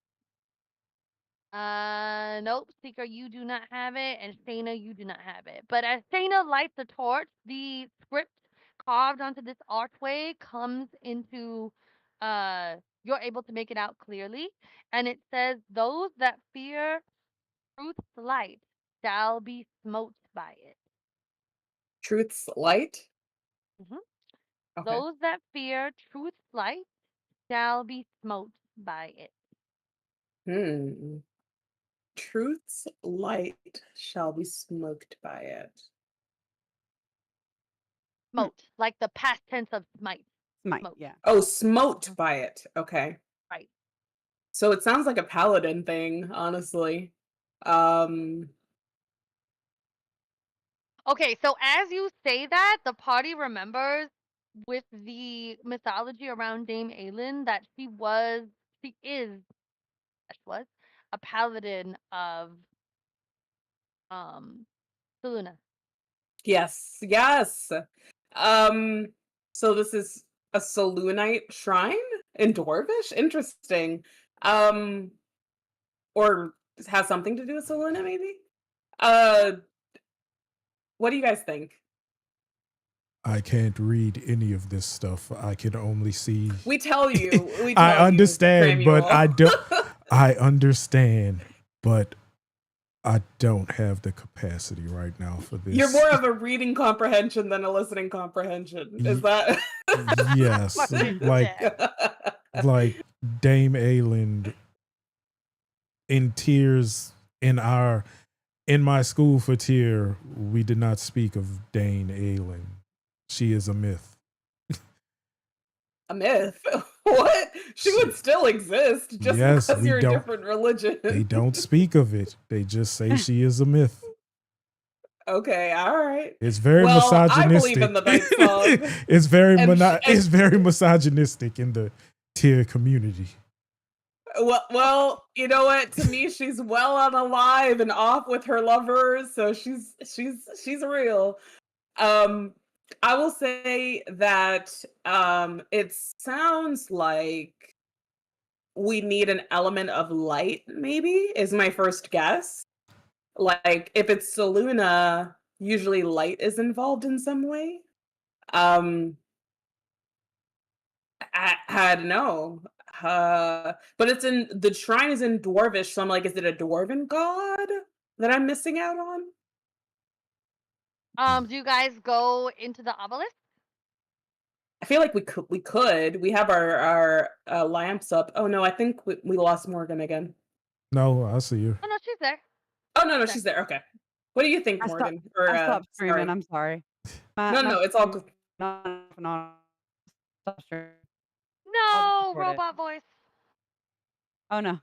[SPEAKER 2] Nope, Seeker, you do not have it, and Shayna, you do not have it. But as Shayna lights the torch, the script carved onto this archway comes into, you're able to make it out clearly, and it says, "Those that fear truth's light shall be smote by it."
[SPEAKER 3] Truth's light?
[SPEAKER 2] Mhm.
[SPEAKER 3] Okay.
[SPEAKER 2] Those that fear truth's light shall be smote by it.
[SPEAKER 3] Hmm. Truth's light shall be smoked by it. Hmm.
[SPEAKER 2] Smote, like the past tense of smite.
[SPEAKER 4] Smite,
[SPEAKER 2] Smote.
[SPEAKER 4] yeah.
[SPEAKER 3] Oh, smote by it. Okay.
[SPEAKER 2] Right.
[SPEAKER 3] So it sounds like a paladin thing, honestly. Um,
[SPEAKER 2] Okay, so as you say that, the party remembers with the mythology around Dame Aelin that she was a paladin of um Seluna.
[SPEAKER 3] yes, yes. Um, so this is a Selûnite shrine in Dwarvish? Interesting. Um, or has something to do with Selûne, maybe? Uh, what do you guys think?
[SPEAKER 1] I can't read any of this stuff. I can only see.
[SPEAKER 3] We tell you. We
[SPEAKER 1] I
[SPEAKER 3] tell you,
[SPEAKER 1] understand, but I
[SPEAKER 3] Cramuel.
[SPEAKER 1] don't. I understand, but I don't have the capacity right now for this.
[SPEAKER 3] You're more of a reading comprehension than a listening comprehension. Is that?
[SPEAKER 1] Yes,
[SPEAKER 2] Fucking
[SPEAKER 1] like like Dame Aelin in tears in my school for tier, we did not speak of Dame Aelin. She is a myth.
[SPEAKER 3] A myth. What? She would still exist just
[SPEAKER 1] Yes,
[SPEAKER 3] because
[SPEAKER 1] we
[SPEAKER 3] you're a
[SPEAKER 1] don't-
[SPEAKER 3] different religion.
[SPEAKER 1] They don't speak of it. They just say she is a myth.
[SPEAKER 3] Okay, all right.
[SPEAKER 1] It's very
[SPEAKER 3] Well, I
[SPEAKER 1] misogynistic.
[SPEAKER 3] believe in the Night Song.
[SPEAKER 1] It's very
[SPEAKER 3] And
[SPEAKER 1] it's very misogynistic in the tier community.
[SPEAKER 3] Well, you know what? To me, she's well on alive and off with her lovers, so she's real. I will say that it sounds like we need an element of light, maybe, is my first guess. Like if it's Saluna, usually light is involved in some way. I don't know. But it's in the shrine is in Dwarvish, so I'm like, is it a Dwarven god that I'm missing out on?
[SPEAKER 2] Do you guys go into the obelisk?
[SPEAKER 3] I feel like we could. We have our lamps up. Oh no, I think we lost Morgan again.
[SPEAKER 1] No, I see you.
[SPEAKER 2] Oh no, she's there.
[SPEAKER 3] Oh no,
[SPEAKER 2] Okay.
[SPEAKER 3] she's there. Okay. What do you think,
[SPEAKER 4] I
[SPEAKER 3] Morgan?
[SPEAKER 4] I stopped streaming. I'm sorry.
[SPEAKER 3] No, it's all good.
[SPEAKER 4] Stop streaming.
[SPEAKER 2] No,
[SPEAKER 4] record it.
[SPEAKER 2] robot voice.
[SPEAKER 4] Oh no.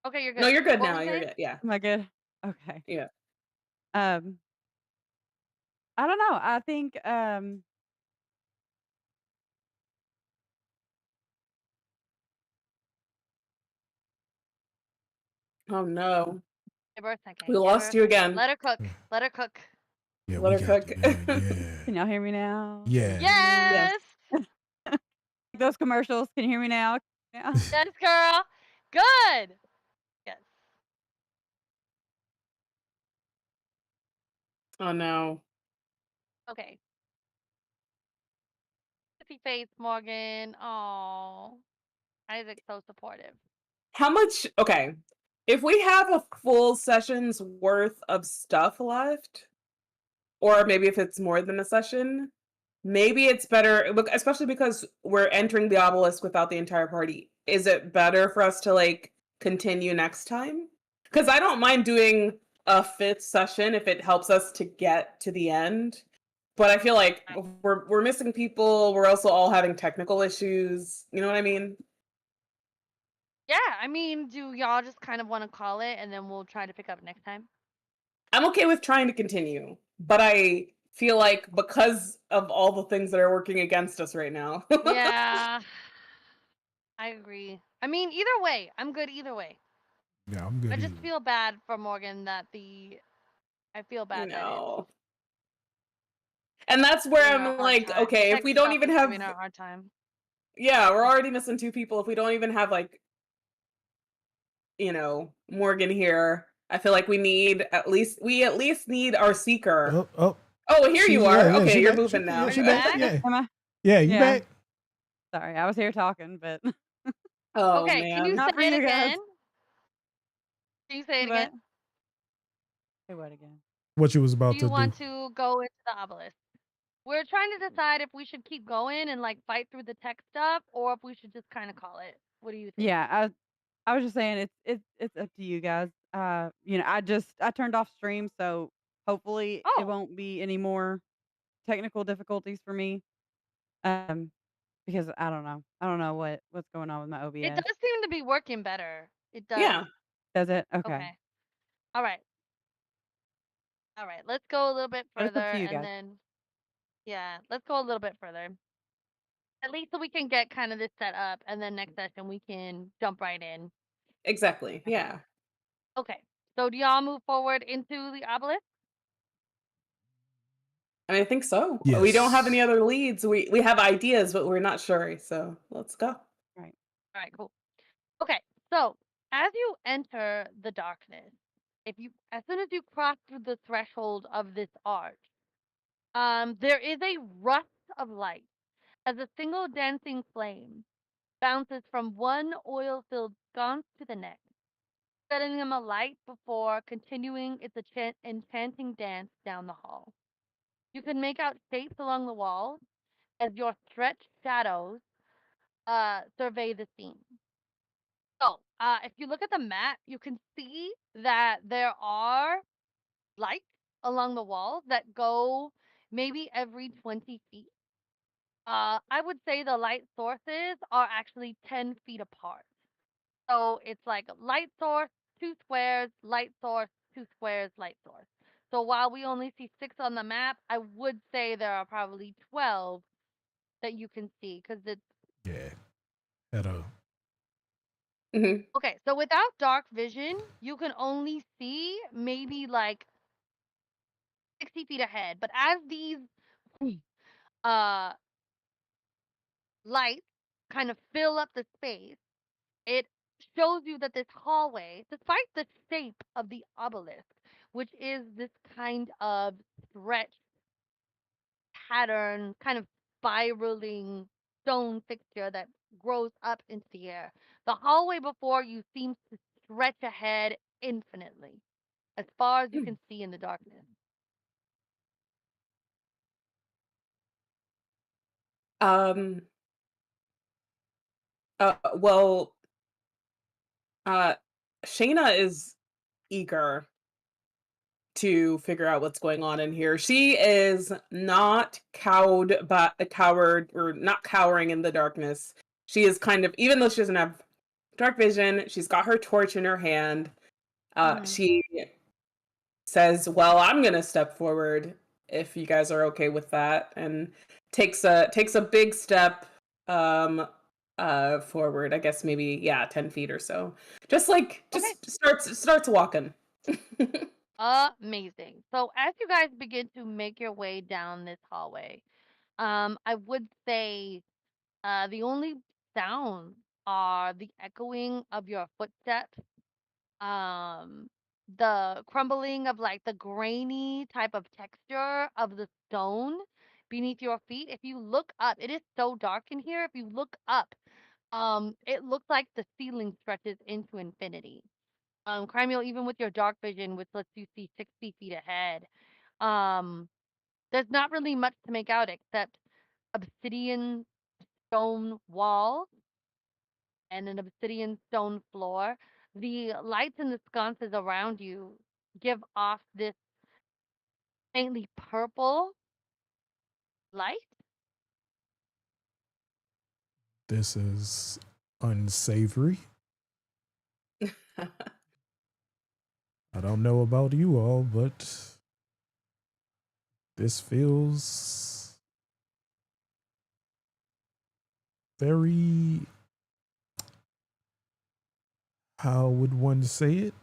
[SPEAKER 2] Okay, you're good.
[SPEAKER 3] No, you're good
[SPEAKER 2] What
[SPEAKER 3] now.
[SPEAKER 2] were you
[SPEAKER 3] You're
[SPEAKER 2] saying?
[SPEAKER 3] good. Yeah.
[SPEAKER 4] Am I good? Okay.
[SPEAKER 3] Yeah.
[SPEAKER 4] I don't know. I think
[SPEAKER 3] Oh no.
[SPEAKER 2] Give her a second.
[SPEAKER 3] We
[SPEAKER 2] Give
[SPEAKER 3] lost
[SPEAKER 2] her-
[SPEAKER 3] you again.
[SPEAKER 2] Let her cook. Let her cook.
[SPEAKER 1] Yeah,
[SPEAKER 3] Let
[SPEAKER 1] we
[SPEAKER 3] her
[SPEAKER 1] got
[SPEAKER 3] cook.
[SPEAKER 1] you, man. Yeah.
[SPEAKER 4] can y'all hear me now?
[SPEAKER 1] Yeah.
[SPEAKER 2] Yes.
[SPEAKER 4] Those commercials. Can you hear me now? Yeah.
[SPEAKER 2] Yes, girl. Good. Yes.
[SPEAKER 3] Oh no.
[SPEAKER 2] Okay. Happy face, Morgan. Oh, Isaac's so supportive.
[SPEAKER 3] How much? Okay. If we have a full session's worth of stuff left, or maybe if it's more than a session, maybe it's better, especially because we're entering the obelisk without the entire party. Is it better for us to like continue next time? Because I don't mind doing a fifth session if it helps us to get to the end. But I feel like we're missing people. We're also all having technical issues. You know what I mean?
[SPEAKER 2] Yeah, I mean, do y'all just kind of want to call it and then we'll try to pick up next time?
[SPEAKER 3] I'm okay with trying to continue, but I feel like because of all the things that are working against us right now.
[SPEAKER 2] Yeah, I agree. I mean, either way, I'm good either way.
[SPEAKER 1] Yeah, I'm good.
[SPEAKER 2] I just
[SPEAKER 1] either.
[SPEAKER 2] feel bad for Morgan that I feel bad that it's
[SPEAKER 3] And that's where
[SPEAKER 2] giving her a
[SPEAKER 3] I'm
[SPEAKER 2] hard
[SPEAKER 3] like,
[SPEAKER 2] time.
[SPEAKER 3] okay, if
[SPEAKER 2] Tech
[SPEAKER 3] we don't
[SPEAKER 2] stuff
[SPEAKER 3] even
[SPEAKER 2] is
[SPEAKER 3] have,
[SPEAKER 2] giving her a hard time.
[SPEAKER 3] yeah, we're already missing two people. If we don't even have like, Morgan here, I feel like we at least need our seeker. Oh, here you are. Okay, you're moving now.
[SPEAKER 1] Yeah, she back. Yeah.
[SPEAKER 4] Am I?
[SPEAKER 1] Yeah, you
[SPEAKER 4] Yeah.
[SPEAKER 1] back?
[SPEAKER 4] Sorry, I was here talking, but
[SPEAKER 3] Oh
[SPEAKER 2] Okay,
[SPEAKER 3] man.
[SPEAKER 2] can you
[SPEAKER 4] Not for
[SPEAKER 2] say it
[SPEAKER 4] you guys.
[SPEAKER 2] again? Can you say it
[SPEAKER 4] What?
[SPEAKER 2] again?
[SPEAKER 4] Say what again?
[SPEAKER 1] What you was
[SPEAKER 2] Do
[SPEAKER 1] about
[SPEAKER 2] you
[SPEAKER 1] to
[SPEAKER 2] want
[SPEAKER 1] do?
[SPEAKER 2] to go into the obelisk? We're trying to decide if we should keep going and like fight through the tech stuff, or if we should just kind of call it. What do you think?
[SPEAKER 4] Yeah, I was just saying it's up to you guys. I turned off stream, so hopefully
[SPEAKER 2] Oh.
[SPEAKER 4] it won't be any more technical difficulties for me. Because I don't know. I don't know what's going on with my OBS.
[SPEAKER 2] It does seem to be working better. It does.
[SPEAKER 3] Yeah.
[SPEAKER 4] Does it? Okay.
[SPEAKER 2] Okay. All right. All right. Let's go a little bit
[SPEAKER 4] But it's
[SPEAKER 2] further
[SPEAKER 4] up to you
[SPEAKER 2] and
[SPEAKER 4] guys.
[SPEAKER 2] then let's go a little bit further. At least so we can get kind of this set up and then next session we can jump right in.
[SPEAKER 3] Exactly. Yeah.
[SPEAKER 2] Okay. So do y'all move forward into the obelisk?
[SPEAKER 3] And I think so. We don't have any other leads. We have ideas, but we're not sure. So let's go.
[SPEAKER 4] Right.
[SPEAKER 2] All right, cool. Okay. So as you enter the darkness, as soon as you cross through the threshold of this arch, there is a rush of light as a single dancing flame bounces from one oil-filled sconce to the next, setting them alight before continuing its enchanting dance down the hall. You can make out shapes along the walls as your stretched shadows survey the scene. So, if you look at the map, you can see that there are lights along the walls that go maybe every 20 feet. I would say the light sources are actually 10 feet apart. So it's like light source, two squares, light source, two squares, light source. So while we only see six on the map, I would say there are probably 12 that you can see because it's
[SPEAKER 1] Yeah. Had a
[SPEAKER 3] Mhm.
[SPEAKER 2] okay. So without dark vision, you can only see maybe like 60 feet ahead. But as these uh lights kind of fill up the space, it shows you that this hallway, despite the shape of the obelisk, which is this kind of stretch pattern, kind of spiraling stone fixture that grows up into the air, the hallway before you seems to stretch ahead infinitely, as far as you can see in the darkness.
[SPEAKER 3] Um. Well. Uh. Shayna is eager to figure out what's going on in here. She is not cowed, but a coward or not cowering in the darkness. She is kind of, even though she doesn't have dark vision, she's got her torch in her hand.
[SPEAKER 2] Hmm.
[SPEAKER 3] She says, "Well, I'm gonna step forward if you guys are okay with that," and takes a big step forward. I guess maybe, yeah, 10 feet or so. Just like
[SPEAKER 2] Okay.
[SPEAKER 3] just starts walking.
[SPEAKER 2] Amazing. So as you guys begin to make your way down this hallway, I would say the only sounds are the echoing of your footsteps, um, the crumbling of like the grainy type of texture of the stone beneath your feet. If you look up, it is so dark in here. If you look up, it looks like the ceiling stretches into infinity. Cramuel, even with your dark vision, which lets you see 60 feet ahead, um, there's not really much to make out except obsidian stone walls and an obsidian stone floor. The lights in the sconces around you give off this faintly purple light.
[SPEAKER 1] this is unsavory. I don't know about you all, but this feels very, how would one say it?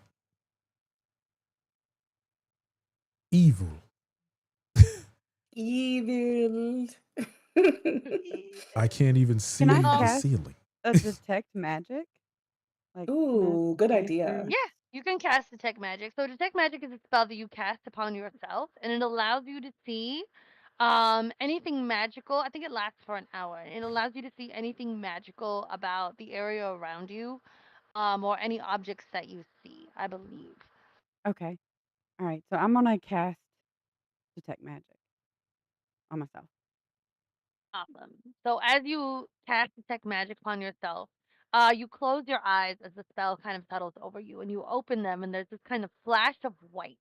[SPEAKER 1] Evil.
[SPEAKER 3] Evil.
[SPEAKER 1] I can't even
[SPEAKER 4] Can I
[SPEAKER 1] see the
[SPEAKER 4] cast
[SPEAKER 1] ceiling.
[SPEAKER 4] a detect magic? Like, can I
[SPEAKER 3] Ooh, good
[SPEAKER 4] see
[SPEAKER 3] idea.
[SPEAKER 4] through?
[SPEAKER 2] Yeah, you can cast Detect Magic. So Detect Magic is a spell that you cast upon yourself, and it allows you to see anything magical. I think it lasts for an hour. It allows you to see anything magical about the area around you, or any objects that you see, I believe.
[SPEAKER 4] Okay. All right. So I'm gonna cast detect magic on myself.
[SPEAKER 2] Awesome. So as you cast Detect Magic upon yourself, you close your eyes as the spell kind of settles over you, and you open them, and there's this kind of flash of white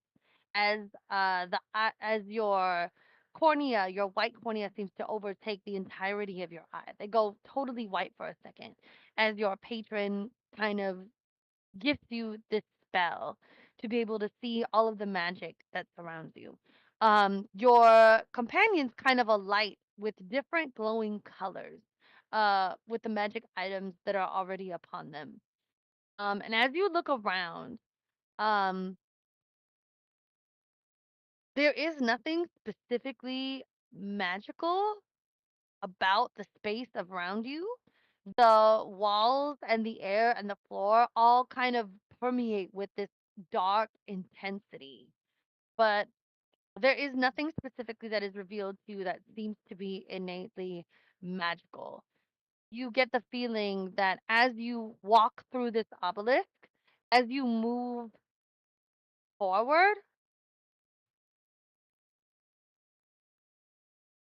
[SPEAKER 2] as as your cornea, your white cornea seems to overtake the entirety of your eye. They go totally white for a second as your patron kind of gifts you this spell to be able to see all of the magic that surrounds you. Your companions kind of alight with different glowing colors, with the magic items that are already upon them. And as you look around, um, there is nothing specifically magical about the space around you. The walls and the air and the floor all kind of permeate with this dark intensity. But there is nothing specifically that is revealed to you that seems to be innately magical. You get the feeling that as you walk through this obelisk, as you move forward,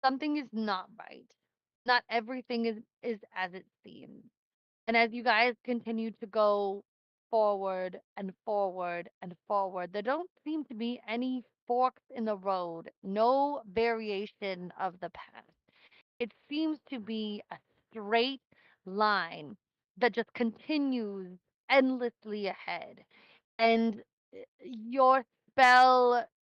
[SPEAKER 2] something is not right. Not everything is as it seems. And as you guys continue to go forward and forward and forward, there don't seem to be any forks in the road, no variation of the path. it seems to be a straight line that just continues endlessly ahead. And your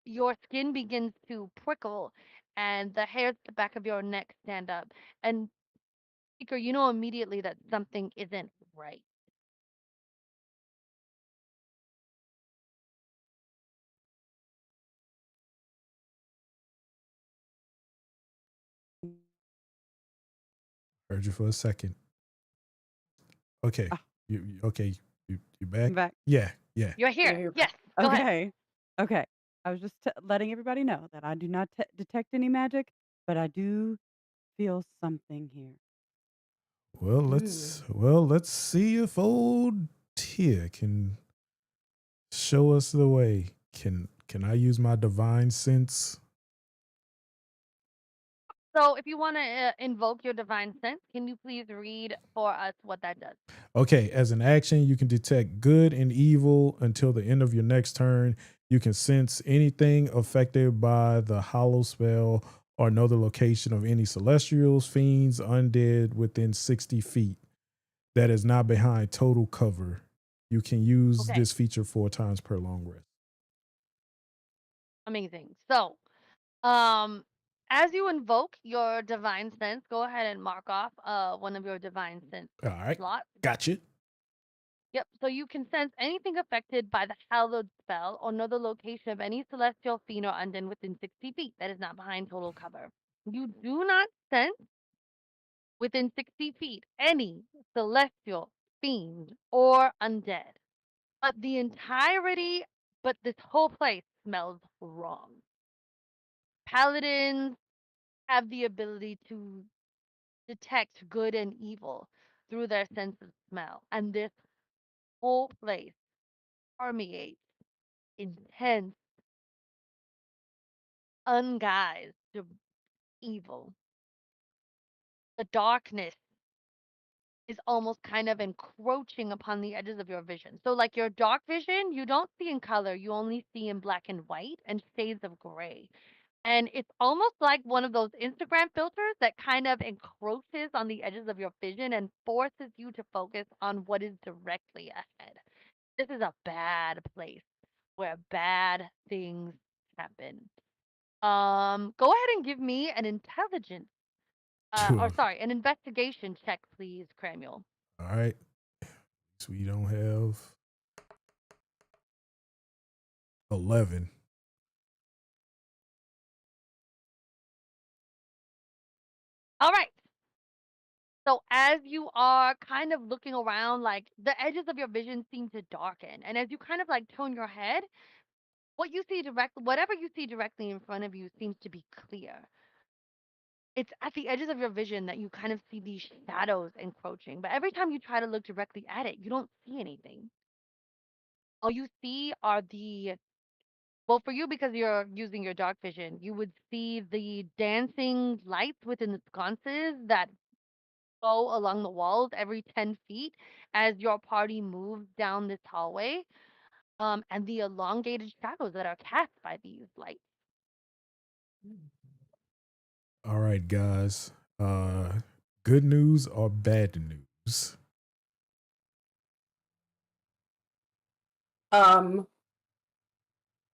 [SPEAKER 2] your skin begins to prickle, and the hairs at the back of your neck stand up. And Seeker, you know immediately that something isn't right.
[SPEAKER 1] Heard you for a second. Okay.
[SPEAKER 4] Ah.
[SPEAKER 1] Okay? You back?
[SPEAKER 4] I'm back.
[SPEAKER 1] Yeah.
[SPEAKER 2] You're
[SPEAKER 3] Yeah,
[SPEAKER 2] here.
[SPEAKER 3] you're
[SPEAKER 2] Yes,
[SPEAKER 3] back.
[SPEAKER 2] go ahead.
[SPEAKER 4] Okay. Okay. I was just letting everybody know that I do not detect any magic, but I do feel something here.
[SPEAKER 1] Well, let's see if old Tia can show us the way. Can I use my divine sense?
[SPEAKER 2] So, if you want to invoke your divine sense, can you please read for us what that does?
[SPEAKER 1] Okay, as an action, you can detect good and evil until the end of your next turn. You can sense anything affected by the hollow spell or know the location of any celestials, fiends, undead within 60 feet that is not behind total cover. You can use
[SPEAKER 2] Okay,
[SPEAKER 1] this feature 4 times per long rest.
[SPEAKER 2] amazing. So, um, as you invoke your divine sense, go ahead and mark off one of your divine sense
[SPEAKER 1] All right,
[SPEAKER 2] slots.
[SPEAKER 1] gotcha.
[SPEAKER 2] Yep. So you can sense anything affected by the hallowed spell or know the location of any celestial fiend or undead within 60 feet that is not behind total cover. You do not sense within 60 feet any celestial fiend or undead. But the entirety, but this whole place smells wrong. Paladins have the ability to detect good and evil through their sense of smell, and this whole place permeates intense, unguised evil. The darkness is almost kind of encroaching upon the edges of your vision. So, like your dark vision, you don't see in color, you only see in black and white and shades of gray. And it's almost like one of those Instagram filters that kind of encroaches on the edges of your vision and forces you to focus on what is directly ahead. This is a bad place where bad things happen. Go ahead and give me an intelligence, or
[SPEAKER 1] All
[SPEAKER 2] sorry, an investigation check, please, Cramuel.
[SPEAKER 1] right, so we don't have 11.
[SPEAKER 2] All right. So as you are kind of looking around, like the edges of your vision seem to darken, and as you kind of like turn your head, whatever you see directly in front of you seems to be clear. It's at the edges of your vision that you kind of see these shadows encroaching, but every time you try to look directly at it, you don't see anything. All you see are well, for you, because you're using your dark vision, you would see the dancing lights within the sconces that go along the walls every 10 feet as your party moves down this hallway, and the elongated shadows that are cast by these lights.
[SPEAKER 1] All right, guys. Good news or bad news?
[SPEAKER 3] Um,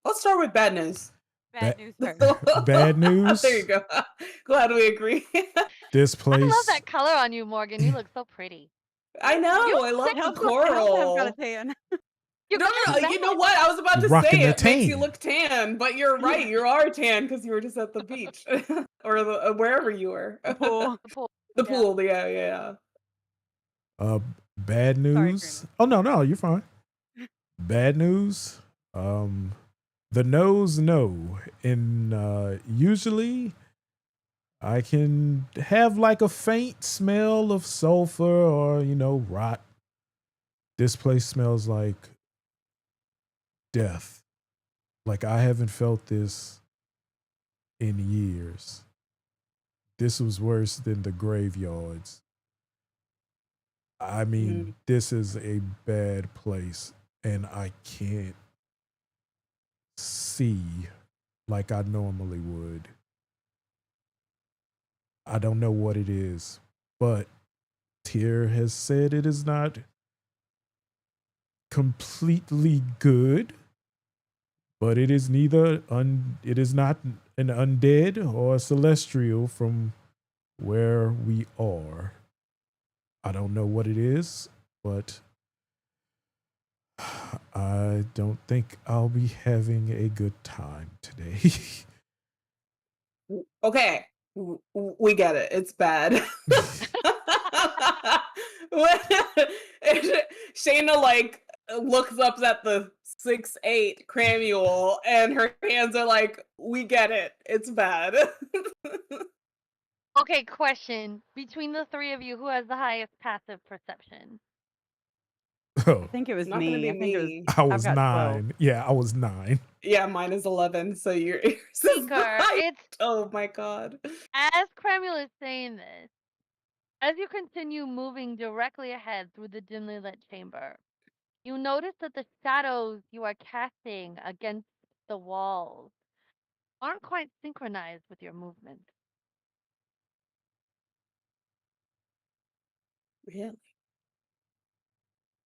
[SPEAKER 3] let's start with bad news.
[SPEAKER 4] Bad news first.
[SPEAKER 1] Bad news.
[SPEAKER 3] There you go. Glad we agree.
[SPEAKER 1] This
[SPEAKER 2] I love
[SPEAKER 1] place.
[SPEAKER 2] that color on you, Morgan. You look so pretty.
[SPEAKER 3] I
[SPEAKER 2] You
[SPEAKER 3] know. I
[SPEAKER 2] look
[SPEAKER 3] love
[SPEAKER 4] It
[SPEAKER 3] the
[SPEAKER 4] helps. It helps to have got a
[SPEAKER 3] coral.
[SPEAKER 4] tan.
[SPEAKER 2] You're
[SPEAKER 3] No, no,
[SPEAKER 2] going
[SPEAKER 3] no. You know
[SPEAKER 2] bad.
[SPEAKER 3] what? I was about to
[SPEAKER 1] Rocking
[SPEAKER 3] say
[SPEAKER 1] the
[SPEAKER 3] it makes you
[SPEAKER 1] tan.
[SPEAKER 3] look tan, but you're right. You are tan because you were just at the beach or wherever you were.
[SPEAKER 4] Pool.
[SPEAKER 2] The pool.
[SPEAKER 3] The
[SPEAKER 2] Yeah.
[SPEAKER 3] pool. Yeah, yeah.
[SPEAKER 1] Uh, bad
[SPEAKER 4] Sorry,
[SPEAKER 1] news. Oh no, you're fine. Bad news. Um, the no's no, and usually I can have like a faint smell of sulfur or rot. This place smells like death. Like I haven't felt this in years. This was worse than the graveyards. I mean, this is a bad place, and I can't see like I normally would. I don't know what it is, but Tyr has said it is not completely good, but it is it is not an undead or a celestial from where we are. I don't know what it is, but I don't think I'll be having a good time today.
[SPEAKER 3] Okay, we get it. It's bad. Shayna like looks up at the 6'8" Cramuel, and her hands are like, "We get it. It's bad."
[SPEAKER 2] Okay, question. Between the three of you, who has the highest passive perception?
[SPEAKER 4] I
[SPEAKER 1] Oh,
[SPEAKER 4] think it was
[SPEAKER 3] Not gonna
[SPEAKER 4] me.
[SPEAKER 3] be
[SPEAKER 4] I think it was.
[SPEAKER 3] me.
[SPEAKER 1] I
[SPEAKER 4] I've
[SPEAKER 1] was
[SPEAKER 4] got 12.
[SPEAKER 1] 9. Yeah, I was 9.
[SPEAKER 3] Yeah, mine is 11. So yours is
[SPEAKER 2] Seeker, it's
[SPEAKER 3] Oh my god.
[SPEAKER 2] as Cramuel is saying this, as you continue moving directly ahead through the dimly lit chamber, you notice that the shadows you are casting against the walls aren't quite synchronized with your movement.
[SPEAKER 3] Really?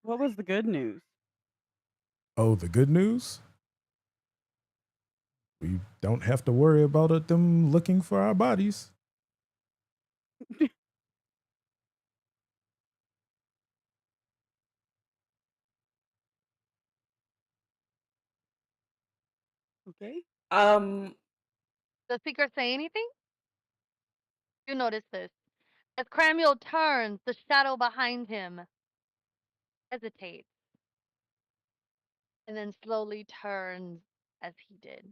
[SPEAKER 4] What was the good news?
[SPEAKER 1] Oh, the good news? We don't have to worry about them looking for our bodies.
[SPEAKER 4] Okay.
[SPEAKER 2] Does Seeker say anything? You notice this. As Cramuel turns, the shadow behind him hesitates and then slowly turns as he did.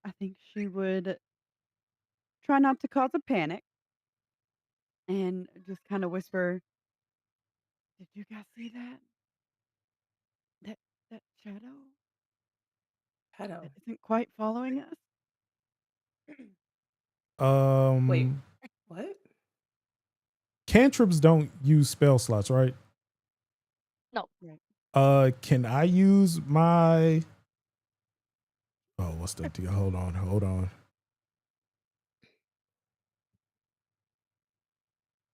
[SPEAKER 4] I think she would try not to cause a panic and just kind of whisper, "Did you guys see that? That that shadow that
[SPEAKER 3] Pedo.
[SPEAKER 4] isn't quite following us?"
[SPEAKER 3] Wait,
[SPEAKER 1] Um,
[SPEAKER 3] what?
[SPEAKER 1] Cantrips don't use spell slots, right?
[SPEAKER 2] No.
[SPEAKER 4] Right.
[SPEAKER 1] Can I use my? Oh, what's that deal? Hold on.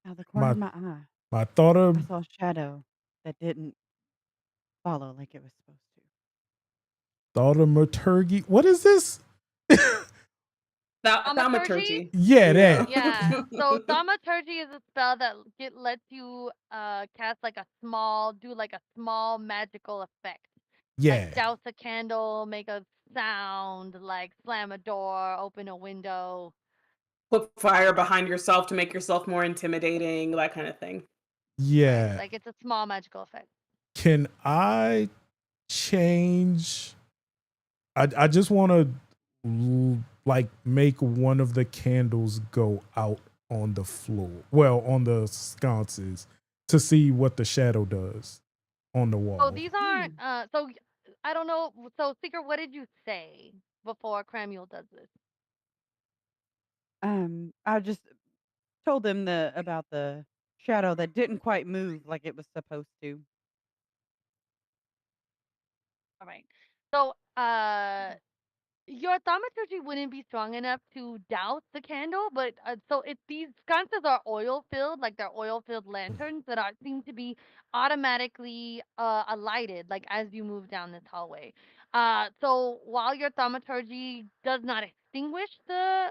[SPEAKER 4] Out of the corner
[SPEAKER 1] My
[SPEAKER 4] of my eye,
[SPEAKER 1] my thought
[SPEAKER 4] I
[SPEAKER 1] of
[SPEAKER 4] saw a shadow that didn't follow like it was supposed to.
[SPEAKER 1] thaumaturgy. What is this?
[SPEAKER 2] Thaumaturgy?
[SPEAKER 3] Thaumaturgy.
[SPEAKER 1] Yeah,
[SPEAKER 3] Yeah.
[SPEAKER 1] that.
[SPEAKER 2] Yeah. So thaumaturgy is a spell that lets you cast like a small, do like a small magical effect. Like
[SPEAKER 1] Yeah,
[SPEAKER 2] douse a candle, make a sound, like slam a door, open a window.
[SPEAKER 3] Put fire behind yourself to make yourself more intimidating, that kind of thing.
[SPEAKER 2] Right.
[SPEAKER 1] yeah.
[SPEAKER 2] Like it's a small magical effect.
[SPEAKER 1] Can I change? I just want to like make one of the candles go out on the floor. Well, on the sconces to see what the shadow does on the
[SPEAKER 2] So
[SPEAKER 1] wall.
[SPEAKER 2] these aren't so I don't know. So Seeker, what did you say before Cramuel does this?
[SPEAKER 4] I just told them about the shadow that didn't quite move like it was supposed to.
[SPEAKER 2] All right. So your thaumaturgy wouldn't be strong enough to douse the candle, but so if these sconces are oil filled, like they're oil filled lanterns that are seem to be automatically alighted, like as you move down this hallway. So while your thaumaturgy does not extinguish the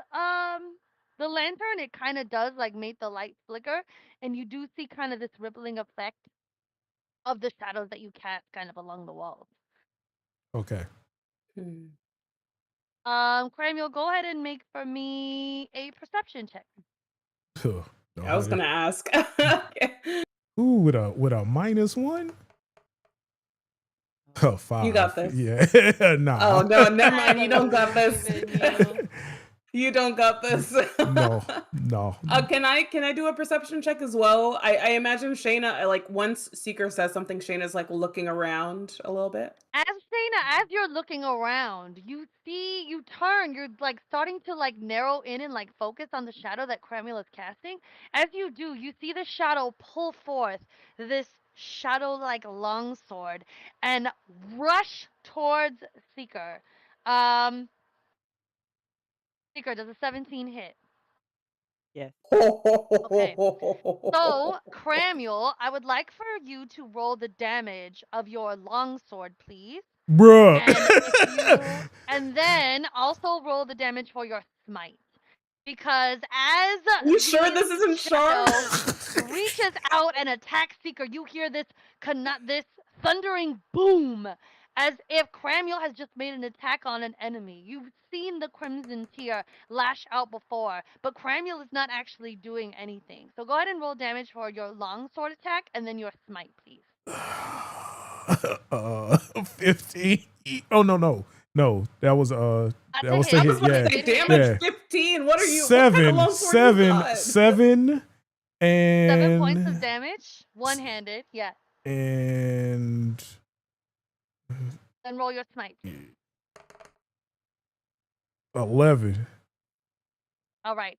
[SPEAKER 2] lantern, it kind of does like make the light flicker, and you do see kind of this rippling effect of the shadows that you cast kind of along the walls.
[SPEAKER 1] Okay.
[SPEAKER 3] Hmm.
[SPEAKER 2] Cramuel, go ahead and make for me a perception check.
[SPEAKER 1] Huh. Know
[SPEAKER 3] I
[SPEAKER 1] how
[SPEAKER 3] was
[SPEAKER 1] to-
[SPEAKER 3] gonna ask.
[SPEAKER 1] Ooh, with a -1. Oh, 5.
[SPEAKER 3] You got this.
[SPEAKER 1] Yeah, nah.
[SPEAKER 3] Oh no, never
[SPEAKER 2] I
[SPEAKER 3] mind. You don't got
[SPEAKER 2] believe
[SPEAKER 3] this.
[SPEAKER 2] in you.
[SPEAKER 3] You don't got this.
[SPEAKER 1] No.
[SPEAKER 3] Can I do a perception check as well? I imagine Shayna, like once Seeker says something, Shayna's like looking around a little bit.
[SPEAKER 2] As Shayna, as you're looking around, you turn, you're like starting to like narrow in and like focus on the shadow that Cramuel is casting. As you do, you see the shadow pull forth this shadow like longsword and rush towards Seeker. Um, Seeker, does a 17 hit?
[SPEAKER 4] Yes.
[SPEAKER 2] Okay. So, Cramuel, I would like for you to roll the damage of your longsword, please.
[SPEAKER 1] Bruh.
[SPEAKER 2] And then also roll the damage for your smite. Because as
[SPEAKER 3] You sure
[SPEAKER 2] the
[SPEAKER 3] this isn't
[SPEAKER 2] shadow
[SPEAKER 3] Char?
[SPEAKER 2] reaches out and attacks Seeker, you hear this this thundering boom, as if Cramuel has just made an attack on an enemy. You've seen the Crimson Tear lash out before, but Cramuel is not actually doing anything. So go ahead and roll damage for your longsword attack and then your smite, please.
[SPEAKER 1] 15. Oh no. That was
[SPEAKER 2] That's
[SPEAKER 1] that
[SPEAKER 2] a
[SPEAKER 1] was
[SPEAKER 2] hit.
[SPEAKER 1] to
[SPEAKER 3] I was
[SPEAKER 1] hit.
[SPEAKER 3] about
[SPEAKER 1] Yeah.
[SPEAKER 3] to say
[SPEAKER 2] It hit.
[SPEAKER 3] damage
[SPEAKER 1] Yeah.
[SPEAKER 3] 15. What are you? What kind of longsword is that?
[SPEAKER 1] 7
[SPEAKER 2] 7 points of
[SPEAKER 1] and
[SPEAKER 2] damage, one-handed. Yeah.
[SPEAKER 1] and
[SPEAKER 2] Then roll your smite.
[SPEAKER 1] 11.
[SPEAKER 2] All right.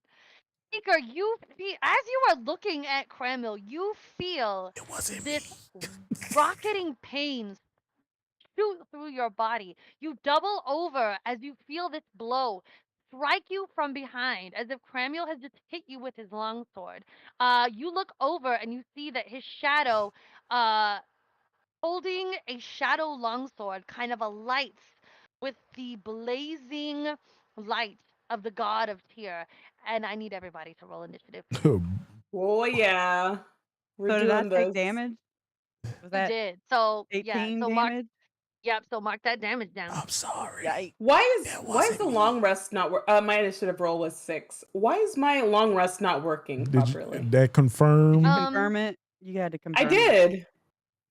[SPEAKER 2] Seeker, you feel, as you are looking at Cramuel, you feel
[SPEAKER 1] It wasn't
[SPEAKER 2] this
[SPEAKER 1] me.
[SPEAKER 2] rocketing pain shoot through your body. You double over as you feel this blow strike you from behind, as if Cramuel has just hit you with his longsword. You look over and you see that his shadow, uh, holding a shadow longsword, kind of alights with the blazing light of the god of Tyr. And I need everybody to roll initiative, please.
[SPEAKER 3] Oh yeah, we're
[SPEAKER 4] So did I
[SPEAKER 3] doing
[SPEAKER 4] take
[SPEAKER 3] this.
[SPEAKER 4] damage? Was
[SPEAKER 2] You
[SPEAKER 4] that
[SPEAKER 2] did. So yeah.
[SPEAKER 4] 18
[SPEAKER 2] So mark.
[SPEAKER 4] damage?
[SPEAKER 2] Yep. So mark that damage down.
[SPEAKER 1] I'm sorry.
[SPEAKER 4] Yikes.
[SPEAKER 3] Why is
[SPEAKER 1] That
[SPEAKER 3] why is
[SPEAKER 1] wasn't
[SPEAKER 3] the
[SPEAKER 1] me.
[SPEAKER 3] long rest not work? My initiative roll was 6. Why is my long rest not working
[SPEAKER 1] Did
[SPEAKER 3] properly?
[SPEAKER 1] you that
[SPEAKER 4] Did
[SPEAKER 1] confirm?
[SPEAKER 4] you
[SPEAKER 2] Um,
[SPEAKER 4] confirm it? You had to confirm
[SPEAKER 3] I
[SPEAKER 4] it.
[SPEAKER 3] did.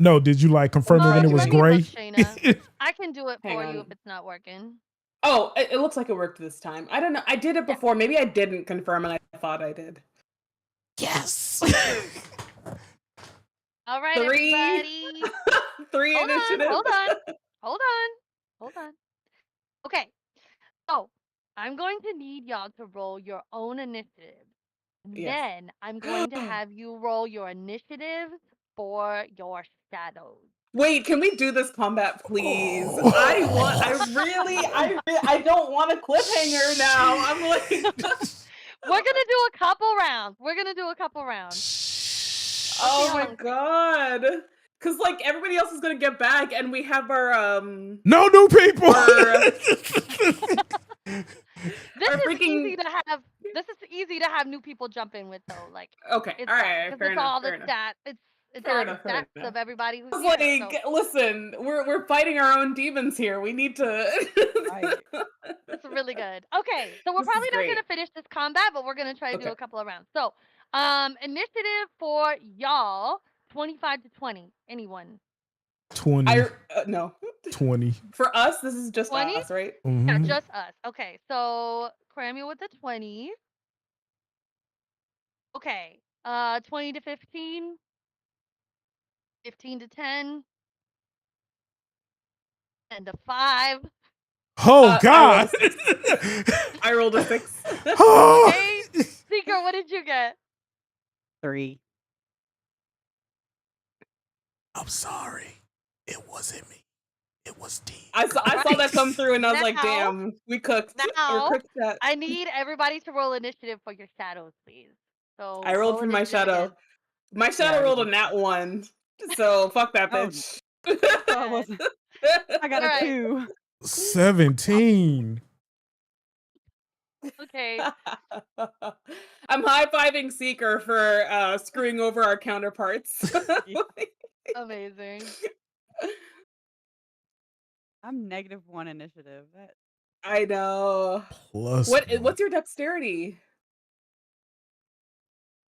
[SPEAKER 1] No, did you like confirm it when it was
[SPEAKER 2] let me look,
[SPEAKER 1] gray?
[SPEAKER 2] Shayna. I can do it
[SPEAKER 3] Hang
[SPEAKER 2] for you if
[SPEAKER 3] on.
[SPEAKER 2] it's not working.
[SPEAKER 3] Oh, it looks like it worked this time. I don't know. I did it
[SPEAKER 2] Yeah.
[SPEAKER 3] before. Maybe I didn't confirm and I thought I did.
[SPEAKER 1] Yes.
[SPEAKER 2] All right,
[SPEAKER 3] 3.
[SPEAKER 2] everybody.
[SPEAKER 3] 3
[SPEAKER 2] Hold
[SPEAKER 3] initiative.
[SPEAKER 2] on. Okay. So I'm going to need y'all to roll your own initiative. And
[SPEAKER 3] Yes.
[SPEAKER 2] then I'm going to have you roll your initiatives for your shadows.
[SPEAKER 3] Wait, can we do this combat, please?
[SPEAKER 1] Oh.
[SPEAKER 3] I don't want a cliffhanger now. I'm like,
[SPEAKER 2] We're gonna do a couple rounds.
[SPEAKER 3] oh
[SPEAKER 2] how
[SPEAKER 3] my
[SPEAKER 2] long it takes.
[SPEAKER 3] god. Cause like everybody else is gonna get back, and we have our
[SPEAKER 1] No new people.
[SPEAKER 2] This is easy to have new people jump in with though. Like
[SPEAKER 3] Okay,
[SPEAKER 2] it's
[SPEAKER 3] all
[SPEAKER 2] fine
[SPEAKER 3] right,
[SPEAKER 2] because
[SPEAKER 3] fair
[SPEAKER 2] it's
[SPEAKER 3] enough,
[SPEAKER 2] all the
[SPEAKER 3] fair enough.
[SPEAKER 2] stats. It's
[SPEAKER 3] Fair
[SPEAKER 2] all
[SPEAKER 3] enough,
[SPEAKER 2] the
[SPEAKER 3] fair
[SPEAKER 2] stats
[SPEAKER 3] enough.
[SPEAKER 2] of everybody who's
[SPEAKER 3] I was
[SPEAKER 2] here.
[SPEAKER 3] like,
[SPEAKER 2] So
[SPEAKER 3] listen, we're fighting our own demons here. We need to.
[SPEAKER 4] Right.
[SPEAKER 2] it's really good. Okay, so we're
[SPEAKER 3] This is
[SPEAKER 2] probably not
[SPEAKER 3] great.
[SPEAKER 2] gonna finish this combat, but we're gonna try to do
[SPEAKER 3] Okay.
[SPEAKER 2] a couple of rounds. So, initiative for y'all, 25 to 20. Anyone?
[SPEAKER 1] 20.
[SPEAKER 3] No.
[SPEAKER 1] 20.
[SPEAKER 3] For us, this is just
[SPEAKER 2] 20?
[SPEAKER 3] us, right?
[SPEAKER 2] Yeah,
[SPEAKER 1] Mhm.
[SPEAKER 2] just us. Okay, so Cramuel with the 20. Okay, 20 to 15, 15 to 10, 10 to 5.
[SPEAKER 1] Oh
[SPEAKER 3] I rolled a
[SPEAKER 1] God.
[SPEAKER 3] 6. I rolled a 6.
[SPEAKER 1] Oh.
[SPEAKER 2] Okay, Seeker, what did you get?
[SPEAKER 4] 3.
[SPEAKER 1] I'm sorry. It wasn't me. It was D.
[SPEAKER 3] I saw that come through, and I was like,
[SPEAKER 2] Now-
[SPEAKER 3] damn, we cooked.
[SPEAKER 2] Now,
[SPEAKER 3] Or cooked that.
[SPEAKER 2] I need everybody to roll initiative for your shadows, please. So
[SPEAKER 3] I rolled
[SPEAKER 2] roll
[SPEAKER 3] for my
[SPEAKER 2] initiative
[SPEAKER 3] shadow.
[SPEAKER 2] again.
[SPEAKER 3] My shadow
[SPEAKER 4] I
[SPEAKER 3] rolled a
[SPEAKER 4] did.
[SPEAKER 3] nat 1. So fuck that
[SPEAKER 4] Oh,
[SPEAKER 3] bitch.
[SPEAKER 4] Oh, I wasn't. I got a
[SPEAKER 2] Alright.
[SPEAKER 4] 2.
[SPEAKER 1] 17.
[SPEAKER 2] Okay.
[SPEAKER 3] I'm high-fiving Seeker for screwing over our counterparts.
[SPEAKER 2] Amazing.
[SPEAKER 4] I'm -1 initiative. That
[SPEAKER 3] I know.
[SPEAKER 1] Plus one.
[SPEAKER 3] What's your dexterity?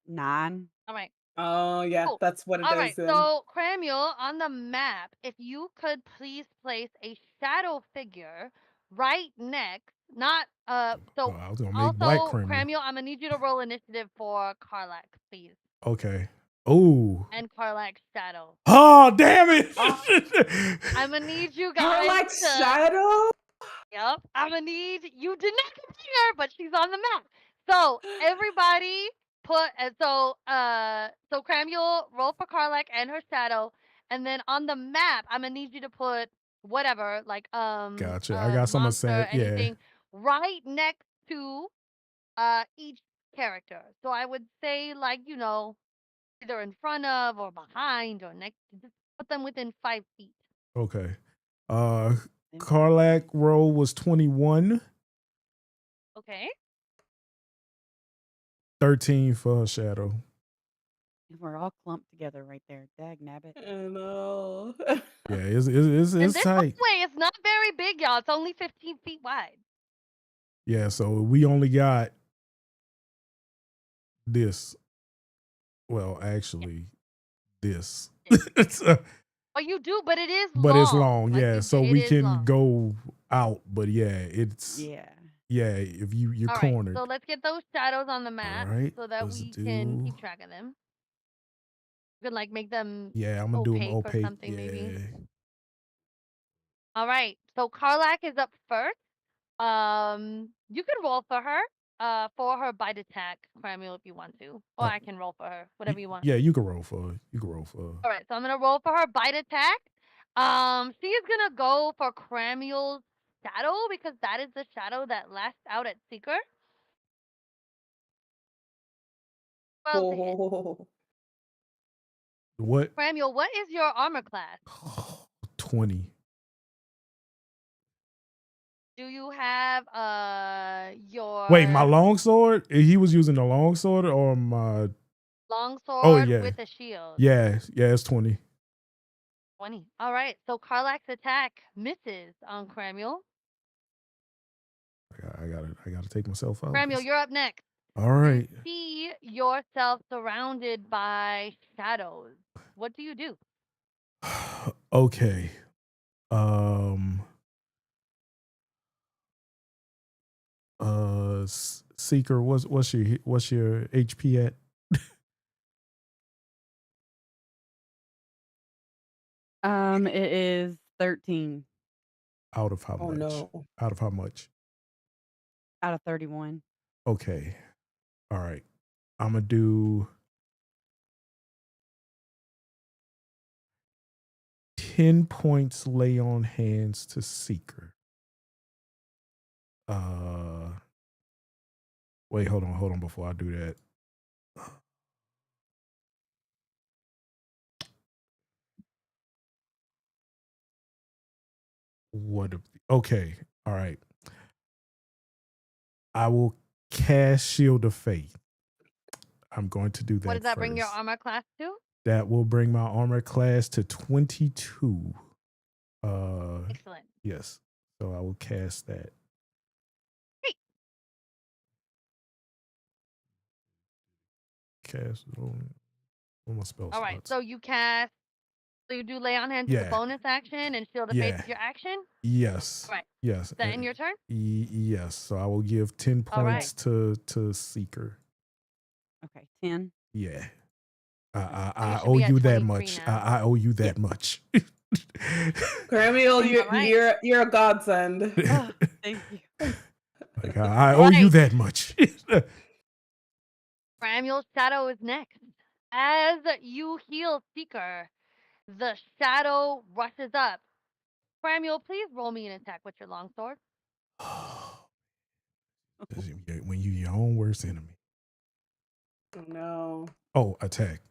[SPEAKER 4] 9.
[SPEAKER 2] All right.
[SPEAKER 3] Oh yeah,
[SPEAKER 2] Cool.
[SPEAKER 3] that's what it is.
[SPEAKER 2] All right.
[SPEAKER 3] Then.
[SPEAKER 2] So Cramuel, on the map, if you could please place a shadow figure right next, not so
[SPEAKER 1] Oh, I was gonna make black
[SPEAKER 2] also
[SPEAKER 1] Cramuel.
[SPEAKER 2] Cramuel, I'm gonna need you to roll initiative for Karlak, please.
[SPEAKER 1] Okay. Ooh.
[SPEAKER 2] And Karlak's shadow.
[SPEAKER 1] Oh, damn it.
[SPEAKER 2] I'm gonna need you guys
[SPEAKER 3] Like
[SPEAKER 2] to
[SPEAKER 3] shadow?
[SPEAKER 2] Yep. I'm gonna need you did not see her, but she's on the map. So everybody put so Cramuel roll for Karlak and her shadow, and then on the map I'm gonna need you to put whatever like
[SPEAKER 1] Gotcha. I got some
[SPEAKER 2] monster
[SPEAKER 1] sad. Yeah.
[SPEAKER 2] anything right next to each character. So I would say, like, either in front of or behind or next. Just put them within 5 feet.
[SPEAKER 1] Okay.
[SPEAKER 4] Then
[SPEAKER 1] Karlak roll was 21,
[SPEAKER 2] Okay.
[SPEAKER 1] 13 for Shadow.
[SPEAKER 4] we're all clumped together right there. Dag nabbit.
[SPEAKER 3] I know.
[SPEAKER 1] Yeah,
[SPEAKER 2] And
[SPEAKER 1] it's
[SPEAKER 2] this
[SPEAKER 1] tight.
[SPEAKER 2] hallway is not very big, y'all. It's only 15 feet wide.
[SPEAKER 1] Yeah, so we only got this. Well, actually, this.
[SPEAKER 2] Oh, you do, but it is
[SPEAKER 1] But
[SPEAKER 2] long.
[SPEAKER 1] it's long,
[SPEAKER 2] Like
[SPEAKER 1] yeah.
[SPEAKER 2] you
[SPEAKER 1] So
[SPEAKER 2] said,
[SPEAKER 1] we
[SPEAKER 2] it is
[SPEAKER 1] can
[SPEAKER 2] long.
[SPEAKER 1] go out, but yeah, it's
[SPEAKER 4] Yeah.
[SPEAKER 1] if you're
[SPEAKER 2] All right,
[SPEAKER 1] cornered.
[SPEAKER 2] so let's get those shadows on the
[SPEAKER 1] All
[SPEAKER 2] map
[SPEAKER 1] right,
[SPEAKER 2] so that
[SPEAKER 1] let's
[SPEAKER 2] we can
[SPEAKER 1] do.
[SPEAKER 2] keep track of them. You can like make them
[SPEAKER 1] Yeah, I'm gonna do them
[SPEAKER 2] opaque or
[SPEAKER 1] opaque.
[SPEAKER 2] something,
[SPEAKER 1] Yeah.
[SPEAKER 2] maybe. All right, so Karlak is up first. You can roll for her bite attack, Cramuel, if you want to, or I can roll for her, whatever you want.
[SPEAKER 1] Yeah, you can roll for her. You can roll for her.
[SPEAKER 2] All right, so I'm gonna roll for her bite attack. She is gonna go for Cramuel's shadow because that is the shadow that lasts out at Seeker. Well, to hit.
[SPEAKER 3] Oh.
[SPEAKER 1] What?
[SPEAKER 2] Cramuel, what is your armor class?
[SPEAKER 1] 20.
[SPEAKER 2] Do you have your
[SPEAKER 1] Wait, my longsword? He was using the longsword or my
[SPEAKER 2] longsword
[SPEAKER 1] yeah.
[SPEAKER 2] with a shield?
[SPEAKER 1] Yeah, it's 20.
[SPEAKER 2] 20. All right, so Karlak's attack misses on Cramuel.
[SPEAKER 1] I gotta take myself out.
[SPEAKER 2] Cramuel, you're up next.
[SPEAKER 1] All right.
[SPEAKER 2] You see yourself surrounded by shadows. What do you do?
[SPEAKER 1] Okay. Seeker, what's your HP at?
[SPEAKER 4] It is 13
[SPEAKER 1] Out of how
[SPEAKER 3] Oh
[SPEAKER 1] much?
[SPEAKER 3] no.
[SPEAKER 1] Out of how much?
[SPEAKER 4] out of 31.
[SPEAKER 1] Okay. All right. I'm gonna do 10 points lay on hands to Seeker. Wait, hold on before I do that. Okay. All right. I will cast Shield of Faith. I'm going to do that.
[SPEAKER 2] What does that
[SPEAKER 1] first.
[SPEAKER 2] bring your armor class to?
[SPEAKER 1] That will bring my armor class to 22.
[SPEAKER 2] Excellent.
[SPEAKER 1] Yes. So I will cast that.
[SPEAKER 2] Great.
[SPEAKER 1] Cast on my spell
[SPEAKER 2] All right,
[SPEAKER 1] slots.
[SPEAKER 2] so you cast. So you do lay on hands as a bonus action and shield of faith is your action?
[SPEAKER 1] Yes.
[SPEAKER 2] All right.
[SPEAKER 1] Yes.
[SPEAKER 2] Is that in your turn?
[SPEAKER 1] Yes. So I will give 10 points to Seeker.
[SPEAKER 4] Okay, 10.
[SPEAKER 1] Yeah.
[SPEAKER 2] So
[SPEAKER 1] I
[SPEAKER 2] should
[SPEAKER 1] owe
[SPEAKER 2] be at
[SPEAKER 1] you that
[SPEAKER 2] 23
[SPEAKER 1] much.
[SPEAKER 2] now.
[SPEAKER 1] I owe you that much.
[SPEAKER 3] Cramuel,
[SPEAKER 2] Alright.
[SPEAKER 3] you're a godsend.
[SPEAKER 4] Oh, thank you.
[SPEAKER 1] Like I owe you that much.
[SPEAKER 2] Cramuel's shadow is next. As you heal Seeker, the shadow rushes up. Cramuel, please roll me an attack with your longsword.
[SPEAKER 1] When you your own worst enemy.
[SPEAKER 3] Oh no.
[SPEAKER 1] Oh, attack.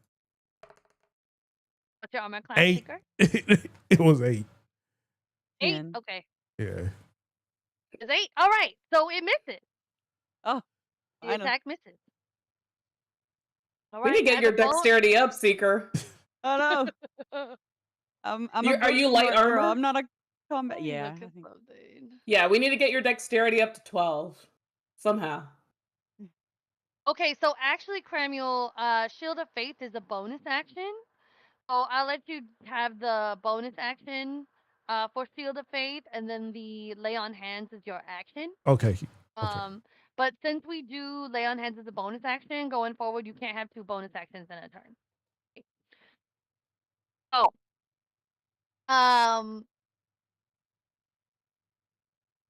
[SPEAKER 2] What's your armor class,
[SPEAKER 1] 8.
[SPEAKER 2] Seeker?
[SPEAKER 1] It was 8.
[SPEAKER 2] 8?
[SPEAKER 4] 10.
[SPEAKER 2] Okay.
[SPEAKER 1] Yeah.
[SPEAKER 2] It's 8? Alright, so it misses.
[SPEAKER 4] Oh,
[SPEAKER 2] The
[SPEAKER 4] I know.
[SPEAKER 2] attack misses.
[SPEAKER 3] We
[SPEAKER 2] Alright.
[SPEAKER 3] need to get your dexterity up, Seeker.
[SPEAKER 4] Oh no. I'm a
[SPEAKER 3] Are you
[SPEAKER 4] very
[SPEAKER 3] light
[SPEAKER 4] smart girl.
[SPEAKER 3] armor?
[SPEAKER 4] I'm not a combat. Yeah. I think.
[SPEAKER 3] Yeah, we need to get your dexterity up to 12. Somehow.
[SPEAKER 2] Okay, so actually, Cramuel, Shield of Faith is a bonus action. So I'll let you have the bonus action for Shield of Faith, and then the Lay on Hands is your action.
[SPEAKER 1] Okay.
[SPEAKER 2] But since we do Lay on Hands as a bonus action, going forward, you can't have 2 bonus actions in a turn. Oh.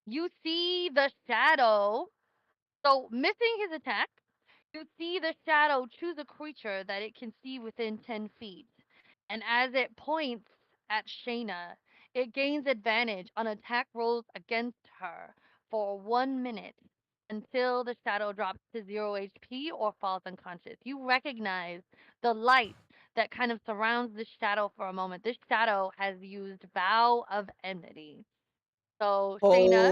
[SPEAKER 2] You see the shadow. So missing his attack, you see the shadow choose a creature that it can see within 10 feet. And as it points at Shayna, it gains advantage on attack rolls against her for 1 minute. until the shadow drops to 0 HP or falls unconscious. You recognize the light that kind of surrounds this shadow for a moment. This shadow has used Vow of Enmity. So, Shayna,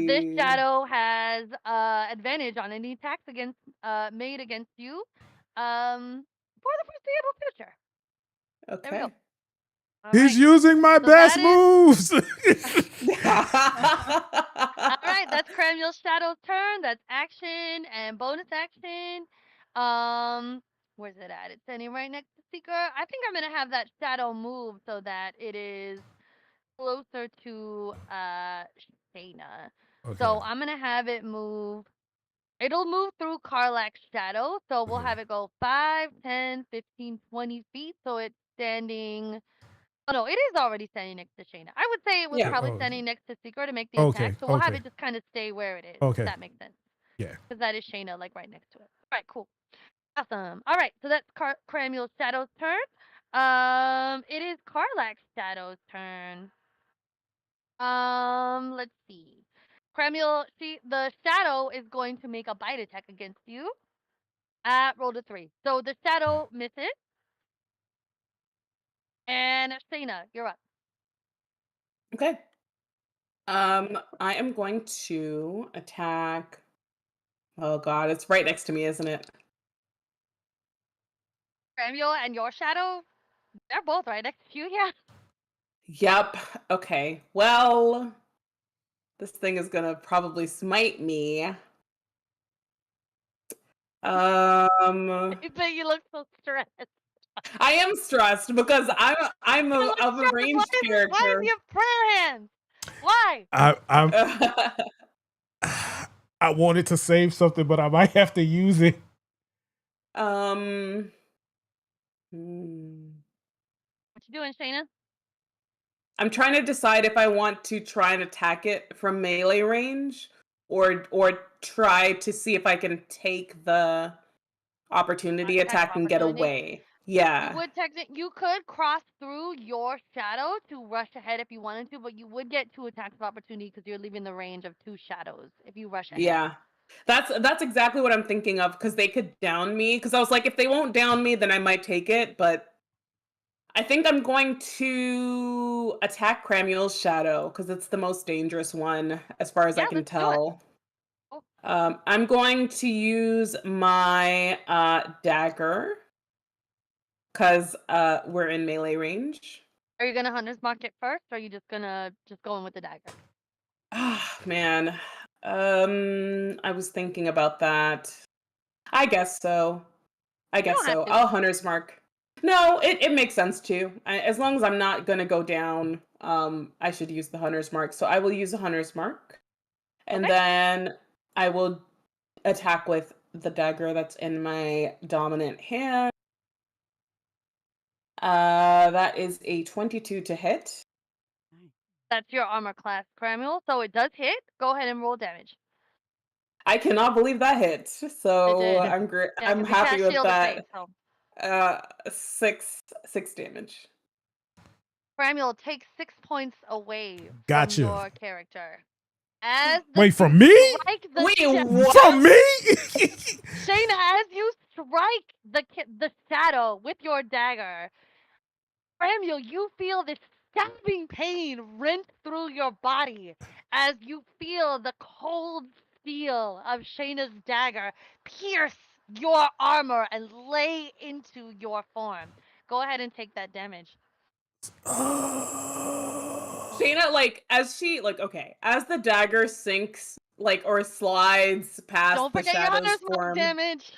[SPEAKER 2] this
[SPEAKER 3] Holy.
[SPEAKER 2] shadow has advantage on any attacks made against you for the foreseeable future. There we go.
[SPEAKER 3] Okay.
[SPEAKER 2] All
[SPEAKER 1] He's
[SPEAKER 2] right.
[SPEAKER 1] using my
[SPEAKER 2] So that
[SPEAKER 1] best
[SPEAKER 2] is
[SPEAKER 1] moves.
[SPEAKER 2] all right. That's Cramuel's shadow's turn. That's action and bonus action. Where's it at? It's standing right next to Seeker. I think I'm gonna have that shadow move so that it is closer to Shayna.
[SPEAKER 1] Okay.
[SPEAKER 2] So I'm gonna have it move. It'll move through Karlak's shadow. So we'll
[SPEAKER 1] Okay.
[SPEAKER 2] have it go 5, 10, 15, 20 feet. So it's standing. Oh no, it is already standing next to Shayna. I would say it was
[SPEAKER 3] Yeah.
[SPEAKER 2] probably
[SPEAKER 1] Oh,
[SPEAKER 2] standing next to Secret to make the
[SPEAKER 1] okay.
[SPEAKER 2] attack. So we'll have
[SPEAKER 1] Okay.
[SPEAKER 2] it just kind of stay where it is.
[SPEAKER 1] Okay.
[SPEAKER 2] If that makes sense.
[SPEAKER 1] Yeah.
[SPEAKER 2] Because that is Shayna, like right next to it. All right, cool. Awesome. All right, so that's Cramuel's Shadow's turn. It is Karlak's Shadow's turn. Let's see. Cramuel, the Shadow is going to make a bite attack against you. Roll a 3. So the Shadow misses. And Shayna, you're up.
[SPEAKER 3] Okay. I am going to attack. Oh God, it's right next to me, isn't it?
[SPEAKER 2] Cramuel and your Shadow, they're both right next to you, yeah.
[SPEAKER 3] Yep. Okay. Well, this thing is gonna probably smite me.
[SPEAKER 2] But you look so stressed.
[SPEAKER 3] I am stressed because I'm
[SPEAKER 2] You look
[SPEAKER 3] a
[SPEAKER 2] stressed.
[SPEAKER 3] ranged
[SPEAKER 2] Why do
[SPEAKER 3] character.
[SPEAKER 2] you have prayer hands? Why?
[SPEAKER 1] I'm I wanted to save something, but I might have to use it.
[SPEAKER 3] um.
[SPEAKER 2] What you doing, Shayna?
[SPEAKER 3] I'm trying to decide if I want to try and attack it from melee range or try to see if I can take the opportunity attack and get away.
[SPEAKER 2] You
[SPEAKER 3] Yeah.
[SPEAKER 2] would you could cross through your shadow to rush ahead if you wanted to, but you would get 2 attacks of opportunity because you're leaving the range of 2 shadows if you rush ahead.
[SPEAKER 3] Yeah. That's exactly what I'm thinking of because they could down me. Because I was like, if they won't down me, then I might take it. But I think I'm going to attack Cramuel's shadow because it's the most dangerous one as far as I
[SPEAKER 2] Yeah,
[SPEAKER 3] can
[SPEAKER 2] let's do it.
[SPEAKER 3] tell.
[SPEAKER 2] Oh.
[SPEAKER 3] I'm going to use my dagger because we're in melee range.
[SPEAKER 2] Are you gonna Hunter's Mark it first, or are you just gonna go in with the dagger?
[SPEAKER 3] Ah, man. I was thinking about that. I guess so. I guess
[SPEAKER 2] don't have
[SPEAKER 3] so.
[SPEAKER 2] to.
[SPEAKER 3] I'll Hunter's Mark. No, it makes sense too. As long as I'm not gonna go down, I should use the Hunter's Mark. So I will use the Hunter's Mark, and
[SPEAKER 2] Okay.
[SPEAKER 3] then I will attack with the dagger that's in my dominant hand. That is a 22 to hit.
[SPEAKER 2] That's your armor class, Cramuel. So it does hit. Go ahead and roll damage.
[SPEAKER 3] I cannot believe that hit. So
[SPEAKER 2] It did.
[SPEAKER 3] I'm great.
[SPEAKER 2] Yeah,
[SPEAKER 3] I'm
[SPEAKER 2] because you
[SPEAKER 3] happy
[SPEAKER 2] cast
[SPEAKER 3] with
[SPEAKER 2] shield of
[SPEAKER 3] that.
[SPEAKER 2] faith. So
[SPEAKER 3] 6 damage.
[SPEAKER 2] Cramuel takes 6 points away
[SPEAKER 1] Gotcha.
[SPEAKER 2] from your character. As
[SPEAKER 1] Wait, from me?
[SPEAKER 2] strike the
[SPEAKER 3] Wait,
[SPEAKER 2] sha-
[SPEAKER 3] what?
[SPEAKER 1] From me?
[SPEAKER 2] Shayna, as you strike the shadow with your dagger, Samuel, you feel this stabbing pain rent through your body as you feel the cold steel of Shayna's dagger pierce your armor and lay into your form. Go ahead and take that damage.
[SPEAKER 3] Shayna, like, as she, like, okay, as the dagger sinks, like, or slides past
[SPEAKER 2] Don't
[SPEAKER 3] the
[SPEAKER 2] forget your
[SPEAKER 3] shadow's
[SPEAKER 2] Hunter's Mark
[SPEAKER 3] form.
[SPEAKER 2] damage.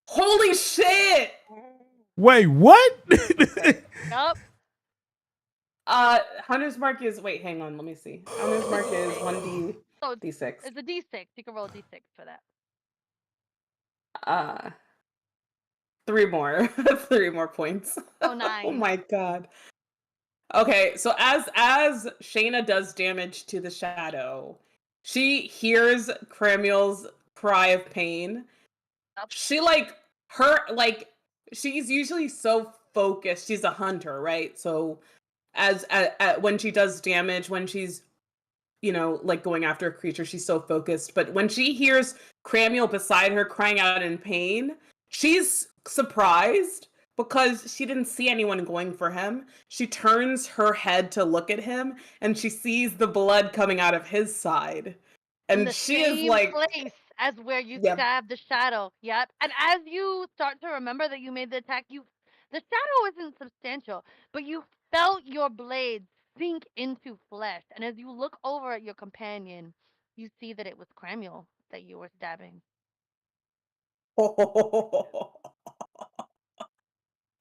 [SPEAKER 3] Holy shit!
[SPEAKER 1] Wait, what?
[SPEAKER 2] Yup.
[SPEAKER 3] Hunter's Mark is, wait, hang on, let me see. Hunter's Mark is 1d6.
[SPEAKER 2] So it's a d6. You can roll a d6 for that.
[SPEAKER 3] 3 more. 3 more points.
[SPEAKER 2] Oh, 9.
[SPEAKER 3] Oh my god. Okay, so as Shayna does damage to the shadow, she hears Cramuel's cry of pain.
[SPEAKER 2] Yep.
[SPEAKER 3] She she's usually so focused. She's a hunter, right? So as when she does damage, when she's like going after a creature. She's so focused. But when she hears Cramuel beside her crying out in pain, she's surprised because she didn't see anyone going for him. She turns her head to look at him and she sees the blood coming out of his side.
[SPEAKER 2] In
[SPEAKER 3] And
[SPEAKER 2] the
[SPEAKER 3] she is
[SPEAKER 2] same
[SPEAKER 3] like,
[SPEAKER 2] place as where you
[SPEAKER 3] yeah.
[SPEAKER 2] stabbed the shadow. Yep. And as you start to remember that you made the attack, the shadow isn't substantial, but you felt your blade sink into flesh. And as you look over at your companion, you see that it was Cramuel that you were stabbing.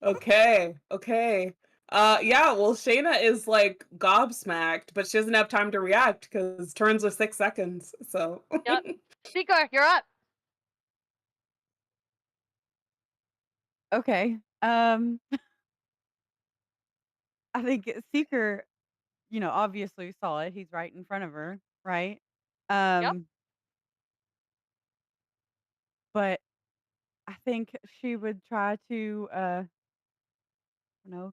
[SPEAKER 3] Okay, okay. Yeah, well, Shayna is like gobsmacked, but she doesn't have time to react because turns are 6 seconds. So
[SPEAKER 2] Yep. Seeker, you're up.
[SPEAKER 4] Okay. I think Seeker, obviously saw it. He's right in front of her, right?
[SPEAKER 2] Yep.
[SPEAKER 4] But I think she would try to, you know,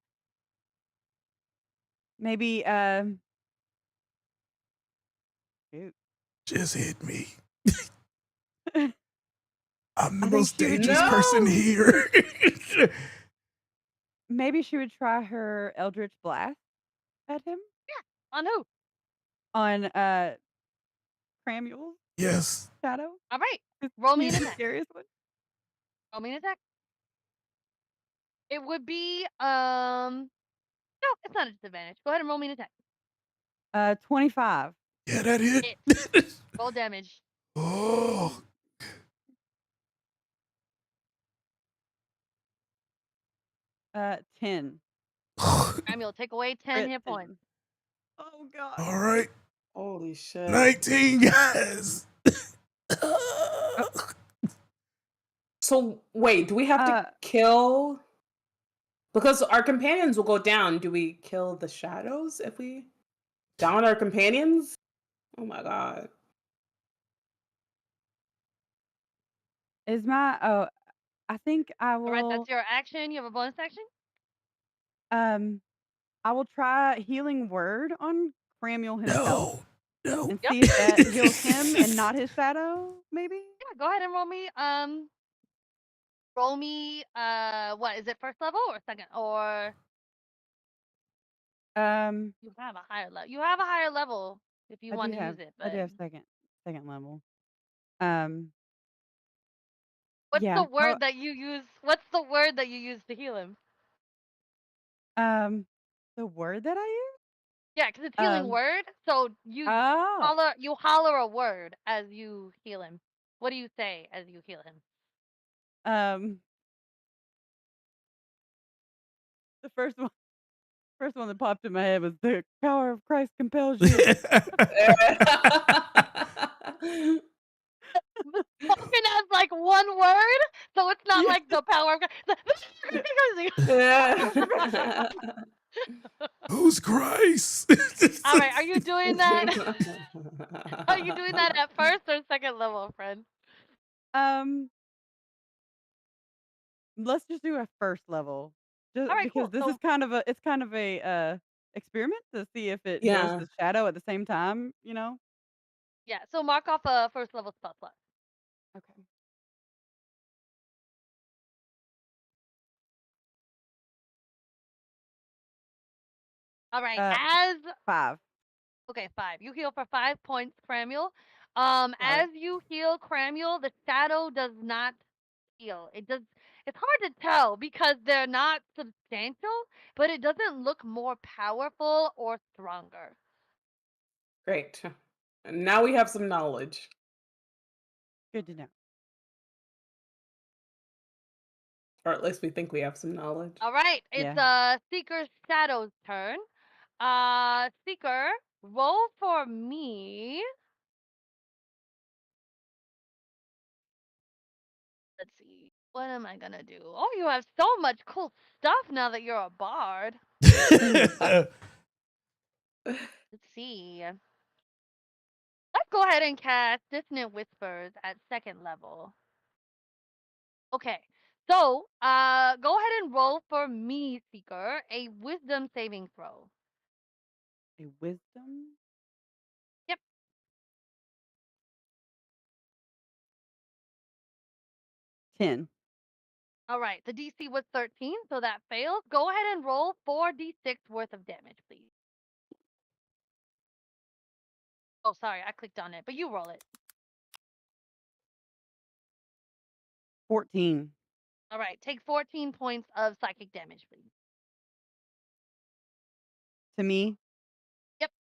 [SPEAKER 4] maybe, shoot.
[SPEAKER 1] Just hit me.
[SPEAKER 4] I
[SPEAKER 1] I'm the
[SPEAKER 4] think
[SPEAKER 1] most
[SPEAKER 4] she would
[SPEAKER 1] dangerous person
[SPEAKER 3] No!
[SPEAKER 1] here.
[SPEAKER 4] maybe she would try her Eldritch Blast at him
[SPEAKER 2] On who?
[SPEAKER 4] on, Cramuel's
[SPEAKER 1] Yes.
[SPEAKER 4] shadow.
[SPEAKER 2] All right.
[SPEAKER 4] 'Cause
[SPEAKER 2] Roll me
[SPEAKER 4] he's
[SPEAKER 2] an
[SPEAKER 4] the
[SPEAKER 2] attack.
[SPEAKER 4] scariest one.
[SPEAKER 2] Roll me an attack. It would be no, it's not a disadvantage. Go ahead and roll me an attack.
[SPEAKER 4] 25.
[SPEAKER 1] Yeah, that hit.
[SPEAKER 2] Hit. Roll damage.
[SPEAKER 1] Oh.
[SPEAKER 4] 10.
[SPEAKER 2] Cramuel, take away 10 hit
[SPEAKER 4] Crit
[SPEAKER 2] points.
[SPEAKER 4] 10. Oh god.
[SPEAKER 1] All right.
[SPEAKER 3] Holy shit.
[SPEAKER 1] 19, guys.
[SPEAKER 3] So wait, do we have to kill? Because our companions will go down. Do we kill the shadows if we down our companions? Oh my god.
[SPEAKER 4] Is my I think I
[SPEAKER 2] All right,
[SPEAKER 4] will
[SPEAKER 2] that's your action. You have a bonus action?
[SPEAKER 4] I will try healing word on Cramuel himself
[SPEAKER 1] No.
[SPEAKER 4] and
[SPEAKER 2] Yep.
[SPEAKER 4] see if that heals him and not his shadow, maybe?
[SPEAKER 2] Yeah, go ahead and roll me what is it, first level or second? Or you have a higher level. You have a higher level if you want to use it,
[SPEAKER 4] I do
[SPEAKER 2] but
[SPEAKER 4] have second level. Um
[SPEAKER 2] what's
[SPEAKER 4] yeah,
[SPEAKER 2] the word that you use? What's the word that you use to heal him?
[SPEAKER 4] the word that I use?
[SPEAKER 2] Yeah, because it's healing word. So you
[SPEAKER 4] Oh,
[SPEAKER 2] holler a word as you heal him. What do you say as you heal him?
[SPEAKER 4] the first one that popped in my head was the power of Christ compels you.
[SPEAKER 2] Spoken as like one word, so it's not
[SPEAKER 4] Yeah.
[SPEAKER 2] like the power of God.
[SPEAKER 1] Who's Christ?
[SPEAKER 2] All right, are you doing that? Are you doing that at first or second level, friend?
[SPEAKER 4] Let's just do a first level. Just
[SPEAKER 2] All right,
[SPEAKER 4] because
[SPEAKER 2] cool.
[SPEAKER 4] this is
[SPEAKER 2] So
[SPEAKER 4] kind of a experiment to see if it heals
[SPEAKER 3] Yeah.
[SPEAKER 4] the shadow at the same time,
[SPEAKER 2] yeah, so mark off a first level spell slot.
[SPEAKER 4] Okay.
[SPEAKER 2] All right,
[SPEAKER 4] 5.
[SPEAKER 2] okay, 5. You heal for 5 points, Cramuel.
[SPEAKER 4] Got
[SPEAKER 2] As
[SPEAKER 4] it.
[SPEAKER 2] you heal Cramuel, the shadow does not heal. It's hard to tell because they're not substantial, but it doesn't look more powerful or stronger.
[SPEAKER 3] Great. And now we have some knowledge.
[SPEAKER 4] Good to know.
[SPEAKER 3] Or at least we think we have some knowledge.
[SPEAKER 2] All right, it's Seeker Shadow's turn. Seeker, roll for me. Let's see. What am I gonna do? Oh, you have so much cool stuff now that you're a bard. Let's see. Let's go ahead and cast Dissonant Whispers at second level. Okay. So, go ahead and roll for me, Seeker, a wisdom saving throw.
[SPEAKER 4] A wisdom?
[SPEAKER 2] Yep.
[SPEAKER 4] 10.
[SPEAKER 2] All right, the DC was 13, so that fails. Go ahead and roll 4d6 worth of damage, please. Oh, sorry, I clicked on it, but you roll it.
[SPEAKER 4] 14.
[SPEAKER 2] All right, take 14 points of psychic damage, please.
[SPEAKER 4] To me?
[SPEAKER 2] Yep.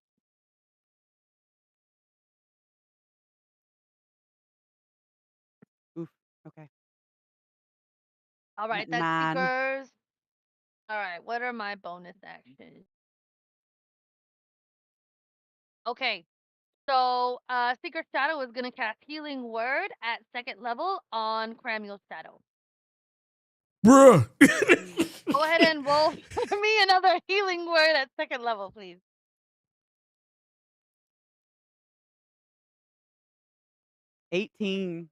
[SPEAKER 4] Oof. Okay.
[SPEAKER 2] All
[SPEAKER 4] I'm
[SPEAKER 2] right,
[SPEAKER 4] at
[SPEAKER 2] that's
[SPEAKER 4] 9.
[SPEAKER 2] Seekers. All right, what are my bonus actions? Okay, so Seeker Shadow is going to cast Healing Word at 2nd level on Cramuel Shadow.
[SPEAKER 1] Bruh.
[SPEAKER 2] Go ahead and roll for me another Healing Word at 2nd level, please.
[SPEAKER 4] 18.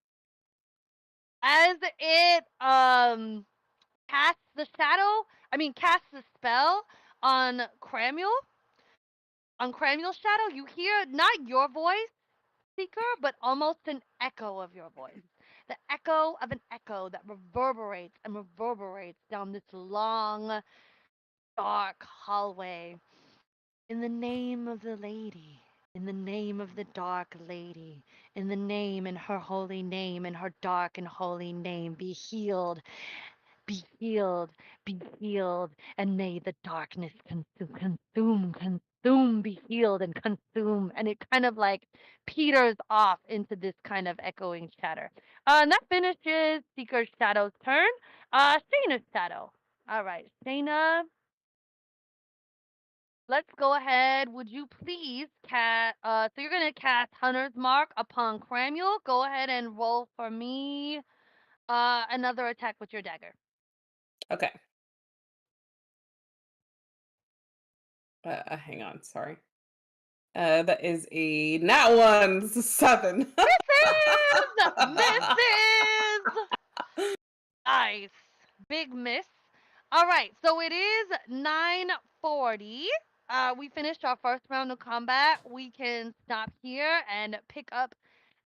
[SPEAKER 2] As it casts the spell on Cramuel Shadow, you hear not your voice, Seeker, but almost an echo of your voice. The echo of an echo that reverberates and reverberates down this long, dark hallway. In the name of the lady, in the name of the dark lady, in the name and her holy name and her dark and holy name, be healed, be healed, be healed, and may the darkness consume, be healed and consume. And it kind of like peters off into this kind of echoing chatter. And that finishes Seeker Shadow's turn. Shayna's Shadow. All right, Shayna. Let's go ahead. Would you please cast? So you're gonna cast Hunter's Mark upon Cramuel. Go ahead and roll for me. Another attack with your dagger.
[SPEAKER 3] Okay. Hang on, sorry. That is a nat 1. This is 7.
[SPEAKER 2] Misses. Nice, big miss. All right, so it is 9:40. We finished our first round of combat. We can stop here and pick up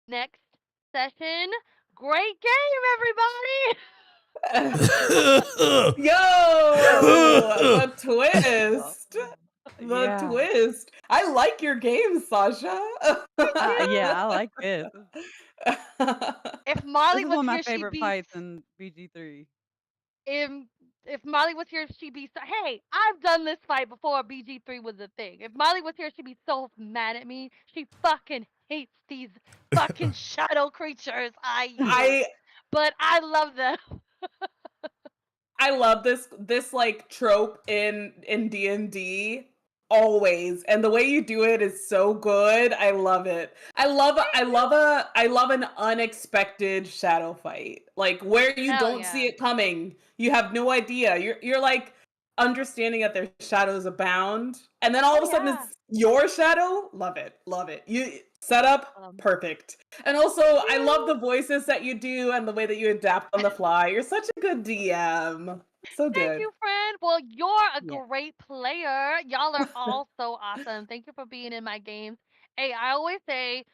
[SPEAKER 2] next session. Great game, everybody!
[SPEAKER 3] Yo, the twist. The
[SPEAKER 4] Yeah.
[SPEAKER 3] twist. I like your game, Sasha.
[SPEAKER 4] Yeah, I like this.
[SPEAKER 2] If Molly
[SPEAKER 4] This is
[SPEAKER 2] was
[SPEAKER 4] one of my
[SPEAKER 2] here, she'd
[SPEAKER 4] favorite
[SPEAKER 2] be.
[SPEAKER 4] fights in BG3.
[SPEAKER 2] If Molly was here, she'd be. Hey, I've done this fight before. BG3 was a thing. If Molly was here, she'd be so mad at me. She fucking hates these fucking shadow creatures I use. But I love them.
[SPEAKER 3] I love this like trope in D&D always, and the way you do it is so good. I love it. I love an unexpected shadow fight, like where you
[SPEAKER 2] Hell
[SPEAKER 3] don't see
[SPEAKER 2] yeah.
[SPEAKER 3] it coming. You have no idea. You're like understanding that there's shadows abound, and then all of a sudden
[SPEAKER 2] yeah.
[SPEAKER 3] it's your shadow. Love it. You set up perfect. And also I love the voices that you do and the way that you adapt on the fly. You're such a good DM. So good.
[SPEAKER 2] Thank you, friend. Well, you're a great player. Y'all are all so awesome. Thank you for being in my games. Hey, I always say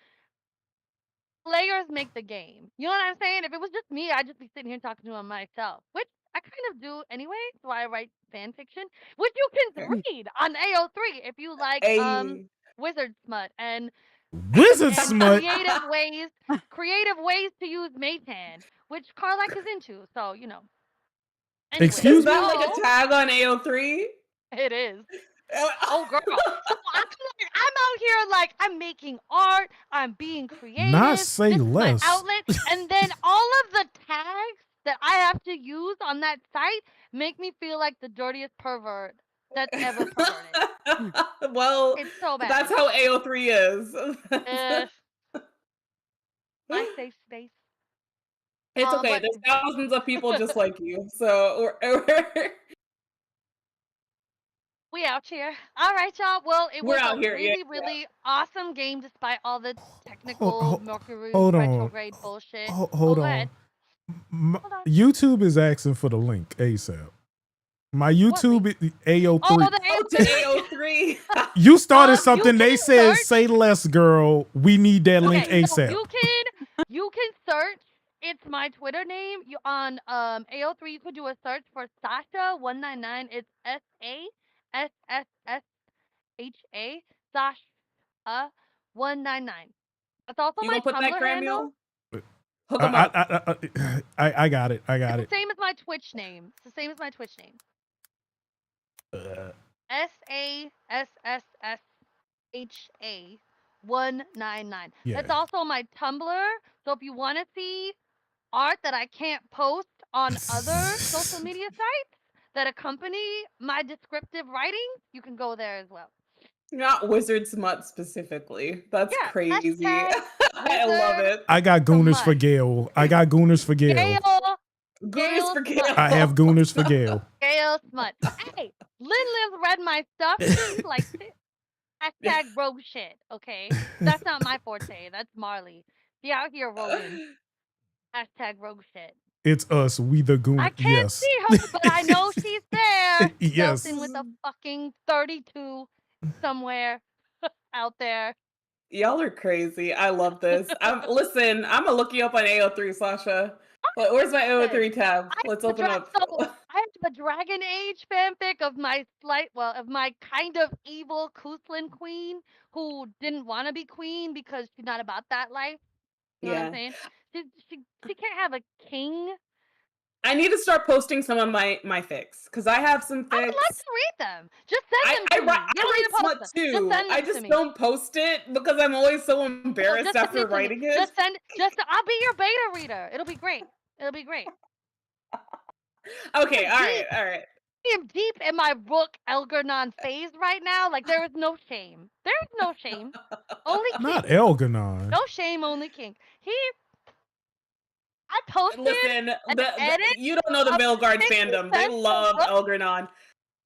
[SPEAKER 2] players make the game. You know what I'm saying? If it was just me, I'd just be sitting here talking to them myself, which I kind of do anyway. So I write fan fiction, which you can read on AO3 if you like wizard smut and
[SPEAKER 1] Wizard smut.
[SPEAKER 2] creative ways to use mayhem, which Carlac is into. So Anyway,
[SPEAKER 1] Excuse
[SPEAKER 3] Is that
[SPEAKER 1] me?
[SPEAKER 3] like a tag on AO3?
[SPEAKER 2] It is. Oh girl. So I'm out here like I'm making art, I'm being creative.
[SPEAKER 1] Not say
[SPEAKER 2] this
[SPEAKER 1] less.
[SPEAKER 2] is my outlet. And then all of the tags that I have to use on that site make me feel like the dirtiest pervert that's ever perverted.
[SPEAKER 3] Well,
[SPEAKER 2] it's so bad.
[SPEAKER 3] That's how AO3 is.
[SPEAKER 2] My safe space.
[SPEAKER 3] It's okay. There's thousands of people just like you. So
[SPEAKER 2] we out here. All right, y'all. Well, it was a really awesome game despite all the technical Mercury retrograde bullshit.
[SPEAKER 1] Hold on. YouTube is asking for the link ASAP. My YouTube is AO3.
[SPEAKER 2] Oh, the
[SPEAKER 3] AO3.
[SPEAKER 1] You started something. They said, "Say less, girl. We need that link ASAP."
[SPEAKER 2] You can search it's my Twitter name. You on AO3 you could do a search for Sasha199. It's SASSSHA Sasha199. That's also
[SPEAKER 3] You
[SPEAKER 2] my
[SPEAKER 3] gonna put that,
[SPEAKER 2] Tumblr handle.
[SPEAKER 3] Cramuel? Hook him up.
[SPEAKER 1] I got it. I got
[SPEAKER 2] It's
[SPEAKER 1] it.
[SPEAKER 2] the same as my Twitch name. It's the same as my Twitch name. SASSSHA199.
[SPEAKER 1] Yeah.
[SPEAKER 2] That's also my Tumblr. So if you want to see art that I can't post on other social media sites that accompany my descriptive writing, you can go there as well.
[SPEAKER 3] Not wizard smut specifically. That's
[SPEAKER 2] Yeah,
[SPEAKER 3] crazy.
[SPEAKER 2] hashtag
[SPEAKER 3] I love
[SPEAKER 2] wizard
[SPEAKER 3] it.
[SPEAKER 1] I got gooners for
[SPEAKER 2] smut.
[SPEAKER 1] Gail. I got gooners for Gail.
[SPEAKER 2] Gail.
[SPEAKER 3] Goonies
[SPEAKER 2] Gail
[SPEAKER 3] for
[SPEAKER 2] smut.
[SPEAKER 3] Gail.
[SPEAKER 1] I have gooners for Gail.
[SPEAKER 2] Gail smut. Hey, Lynn read my stuff. She likes it. Hashtag rogue shit. Okay, that's not my forte. That's Marley. She out here roguing. Hashtag rogue shit.
[SPEAKER 1] It's us. We the goon.
[SPEAKER 2] I can't
[SPEAKER 1] Yes.
[SPEAKER 2] see her, but I know she's there.
[SPEAKER 1] Yes.
[SPEAKER 2] Stealthing with a fucking 32 somewhere out there.
[SPEAKER 3] Y'all are crazy. I love this. Listen, I'm gonna look you up on AO3, Sasha. Where's my AO3 tab? Let's open up.
[SPEAKER 2] So I have a Dragon Age fanfic of my of my kind of evil Kuslan queen who didn't want to be queen because she's not about that life. You know what I'm saying? She can't have a king.
[SPEAKER 3] I need to start posting some of my fics because I have some fics.
[SPEAKER 2] I would like to read them. Just send them to me. You don't need to
[SPEAKER 3] smut
[SPEAKER 2] post them.
[SPEAKER 3] too.
[SPEAKER 2] Just send them
[SPEAKER 3] I
[SPEAKER 2] to
[SPEAKER 3] just
[SPEAKER 2] me.
[SPEAKER 3] don't post it because I'm always so embarrassed
[SPEAKER 2] just send
[SPEAKER 3] after
[SPEAKER 2] it to me.
[SPEAKER 3] writing it.
[SPEAKER 2] I'll be your beta reader. It'll be great. It'll be great.
[SPEAKER 3] Okay, all right.
[SPEAKER 2] I am deep in my Rook Elgernon phase right now. Like there is no shame. There is no shame. Only kink.
[SPEAKER 1] Not Elganon.
[SPEAKER 2] No shame, only kink. I posted.
[SPEAKER 3] Listen,
[SPEAKER 2] edit
[SPEAKER 3] you don't know the Milgard fandom. They
[SPEAKER 2] 60%
[SPEAKER 3] love
[SPEAKER 2] Rook.
[SPEAKER 3] Elgernon.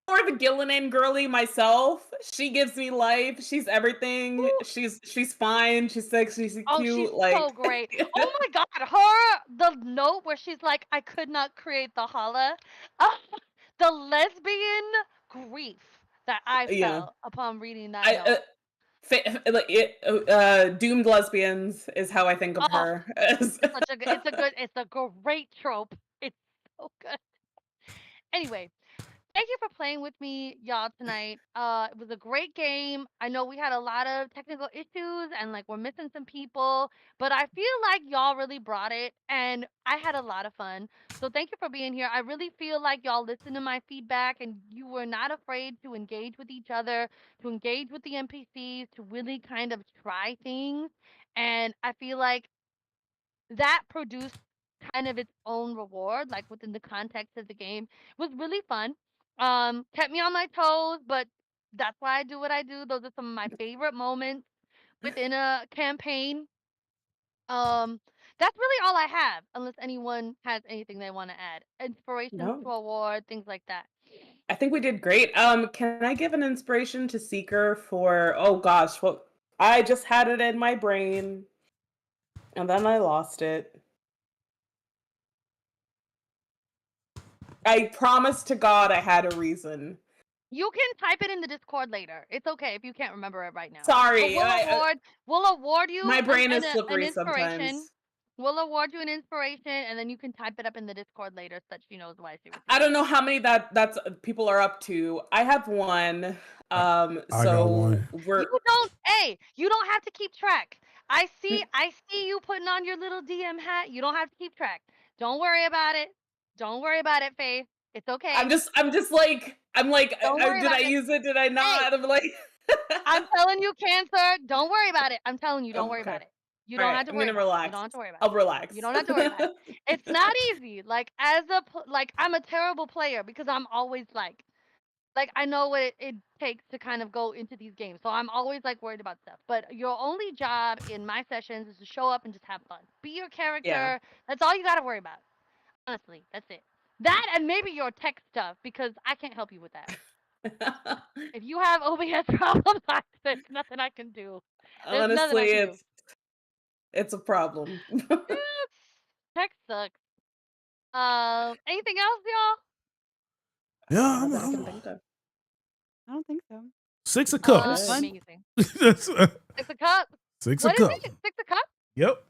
[SPEAKER 3] Or the Gillinan girly myself. She gives me life. She's everything.
[SPEAKER 2] Ooh.
[SPEAKER 3] She's fine. She's sexy. She's
[SPEAKER 2] Oh,
[SPEAKER 3] cute.
[SPEAKER 2] she's
[SPEAKER 3] like
[SPEAKER 2] so great. Oh my god, the note where she's like, I could not create the holla. The lesbian grief that I felt upon reading that note.
[SPEAKER 3] Doomed lesbians is how I think of her.
[SPEAKER 2] It's a great trope. It's so good. Anyway, thank you for playing with me, y'all, tonight. It was a great game. I know we had a lot of technical issues and like we're missing some people, but I feel like y'all really brought it and I had a lot of fun. So thank you for being here. I really feel like y'all listened to my feedback and you were not afraid to engage with each other, to engage with the NPCs, to really kind of try things. And I feel like that produced kind of its own reward, like within the context of the game. It was really fun. Kept me on my toes, but that's why I do what I do. Those are some of my favorite moments within a campaign. That's really all I have, unless anyone has anything they want to add. Inspirations to award, things like that.
[SPEAKER 3] I think we did great. Can I give an inspiration to Seeker for? Oh gosh, what I just had it in my brain, and then I lost it. I promise to God I had a reason.
[SPEAKER 2] You can type it in the Discord later. It's okay if you can't remember it right now.
[SPEAKER 3] Sorry,
[SPEAKER 2] we'll award you.
[SPEAKER 3] My brain is
[SPEAKER 2] an
[SPEAKER 3] slippery
[SPEAKER 2] inspiration.
[SPEAKER 3] sometimes.
[SPEAKER 2] We'll award you an inspiration, and then you can type it up in the Discord later so that she knows why she was.
[SPEAKER 3] I don't know how many that's people are up to. I have one.
[SPEAKER 1] I got one.
[SPEAKER 2] You don't have to keep track. I see you putting on your little DM hat. You don't have to keep track. Don't worry about it. Don't worry about it, Faith. It's okay.
[SPEAKER 3] I'm just like did I use it? Did I not?
[SPEAKER 2] Hey,
[SPEAKER 3] I'm like
[SPEAKER 2] I'm telling you, Cancer. Don't worry about it. I'm telling you, don't worry about it. You don't have to worry.
[SPEAKER 3] I'm gonna relax.
[SPEAKER 2] You don't have to worry about
[SPEAKER 3] I'll relax.
[SPEAKER 2] You don't have to worry about it. It's not easy. Like I'm a terrible player because I'm always like I know what it takes to kind of go into these games. So I'm always like worried about stuff. But your only job in my sessions is to show up and just have fun. Be your character.
[SPEAKER 3] Yeah.
[SPEAKER 2] That's all you got to worry about. Honestly, that's it. That and maybe your tech stuff because I can't help you with that. If you have OBS problems, there's nothing I can do.
[SPEAKER 3] Honestly, it's a problem.
[SPEAKER 2] Tech sucks. Anything else, y'all?
[SPEAKER 1] Yeah,
[SPEAKER 4] I don't think so.
[SPEAKER 1] 6 of Cups.
[SPEAKER 2] Amazing.
[SPEAKER 1] 6
[SPEAKER 2] 6 of Cups.
[SPEAKER 1] Six
[SPEAKER 2] What
[SPEAKER 1] of
[SPEAKER 2] is
[SPEAKER 1] Cups.
[SPEAKER 2] it? 6 of Cups?
[SPEAKER 1] Yep.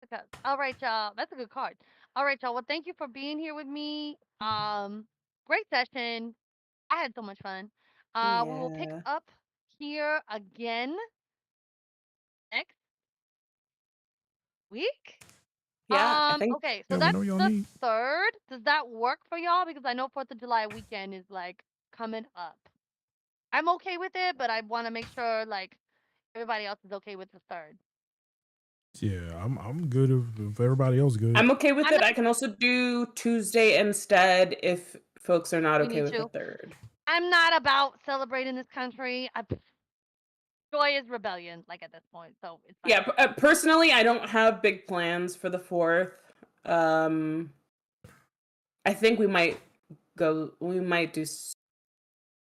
[SPEAKER 2] Cups. All right, y'all. That's a good card. All right, y'all. Well, thank you for being here with me. Great session. I had so much fun. We will pick
[SPEAKER 3] Yeah.
[SPEAKER 2] up here again next week.
[SPEAKER 3] Yeah, I think
[SPEAKER 2] Okay, so
[SPEAKER 1] Yeah, we
[SPEAKER 2] that's
[SPEAKER 1] know y'all
[SPEAKER 2] the
[SPEAKER 1] need.
[SPEAKER 2] 3rd. Does that work for y'all? Because I know 4th of July weekend is like coming up. I'm okay with it, but I want to make sure like everybody else is okay with the 3rd.
[SPEAKER 1] Yeah, I'm good if everybody else good.
[SPEAKER 3] I'm okay with
[SPEAKER 2] I'm
[SPEAKER 3] it.
[SPEAKER 2] not.
[SPEAKER 3] I can also do Tuesday instead if folks are not
[SPEAKER 2] We
[SPEAKER 3] okay
[SPEAKER 2] need
[SPEAKER 3] with the
[SPEAKER 2] to.
[SPEAKER 3] 3rd.
[SPEAKER 2] I'm not about celebrating this country. Joy is rebellion, like at this point, so it's fine.
[SPEAKER 3] Yeah, personally, I don't have big plans for the 4th. I think we might do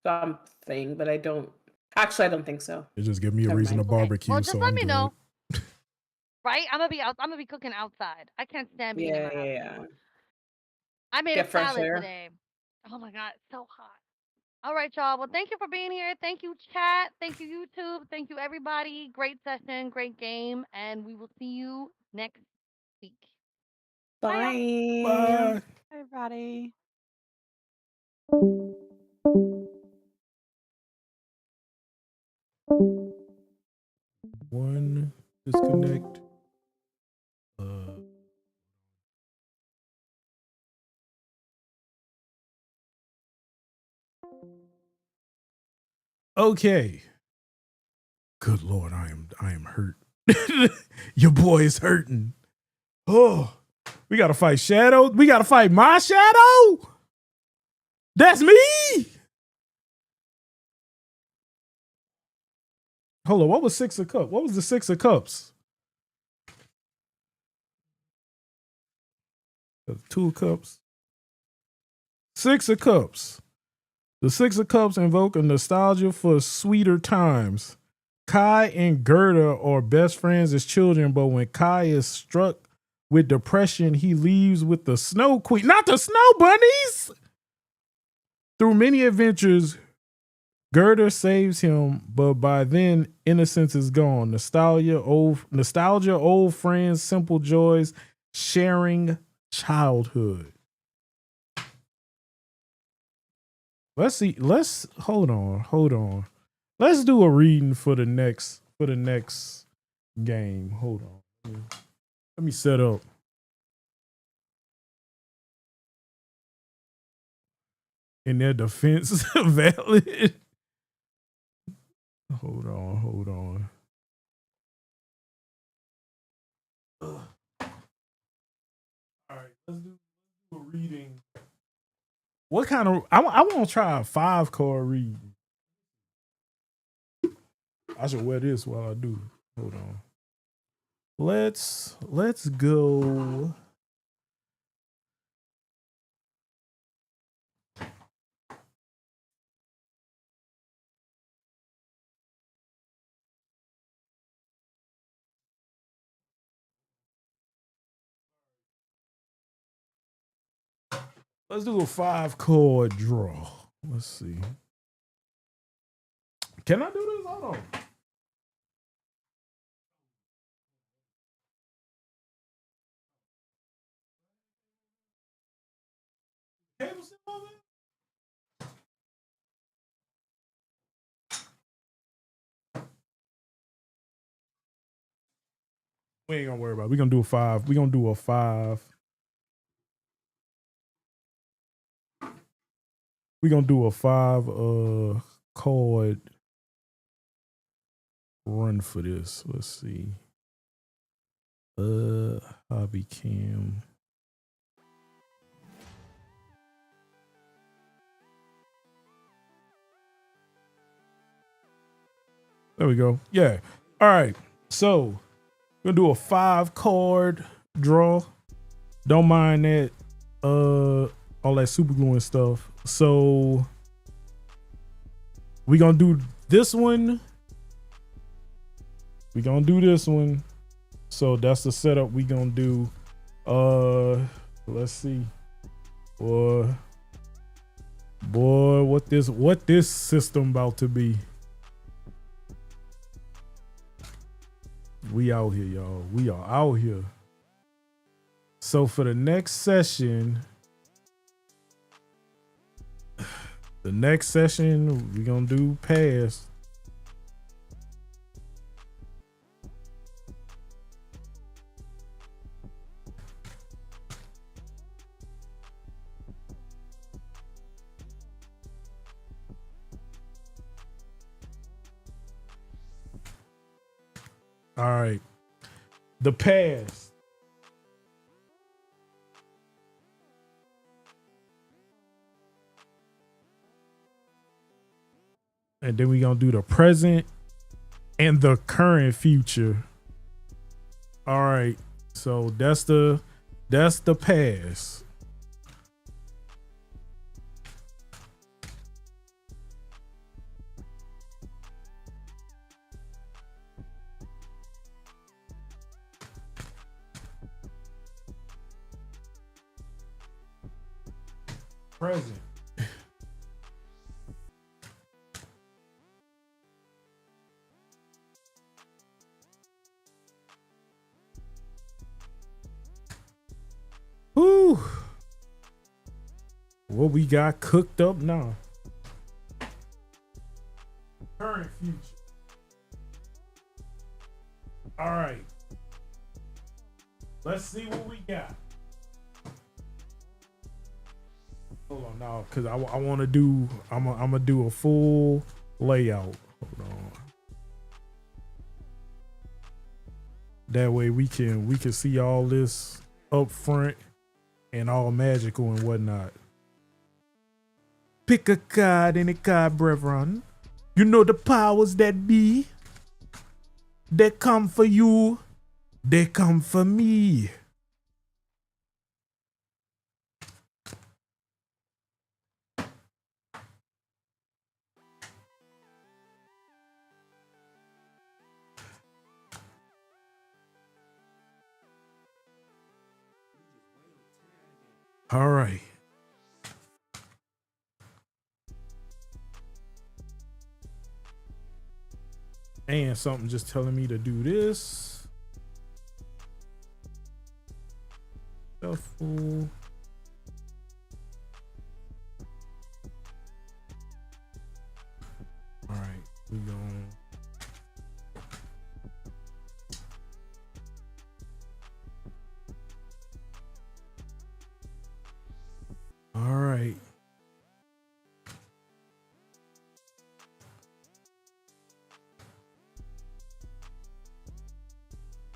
[SPEAKER 3] something, but I don't think so.
[SPEAKER 1] It just give me a
[SPEAKER 3] Never
[SPEAKER 1] reason
[SPEAKER 3] mind.
[SPEAKER 1] to
[SPEAKER 2] Okay.
[SPEAKER 1] barbecue,
[SPEAKER 2] Well, just
[SPEAKER 1] so
[SPEAKER 2] let
[SPEAKER 1] I'm
[SPEAKER 2] me
[SPEAKER 1] good.
[SPEAKER 2] know. Right? I'm gonna be cooking outside. I can't stand being in
[SPEAKER 3] Yeah,
[SPEAKER 2] my house
[SPEAKER 3] yeah.
[SPEAKER 2] anymore. I made a
[SPEAKER 3] Get fresh
[SPEAKER 2] salad
[SPEAKER 3] air.
[SPEAKER 2] today. Oh my god, it's so hot. All right, y'all. Well, thank you for being here. Thank you, chat. Thank you, YouTube. Thank you, everybody. Great session, great game, and we will see you next week. Bye, y'all.
[SPEAKER 3] Bye.
[SPEAKER 1] Bye.
[SPEAKER 4] Everybody.
[SPEAKER 1] One disconnect. Okay. Good Lord, I am hurt. Your boy is hurting. Oh, we gotta fight Shadow. We gotta fight my Shadow. That's me. Hold on. What was 6 of Cups? What was the 6 of Cups? 2 of Cups. 6 of Cups. The 6 of Cups invoke a nostalgia for sweeter times. Kai and Gerda are best friends as children, but when Kai is struck with depression, he leaves with the Snow Queen, not the Snow Bunnies. Through many adventures, Gerda saves him, but by then innocence is gone. Nostalgia, old friends, simple joys, sharing childhood. Let's see. Let's hold on. Let's do a reading for the next game. Hold on. Let me set up. In their defense, valid. Hold on. All right, let's do a reading. What kind of? I want to try a 5-card reading. I should wear this while I do. Hold on. Let's go. Let's do a 5-card draw. Let's see. Can I do this? Hold on. Cable still on there? We ain't gonna worry about it. We're gonna do a 5. We're gonna do a 5. We're gonna do a 5 card run for this. Let's see. Hobby cam. There we go. Yeah. All right. So we're gonna do a 5-card draw. Don't mind that. All that super glue and stuff. So we gonna do this one. We gonna do this one. So that's the setup we gonna do. Let's see. Boy, what this system about to be? We out here, y'all. We are out here. So for the next session, we're gonna do past. All right. The past. And then we're gonna do the present and the current future. All right. So that's the past. Present. Whew. What we got cooked up now? Current future. All right. Let's see what we got. Hold on now, because I want to do, I'm gonna do a full layout. Hold on. That way we can see all this up front and all magical and whatnot. Pick a card, any card, brethren. You know the powers that be. They come for you. They come for me. All right. And something just telling me to do this. Shuffle. All right, we going. All right.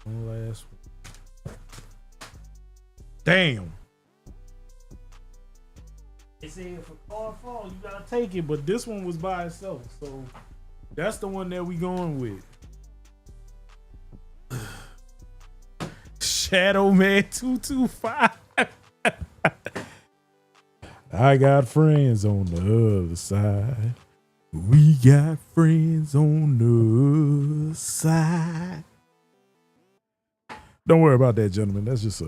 [SPEAKER 1] One last one. Damn. They say if a card falls, you gotta take it, but this one was by itself, so that's the one that we going with. Shadow Man 225. I got friends on the other side. We got friends on the other side. Don't worry about that, gentlemen. That's just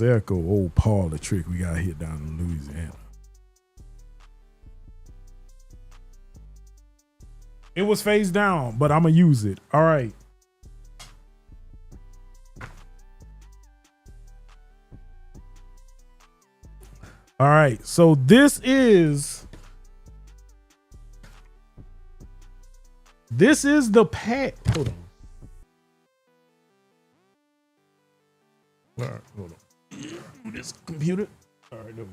[SPEAKER 1] echo old Paul the trick we got here down in Louisiana. It was face down, but I'm gonna use it. All right. All right, so this is the past. Hold on. All right, hold on. This computer. All right, there we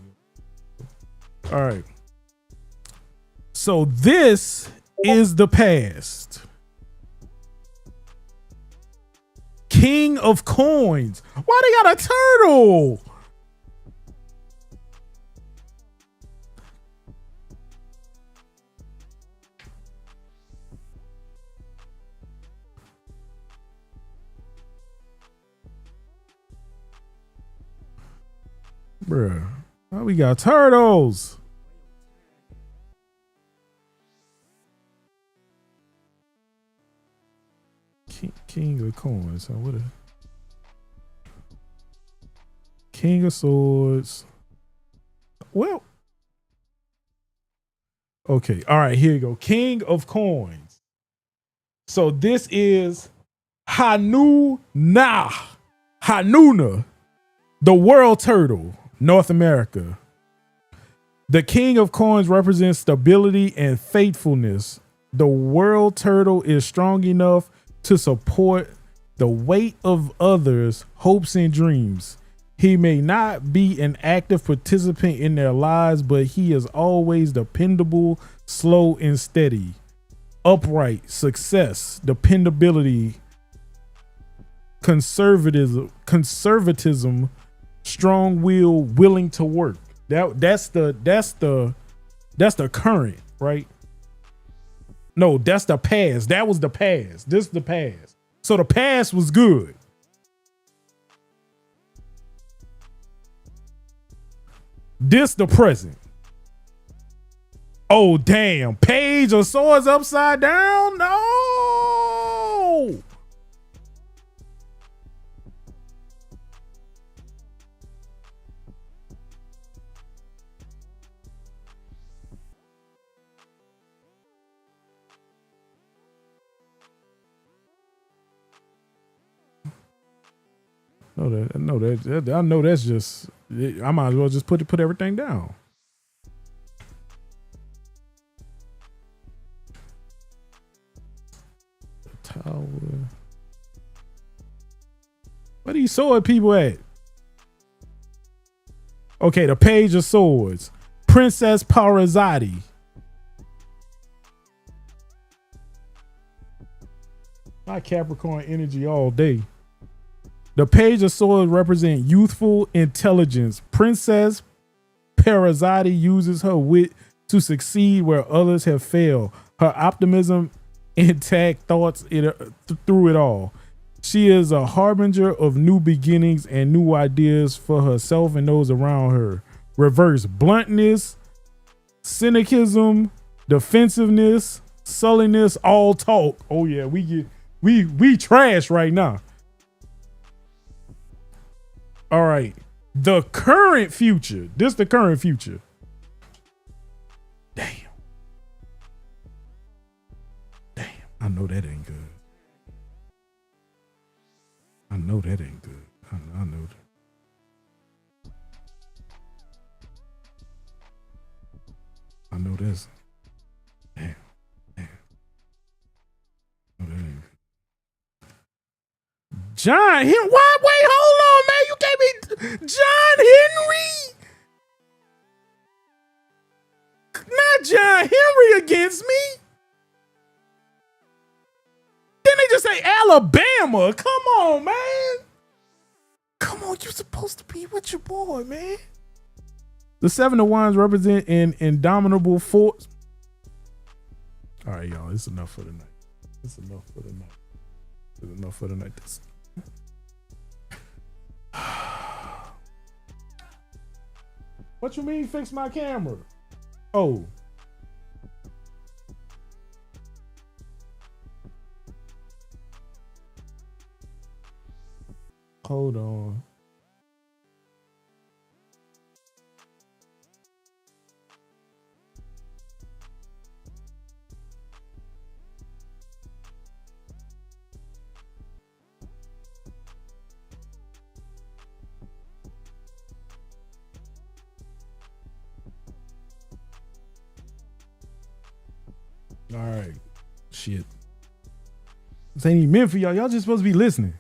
[SPEAKER 1] go. All right. So this is the past. King of coins. Why they got a turtle? Bruh, why we got turtles? King of coins. Huh? What a King of swords. Well, okay. All right, here you go. King of coins. So this is Hanuna. The world turtle, North America. The king of coins represents stability and faithfulness. The world turtle is strong enough to support the weight of others' hopes and dreams. He may not be an active participant in their lives, but he is always dependable, slow, and steady. Upright, success, dependability, conservatism, strong will, willing to work. That's the current, right? No, that's the past. That was the past. This is the past. So the past was good. This the present. Oh damn. Page of Swords upside down? No. I know that's just. I might as well just put everything down. The tower. Where these sword people at? Okay, the Page of Swords, Princess Parizati. My Capricorn energy all day. The Page of Swords represent youthful intelligence. Princess Parizati uses her wit to succeed where others have failed. Her optimism intact thoughts through it all. She is a harbinger of new beginnings and new ideas for herself and those around her. Reverse bluntness, cynicism, defensiveness, sulliness, all talk. Oh yeah, we trash right now. All right. The current future. This the current future. Damn. I know that ain't good. I know that ain't good. I know that. I know this. Damn. I know that ain't good. John Henry. Why? Wait, hold on, man. You gave me John Henry. Not John Henry against me. Then they just say Alabama. Come on, man. Come on, you're supposed to be with your boy, man. The Seven of Wands represent an indomitable force. All right, y'all. It's enough for the night. It's enough for the night. It's enough for the night. What you mean fix my camera? Oh. Hold on. All right. Shit. This ain't even meant for y'all. Y'all just supposed to be listening.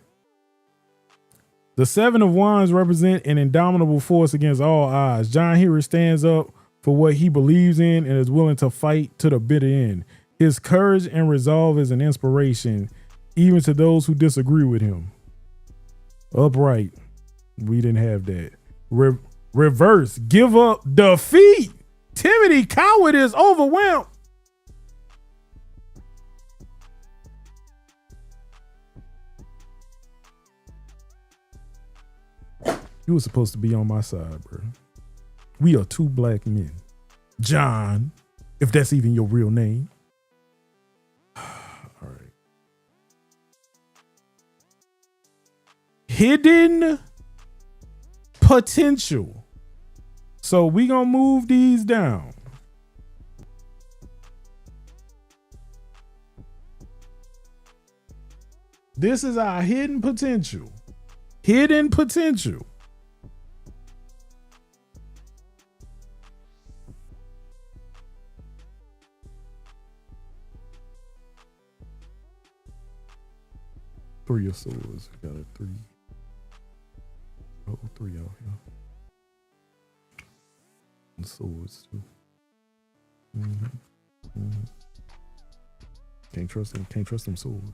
[SPEAKER 1] The Seven of Wands represent an indomitable force against all odds. John Henry stands up for what he believes in and is willing to fight to the bitter end. His courage and resolve is an inspiration, even to those who disagree with him. Upright. We didn't have that. Reverse. Give up. Defeat. Timidity. Coward is overwhelmed. You were supposed to be on my side, bro. We are two black men. John, if that's even your real name. All right. Hidden potential. So we gonna move these down. This is our hidden potential. Hidden potential. 3 of swords. We got a 3. Oh, 3 out here. And swords too. Can't trust them. Can't trust them swords.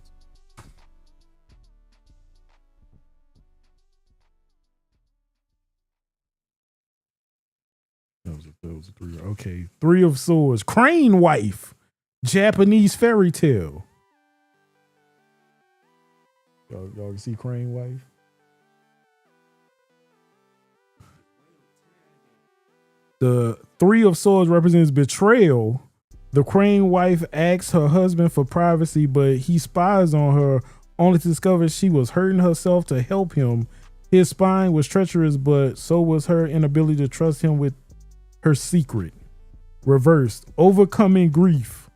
[SPEAKER 1] That was a 3. Okay, 3 of swords. Crane wife. Japanese fairy tale. Y'all can see crane wife? The 3 of swords represents betrayal. The crane wife asks her husband for privacy, but he spies on her, only to discover she was hurting herself to help him. His spying was treacherous, but so was her inability to trust him with her secret. Reversed, overcoming grief,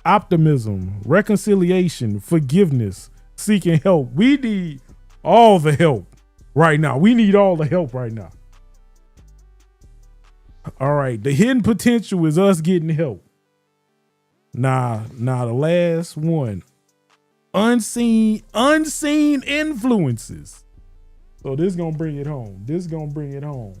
[SPEAKER 1] optimism, reconciliation, forgiveness, seeking help. We need all the help right now. We need all the help right now. All right, the hidden potential is us getting help. Nah, the last one. Unseen influences. So this gonna bring it home. This gonna bring it home.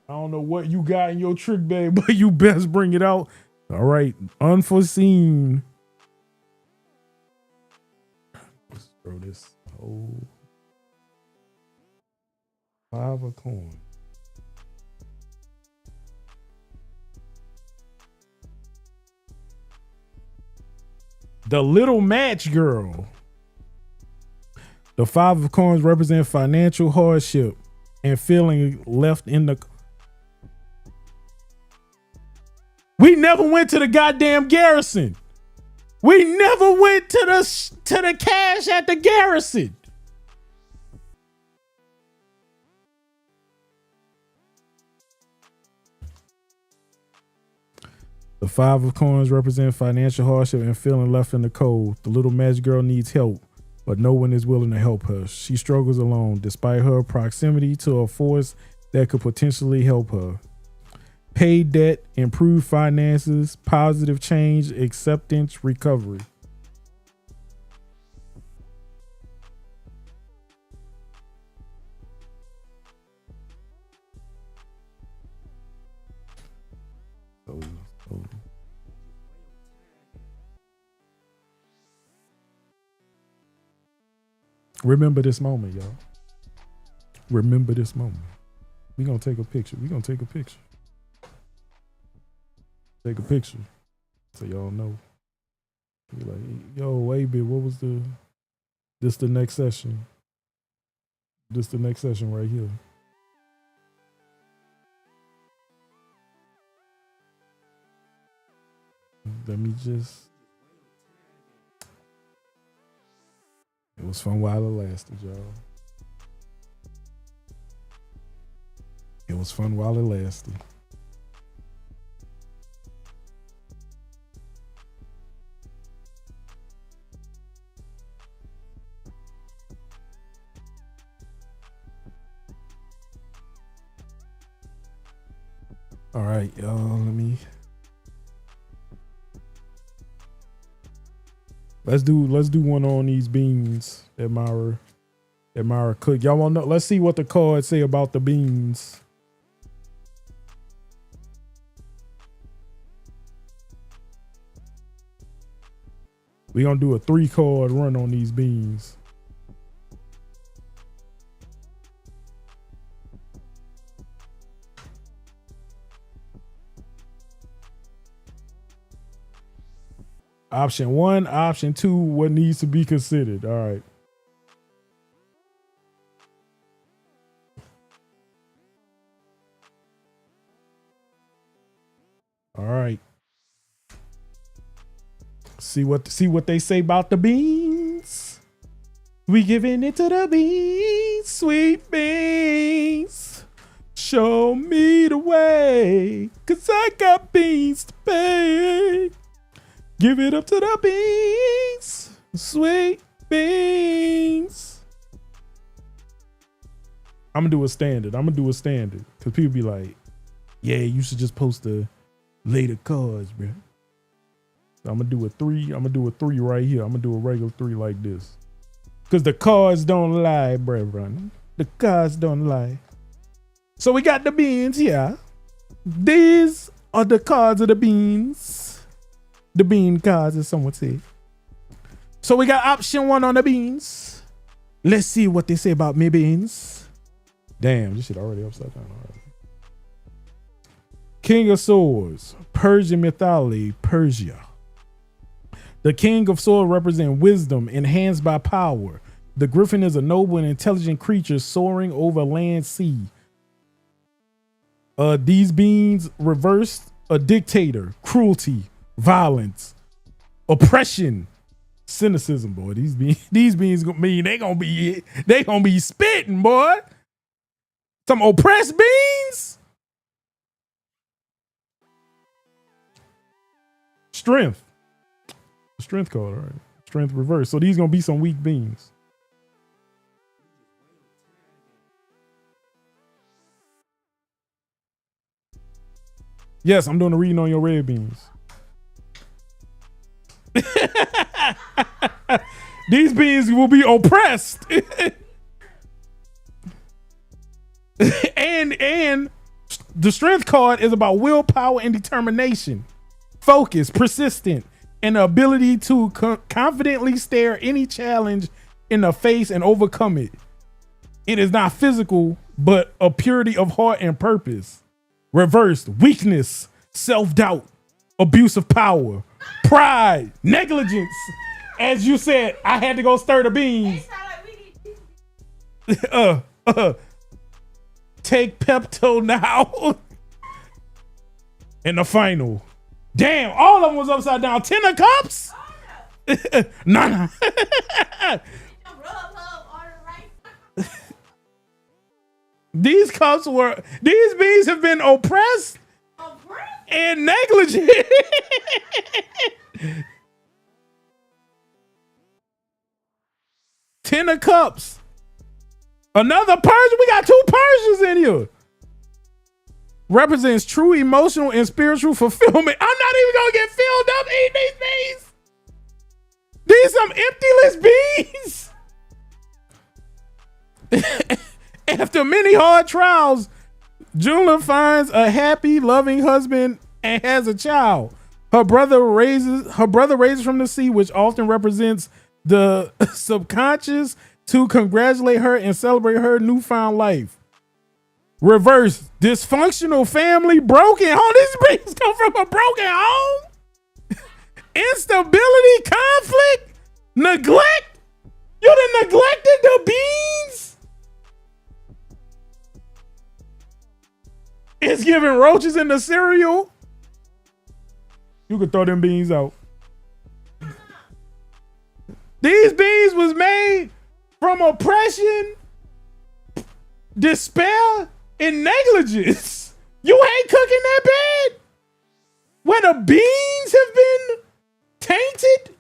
[SPEAKER 1] I don't know what you got in your trick bag, but you best bring it out. All right, unforeseen. Let's throw this whole 5 of coins. The little match girl. The 5 of coins represent financial hardship and feeling left in the. We never went to the goddamn garrison. We never went to the cash at the garrison. The 5 of coins represent financial hardship and feeling left in the cold. The little magic girl needs help, but no one is willing to help her. She struggles alone, despite her proximity to a force that could potentially help her. Paid debt, improved finances, positive change, acceptance, recovery. So. Remember this moment, y'all. Remember this moment. We're going to take a picture. Take a picture so y'all know. Be like, yo, A-Bit, what was this the next session? This the next session right here. Let me just. It was fun while it lasted, y'all. It was fun while it lasted. All right, y'all, let's do one on these beans that Myra cooked. Y'all want to know? Let's see what the cards say about the beans. We're gonna do a 3-card run on these beans. Option 1, option 2, what needs to be considered. All right. All right. See what they say about the beans. We giving it to the beans, sweet beans. Show me the way, 'cause I got beans to pay. Give it up to the beans, sweet beans. I'm gonna do a standard. Cause people be like, yeah, you should just post the later cards, bro. So I'm gonna do a 3. I'm gonna do a 3 right here. I'm gonna do a regular 3 like this. Cause the cards don't lie, brethren. The cards don't lie. So we got the beans here. These are the cards of the beans. The bean cards, as some would say. So we got option 1 on the beans. Let's see what they say about me beans. Damn, this shit already upside down. Already. King of Swords, Persian mythology, Persia. The King of Swords represents wisdom enhanced by power. The griffin is a noble and intelligent creature soaring over land, sea. These beings reverse a dictator, cruelty, violence, oppression, cynicism, boy. These beings mean they gonna be spitting, boy. Some oppressed beings. Strength. Strength card, all right. Strength reverse. So these gonna be some weak beings. Yes, I'm doing a reading on your red beans. These beings will be oppressed. and the strength card is about willpower and determination, focus, persistent, and the ability to confidently stare any challenge in the face and overcome it. It is not physical, but a purity of heart and purpose. Reversed, weakness, self-doubt, abuse of power, pride, negligence. As you said, I had to go stir the beans. Take Pepto now. And the final. Damn, all of them was upside down. 10 of cups? Nah. These bees have been oppressed and negligent. 10 of cups. Another Persian. We got 2 Persians in here. Represents true emotional and spiritual fulfillment. I'm not even gonna get filled up eating these beans. These some emptyless beans. After many hard trials, Juna finds a happy, loving husband and has a child. Her brother raises from the sea, which often represents the subconscious, to congratulate her and celebrate her newfound life. Reverse, dysfunctional family, broken home. These beans come from a broken home. Instability, conflict, neglect. You done neglected the beans. It's giving roaches in the cereal. You could throw them beans out. These beans was made from oppression, despair, and negligence. You ain't cooking that bad? Where the beans have been tainted?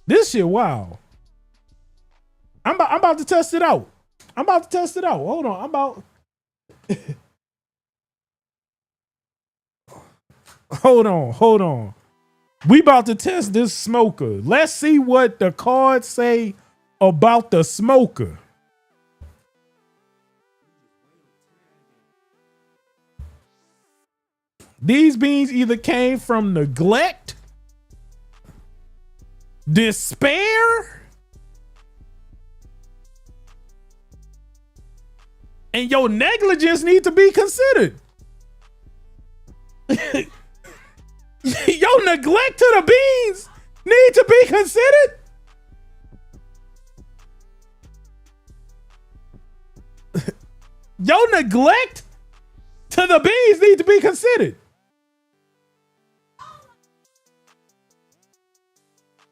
[SPEAKER 1] This shit, wow. I'm about to test it out. Hold on. Hold on. We about to test this smoker. Let's see what the cards say about the smoker. These beans either came from neglect, despair, and your negligence need to be considered. Your neglect to the beans need to be considered. Your neglect to the beans need to be considered.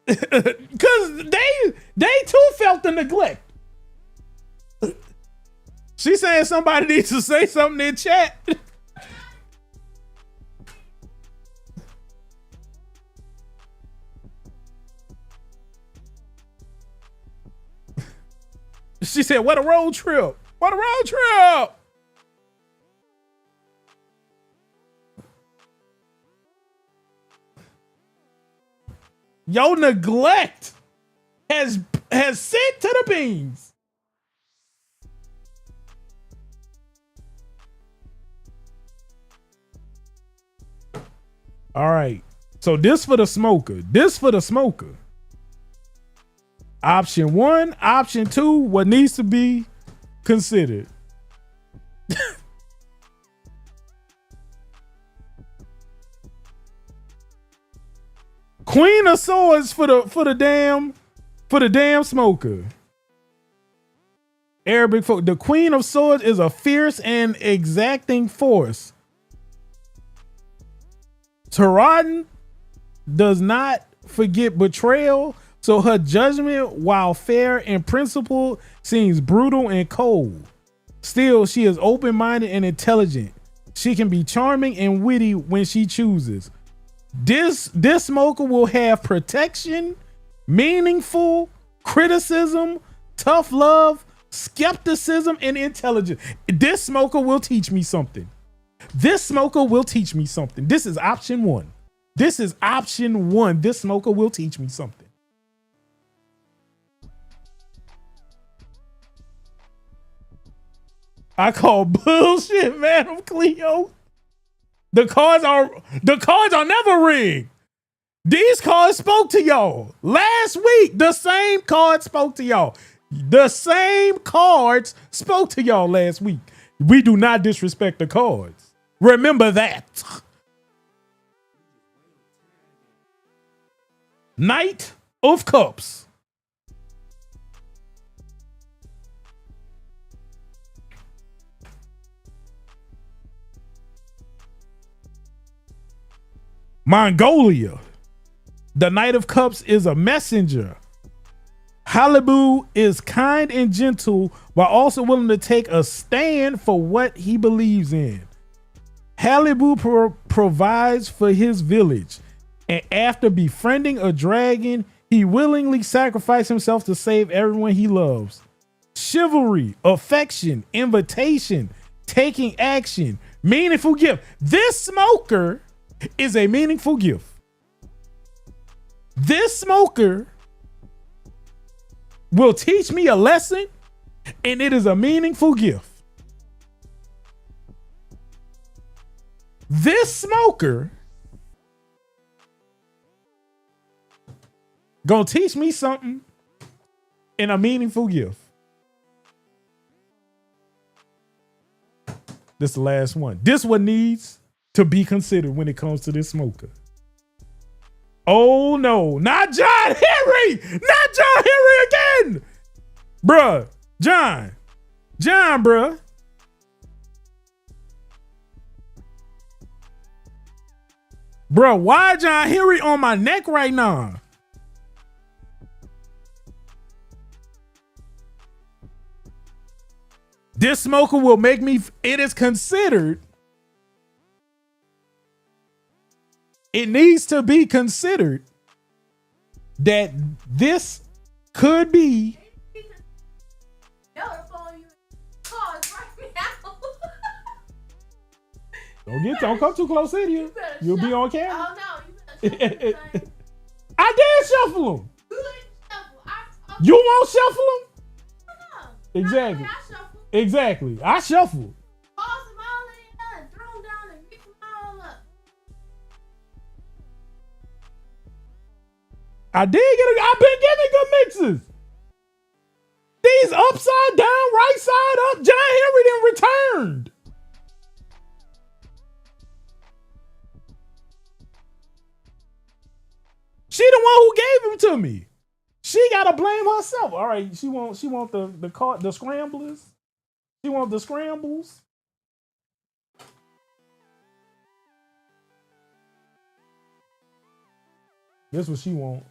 [SPEAKER 1] Because they too felt the neglect. She's saying somebody needs to say something in chat. She said, what a road trip. What a road trip. Your neglect has sent to the beans. All right. So this for the smoker. This for the smoker. Option 1, option 2, what needs to be considered. Queen of Swords for the damn smoker. Arabic folk. The Queen of Swords is a fierce and exacting force. Taradin does not forget betrayal, so her judgment, while fair in principle, seems brutal and cold. Still, she is open-minded and intelligent. She can be charming and witty when she chooses. This smoker will have protection, meaningful criticism, tough love, skepticism, and intelligence. This smoker will teach me something. This smoker will teach me something. This is option 1. This is option 1. This smoker will teach me something. I call bullshit, Madam Cleo. The cards are never rigged. These cards spoke to y'all last week. The same cards spoke to y'all. The same cards spoke to y'all last week. We do not disrespect the cards. Remember that. Knight of Cups. Mongolia. The Knight of Cups is a messenger. Halibu is kind and gentle while also willing to take a stand for what he believes in. Halibu provides for his village, and after befriending a dragon, he willingly sacrificed himself to save everyone he loves. Chivalry, affection, invitation, taking action, meaningful gift. This smoker is a meaningful gift. This smoker will teach me a lesson, and it is a meaningful gift. This smoker gonna teach me something in a meaningful gift. This is the last one. This one needs to be considered when it comes to this smoker. Oh no, not John Henry! Not John Henry again! Bruh, John, bruh. Bruh, why John Henry on my neck right now? This smoker will make me, it is considered, it needs to be considered that this could be don't come too close in here. You'll be on camera.
[SPEAKER 5] Oh no, you better
[SPEAKER 1] I did shuffle them. You won't shuffle them?
[SPEAKER 5] No.
[SPEAKER 1] Exactly.
[SPEAKER 5] I shuffle.
[SPEAKER 1] Exactly. I shuffle.
[SPEAKER 5] Toss them all in there and throw them down and mix them all up.
[SPEAKER 1] I've been giving good mixes. These upside down, right side up, John Henry then returned. She the one who gave him to me. She gotta blame herself. All right, she want the scramblers. She want the scrambles. This what she want.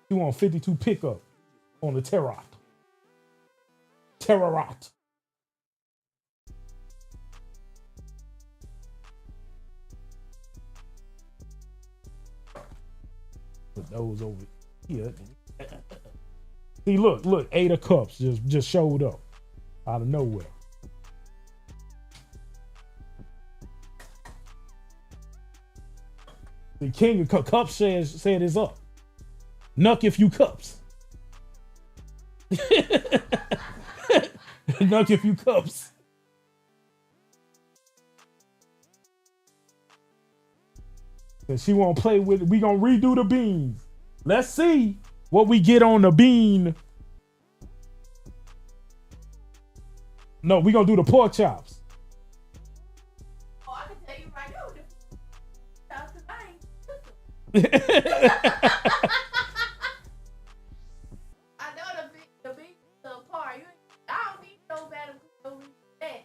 [SPEAKER 1] She want 52 pickup on the Terrat. Put those over here. See, look, 8 of cups just showed up out of nowhere. The king of cups said it's up. Nuck if you cups. Nuck if you cups. And she won't play with it. We gonna redo the beans. Let's see what we get on the bean. No, we gonna do the pork chops.
[SPEAKER 5] Oh, I can tell you right now. I know the big part. I don't need no better than that.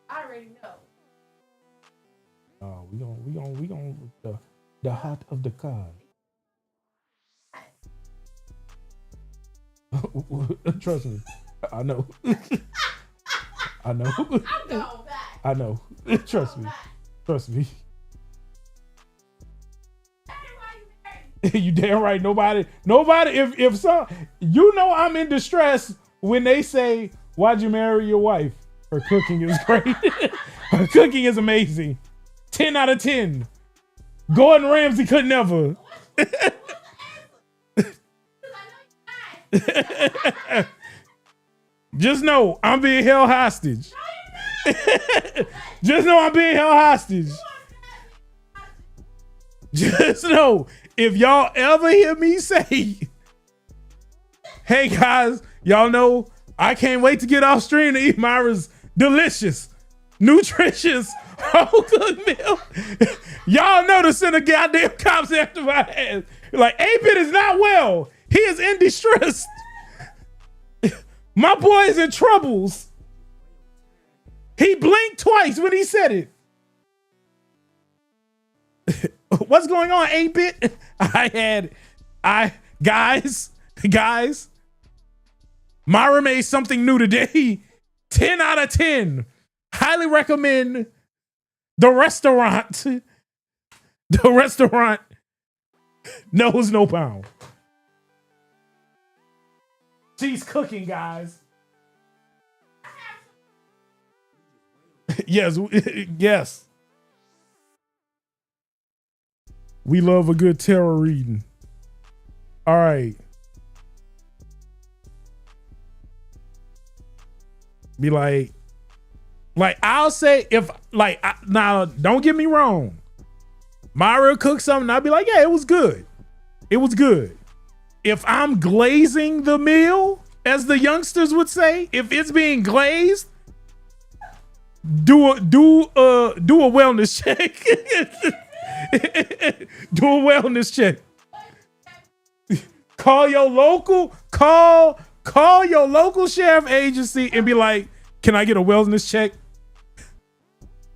[SPEAKER 5] I already know.
[SPEAKER 1] Oh, we gonna the heart of the card. Trust me, I know. I know.
[SPEAKER 5] I'm going back.
[SPEAKER 1] I know. Trust me. Trust me. You damn right. Nobody. If some, you know, I'm in distress when they say, "Why'd you marry your wife?" Her cooking is great. Her cooking is amazing. 10 out of 10. Gordon Ramsay could never. Just know I'm being held hostage. Just know I'm being held hostage. Just know if y'all ever hear me say, "Hey guys, y'all know I can't wait to get off stream to eat Myra's delicious, nutritious home cooked meal," y'all know to send a goddamn cops after my ass. Like, 8-Bit is not well. He is in distress. My boy is in troubles. He blinked twice when he said it. What's going on, 8-Bit? Guys, Myra made something new today. 10 out of 10. Highly recommend the restaurant. The restaurant knows no pound. She's cooking, guys. Yes, yes. We love a good tarot reading. All right. Be like I'll say if now don't get me wrong. Myra cooked something, I'll be like, yeah, it was good. It was good. If I'm glazing the meal, as the youngsters would say, if it's being glazed, do a wellness check. Do a wellness check. Call your local sheriff agency and be like, "Can I get a wellness check?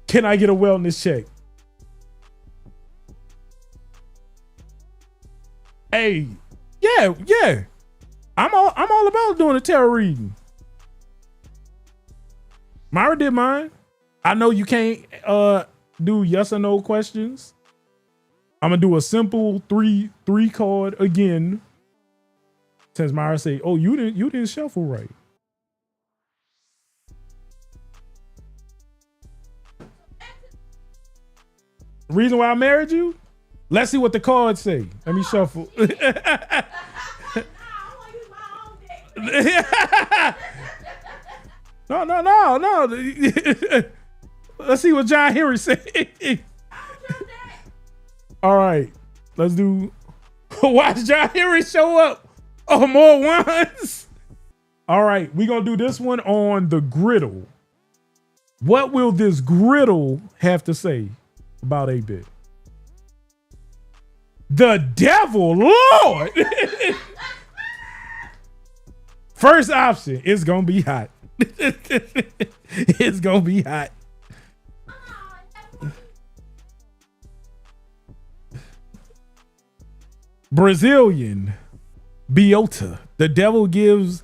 [SPEAKER 1] Can I get a wellness check?" Hey, yeah. I'm all about doing a tarot reading. Myra did mine. I know you can't do yes or no questions. I'm gonna do a simple three card again. Since Myra say, "Oh, you didn't shuffle right." Reason why I married you? Let's see what the cards say. Let me shuffle. No. Let's see what John Henry said. All right, let's do. Watch John Henry show up. Oh, more ones. All right, we're gonna do this one on the griddle. What will this griddle have to say about 8-Bit? The devil, Lord. First option, it's gonna be hot. It's gonna be hot. Brazilian, Biota. The devil gives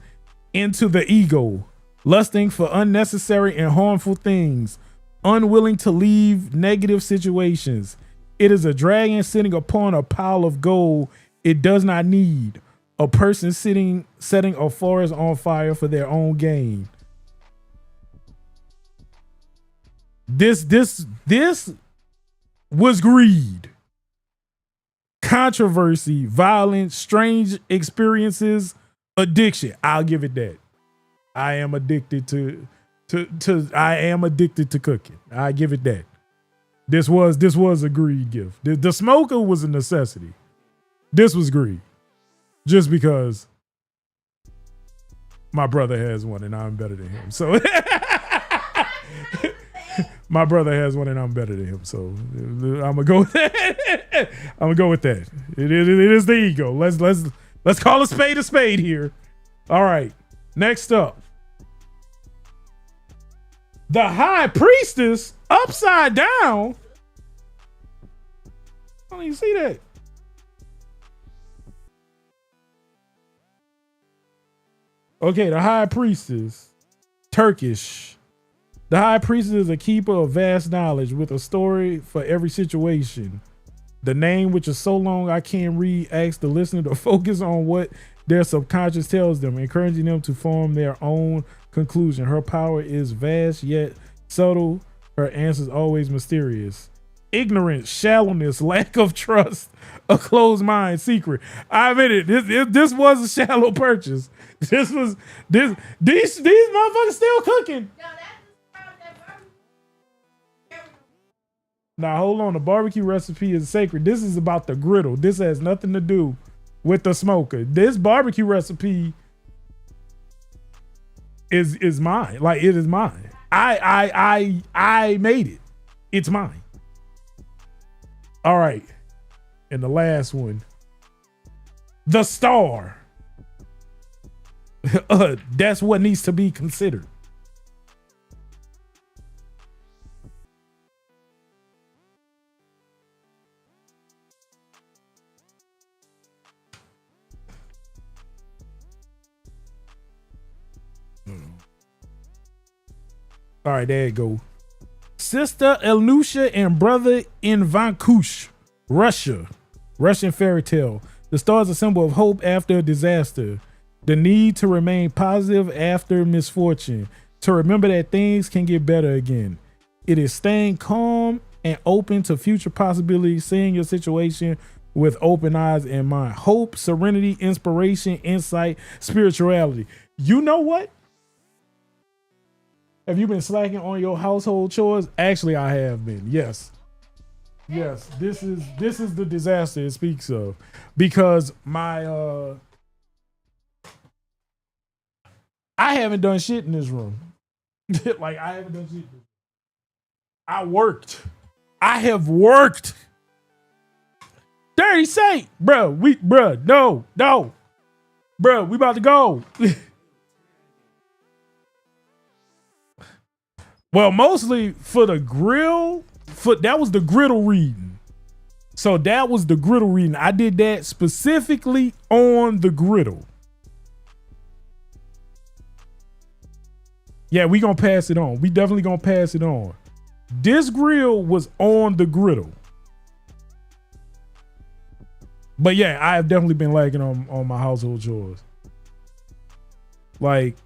[SPEAKER 1] into the ego, lusting for unnecessary and harmful things, unwilling to leave negative situations. It is a dragon sitting upon a pile of gold it does not need, a person setting a forest on fire for their own gain. This was greed, controversy, violence, strange experiences, addiction. I'll give it that. I am addicted to cooking. I give it that. This was a greed gift. The smoker was a necessity. This was greed. Just because my brother has one and I'm better than him. So my brother has one and I'm better than him. So I'm gonna go with that. I'm gonna go with that. It is the ego. Let's call a spade here. All right. Next up. The high priestess upside down. I don't even see that. Okay, the high priestess, Turkish. The high priestess is a keeper of vast knowledge with a story for every situation. The name, which is so long I can't read, asks the listener to focus on what their subconscious tells them, encouraging them to form their own conclusion. Her power is vast yet subtle. Her answers always mysterious. Ignorance, shallowness, lack of trust, a closed mind, secret. I admit it. This was a shallow purchase. These motherfuckers still cooking.
[SPEAKER 5] Yo, that barbecue.
[SPEAKER 1] Now hold on. The barbecue recipe is sacred. This is about the griddle. This has nothing to do with the smoker. This barbecue recipe is mine. Like, it is mine. I made it. It's mine. All right. And the last one. The star. That's what needs to be considered. All right, there you go. Sister Elnusha and brother in Vankush, Russia. Russian fairy tale. The star is a symbol of hope after a disaster. The need to remain positive after misfortune. To remember that things can get better again. It is staying calm and open to future possibilities, seeing your situation with open eyes and mind. Hope, serenity, inspiration, insight, spirituality. You know what? Have you been slacking on your household chores? Actually, I have been. Yes. This is the disaster it speaks of, because my I haven't done shit in this room. Like, I haven't done shit. I have worked. Dirty Saint, bro. No, bro. We about to go. Well, mostly for the grill. That was the griddle reading. So that was the griddle reading. I did that specifically on the griddle. Yeah, we gonna pass it on. We definitely gonna pass it on. This grill was on the griddle. But yeah, I have definitely been lagging on my household chores. Like,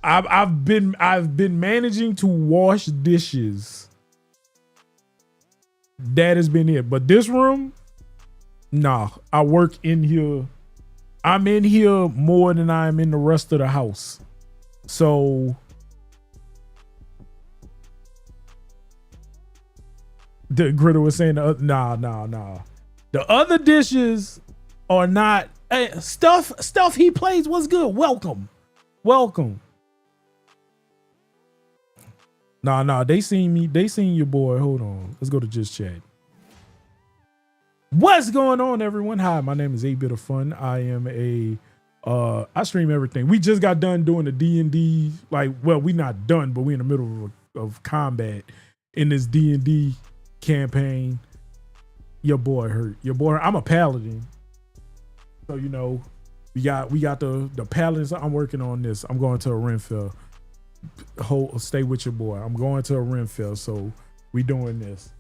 [SPEAKER 1] I've been managing to wash dishes. That has been it. But this room, nah, I work in here. I'm in here more than I'm in the rest of the house. So the griddle was saying, nah. The other dishes are not stuff he plays was good. Welcome. Nah, they seen me. They seen your boy. Hold on. Let's go to Just Chat. What's going on, everyone? Hi, my name is 8-Bit of Fun. I am I stream everything. We just got done doing the D&D. Like, well, we not done, but we in the middle of combat in this D&D campaign. Your boy hurt. I'm a paladin. So, you know, we got the paladins. I'm working on this. I'm going to a Renfell. Stay with your boy. I'm going to a Renfell, so we doing this.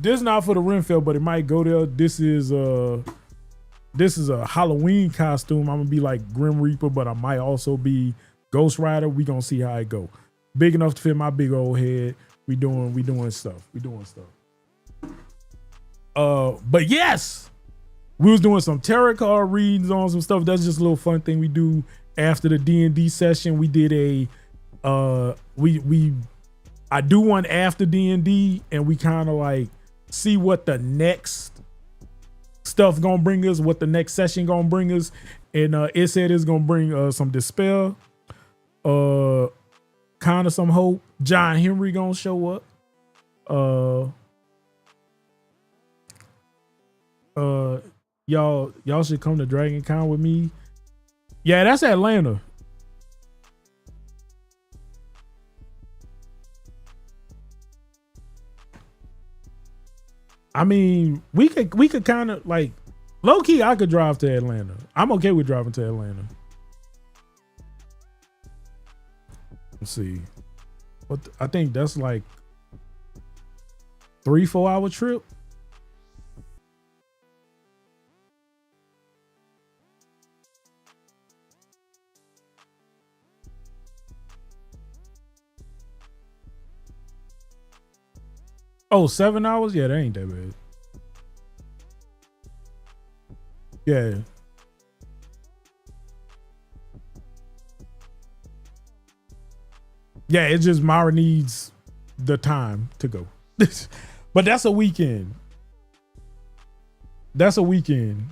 [SPEAKER 1] This not for the Renfell, but it might go there. This is a Halloween costume. I'm gonna be like Grim Reaper, but I might also be Ghost Rider. We gonna see how it go. Big enough to fit my big old head. We doing stuff. But yes, we was doing some tarot card readings on some stuff. That's just a little fun thing we do after the D&D session. We did I do one after D&D, and we kind of like see what the next stuff gonna bring us, what the next session gonna bring us. And it said it's gonna bring some despair, kind of some hope. John Henry gonna show up. Y'all should come to Dragon Con with me. Yeah, that's Atlanta. I mean, we could kind of like low key. I could drive to Atlanta. I'm okay with driving to Atlanta. Let's see. I think that's like 3-4 hour trip. Oh, 7 hours? Yeah, that ain't that bad. Yeah. Yeah, it's just Mara needs the time to go. But that's a weekend. That's a weekend.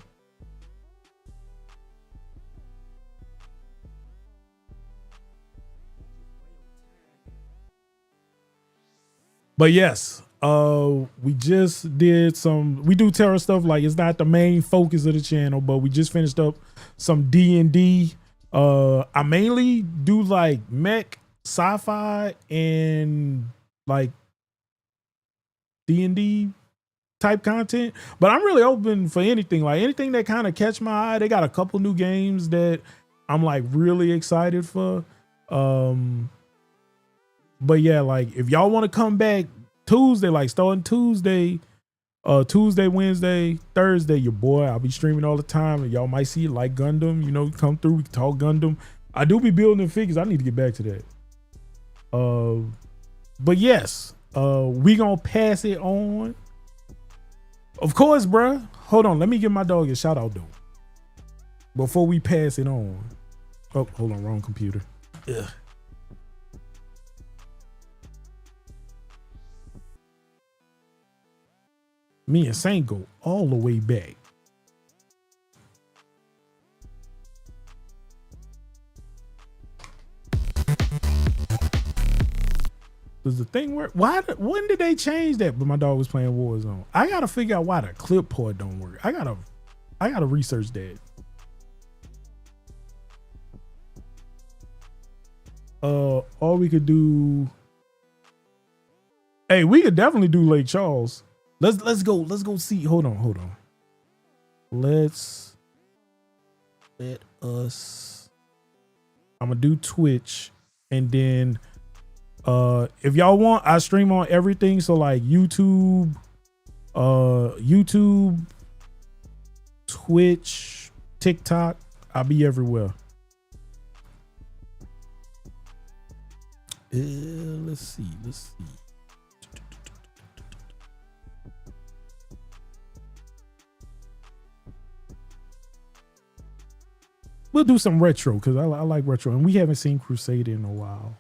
[SPEAKER 1] But yes, we just did we do terror stuff. Like, it's not the main focus of the channel, but we just finished up some D&D. I mainly do like mech, sci-fi, and like D&D type content, but I'm really open for anything, like anything that kind of catch my eye. They got a couple new games that I'm like really excited for. But yeah, like if y'all want to come back Tuesday, like starting Tuesday, Wednesday, Thursday, your boy, I'll be streaming all the time, and y'all might see it like Gundam, you know, come through, we can talk Gundam. I do be building figures. I need to get back to that. But yes, we gonna pass it on. Of course, bruh. Hold on, let me give my dog a shout out though, before we pass it on. Oh, hold on, wrong computer. Ugh. Me and Saint go all the way back. Does the thing work? When did they change that? But my dog was playing Warzone. I gotta figure out why the clip port don't work. I gotta research that. Or we could do. Hey, we could definitely do Lake Charles. Let's go see. Hold on. Let us. I'm gonna do Twitch, and then if y'all want, I stream on everything. So like YouTube, Twitch, TikTok. I'll be everywhere. Let's see. We'll do some retro because I like retro, and we haven't seen Crusader in a while.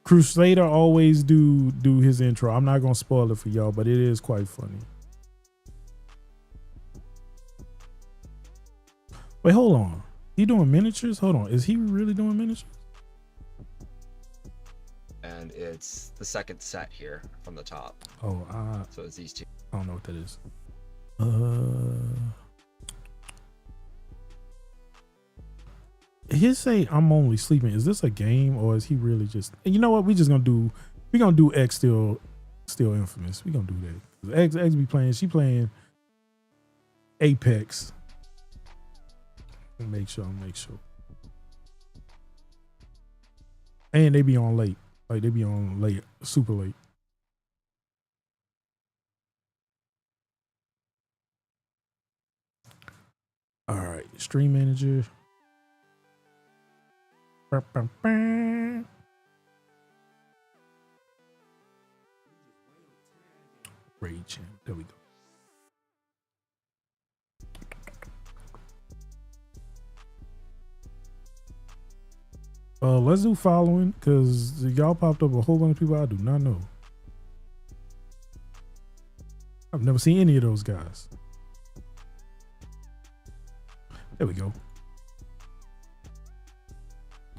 [SPEAKER 1] Crusader always do his intro. I'm not gonna spoil it for y'all, but it is quite funny. Wait, hold on. He doing miniatures? Hold on. Is he really doing miniatures?
[SPEAKER 6] And it's the second set here from the top.
[SPEAKER 1] Oh,
[SPEAKER 6] so it's these two.
[SPEAKER 1] I don't know what that is. He say I'm only sleeping. Is this a game or is he really just? You know what? We gonna do X still infamous. We gonna do that. X be playing. She playing Apex. Make sure. And they be on late. Like they be on late, super late. All right, stream manager. Raid channel. There we go. Let's do following because y'all popped up a whole bunch of people I do not know. I've never seen any of those guys. There we go.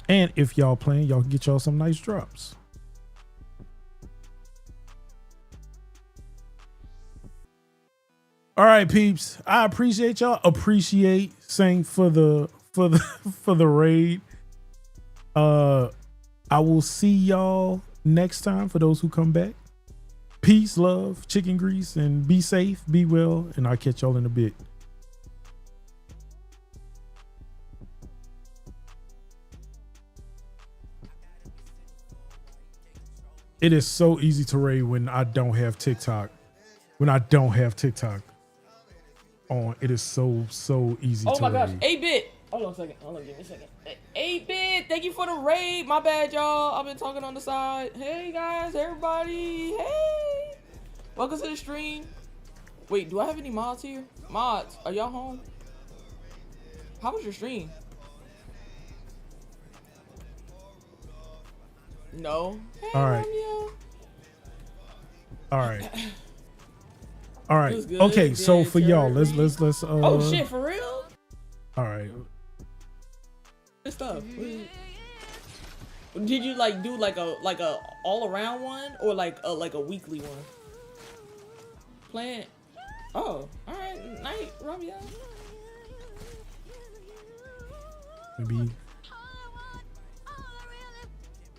[SPEAKER 1] And if y'all playing, y'all can get y'all some nice drops. All right, peeps. I appreciate y'all. Appreciate saying for the raid. I will see y'all next time for those who come back. Peace, love, chicken grease, and be safe, be well, and I'll catch y'all in a bit. It is so easy to raid when I don't have TikTok. When I don't have TikTok on, it is so easy to raid.
[SPEAKER 5] Oh my gosh, 8-bit. Hold on a second. Hold on, give me a second. 8-bit, thank you for the raid. My bad, y'all. I've been talking on the side. Hey guys, everybody. Hey. Welcome to the stream. Wait, do I have any mods here? Mods, are y'all home? How was your stream? No. Hey,
[SPEAKER 1] All right.
[SPEAKER 5] Romeo.
[SPEAKER 1] All right. All right.
[SPEAKER 5] Who's good?
[SPEAKER 1] Okay, so
[SPEAKER 5] Good,
[SPEAKER 1] for y'all, let's
[SPEAKER 5] oh shit, for real?
[SPEAKER 1] All right.
[SPEAKER 5] Good stuff. Did you like do like a all around one or like a weekly one? Playing. Oh, all right, night, Romeo.
[SPEAKER 1] Maybe.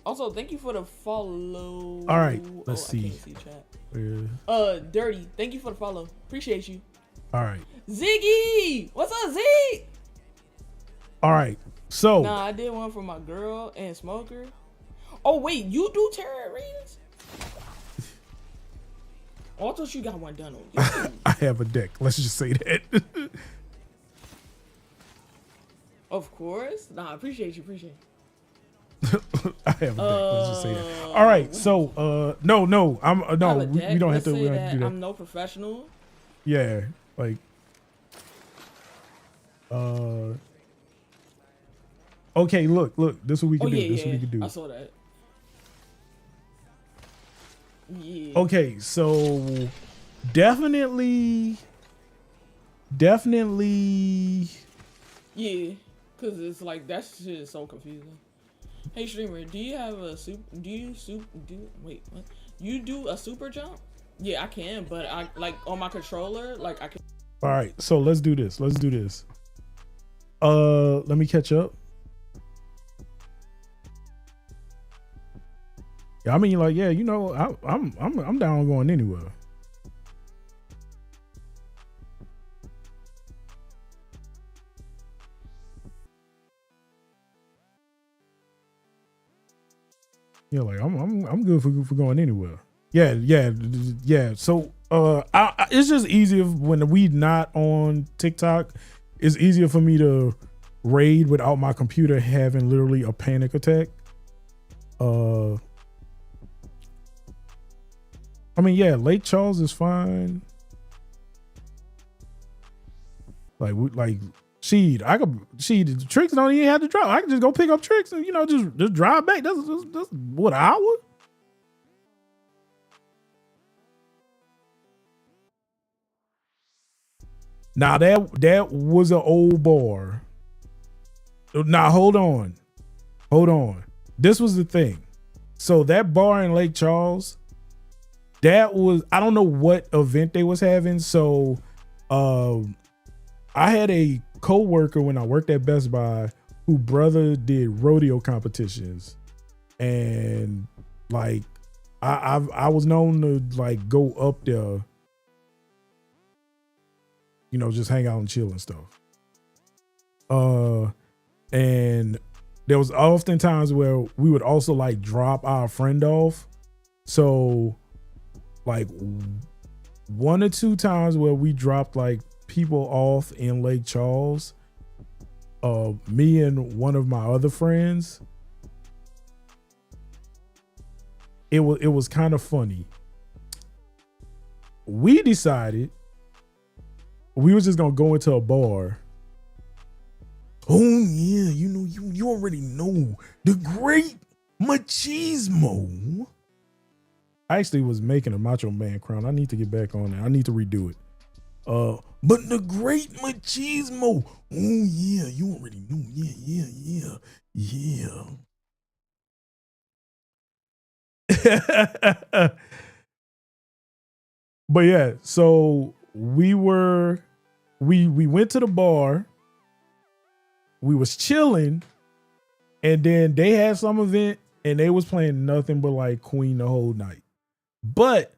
[SPEAKER 5] Also, thank you for the follow.
[SPEAKER 1] All right, let's
[SPEAKER 5] I
[SPEAKER 1] see.
[SPEAKER 5] can't see chat. Dirty, thank you for the follow. Appreciate you.
[SPEAKER 1] All right.
[SPEAKER 5] Ziggy, what's up, Zig?
[SPEAKER 1] All right. So.
[SPEAKER 5] Nah, I did one for my girl and Smoker. Oh wait, you do tarot readings? Oh, I thought you got one done on you.
[SPEAKER 1] I have a deck. Let's just say that.
[SPEAKER 5] Of course. Nah, I appreciate you.
[SPEAKER 1] I have a deck. Let's just say that. All right. So, no, I'm no. We don't have to. We don't have to do that.
[SPEAKER 5] I'm no professional.
[SPEAKER 1] Yeah, like. Okay, look. This is what we can do. This is what we can do.
[SPEAKER 5] I saw that. Yeah.
[SPEAKER 1] Okay, so definitely.
[SPEAKER 5] Yeah, cause it's like that shit is so confusing. Hey streamer, do you have a you do a super jump? Yeah, I can, but I like on my controller, like I can.
[SPEAKER 1] All right, so let's do this. Let me catch up. Yeah, I mean, like, yeah, you know, I'm down going anywhere. Yeah, like I'm good for going anywhere. Yeah. So it's just easier when we not on TikTok. It's easier for me to raid without my computer having literally a panic attack. I mean, yeah, Lake Charles is fine. Like, the tricks don't even have to drop. I can just go pick up tricks and, you know, just drive back. That's what, an hour? Now that was an old bar. Now hold on. This was the thing. So that bar in Lake Charles, that was, I don't know what event they was having. So I had a co-worker when I worked at Best Buy who brother did rodeo competitions, and like I was known to like go up there, you know, just hang out and chill and stuff. And there was often times where we would also like drop our friend off. So like 1 or 2 times where we dropped like people off in Lake Charles, me and one of my other friends, it was kind of funny. We decided we was just gonna go into a bar. Oh yeah, you already know the great machismo. I actually was making a Macho Man crown. I need to get back on that. I need to redo it. But the great machismo. Oh yeah, you already know. Yeah. But yeah, so we went to the bar. We was chilling, and then they had some event, and they was playing nothing but like Queen the whole night. But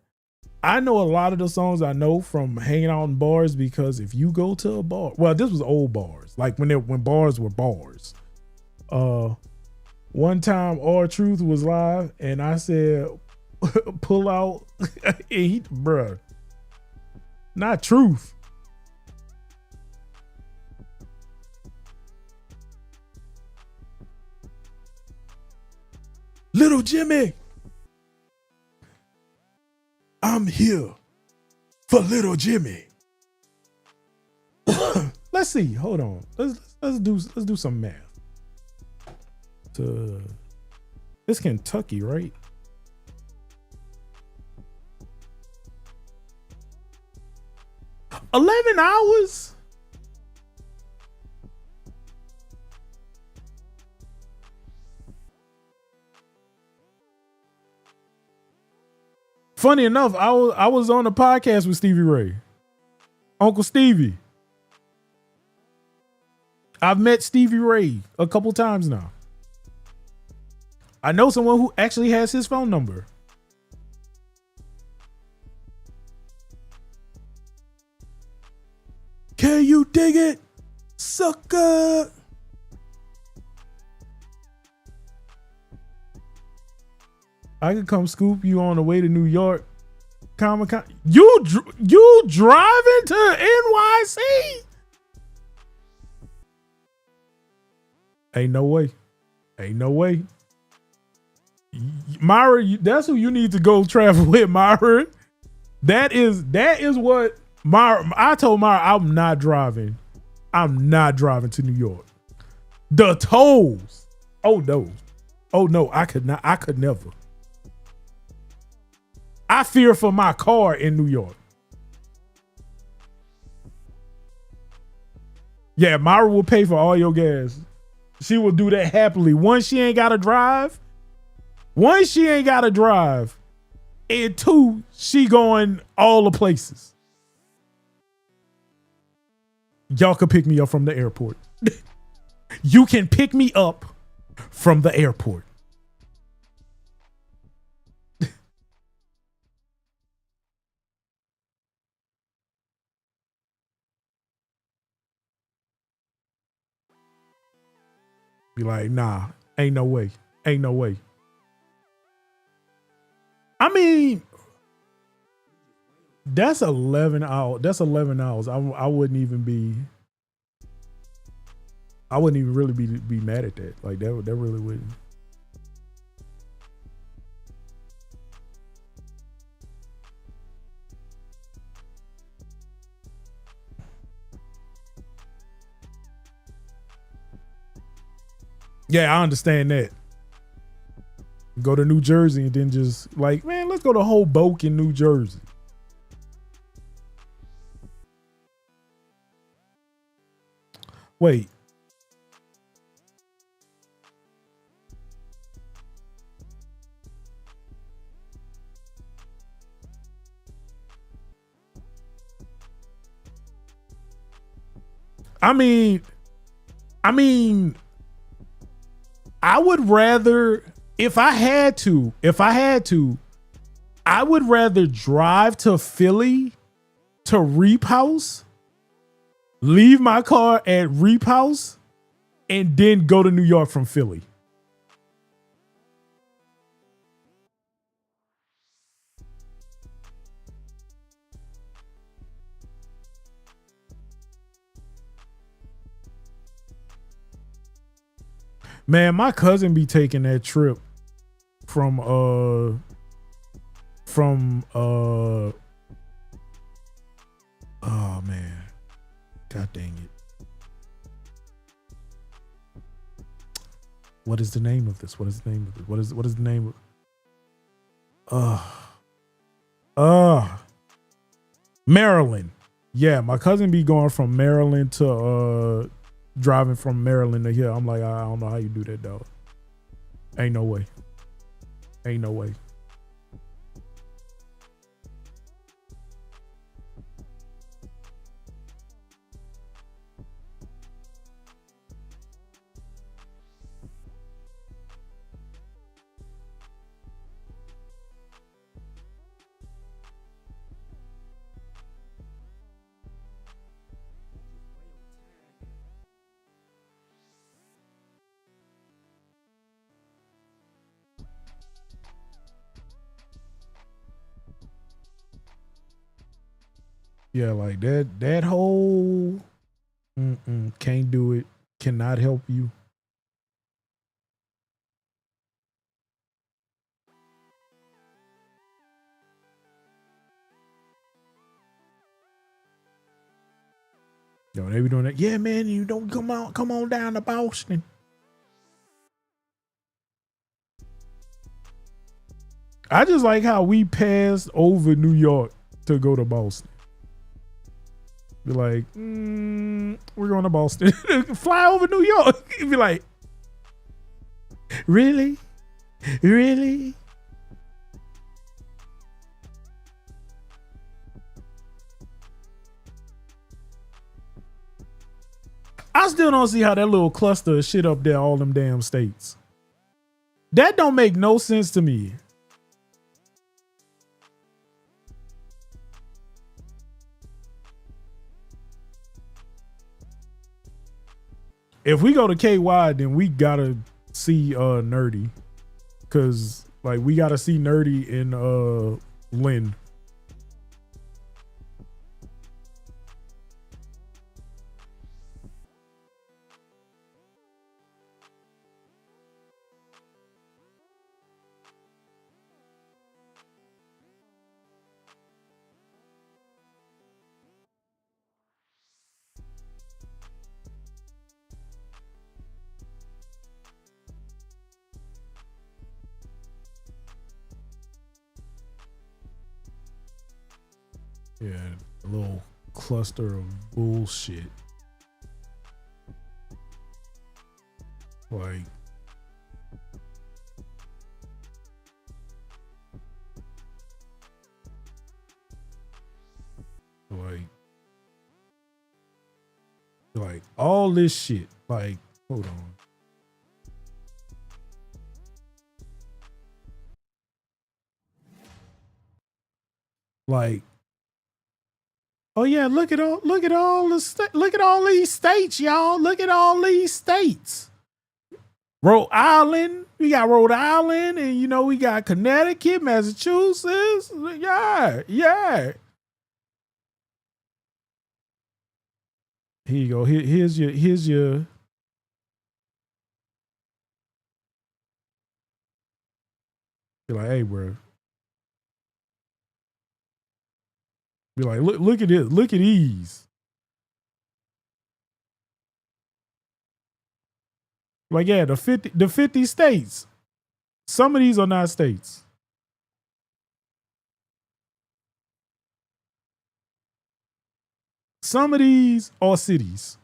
[SPEAKER 1] I know a lot of the songs I know from hanging out in bars, because if you go to a bar, well, this was old bars, like when bars were bars. One time R-Truth was live, and I said, pull out, bruh, not Truth. Little Jimmy, I'm here for Little Jimmy. Let's see. Hold on. Let's do some math. It's Kentucky, right? $11? Funny enough, I was on a podcast with Stevie Ray, Uncle Stevie. I've met Stevie Ray a couple times now. I know someone who actually has his phone number. Can you dig it, sucker? I could come scoop you on the way to New York Comic-Con. You driving to NYC? Ain't no way. Myra, that's who you need to go travel with, Myra. That is what Myra. I told Myra I'm not driving to New York. The tolls. Oh no, I could not. I could never. I fear for my car in New York. Yeah, Myra will pay for all your gas. She will do that happily. Once she ain't got to drive. And 2, she going all the places. Y'all can pick me up from the airport. You can pick me up from the airport. Be like, nah, ain't no way. I mean, that's 11 hours. I wouldn't even really be mad at that. Like that really wouldn't. Yeah, I understand that. Go to New Jersey and then just like, man, let's go to Hoboken, New Jersey. Wait. I mean, I would rather, if I had to, I would rather drive to Philly to Reap House, leave my car at Reap House, and then go to New York from Philly. Man, my cousin be taking that trip from oh man. God dang it. What is the name of this? What is the name of this? What is the name of Maryland. Yeah, my cousin be going from Maryland to driving from Maryland to here. I'm like, I don't know how you do that, dog. Ain't no way. Ain't no way. Yeah, like that whole can't do it, cannot help you. Yo, they be doing that. Yeah, man, you don't come on down to Boston. I just like how we passed over New York to go to Boston. Be like, we're going to Boston. Fly over New York. Be like, really? Really? I still don't see how that little cluster of shit up there, all them damn states. That don't make no sense to me. If we go to KY, then we gotta see Nerdy. Cause like we gotta see Nerdy in Lynn. Yeah, a little cluster of bullshit. Like, all this shit. Like, hold on. Like, oh yeah, look at all these states, y'all. Look at all these states. Rhode Island, we got Rhode Island, and we got Connecticut, Massachusetts. Yeah. Here you go. Here's your. You're like, hey, bro. Be like, look at this. Look at these. Like, yeah, the 50 states. Some of these are not states. Some of these are cities.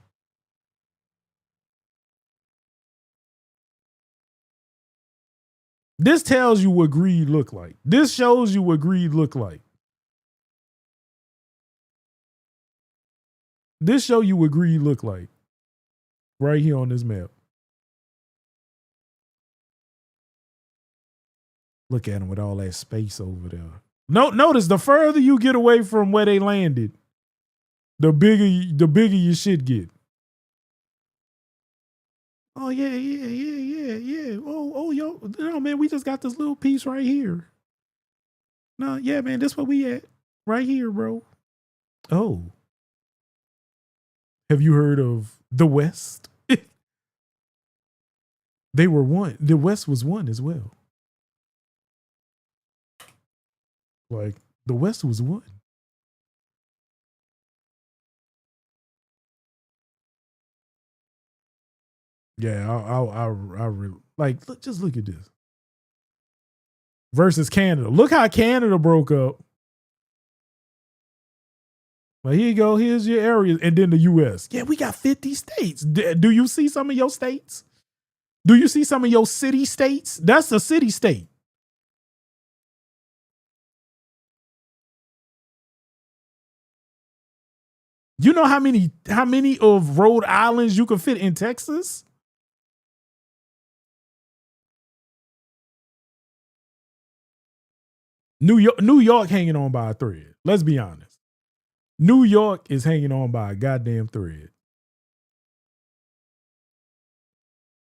[SPEAKER 1] This tells you what greed look like. This shows you what greed look like. This show you what greed look like. Right here on this map. Look at them with all that space over there. Notice the further you get away from where they landed, the bigger your shit get. Oh yeah. Oh yo, no man, we just got this little piece right here. No, yeah, man, this where we at. Right here, bro. Oh. Have you heard of the West? They were one. The West was one as well. Like the West was one. Yeah, I really like. Just look at this versus Canada. Look how Canada broke up. Well, here you go. Here's your areas, and then the U.S. Yeah, we got 50 states. Do you see some of your states? Do you see some of your city states? That's a city state. You know how many of Rhode Islands you can fit in Texas? New York hanging on by a thread. Let's be honest. New York is hanging on by a goddamn thread.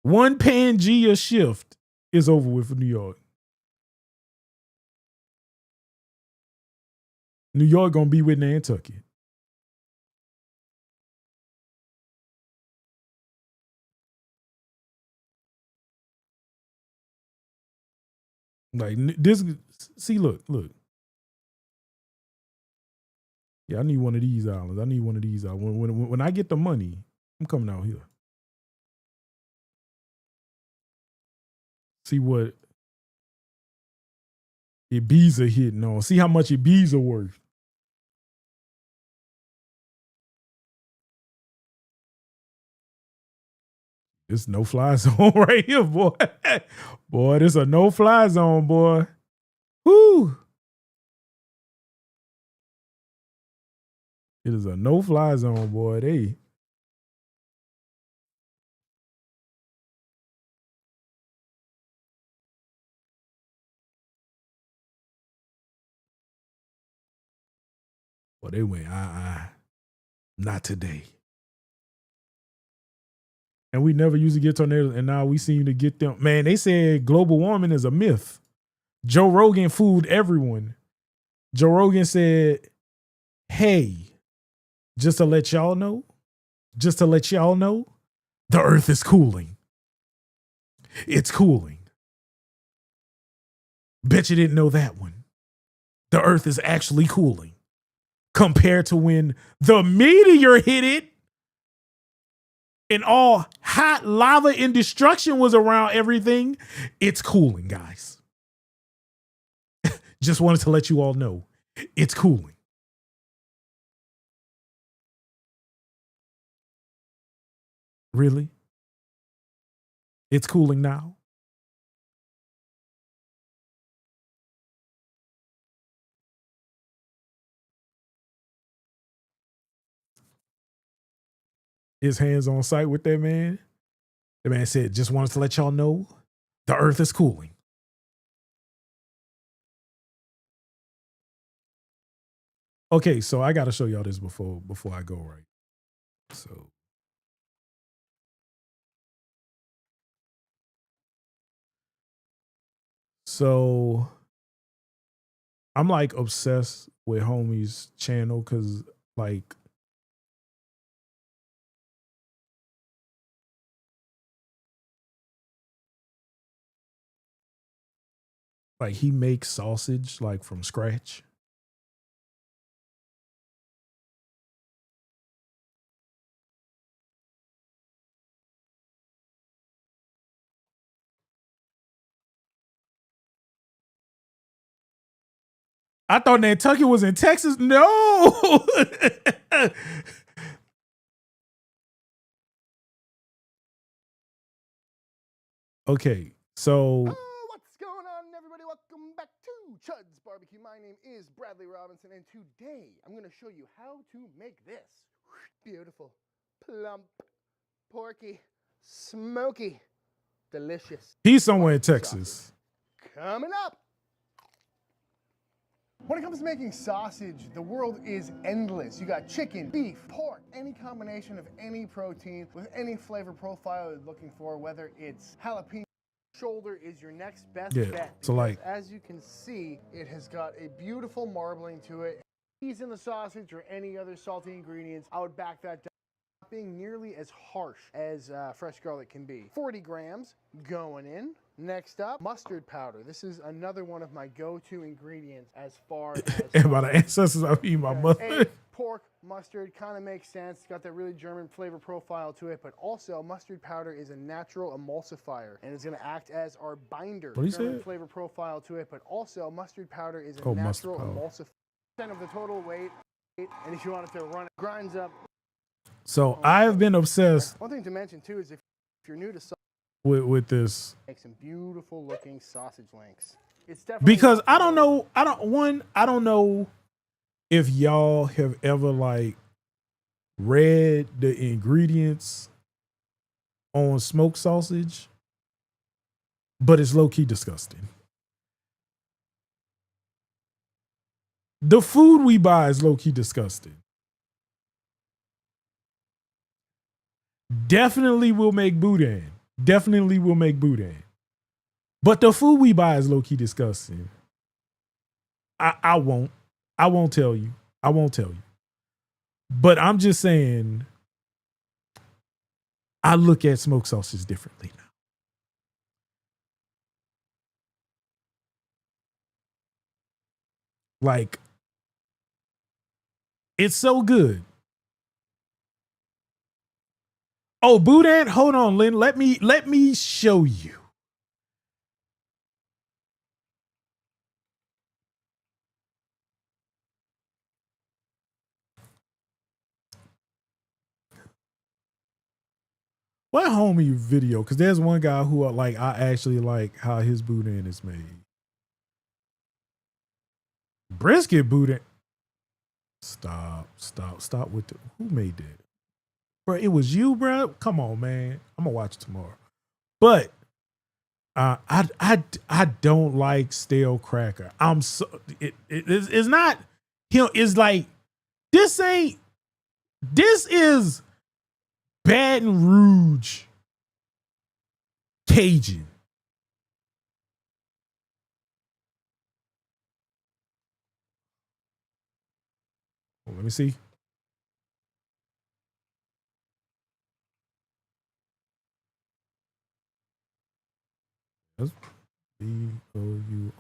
[SPEAKER 1] One Pangea shift is over with for New York. New York gonna be with Nantucket. Like this, see, look. Yeah, I need one of these islands. I need one of these islands. When I get the money, I'm coming out here. See what Ibiza hitting on. See how much Ibiza worth. It's no fly zone right here, boy. Boy, this a no fly zone, boy. Whoo. It is a no fly zone, boy. They went, not today. And we never used to get tornadoes, and now we seem to get them. Man, they said global warming is a myth. Joe Rogan fooled everyone. Joe Rogan said, hey, just to let y'all know, the earth is cooling. It's cooling. Bet you didn't know that one. The earth is actually cooling compared to when the meteor hit it and all hot lava and destruction was around everything. It's cooling, guys. Just wanted to let you all know it's cooling. Really? It's cooling now? His hands on sight with that man. The man said, just wanted to let y'all know the earth is cooling. Okay, so I got to show y'all this before I go, right? So I'm like obsessed with homie's channel because like he makes sausage like from scratch. I thought Nantucket was in Texas. No. Okay, so
[SPEAKER 7] what's going on, everybody? Welcome back to Chud's Barbecue. My name is Bradley Robinson, and today I'm going to show you how to make this beautiful, plump, porky, smoky, delicious.
[SPEAKER 1] He's somewhere in Texas.
[SPEAKER 7] Sausage. Coming up. When it comes to making sausage, the world is endless. You got chicken, beef, pork, any combination of any protein with any flavor profile you're looking for, whether it's jalapeno. Shoulder is your next best bet.
[SPEAKER 1] So like,
[SPEAKER 7] as you can see, it has got a beautiful marbling to it. Cheese in the sausage or any other salty ingredients, I would back that down. Not being nearly as harsh as fresh garlic can be. 40 grams going in. Next up, mustard powder. This is another one of my go-to ingredients as far as
[SPEAKER 1] and by the ancestors, I mean my mother.
[SPEAKER 7] Pork, mustard kind of makes sense. It's got that really German flavor profile to it, but also mustard powder is a natural emulsifier and it's going to act as our binder.
[SPEAKER 1] What do you
[SPEAKER 7] German
[SPEAKER 1] say?
[SPEAKER 7] flavor profile to it, but also mustard powder is a natural emulsifier. Of the total weight, and if you wanted to run it, grinds up.
[SPEAKER 1] So I've been obsessed.
[SPEAKER 7] One thing to mention too is if you're new to
[SPEAKER 1] with this,
[SPEAKER 7] make some beautiful looking sausage links. It's definitely
[SPEAKER 1] because I don't know if y'all have ever like read the ingredients on smoked sausage, but it's low-key disgusting. The food we buy is low-key disgusting. Definitely will make boudin. Definitely will make boudin. But the food we buy is low-key disgusting. I won't tell you. I won't tell you. But I'm just saying, I look at smoked sausage differently now. Like, it's so good. Oh, boudin, hold on, Lynn. Let me show you. What homie video? Because there's one guy who I actually like how his boudin is made. Brisket boudin. Stop with the, who made that? Bro, it was you, bro. Come on, man. I'm gonna watch it tomorrow. But I don't like stale cracker. It's not him. It's like this is Baton Rouge Cajun. Oh, let me see. That's B-O-U-R.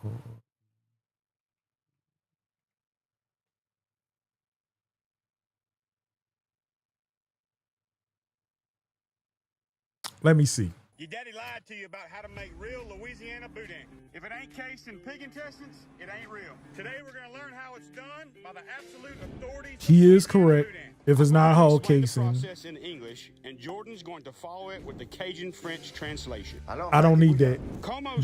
[SPEAKER 1] Let me see.
[SPEAKER 8] Your daddy lied to you about how to make real Louisiana boudin. If it ain't cased in pig intestines, it ain't real. Today we're going to learn how it's done by the absolute authorities.
[SPEAKER 1] He is correct. If it's not whole casing.
[SPEAKER 8] The process in English, and Jordan's going to follow it with the Cajun French translation.
[SPEAKER 1] I don't need that.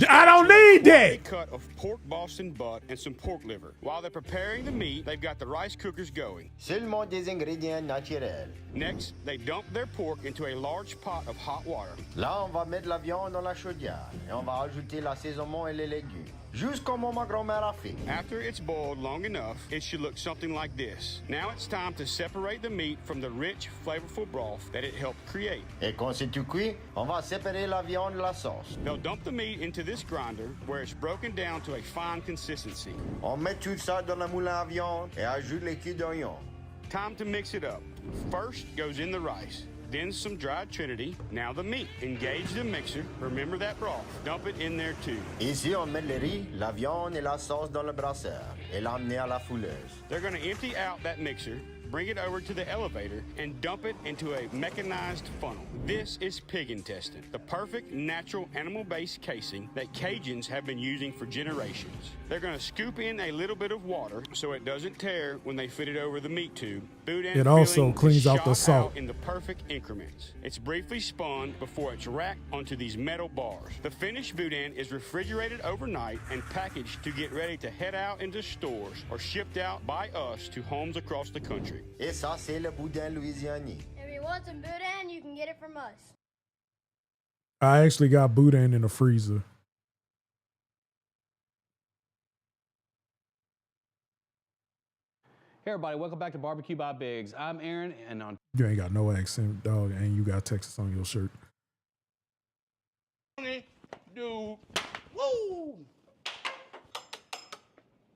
[SPEAKER 1] I don't need that.
[SPEAKER 8] Cut of pork Boston butt and some pork liver. While they're preparing the meat, they've got the rice cookers going.
[SPEAKER 9] Seulement des ingrédients naturels.
[SPEAKER 8] Next, they dump their pork into a large pot of hot water.
[SPEAKER 9] Là, on va mettre la viande dans la chaudière et on va ajouter l'assaisonnement et les légumes. Juste comme ma grand-mère a fait.
[SPEAKER 8] After it's boiled long enough, it should look something like this. Now it's time to separate the meat from the rich, flavorful broth that it helped create.
[SPEAKER 9] Et quand c'est tout cuit, on va séparer la viande de la sauce.
[SPEAKER 8] They'll dump the meat into this grinder where it's broken down to a fine consistency.
[SPEAKER 9] On met tout ça dans la moulin à viande et ajoute les cubes d'oignon.
[SPEAKER 8] Time to mix it up. First goes in the rice. Then some dried trinity. Now the meat. Engage the mixer. Remember that broth. Dump it in there too.
[SPEAKER 9] Ici, on met le riz, la viande et la sauce dans le brasseur et l'emmener à la fouleuse.
[SPEAKER 8] They're going to empty out that mixer, bring it over to the elevator, and dump it into a mechanized funnel. This is pig intestine, the perfect natural animal-based casing that Cajuns have been using for generations. They're going to scoop in a little bit of water so it doesn't tear when they fit it over the meat tube. Boudin
[SPEAKER 1] It also
[SPEAKER 8] filling
[SPEAKER 1] cleans
[SPEAKER 8] is
[SPEAKER 1] out the
[SPEAKER 8] shot
[SPEAKER 1] salt.
[SPEAKER 8] out in the perfect increments. It's briefly spun before it's racked onto these metal bars. The finished boudin is refrigerated overnight and packaged to get ready to head out into stores or shipped out by us to homes across the country.
[SPEAKER 9] Et ça, c'est le boudin louisianais.
[SPEAKER 10] If you want some boudin, you can get it from us.
[SPEAKER 1] I actually got boudin in the freezer.
[SPEAKER 11] Hey everybody, welcome back to Barbecue by Biggs. I'm Aaron, and on
[SPEAKER 1] You ain't got no accent, dog, and you got Texas on your shirt.
[SPEAKER 12] Dude, woo!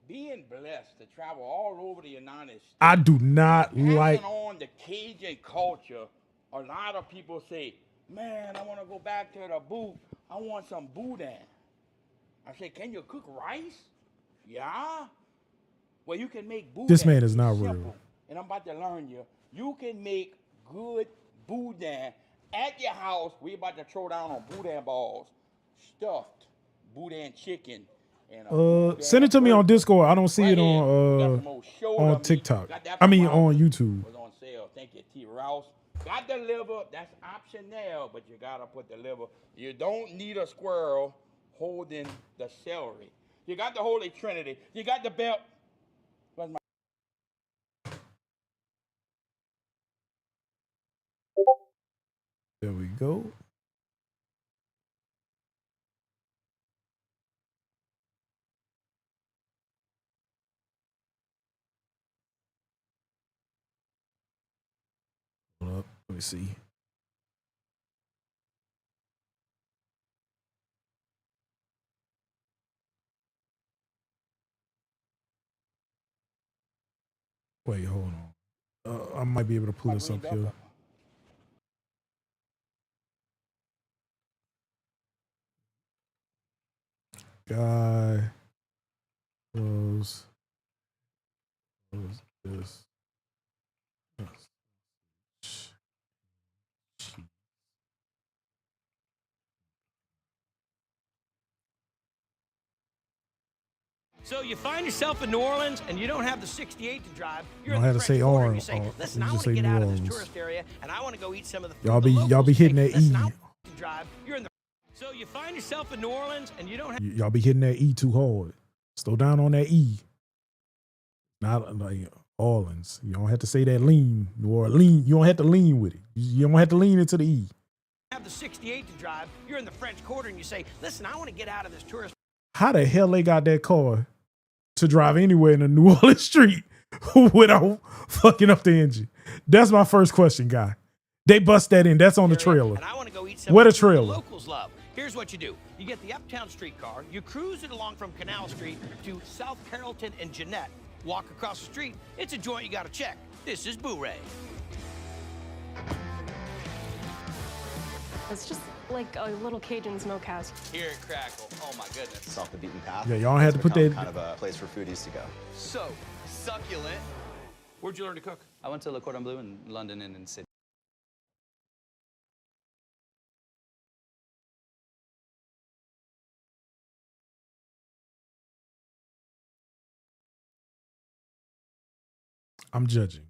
[SPEAKER 12] Being blessed to travel all over the United States.
[SPEAKER 1] I do not like.
[SPEAKER 12] Passing on the Cajun culture, a lot of people say, man, I want to go back to the booth. I want some boudin. I say, can you cook rice? Yeah. Well, you can make boudin.
[SPEAKER 1] This man is
[SPEAKER 12] It's
[SPEAKER 1] not
[SPEAKER 12] simple.
[SPEAKER 1] real.
[SPEAKER 12] And I'm about to learn you. You can make good boudin at your house. We about to throw down on boudin balls, stuffed boudin chicken. And
[SPEAKER 1] Send it to me on Discord. I don't see
[SPEAKER 12] Right
[SPEAKER 1] it
[SPEAKER 12] here. We got
[SPEAKER 1] on
[SPEAKER 12] some old shoulder meat.
[SPEAKER 1] TikTok.
[SPEAKER 12] Got that
[SPEAKER 1] I
[SPEAKER 12] from
[SPEAKER 1] mean
[SPEAKER 12] Rouse.
[SPEAKER 1] on YouTube.
[SPEAKER 12] Was on sale. Thank you, T. Rouse. Got the liver. That's optional, but you gotta put the liver. You don't need a squirrel holding the celery. You got the Holy Trinity. You got the belt. Where's my?
[SPEAKER 1] There we go. Hold up. Let me see. Wait, hold on. I might be able to pull this up here. Guy was this.
[SPEAKER 13] So you find yourself in New Orleans and you don't have the 68 to drive. You're
[SPEAKER 1] I
[SPEAKER 13] in
[SPEAKER 1] had
[SPEAKER 13] the
[SPEAKER 1] to say
[SPEAKER 13] French Quarter and
[SPEAKER 1] orange.
[SPEAKER 13] you say, listen, I
[SPEAKER 1] Just
[SPEAKER 13] want
[SPEAKER 1] say
[SPEAKER 13] to get
[SPEAKER 1] New
[SPEAKER 13] out of this
[SPEAKER 1] Orleans.
[SPEAKER 13] tourist area and I want to go eat some of the food
[SPEAKER 1] Y'all
[SPEAKER 13] the
[SPEAKER 1] be
[SPEAKER 13] locals
[SPEAKER 1] hitting
[SPEAKER 13] make.
[SPEAKER 1] that
[SPEAKER 13] Listen,
[SPEAKER 1] E.
[SPEAKER 13] I want to drive. You're in the. So you find yourself in New Orleans and you don't have.
[SPEAKER 1] Y'all be hitting that E too hard. Slow down on that E. Not like Orleans. You don't have to say that lean or lean. You don't have to lean with it. You don't have to lean into the E.
[SPEAKER 13] Have the 68 to drive. You're in the French Quarter and you say, listen, I want to get out of this tourist.
[SPEAKER 1] How the hell they got that car to drive anywhere in a New Orleans street without fucking up the engine? That's my first question, guy. They bust that in. That's on the trailer.
[SPEAKER 13] And I want to go eat some
[SPEAKER 1] What
[SPEAKER 13] of
[SPEAKER 1] a
[SPEAKER 13] the food the
[SPEAKER 1] trailer.
[SPEAKER 13] locals love. Here's what you do. You get the Uptown streetcar, you cruise it along from Canal Street to South Carrollton and Jeanette. Walk across the street. It's a joint you got to check. This is Boo-Ray.
[SPEAKER 14] It's just like a little Cajun smokehouse.
[SPEAKER 15] Here at Crackle, oh my goodness. It's off the beaten path.
[SPEAKER 1] Yeah, y'all had to put that.
[SPEAKER 15] Kind of a place for foodies to go.
[SPEAKER 13] So succulent. Where'd you learn to cook?
[SPEAKER 15] I went to Le Cordon Bleu in London and in Sydney.
[SPEAKER 1] I'm judging.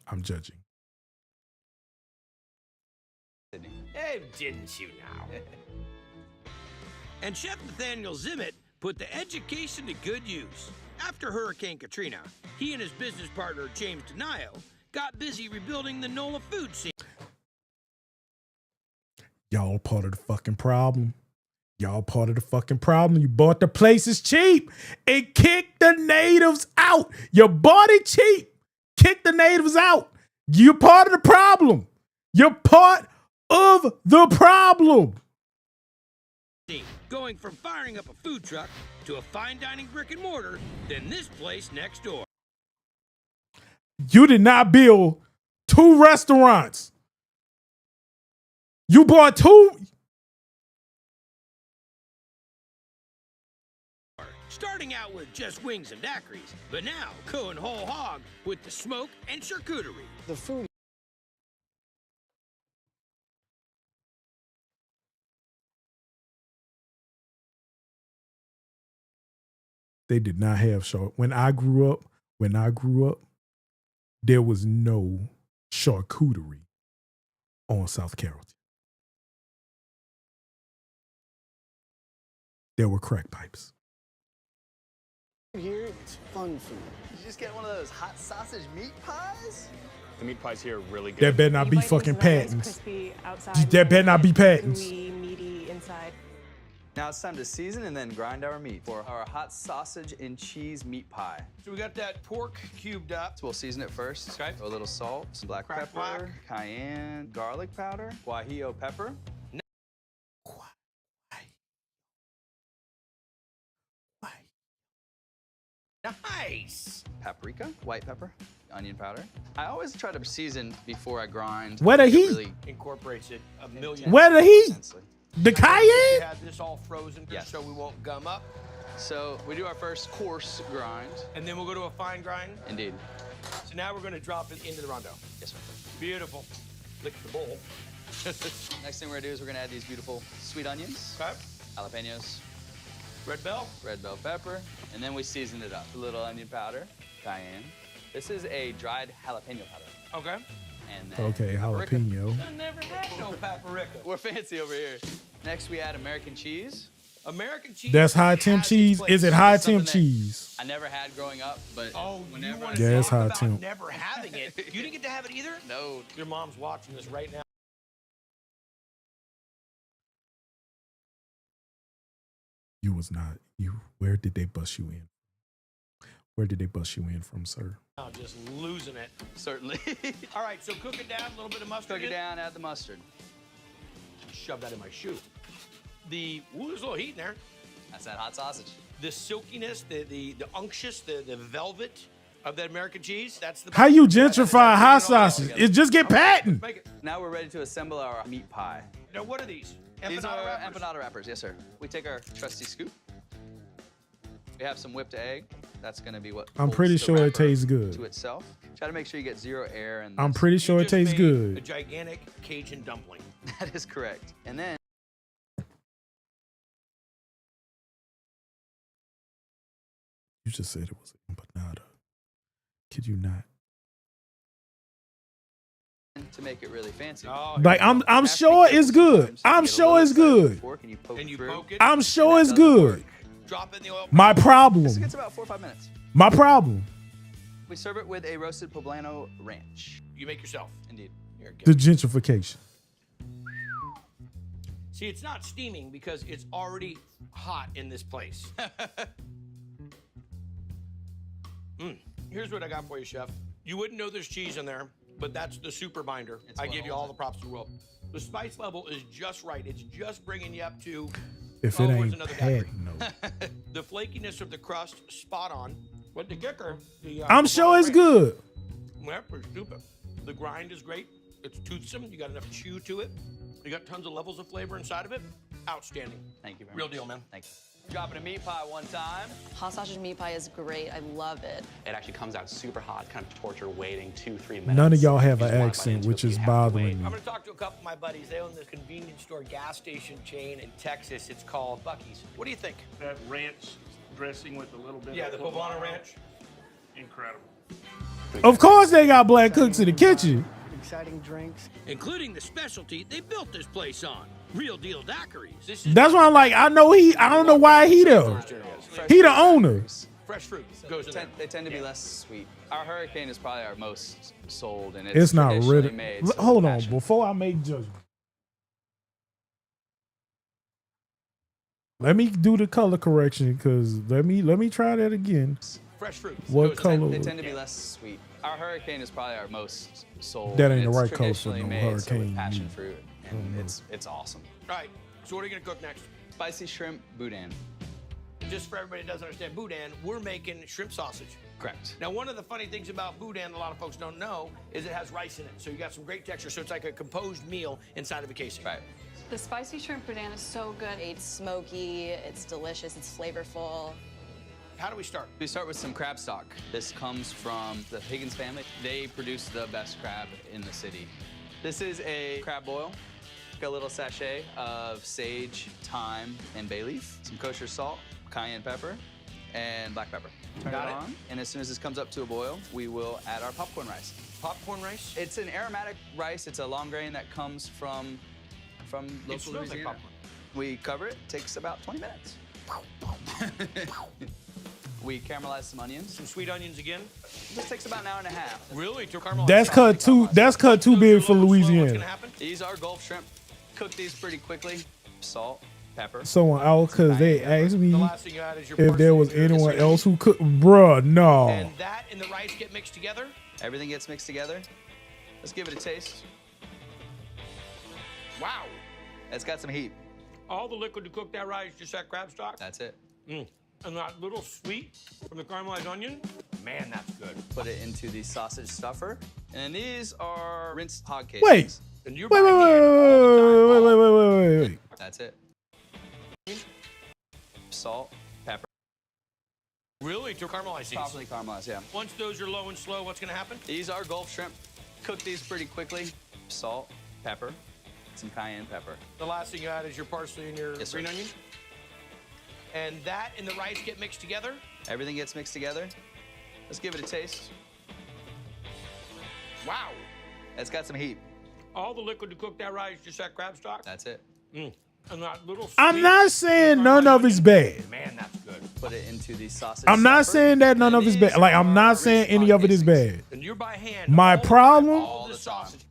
[SPEAKER 1] I'm judging.
[SPEAKER 13] Hey, didn't you now? And Chef Nathaniel Zimmett put the education to good use. After Hurricane Katrina, he and his business partner, James Denio, got busy rebuilding the NOLA food scene.
[SPEAKER 1] Y'all part of the fucking problem. Y'all part of the fucking problem. You bought the places cheap and kicked the natives out. You bought it cheap. Kick the natives out. You're part of the problem. You're part of the problem.
[SPEAKER 13] Going from firing up a food truck to a fine dining brick and mortar, then this place next door.
[SPEAKER 1] You did not build 2 restaurants. You bought 2.
[SPEAKER 13] Starting out with just wings and daiquiris, but now going whole hog with the smoke and charcuterie.
[SPEAKER 15] The food.
[SPEAKER 1] They did not have shark. When I grew up, there was no charcuterie on South Carrollton. There were crack pipes.
[SPEAKER 15] Here, it's fun food. Did you just get one of those hot sausage meat pies?
[SPEAKER 16] The meat pies here are really good.
[SPEAKER 1] That better not be
[SPEAKER 14] White
[SPEAKER 1] fucking
[SPEAKER 14] is nice,
[SPEAKER 1] patents.
[SPEAKER 14] crispy outside,
[SPEAKER 1] That better not be patents.
[SPEAKER 14] gooey, meaty inside.
[SPEAKER 15] Now it's time to season and then grind our meat for our hot sausage and cheese meat pie.
[SPEAKER 13] So we got that pork cubed up.
[SPEAKER 15] So we'll season it first.
[SPEAKER 13] Okay.
[SPEAKER 15] A little salt, some black
[SPEAKER 13] Cracked
[SPEAKER 15] pepper, cayenne, garlic powder, guajillo pepper.
[SPEAKER 13] Nice.
[SPEAKER 15] Paprika, white pepper, onion powder. I always try to season before I grind.
[SPEAKER 1] Where the
[SPEAKER 15] It
[SPEAKER 1] heat?
[SPEAKER 15] really
[SPEAKER 13] Incorporates it a million.
[SPEAKER 1] Where the heat?
[SPEAKER 15] intensely.
[SPEAKER 1] The
[SPEAKER 13] We
[SPEAKER 1] cayenne?
[SPEAKER 13] have this all frozen
[SPEAKER 15] Yes.
[SPEAKER 13] so we won't gum up.
[SPEAKER 15] So we do our first coarse grind.
[SPEAKER 13] And then we'll go to a fine grind.
[SPEAKER 15] Indeed.
[SPEAKER 13] So now we're going to drop it into the rondo.
[SPEAKER 15] Yes, sir.
[SPEAKER 13] Beautiful. Lick the bowl.
[SPEAKER 15] Next thing we're gonna do is we're gonna add these beautiful sweet onions,
[SPEAKER 13] Okay.
[SPEAKER 15] jalapenos,
[SPEAKER 13] Red bell.
[SPEAKER 15] red bell pepper, and then we season it up. A little onion powder, cayenne. This is a dried jalapeno powder.
[SPEAKER 13] Okay.
[SPEAKER 15] And then
[SPEAKER 1] Okay,
[SPEAKER 15] paprika.
[SPEAKER 1] jalapeno.
[SPEAKER 13] I never had no paprika.
[SPEAKER 15] We're fancy over here. Next, we add American cheese.
[SPEAKER 13] American cheese.
[SPEAKER 1] That's high temp
[SPEAKER 13] has
[SPEAKER 1] cheese.
[SPEAKER 13] its place.
[SPEAKER 1] Is it high
[SPEAKER 15] Something
[SPEAKER 1] temp
[SPEAKER 15] that
[SPEAKER 1] cheese?
[SPEAKER 15] I never had growing up, but
[SPEAKER 13] Oh, you
[SPEAKER 15] whenever
[SPEAKER 13] want
[SPEAKER 15] I
[SPEAKER 1] Yeah,
[SPEAKER 13] to
[SPEAKER 1] it's
[SPEAKER 13] talk
[SPEAKER 1] high
[SPEAKER 13] about
[SPEAKER 1] temp.
[SPEAKER 13] never having it? You didn't get to have it either?
[SPEAKER 15] No.
[SPEAKER 13] Your mom's watching this right now.
[SPEAKER 1] You was not. You. Where did they bust you in? Where did they bust you in from, sir?
[SPEAKER 13] Now just losing it.
[SPEAKER 15] Certainly.
[SPEAKER 13] All right, so cook it down, a little bit of mustard.
[SPEAKER 15] Cook it
[SPEAKER 13] in.
[SPEAKER 15] down, add the mustard.
[SPEAKER 13] Shove that in my shoe. Ooh, there's a little heat in there.
[SPEAKER 15] That's that hot sausage.
[SPEAKER 13] The silkiness, the unctuous, the velvet of that American cheese. That's the.
[SPEAKER 1] How you gentrify hot sausage? It just get patent.
[SPEAKER 13] Make it.
[SPEAKER 15] Now we're ready to assemble our meat pie.
[SPEAKER 13] Now, what are these?
[SPEAKER 15] These
[SPEAKER 13] Empanada
[SPEAKER 15] are
[SPEAKER 13] wrappers?
[SPEAKER 15] empanada wrappers, yes, sir. We take our trusty scoop. We have some whipped egg. That's going to be what
[SPEAKER 1] I'm
[SPEAKER 15] holds
[SPEAKER 1] pretty
[SPEAKER 15] the
[SPEAKER 1] sure it
[SPEAKER 15] wrapper
[SPEAKER 1] tastes good.
[SPEAKER 15] to itself. Try to make sure you get zero air. And
[SPEAKER 1] I'm pretty sure
[SPEAKER 13] You
[SPEAKER 1] it
[SPEAKER 13] just
[SPEAKER 1] tastes
[SPEAKER 13] made A
[SPEAKER 1] good.
[SPEAKER 13] gigantic Cajun dumpling.
[SPEAKER 15] That is correct. And then
[SPEAKER 1] You just said it was an empanada. Kid you not?
[SPEAKER 15] to make it really fancy.
[SPEAKER 13] Oh,
[SPEAKER 1] Like I'm sure it's good. I'm sure it's good.
[SPEAKER 15] And you poke
[SPEAKER 13] and you
[SPEAKER 15] through.
[SPEAKER 13] poke it.
[SPEAKER 1] I'm sure
[SPEAKER 15] that
[SPEAKER 1] it's
[SPEAKER 15] doesn't
[SPEAKER 1] good.
[SPEAKER 15] work.
[SPEAKER 13] Drop it in the oil.
[SPEAKER 1] My
[SPEAKER 15] This
[SPEAKER 1] problem.
[SPEAKER 15] gets about 4 or 5 minutes.
[SPEAKER 1] My problem.
[SPEAKER 15] We serve it with a roasted poblano ranch.
[SPEAKER 13] You make yourself.
[SPEAKER 15] Indeed.
[SPEAKER 13] Here,
[SPEAKER 1] The
[SPEAKER 13] get it.
[SPEAKER 1] gentrification.
[SPEAKER 13] See, it's not steaming because it's already hot in this place. Here's what I got for you, Chef. You wouldn't know there's cheese in there, but that's the super binder.
[SPEAKER 15] It's
[SPEAKER 13] I
[SPEAKER 15] what
[SPEAKER 13] give you
[SPEAKER 15] holds
[SPEAKER 13] all the props in the world. The spice level is just right. It's just bringing you up to.
[SPEAKER 1] If it
[SPEAKER 13] where's
[SPEAKER 1] ain't
[SPEAKER 13] another daiquiri?
[SPEAKER 1] patent, no.
[SPEAKER 13] The flakiness of the crust, spot on. But the kicker,
[SPEAKER 1] I'm sure it's good.
[SPEAKER 13] Well, pretty stupid. The grind is great. It's toothsome. You got enough chew to it. You got tons of levels of flavor inside of it. Outstanding.
[SPEAKER 15] Thank you very
[SPEAKER 13] Real
[SPEAKER 15] much.
[SPEAKER 13] deal, man.
[SPEAKER 15] Thank you. Dropping a meat pie one time.
[SPEAKER 17] Hot sausage meat pie is great. I love it.
[SPEAKER 11] It actually comes out super hot, kind of torture waiting 2-3 minutes.
[SPEAKER 1] None of y'all have
[SPEAKER 11] You
[SPEAKER 1] an
[SPEAKER 11] just walk right
[SPEAKER 1] accent,
[SPEAKER 11] into
[SPEAKER 1] which
[SPEAKER 11] it,
[SPEAKER 1] is
[SPEAKER 11] you have to
[SPEAKER 1] bothering
[SPEAKER 11] wait.
[SPEAKER 1] me.
[SPEAKER 13] I'm going to talk to a couple of my buddies. They own this convenience store gas station chain in Texas. It's called Buc-ee's. What do you think?
[SPEAKER 18] That ranch dressing with a little bit
[SPEAKER 13] Yeah,
[SPEAKER 18] of
[SPEAKER 13] the poblano ranch.
[SPEAKER 18] Incredible.
[SPEAKER 1] Of course they got black cooks in the kitchen.
[SPEAKER 19] Exciting drinks.
[SPEAKER 13] Including the specialty they built this place on. Real deal daiquiris. This
[SPEAKER 1] That's why I'm like, I don't know why he there. He the owner.
[SPEAKER 13] fresh fruit goes in there.
[SPEAKER 15] They tend to be less sweet. Our hurricane is probably our most sold, and
[SPEAKER 1] It's not
[SPEAKER 15] traditionally
[SPEAKER 1] really.
[SPEAKER 15] made. So
[SPEAKER 1] Hold on,
[SPEAKER 15] passion.
[SPEAKER 1] before I make judgment. Let me do the color correction because let me try that again.
[SPEAKER 13] Fresh fruit.
[SPEAKER 1] What color?
[SPEAKER 15] They tend to be less sweet. Our hurricane is probably our most sold.
[SPEAKER 1] That
[SPEAKER 15] and
[SPEAKER 1] ain't the
[SPEAKER 15] it's
[SPEAKER 1] right color for
[SPEAKER 15] traditionally
[SPEAKER 1] no
[SPEAKER 15] made, so with
[SPEAKER 1] hurricane
[SPEAKER 15] passion
[SPEAKER 1] meat.
[SPEAKER 15] fruit, and it's awesome.
[SPEAKER 13] All right, so what are you gonna cook next?
[SPEAKER 15] Spicy shrimp boudin.
[SPEAKER 13] Just for everybody that doesn't understand boudin, we're making shrimp sausage.
[SPEAKER 15] Correct.
[SPEAKER 13] Now, one of the funny things about boudin, a lot of folks don't know, is it has rice in it. So you got some great texture. So it's like a composed meal inside of a casing.
[SPEAKER 15] Right.
[SPEAKER 17] The spicy shrimp boudin is so good. It's smoky, it's delicious, it's flavorful.
[SPEAKER 13] How do we start?
[SPEAKER 15] We start with some crab stock. This comes from the Higgins family. They produce the best crab in the city. This is a crab boil. Got a little sachet of sage, thyme, and bay leaf. Some kosher salt, cayenne pepper, and black pepper. Turn
[SPEAKER 13] Got
[SPEAKER 15] it
[SPEAKER 13] it.
[SPEAKER 15] on, and as soon as this comes up to a boil, we will add our popcorn rice.
[SPEAKER 13] Popcorn rice?
[SPEAKER 15] It's an aromatic rice. It's a long grain that comes from local
[SPEAKER 13] It smells like
[SPEAKER 15] Louisiana.
[SPEAKER 13] popcorn.
[SPEAKER 15] We cover it. Takes about 20 minutes. We caramelize some onions.
[SPEAKER 13] Some sweet onions again.
[SPEAKER 15] This takes about an hour and a half.
[SPEAKER 13] Really? To caramelize?
[SPEAKER 1] That's cut too. That's cut too big for Louisiana.
[SPEAKER 15] These are Gulf shrimp. Cook these pretty quickly. Salt, pepper.
[SPEAKER 1] someone else because they asked me
[SPEAKER 13] The last thing you add is your
[SPEAKER 1] if there was
[SPEAKER 13] parsley and your
[SPEAKER 1] anyone
[SPEAKER 13] green
[SPEAKER 1] else who could. Bruh, no.
[SPEAKER 13] And that and the rice get mixed together.
[SPEAKER 15] Everything gets mixed together. Let's give it a taste.
[SPEAKER 13] Wow.
[SPEAKER 15] It's got some heat.
[SPEAKER 13] All the liquid to cook that rice, just that crab stock.
[SPEAKER 15] That's it.
[SPEAKER 13] And that little sweet from the caramelized onion. Man, that's good.
[SPEAKER 15] Put it into the sausage stuffer. And these are rinsed hog casings.
[SPEAKER 1] Wait.
[SPEAKER 13] And you're
[SPEAKER 1] Wait.
[SPEAKER 15] That's it. Salt, pepper.
[SPEAKER 13] Really? To caramelize these?
[SPEAKER 15] Properly caramelized, yeah.
[SPEAKER 13] Once those are low and slow, what's going to happen?
[SPEAKER 15] These are Gulf shrimp. Cook these pretty quickly. Salt, pepper, some cayenne pepper.
[SPEAKER 13] The last thing you add is your parsley and your green onion. And that and the rice get mixed together.
[SPEAKER 15] Everything gets mixed together. Let's give it a taste.
[SPEAKER 13] Wow.
[SPEAKER 15] It's got some heat.
[SPEAKER 13] All the liquid to cook that rice, just that crab stock.
[SPEAKER 15] That's it.
[SPEAKER 13] And that little
[SPEAKER 1] I'm
[SPEAKER 13] sweet
[SPEAKER 1] not saying none of it's bad.
[SPEAKER 13] Man, that's good.
[SPEAKER 15] Put it into the sausage.
[SPEAKER 1] I'm not
[SPEAKER 15] stuffer.
[SPEAKER 1] saying that none of it's bad. Like, I'm not saying any of it is bad.
[SPEAKER 13] And you're by hand.
[SPEAKER 1] My problem,
[SPEAKER 15] All the sausage.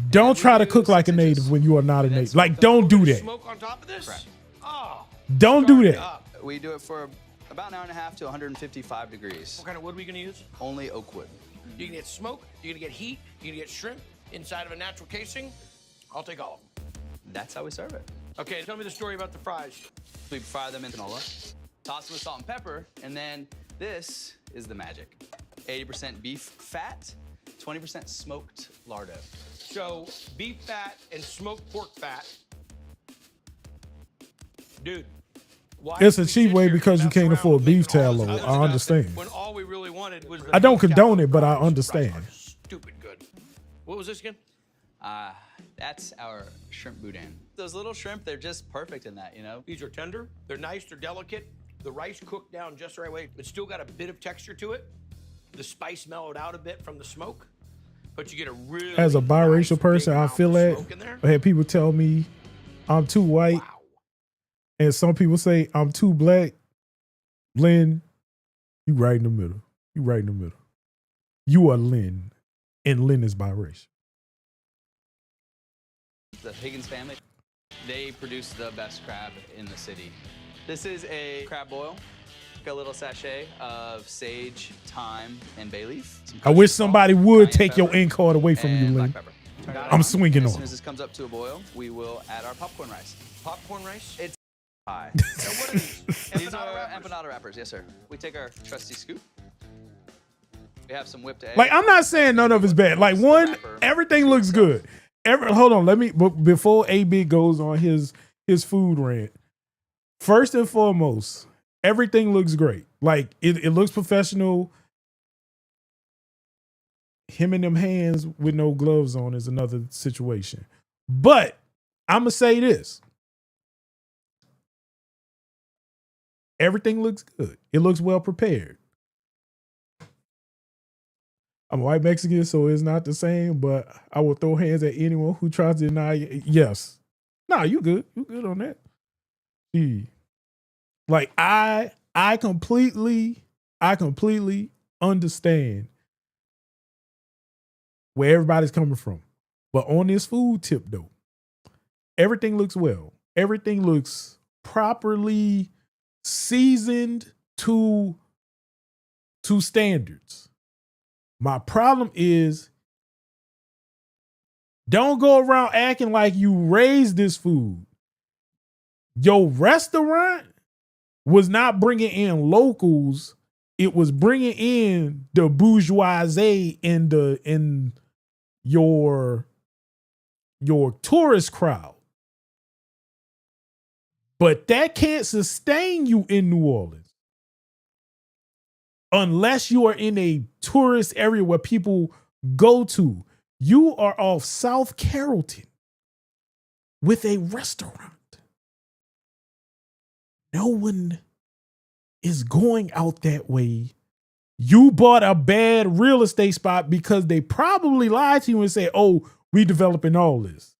[SPEAKER 1] don't try to cook like a native when you are not a native. Like, don't do that.
[SPEAKER 13] Smoke on top of this?
[SPEAKER 15] Correct.
[SPEAKER 13] Oh.
[SPEAKER 1] Don't do that.
[SPEAKER 15] We do it for about an hour and a half to 155 degrees.
[SPEAKER 13] What kind of wood are we going to use?
[SPEAKER 15] Only oak wood.
[SPEAKER 13] You can get smoke, you're going to get heat, you're going to get shrimp inside of a natural casing. I'll take all of them.
[SPEAKER 15] That's how we serve it.
[SPEAKER 13] Okay, tell me the story about the fries.
[SPEAKER 15] We fry them in canola, toss them with salt and pepper, and then this is the magic. 80% beef fat, 20% smoked lardo.
[SPEAKER 13] So, beef fat and smoked pork fat. Dude. Why
[SPEAKER 1] It's
[SPEAKER 13] did
[SPEAKER 1] a
[SPEAKER 13] we
[SPEAKER 1] cheap
[SPEAKER 13] sit
[SPEAKER 1] way
[SPEAKER 13] here
[SPEAKER 1] because you
[SPEAKER 13] and
[SPEAKER 1] can't
[SPEAKER 13] mess
[SPEAKER 1] afford
[SPEAKER 13] around
[SPEAKER 1] beef
[SPEAKER 13] making all this
[SPEAKER 1] tallow.
[SPEAKER 13] other
[SPEAKER 1] I
[SPEAKER 13] stuff
[SPEAKER 1] understand.
[SPEAKER 13] When all we really wanted was the
[SPEAKER 1] I don't
[SPEAKER 13] beef
[SPEAKER 1] condone
[SPEAKER 13] tallow
[SPEAKER 1] it, but I
[SPEAKER 13] fries.
[SPEAKER 1] understand.
[SPEAKER 13] Fries are stupid good. What was this again?
[SPEAKER 15] That's our shrimp boudin. Those little shrimp, they're just perfect in that, you know?
[SPEAKER 13] These are tender, they're nice, they're delicate. The rice cooked down just the right way. It's still got a bit of texture to it. The spice mellowed out a bit from the smoke, but you get a really
[SPEAKER 1] As a biracial
[SPEAKER 13] nice
[SPEAKER 1] person,
[SPEAKER 13] big
[SPEAKER 1] I
[SPEAKER 13] amount
[SPEAKER 1] feel
[SPEAKER 13] of
[SPEAKER 1] that.
[SPEAKER 13] smoke in there.
[SPEAKER 1] I had people tell me I'm too white, and some people say I'm too black. Lynn, you right in the middle. You right in the middle. You are Lynn, and Lynn is biracial.
[SPEAKER 15] The Higgins family, they produce the best crab in the city. This is a crab boil. A little sachet of sage, thyme, and bay leaf.
[SPEAKER 1] I wish somebody would take your end card away from you,
[SPEAKER 15] and
[SPEAKER 1] Lynn.
[SPEAKER 15] black pepper.
[SPEAKER 1] I'm swinging
[SPEAKER 15] As
[SPEAKER 1] on.
[SPEAKER 15] soon as this comes up to a boil, we will add our popcorn rice.
[SPEAKER 13] Popcorn rice?
[SPEAKER 15] It's high.
[SPEAKER 13] And what are these?
[SPEAKER 15] These are empanada wrappers, yes, sir. We take our trusty scoop. We have some whipped egg.
[SPEAKER 1] Like, I'm not saying none of it's bad. Like, one, everything looks good. Hold on, before AB goes on his food rant. First and foremost, everything looks great. Like, it looks professional. Him in them hands with no gloves on is another situation. But I'm gonna say this. Everything looks good. It looks well prepared. I'm white Mexican, so it's not the same, but I will throw hands at anyone who tries to deny it. Yes. Nah, you good. You good on that. Gee. Like, I completely understand where everybody's coming from. But on this food tip, though, everything looks well. Everything looks properly seasoned to standards. My problem is, don't go around acting like you raised this food. Your restaurant was not bringing in locals. It was bringing in the bourgeoisie in your tourist crowd. But that can't sustain you in New Orleans. Unless you are in a tourist area where people go to. You are off South Carrollton with a restaurant. No one is going out that way. You bought a bad real estate spot because they probably lied to you and said, oh, we developing all this.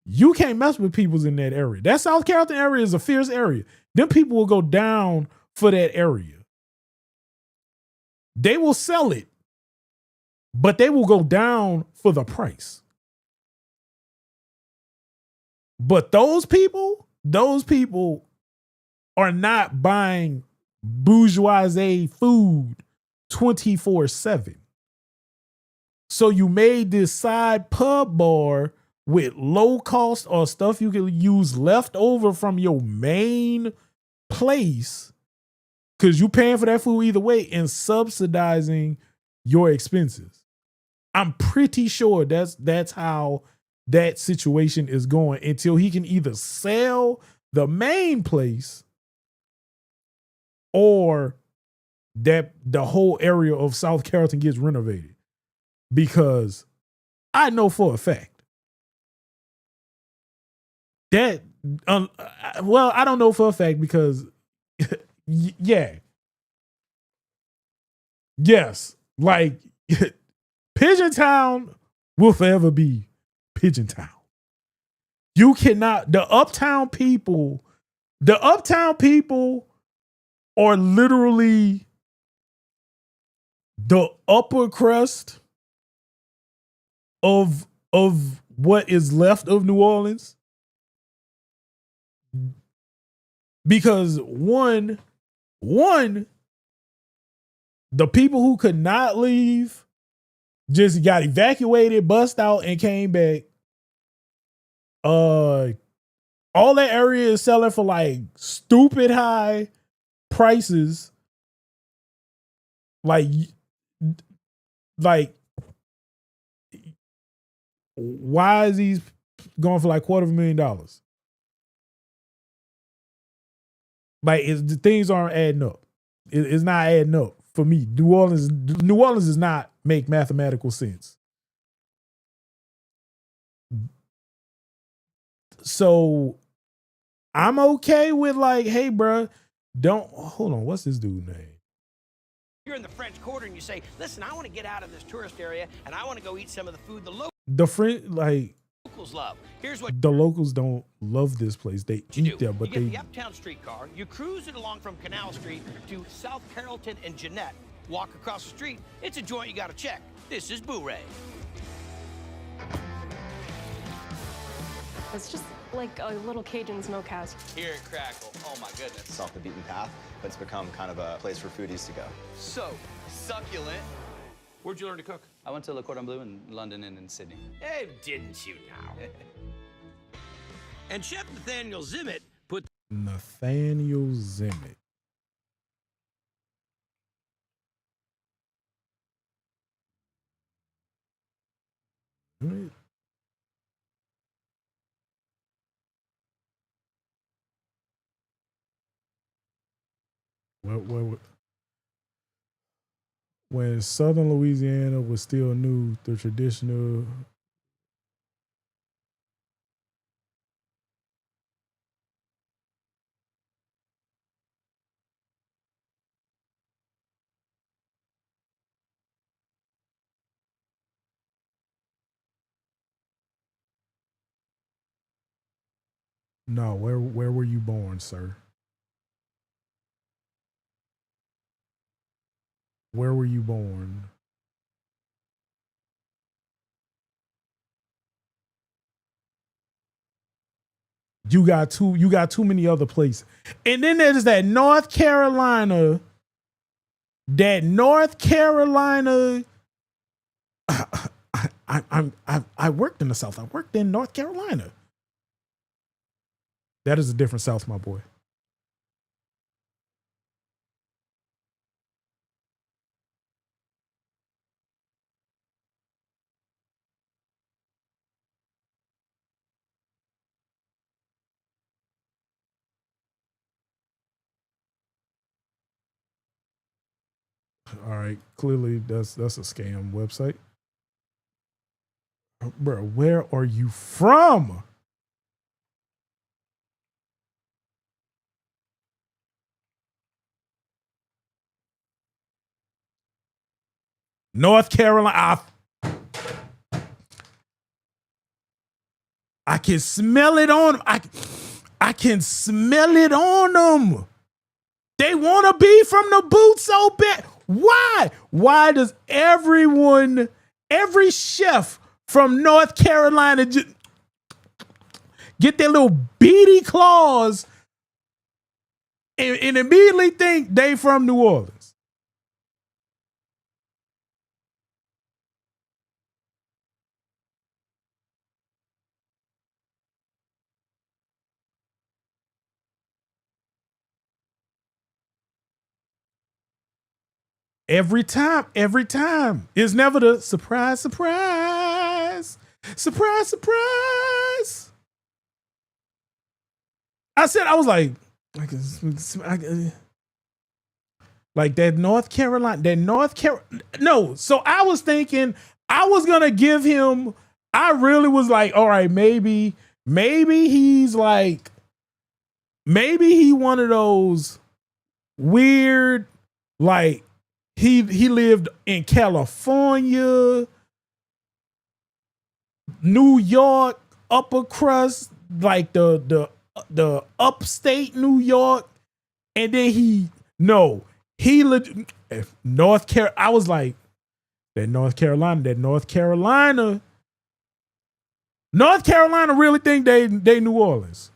[SPEAKER 1] You can't mess with people's in that area. That South Carrollton area is a fierce area. Them people will go down for that area. They will sell it, but they will go down for the price. But those people those people are not buying bourgeoisie food 24/7. So you made this side pub bar with low cost or stuff you can use left over from your main place, because you paying for that food either way and subsidizing your expenses. I'm pretty sure that's how that situation is going until he can either sell the main place or that the whole area of South Carrollton gets renovated. Because I know for a fact that, well, I don't know for a fact because, yeah. Yes. Like, Pigeon Town will forever be Pigeon Town. You cannot, the uptown people are literally the upper crust of what is left of New Orleans. Because one, the people who could not leave just got evacuated, bust out, and came back. All that area is selling for like stupid high prices. Like why is these going for like $250,000? Like, the things aren't adding up. It's not adding up for me. New Orleans does not make mathematical sense. So I'm okay with like, hey, bro, hold on. What's this dude's name?
[SPEAKER 13] You're in the French Quarter and you say, listen, I want to get out of this tourist area and I want to go eat some of the food the locals love. Here's what
[SPEAKER 1] the locals don't love this place. They eat there, but
[SPEAKER 13] you get the Uptown streetcar, you cruise it along from Canal Street to South Carrollton and Jeanette. Walk across the street, it's a joint you got to check. This is Boo-Ray.
[SPEAKER 14] It's just like a little Cajun smokehouse.
[SPEAKER 15] Here at Crackle, oh my goodness.
[SPEAKER 6] It's off the beaten path, but it's become kind of a place for foodies to go.
[SPEAKER 15] So succulent.
[SPEAKER 5] Where'd you learn to cook?
[SPEAKER 15] I went to Le Cordon Bleu in London and in Sydney.
[SPEAKER 13] Hey, didn't you now? And Chef Nathaniel Zimmett put
[SPEAKER 1] Nathaniel Zimmett. When Southern Louisiana was still new, the traditional No, where were you born, sir? Where were you born? You got too many other places. And then there's that North Carolina. I worked in the South. I worked in North Carolina. That is a different South, my boy. All right, clearly that's a scam website. Bro, where are you from? North Carolina. I can smell it on them. I can smell it on them. They want to be from the boot so bad. Why? Why does every chef from North Carolina get their little beady claws and immediately think they from New Orleans. Every time. It's never the surprise, surprise, surprise, surprise. I was like that North Carolina, no. So I was thinking I was gonna give him, I really was like, all right, maybe he's like, maybe he one of those weird, like, he lived in California, New York, upper crust, like the upstate New York, and then he North Carolina. I was like, North Carolina really think they New Orleans.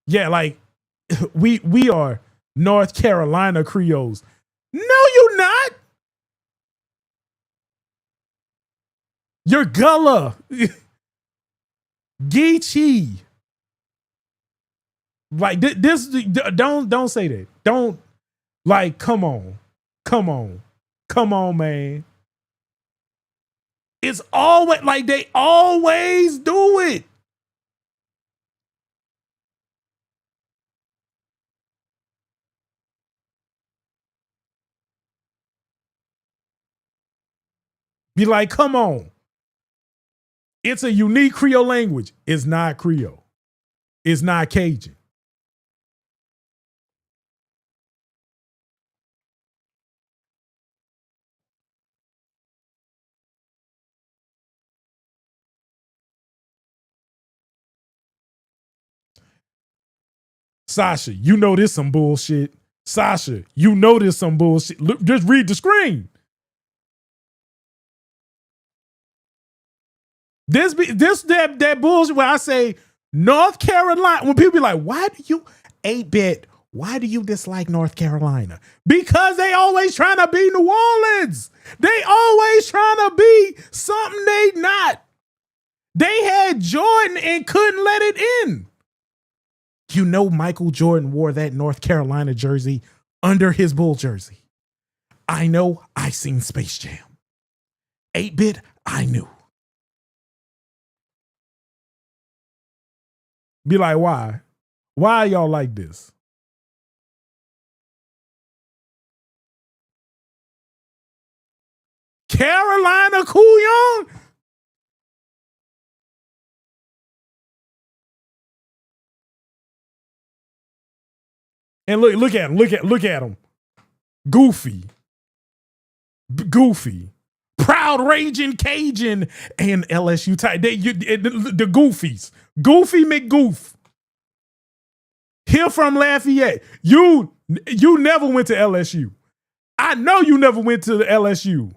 [SPEAKER 1] Yeah, like we are North Carolina Creoles. No, you're not. You're Gullah. Geechee. Like this, don't say that. Don't, like, come on, man. It's always like they always do it. Be like, come on. It's a unique Creole language. It's not Creole. It's not Cajun. Sasha, you know this some bullshit. Sasha, you know this some bullshit. Look, just read the screen. That bullshit where I say North Carolina, when people be like, why do you 8-bit? Why do you dislike North Carolina? Because they always trying to be New Orleans. They always trying to be something they not. They had Jordan and couldn't let it in. You know Michael Jordan wore that North Carolina jersey under his Bull jersey. I know, I seen Space Jam. 8-bit, I knew. Be like, why? Why y'all like this? Carolina Couillon? And look at him. Goofy. Proud Raging Cajun and LSU type. The Goofies. Goofy McGoof. Here from Lafayette. You never went to LSU. I know you never went to the LSU.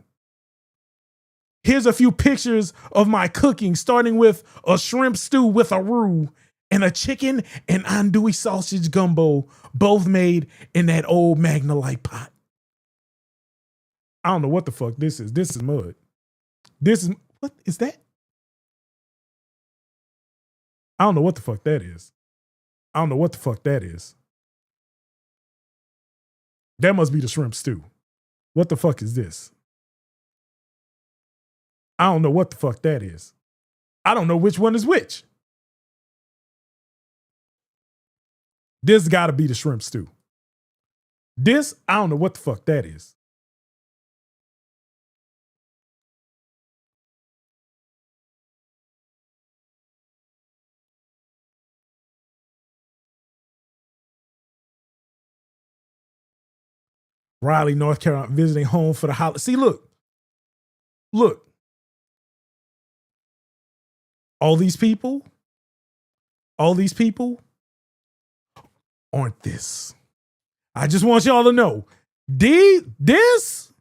[SPEAKER 1] Here's a few pictures of my cooking, starting with a shrimp stew with a roux and a chicken and andouille sausage gumbo, both made in that old Magnolite pot. I don't know what the fuck this is. This is mud. What is that? I don't know what the fuck that is. That must be the shrimp stew. What the fuck is this? I don't know what the fuck that is. I don't know which one is which. This gotta be the shrimp stew. This, I don't know what the fuck that is. Raleigh, North Carolina, visiting home for the holiday. See, look. look, all these people aren't this. I just want y'all to know, this,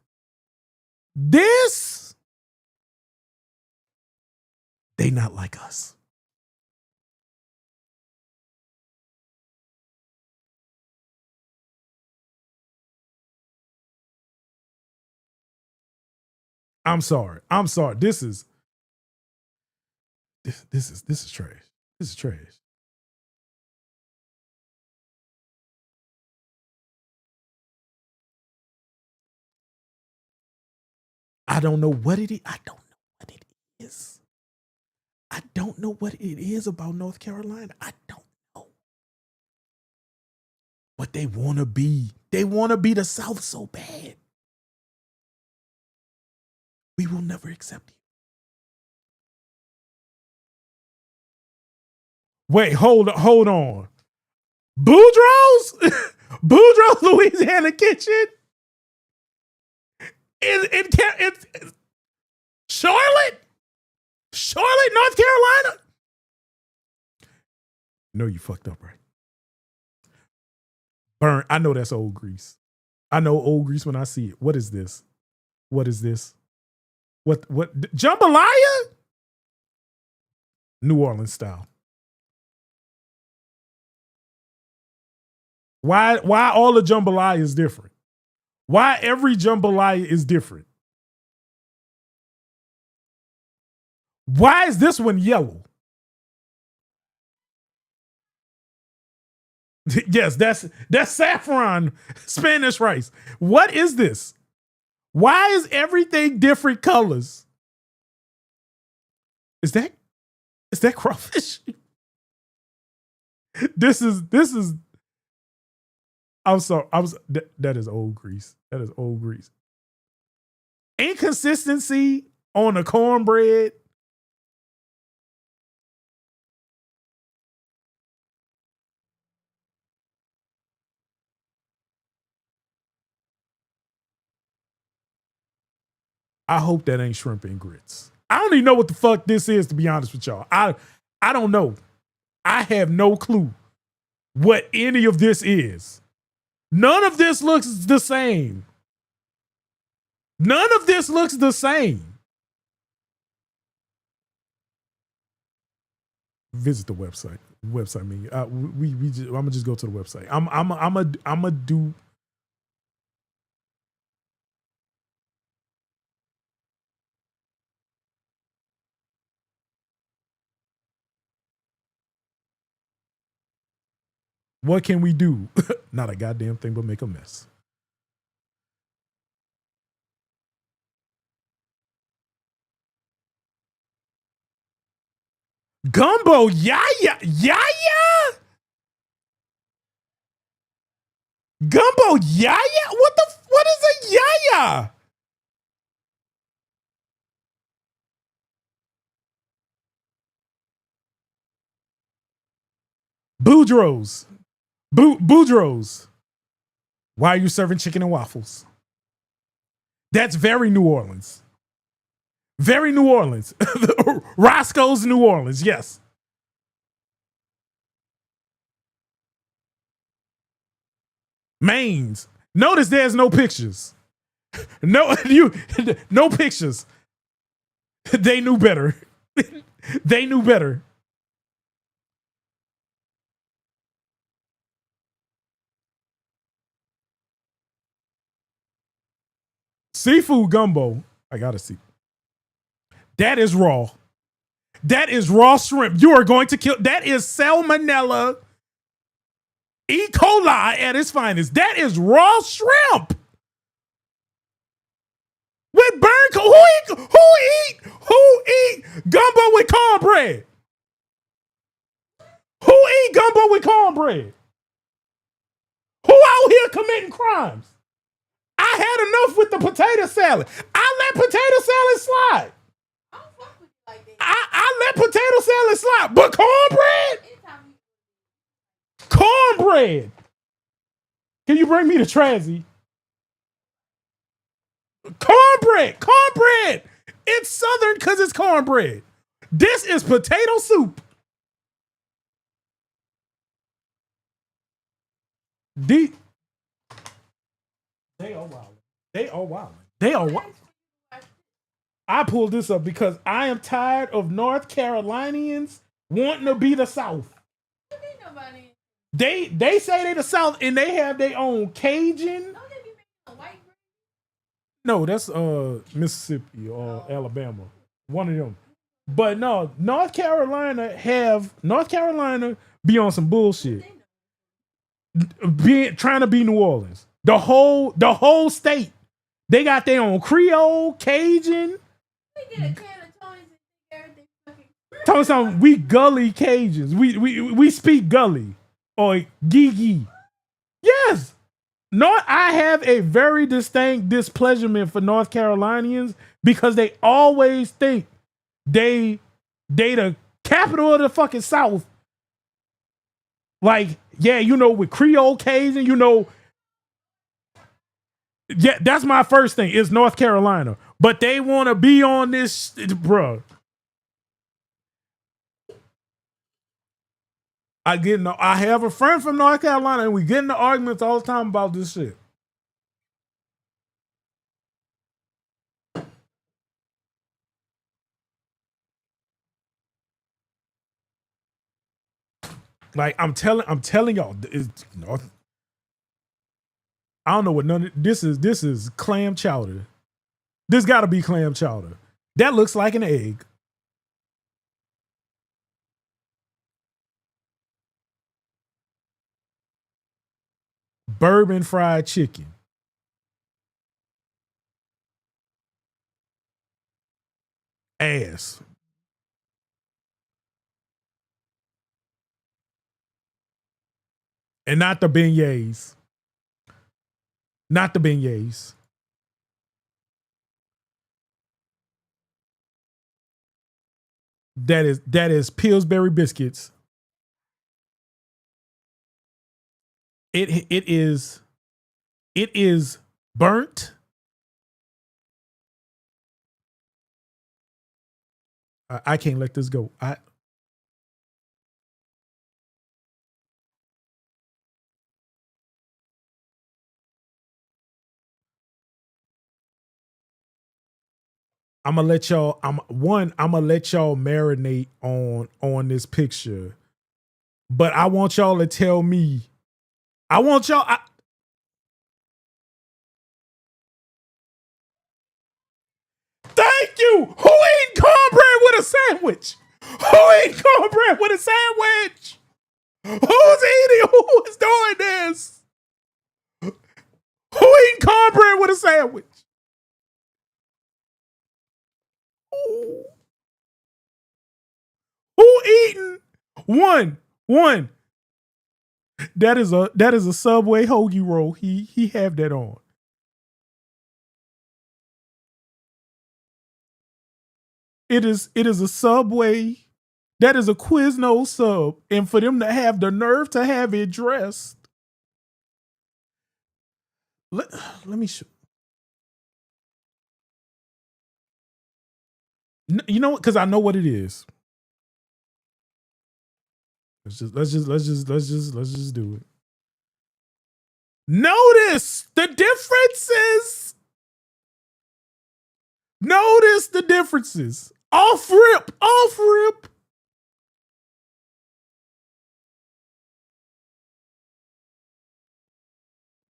[SPEAKER 1] they not like us. I'm sorry. This is trash. This is trash. I don't know what it is. I don't know what it is about North Carolina. I don't know. But they want to be. They want to be the South so bad. We will never accept you. Wait, hold on. Boudreaux's? Boudreaux's Louisiana Kitchen? In Charlotte? Charlotte, North Carolina? No, you fucked up, right? Burn. I know that's old grease. I know old grease when I see it. What is this? What? Jambalaya? New Orleans style. Why all the jambalaya is different? Why every jambalaya is different? Why is this one yellow? Yes, that's saffron Spanish rice. What is this? Why is everything different colors? Is that crawfish? This is I'm sorry. That is old grease. That is old grease. Inconsistency on the cornbread. I hope that ain't shrimp and grits. I don't even know what the fuck this is, to be honest with y'all. I don't know. I have no clue what any of this is. None of this looks the same. None of this looks the same. Visit the website. Website menu. I'm gonna just go to the website. I'm a do. What can we do? Not a goddamn thing but make a mess. Gumbo yaya? Gumbo yaya? What is a yaya? Boudreaux's. Boudreaux's. Why are you serving chicken and waffles? That's very New Orleans. Very New Orleans. Roscoe's New Orleans, yes. Maine's. Notice there's no pictures. No pictures. They knew better. They knew better. Seafood gumbo. I gotta see. That is raw. That is raw shrimp. You are going to kill. That is salmonella E. coli at its finest. That is raw shrimp. With who eat gumbo with cornbread? Who eat gumbo with cornbread? Who out here committing crimes? I had enough with the potato salad. I let potato salad slide. I let potato salad slide. But cornbread. Can you bring me the Trazzy? Cornbread. It's Southern because it's cornbread. This is potato soup. They are wild. They are wild. They are wild. I pulled this up because I am tired of North Carolinians wanting to be the South. They say they the South and they have their own Cajun. No, that's Mississippi or Alabama. One of them. But no, North Carolina be on some bullshit. Trying to be New Orleans. The whole state. They got their own Creole, Cajun. Tell me something. We gully Cajuns. We speak gully or gee. Yes. I have a very distinct displeasurement for North Carolinians because they always think they the capital of the fucking South. Like, yeah, with Creole Cajun, yeah, that's my first thing is North Carolina. But they want to be on this, bruh. I have a friend from North Carolina and we get into arguments all the time about this shit. Like I'm telling y'all, I don't know what none of this is. This is clam chowder. This got to be clam chowder. That looks like an egg. Bourbon fried chicken. Ass. And not the beignets. Not the beignets. That is Pillsbury biscuits. It is burnt. I can't let this go. I'm gonna let y'all. I'm gonna let y'all marinate on this picture, but I want y'all to tell me. Thank you. Who eating cornbread with a sandwich? Who eating cornbread with a sandwich? Who's eating? Who is doing this? Who eating cornbread with a sandwich? Who eating one? That is a Subway hoagie roll. He have that on. It is a Subway. That is a Quiznos sub, and for them to have the nerve to have it dressed. Let me show. You know what? Because I know what it is. Let's just do it. Notice the differences. Notice the differences. Off rip.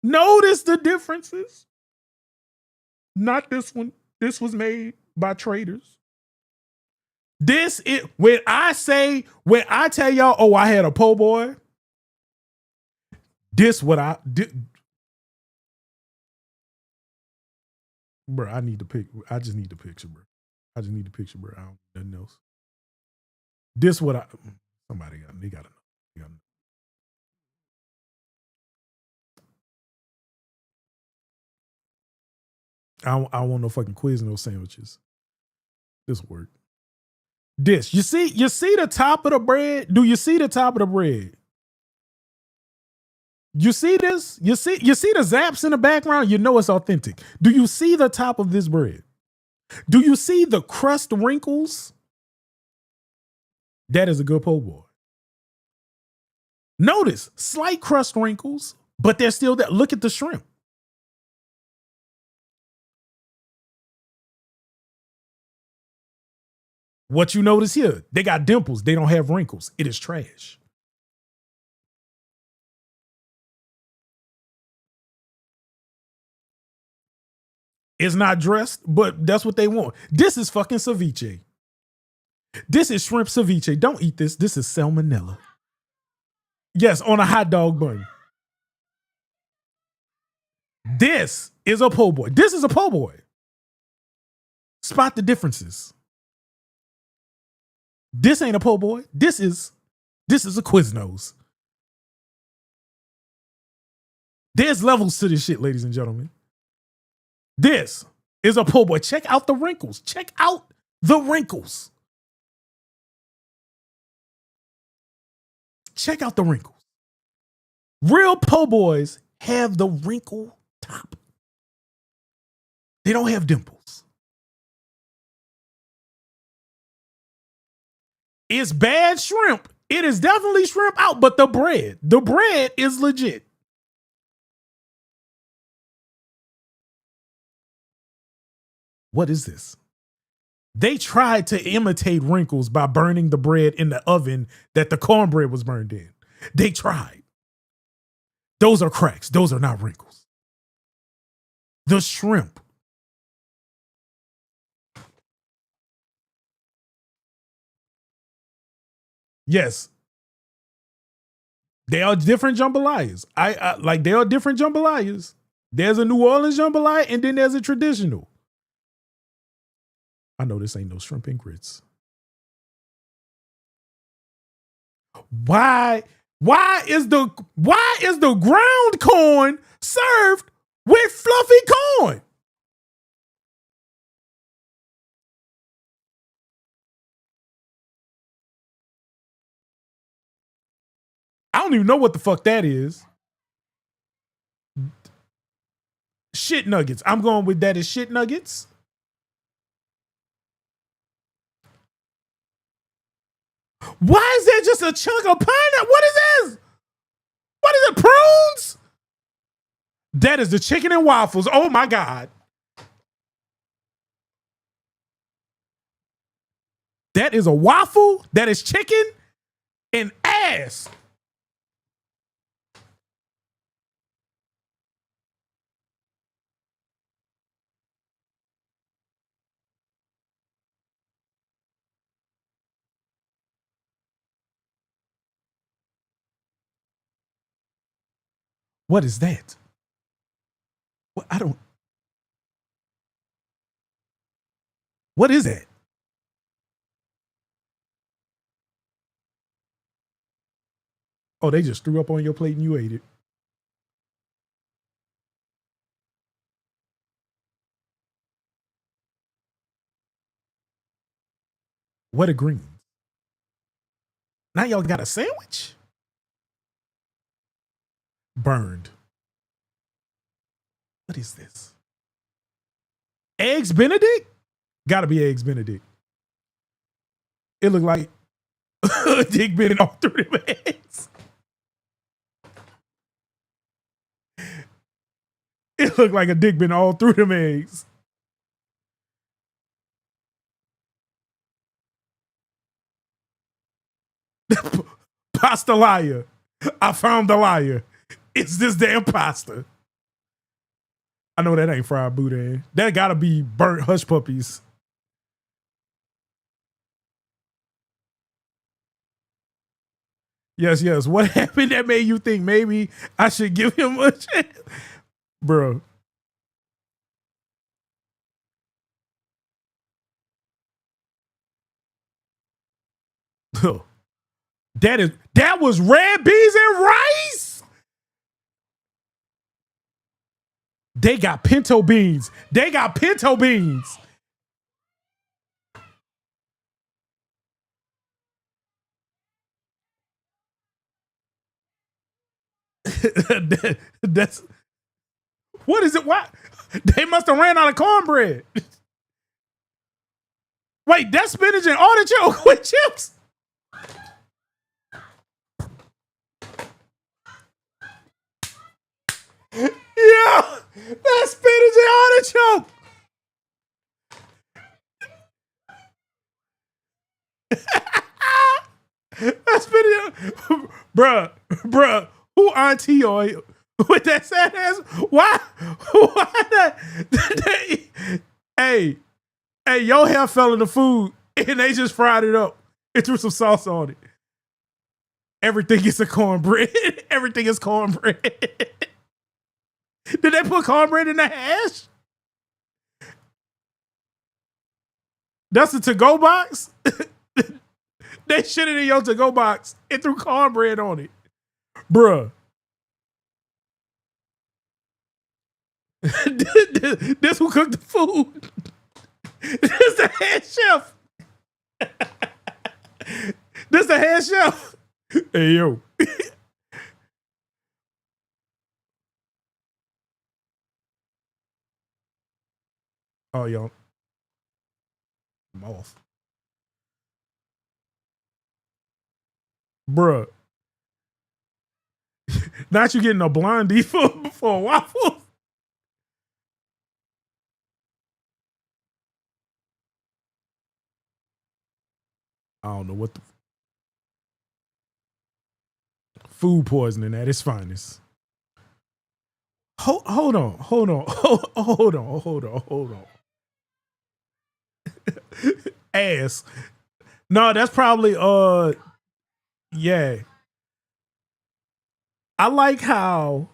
[SPEAKER 1] Notice the differences. Not this one. This was made by traders. This is when I tell y'all, oh, I had a po' boy. This what I did. Bro, I just need the picture, bro. I just need the picture, bro. I don't need nothing else. This what somebody got. They got to know. I want no fucking quiz, no sandwiches. This work. This you see the top of the bread. Do you see the top of the bread? You see this? You see the zaps in the background? You know it's authentic. Do you see the top of this bread? Do you see the crust wrinkles? That is a good po' boy. Notice slight crust wrinkles, but they're still there. Look at the shrimp. What you notice here, they got dimples. They don't have wrinkles. It is trash. It's not dressed, but that's what they want. This is fucking ceviche. This is shrimp ceviche. Don't eat this. This is salmonella. Yes, on a hot dog bun. This is a po' boy. This is a po' boy. Spot the differences. This ain't a po' boy. This is a Quiznos. There's levels to this shit, ladies and gentlemen. This is a po' boy. Check out the wrinkles. Check out the wrinkles. Check out the wrinkles. Real po' boys have the wrinkle top. They don't have dimples. It's bad shrimp. It is definitely shrimp out, but the bread is legit. What is this? They tried to imitate wrinkles by burning the bread in the oven that the cornbread was burned in. They tried. Those are cracks. Those are not wrinkles. The shrimp. Yes. They are different jambalayas. I like they are different jambalayas. There's a New Orleans jambalaya and then there's a traditional. I know this ain't no shrimp and grits. Why is the ground corn served with fluffy corn? I don't even know what the fuck that is. Shit nuggets. I'm going with that as shit nuggets. Why is there just a chunk of pineapple? What is this? What is it, prunes? That is the chicken and waffles. Oh my God. That is a waffle. That is chicken and ass. What is that? What, I don't. What is that? Oh, they just threw up on your plate and you ate it. What a greens. Now y'all got a sandwich? Burned. What is this? Eggs Benedict? Gotta be Eggs Benedict. It looked like Dick been all through them eggs. It looked like a dick been all through them eggs. Pasta liar. I found the liar. It's this damn pasta. I know that ain't fried boudin. That gotta be burnt hush puppies. Yes, yes. What happened that made you think maybe I should give him a chance? Bro. That was red beans and rice. They got pinto beans. They got pinto beans. That's what is it? Why they must have ran out of cornbread. Wait, that's spinach and artichoke with chips. Yeah, that's spinach and artichoke. That's spinach, bruh. Who auntie are you? With that sad ass? Why that? Hey, your hair fell in the food and they just fried it up and threw some sauce on it. Everything is a cornbread. Everything is cornbread. Did they put cornbread in the hash? That's a to-go box? They shit it in your to-go box and threw cornbread on it. Bruh. This who cooked the food. This the head chef. This the head chef. Hey, yo. Oh, yo. I'm off. Bruh. Not you getting a blondie for a waffle. I don't know what the food poisoning at its finest. Hold on. Ass. No, that's probably yeah. I like how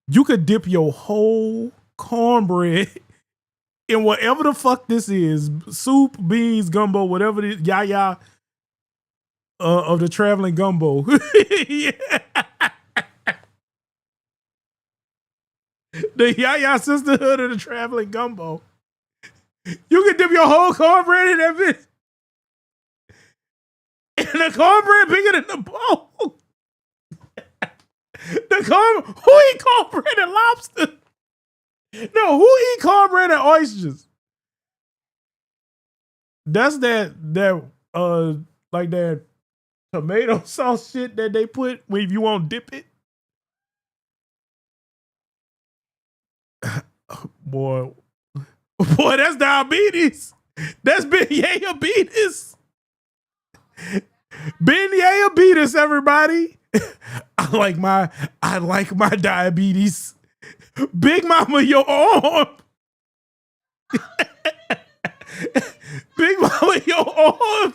[SPEAKER 1] you could dip your whole cornbread in whatever the fuck this is, soup, beans, gumbo, whatever it is, yaya of the traveling gumbo. Yeah. The yaya sisterhood of the traveling gumbo. You can dip your whole cornbread in that bitch. And the cornbread bigger than the bowl. Who eat cornbread and lobster? No, who eat cornbread and oysters? That's that like that tomato sauce shit that they put when you won't dip it. Boy, that's diabetes. That's diabetes. Diabetes, everybody. I like my diabetes. Big Mama, your arm. Big Mama, your arm.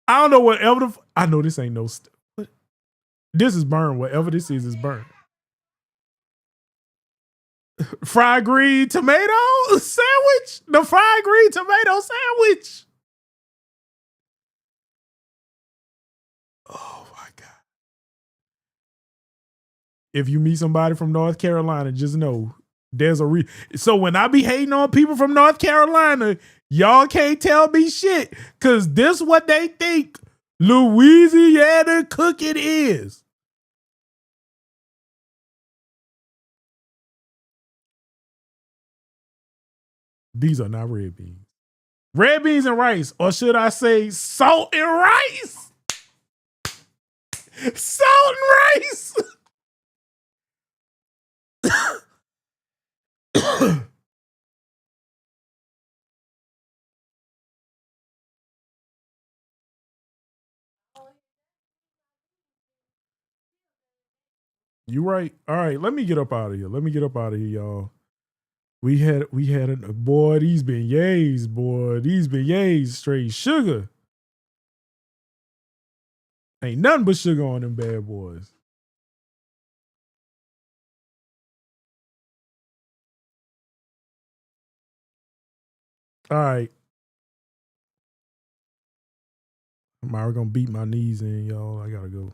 [SPEAKER 1] I don't know whatever I know this ain't no this is burn. Whatever this is burn. Fried green tomato sandwich? The fried green tomato sandwich. Oh my God. If you meet somebody from North Carolina, just know there's a so when I be hating on people from North Carolina, y'all can't tell me shit. Cause this what they think Louisiana cooking is. These are not red beans. Red beans and rice, or should I say salt and rice? Salt and rice. You right. All right, let me get up out of here. Y'all. We had a boy, these beignets, straight sugar. Ain't nothing but sugar on them bad boys. All right. I'm already gonna beat my knees in, y'all. I gotta go.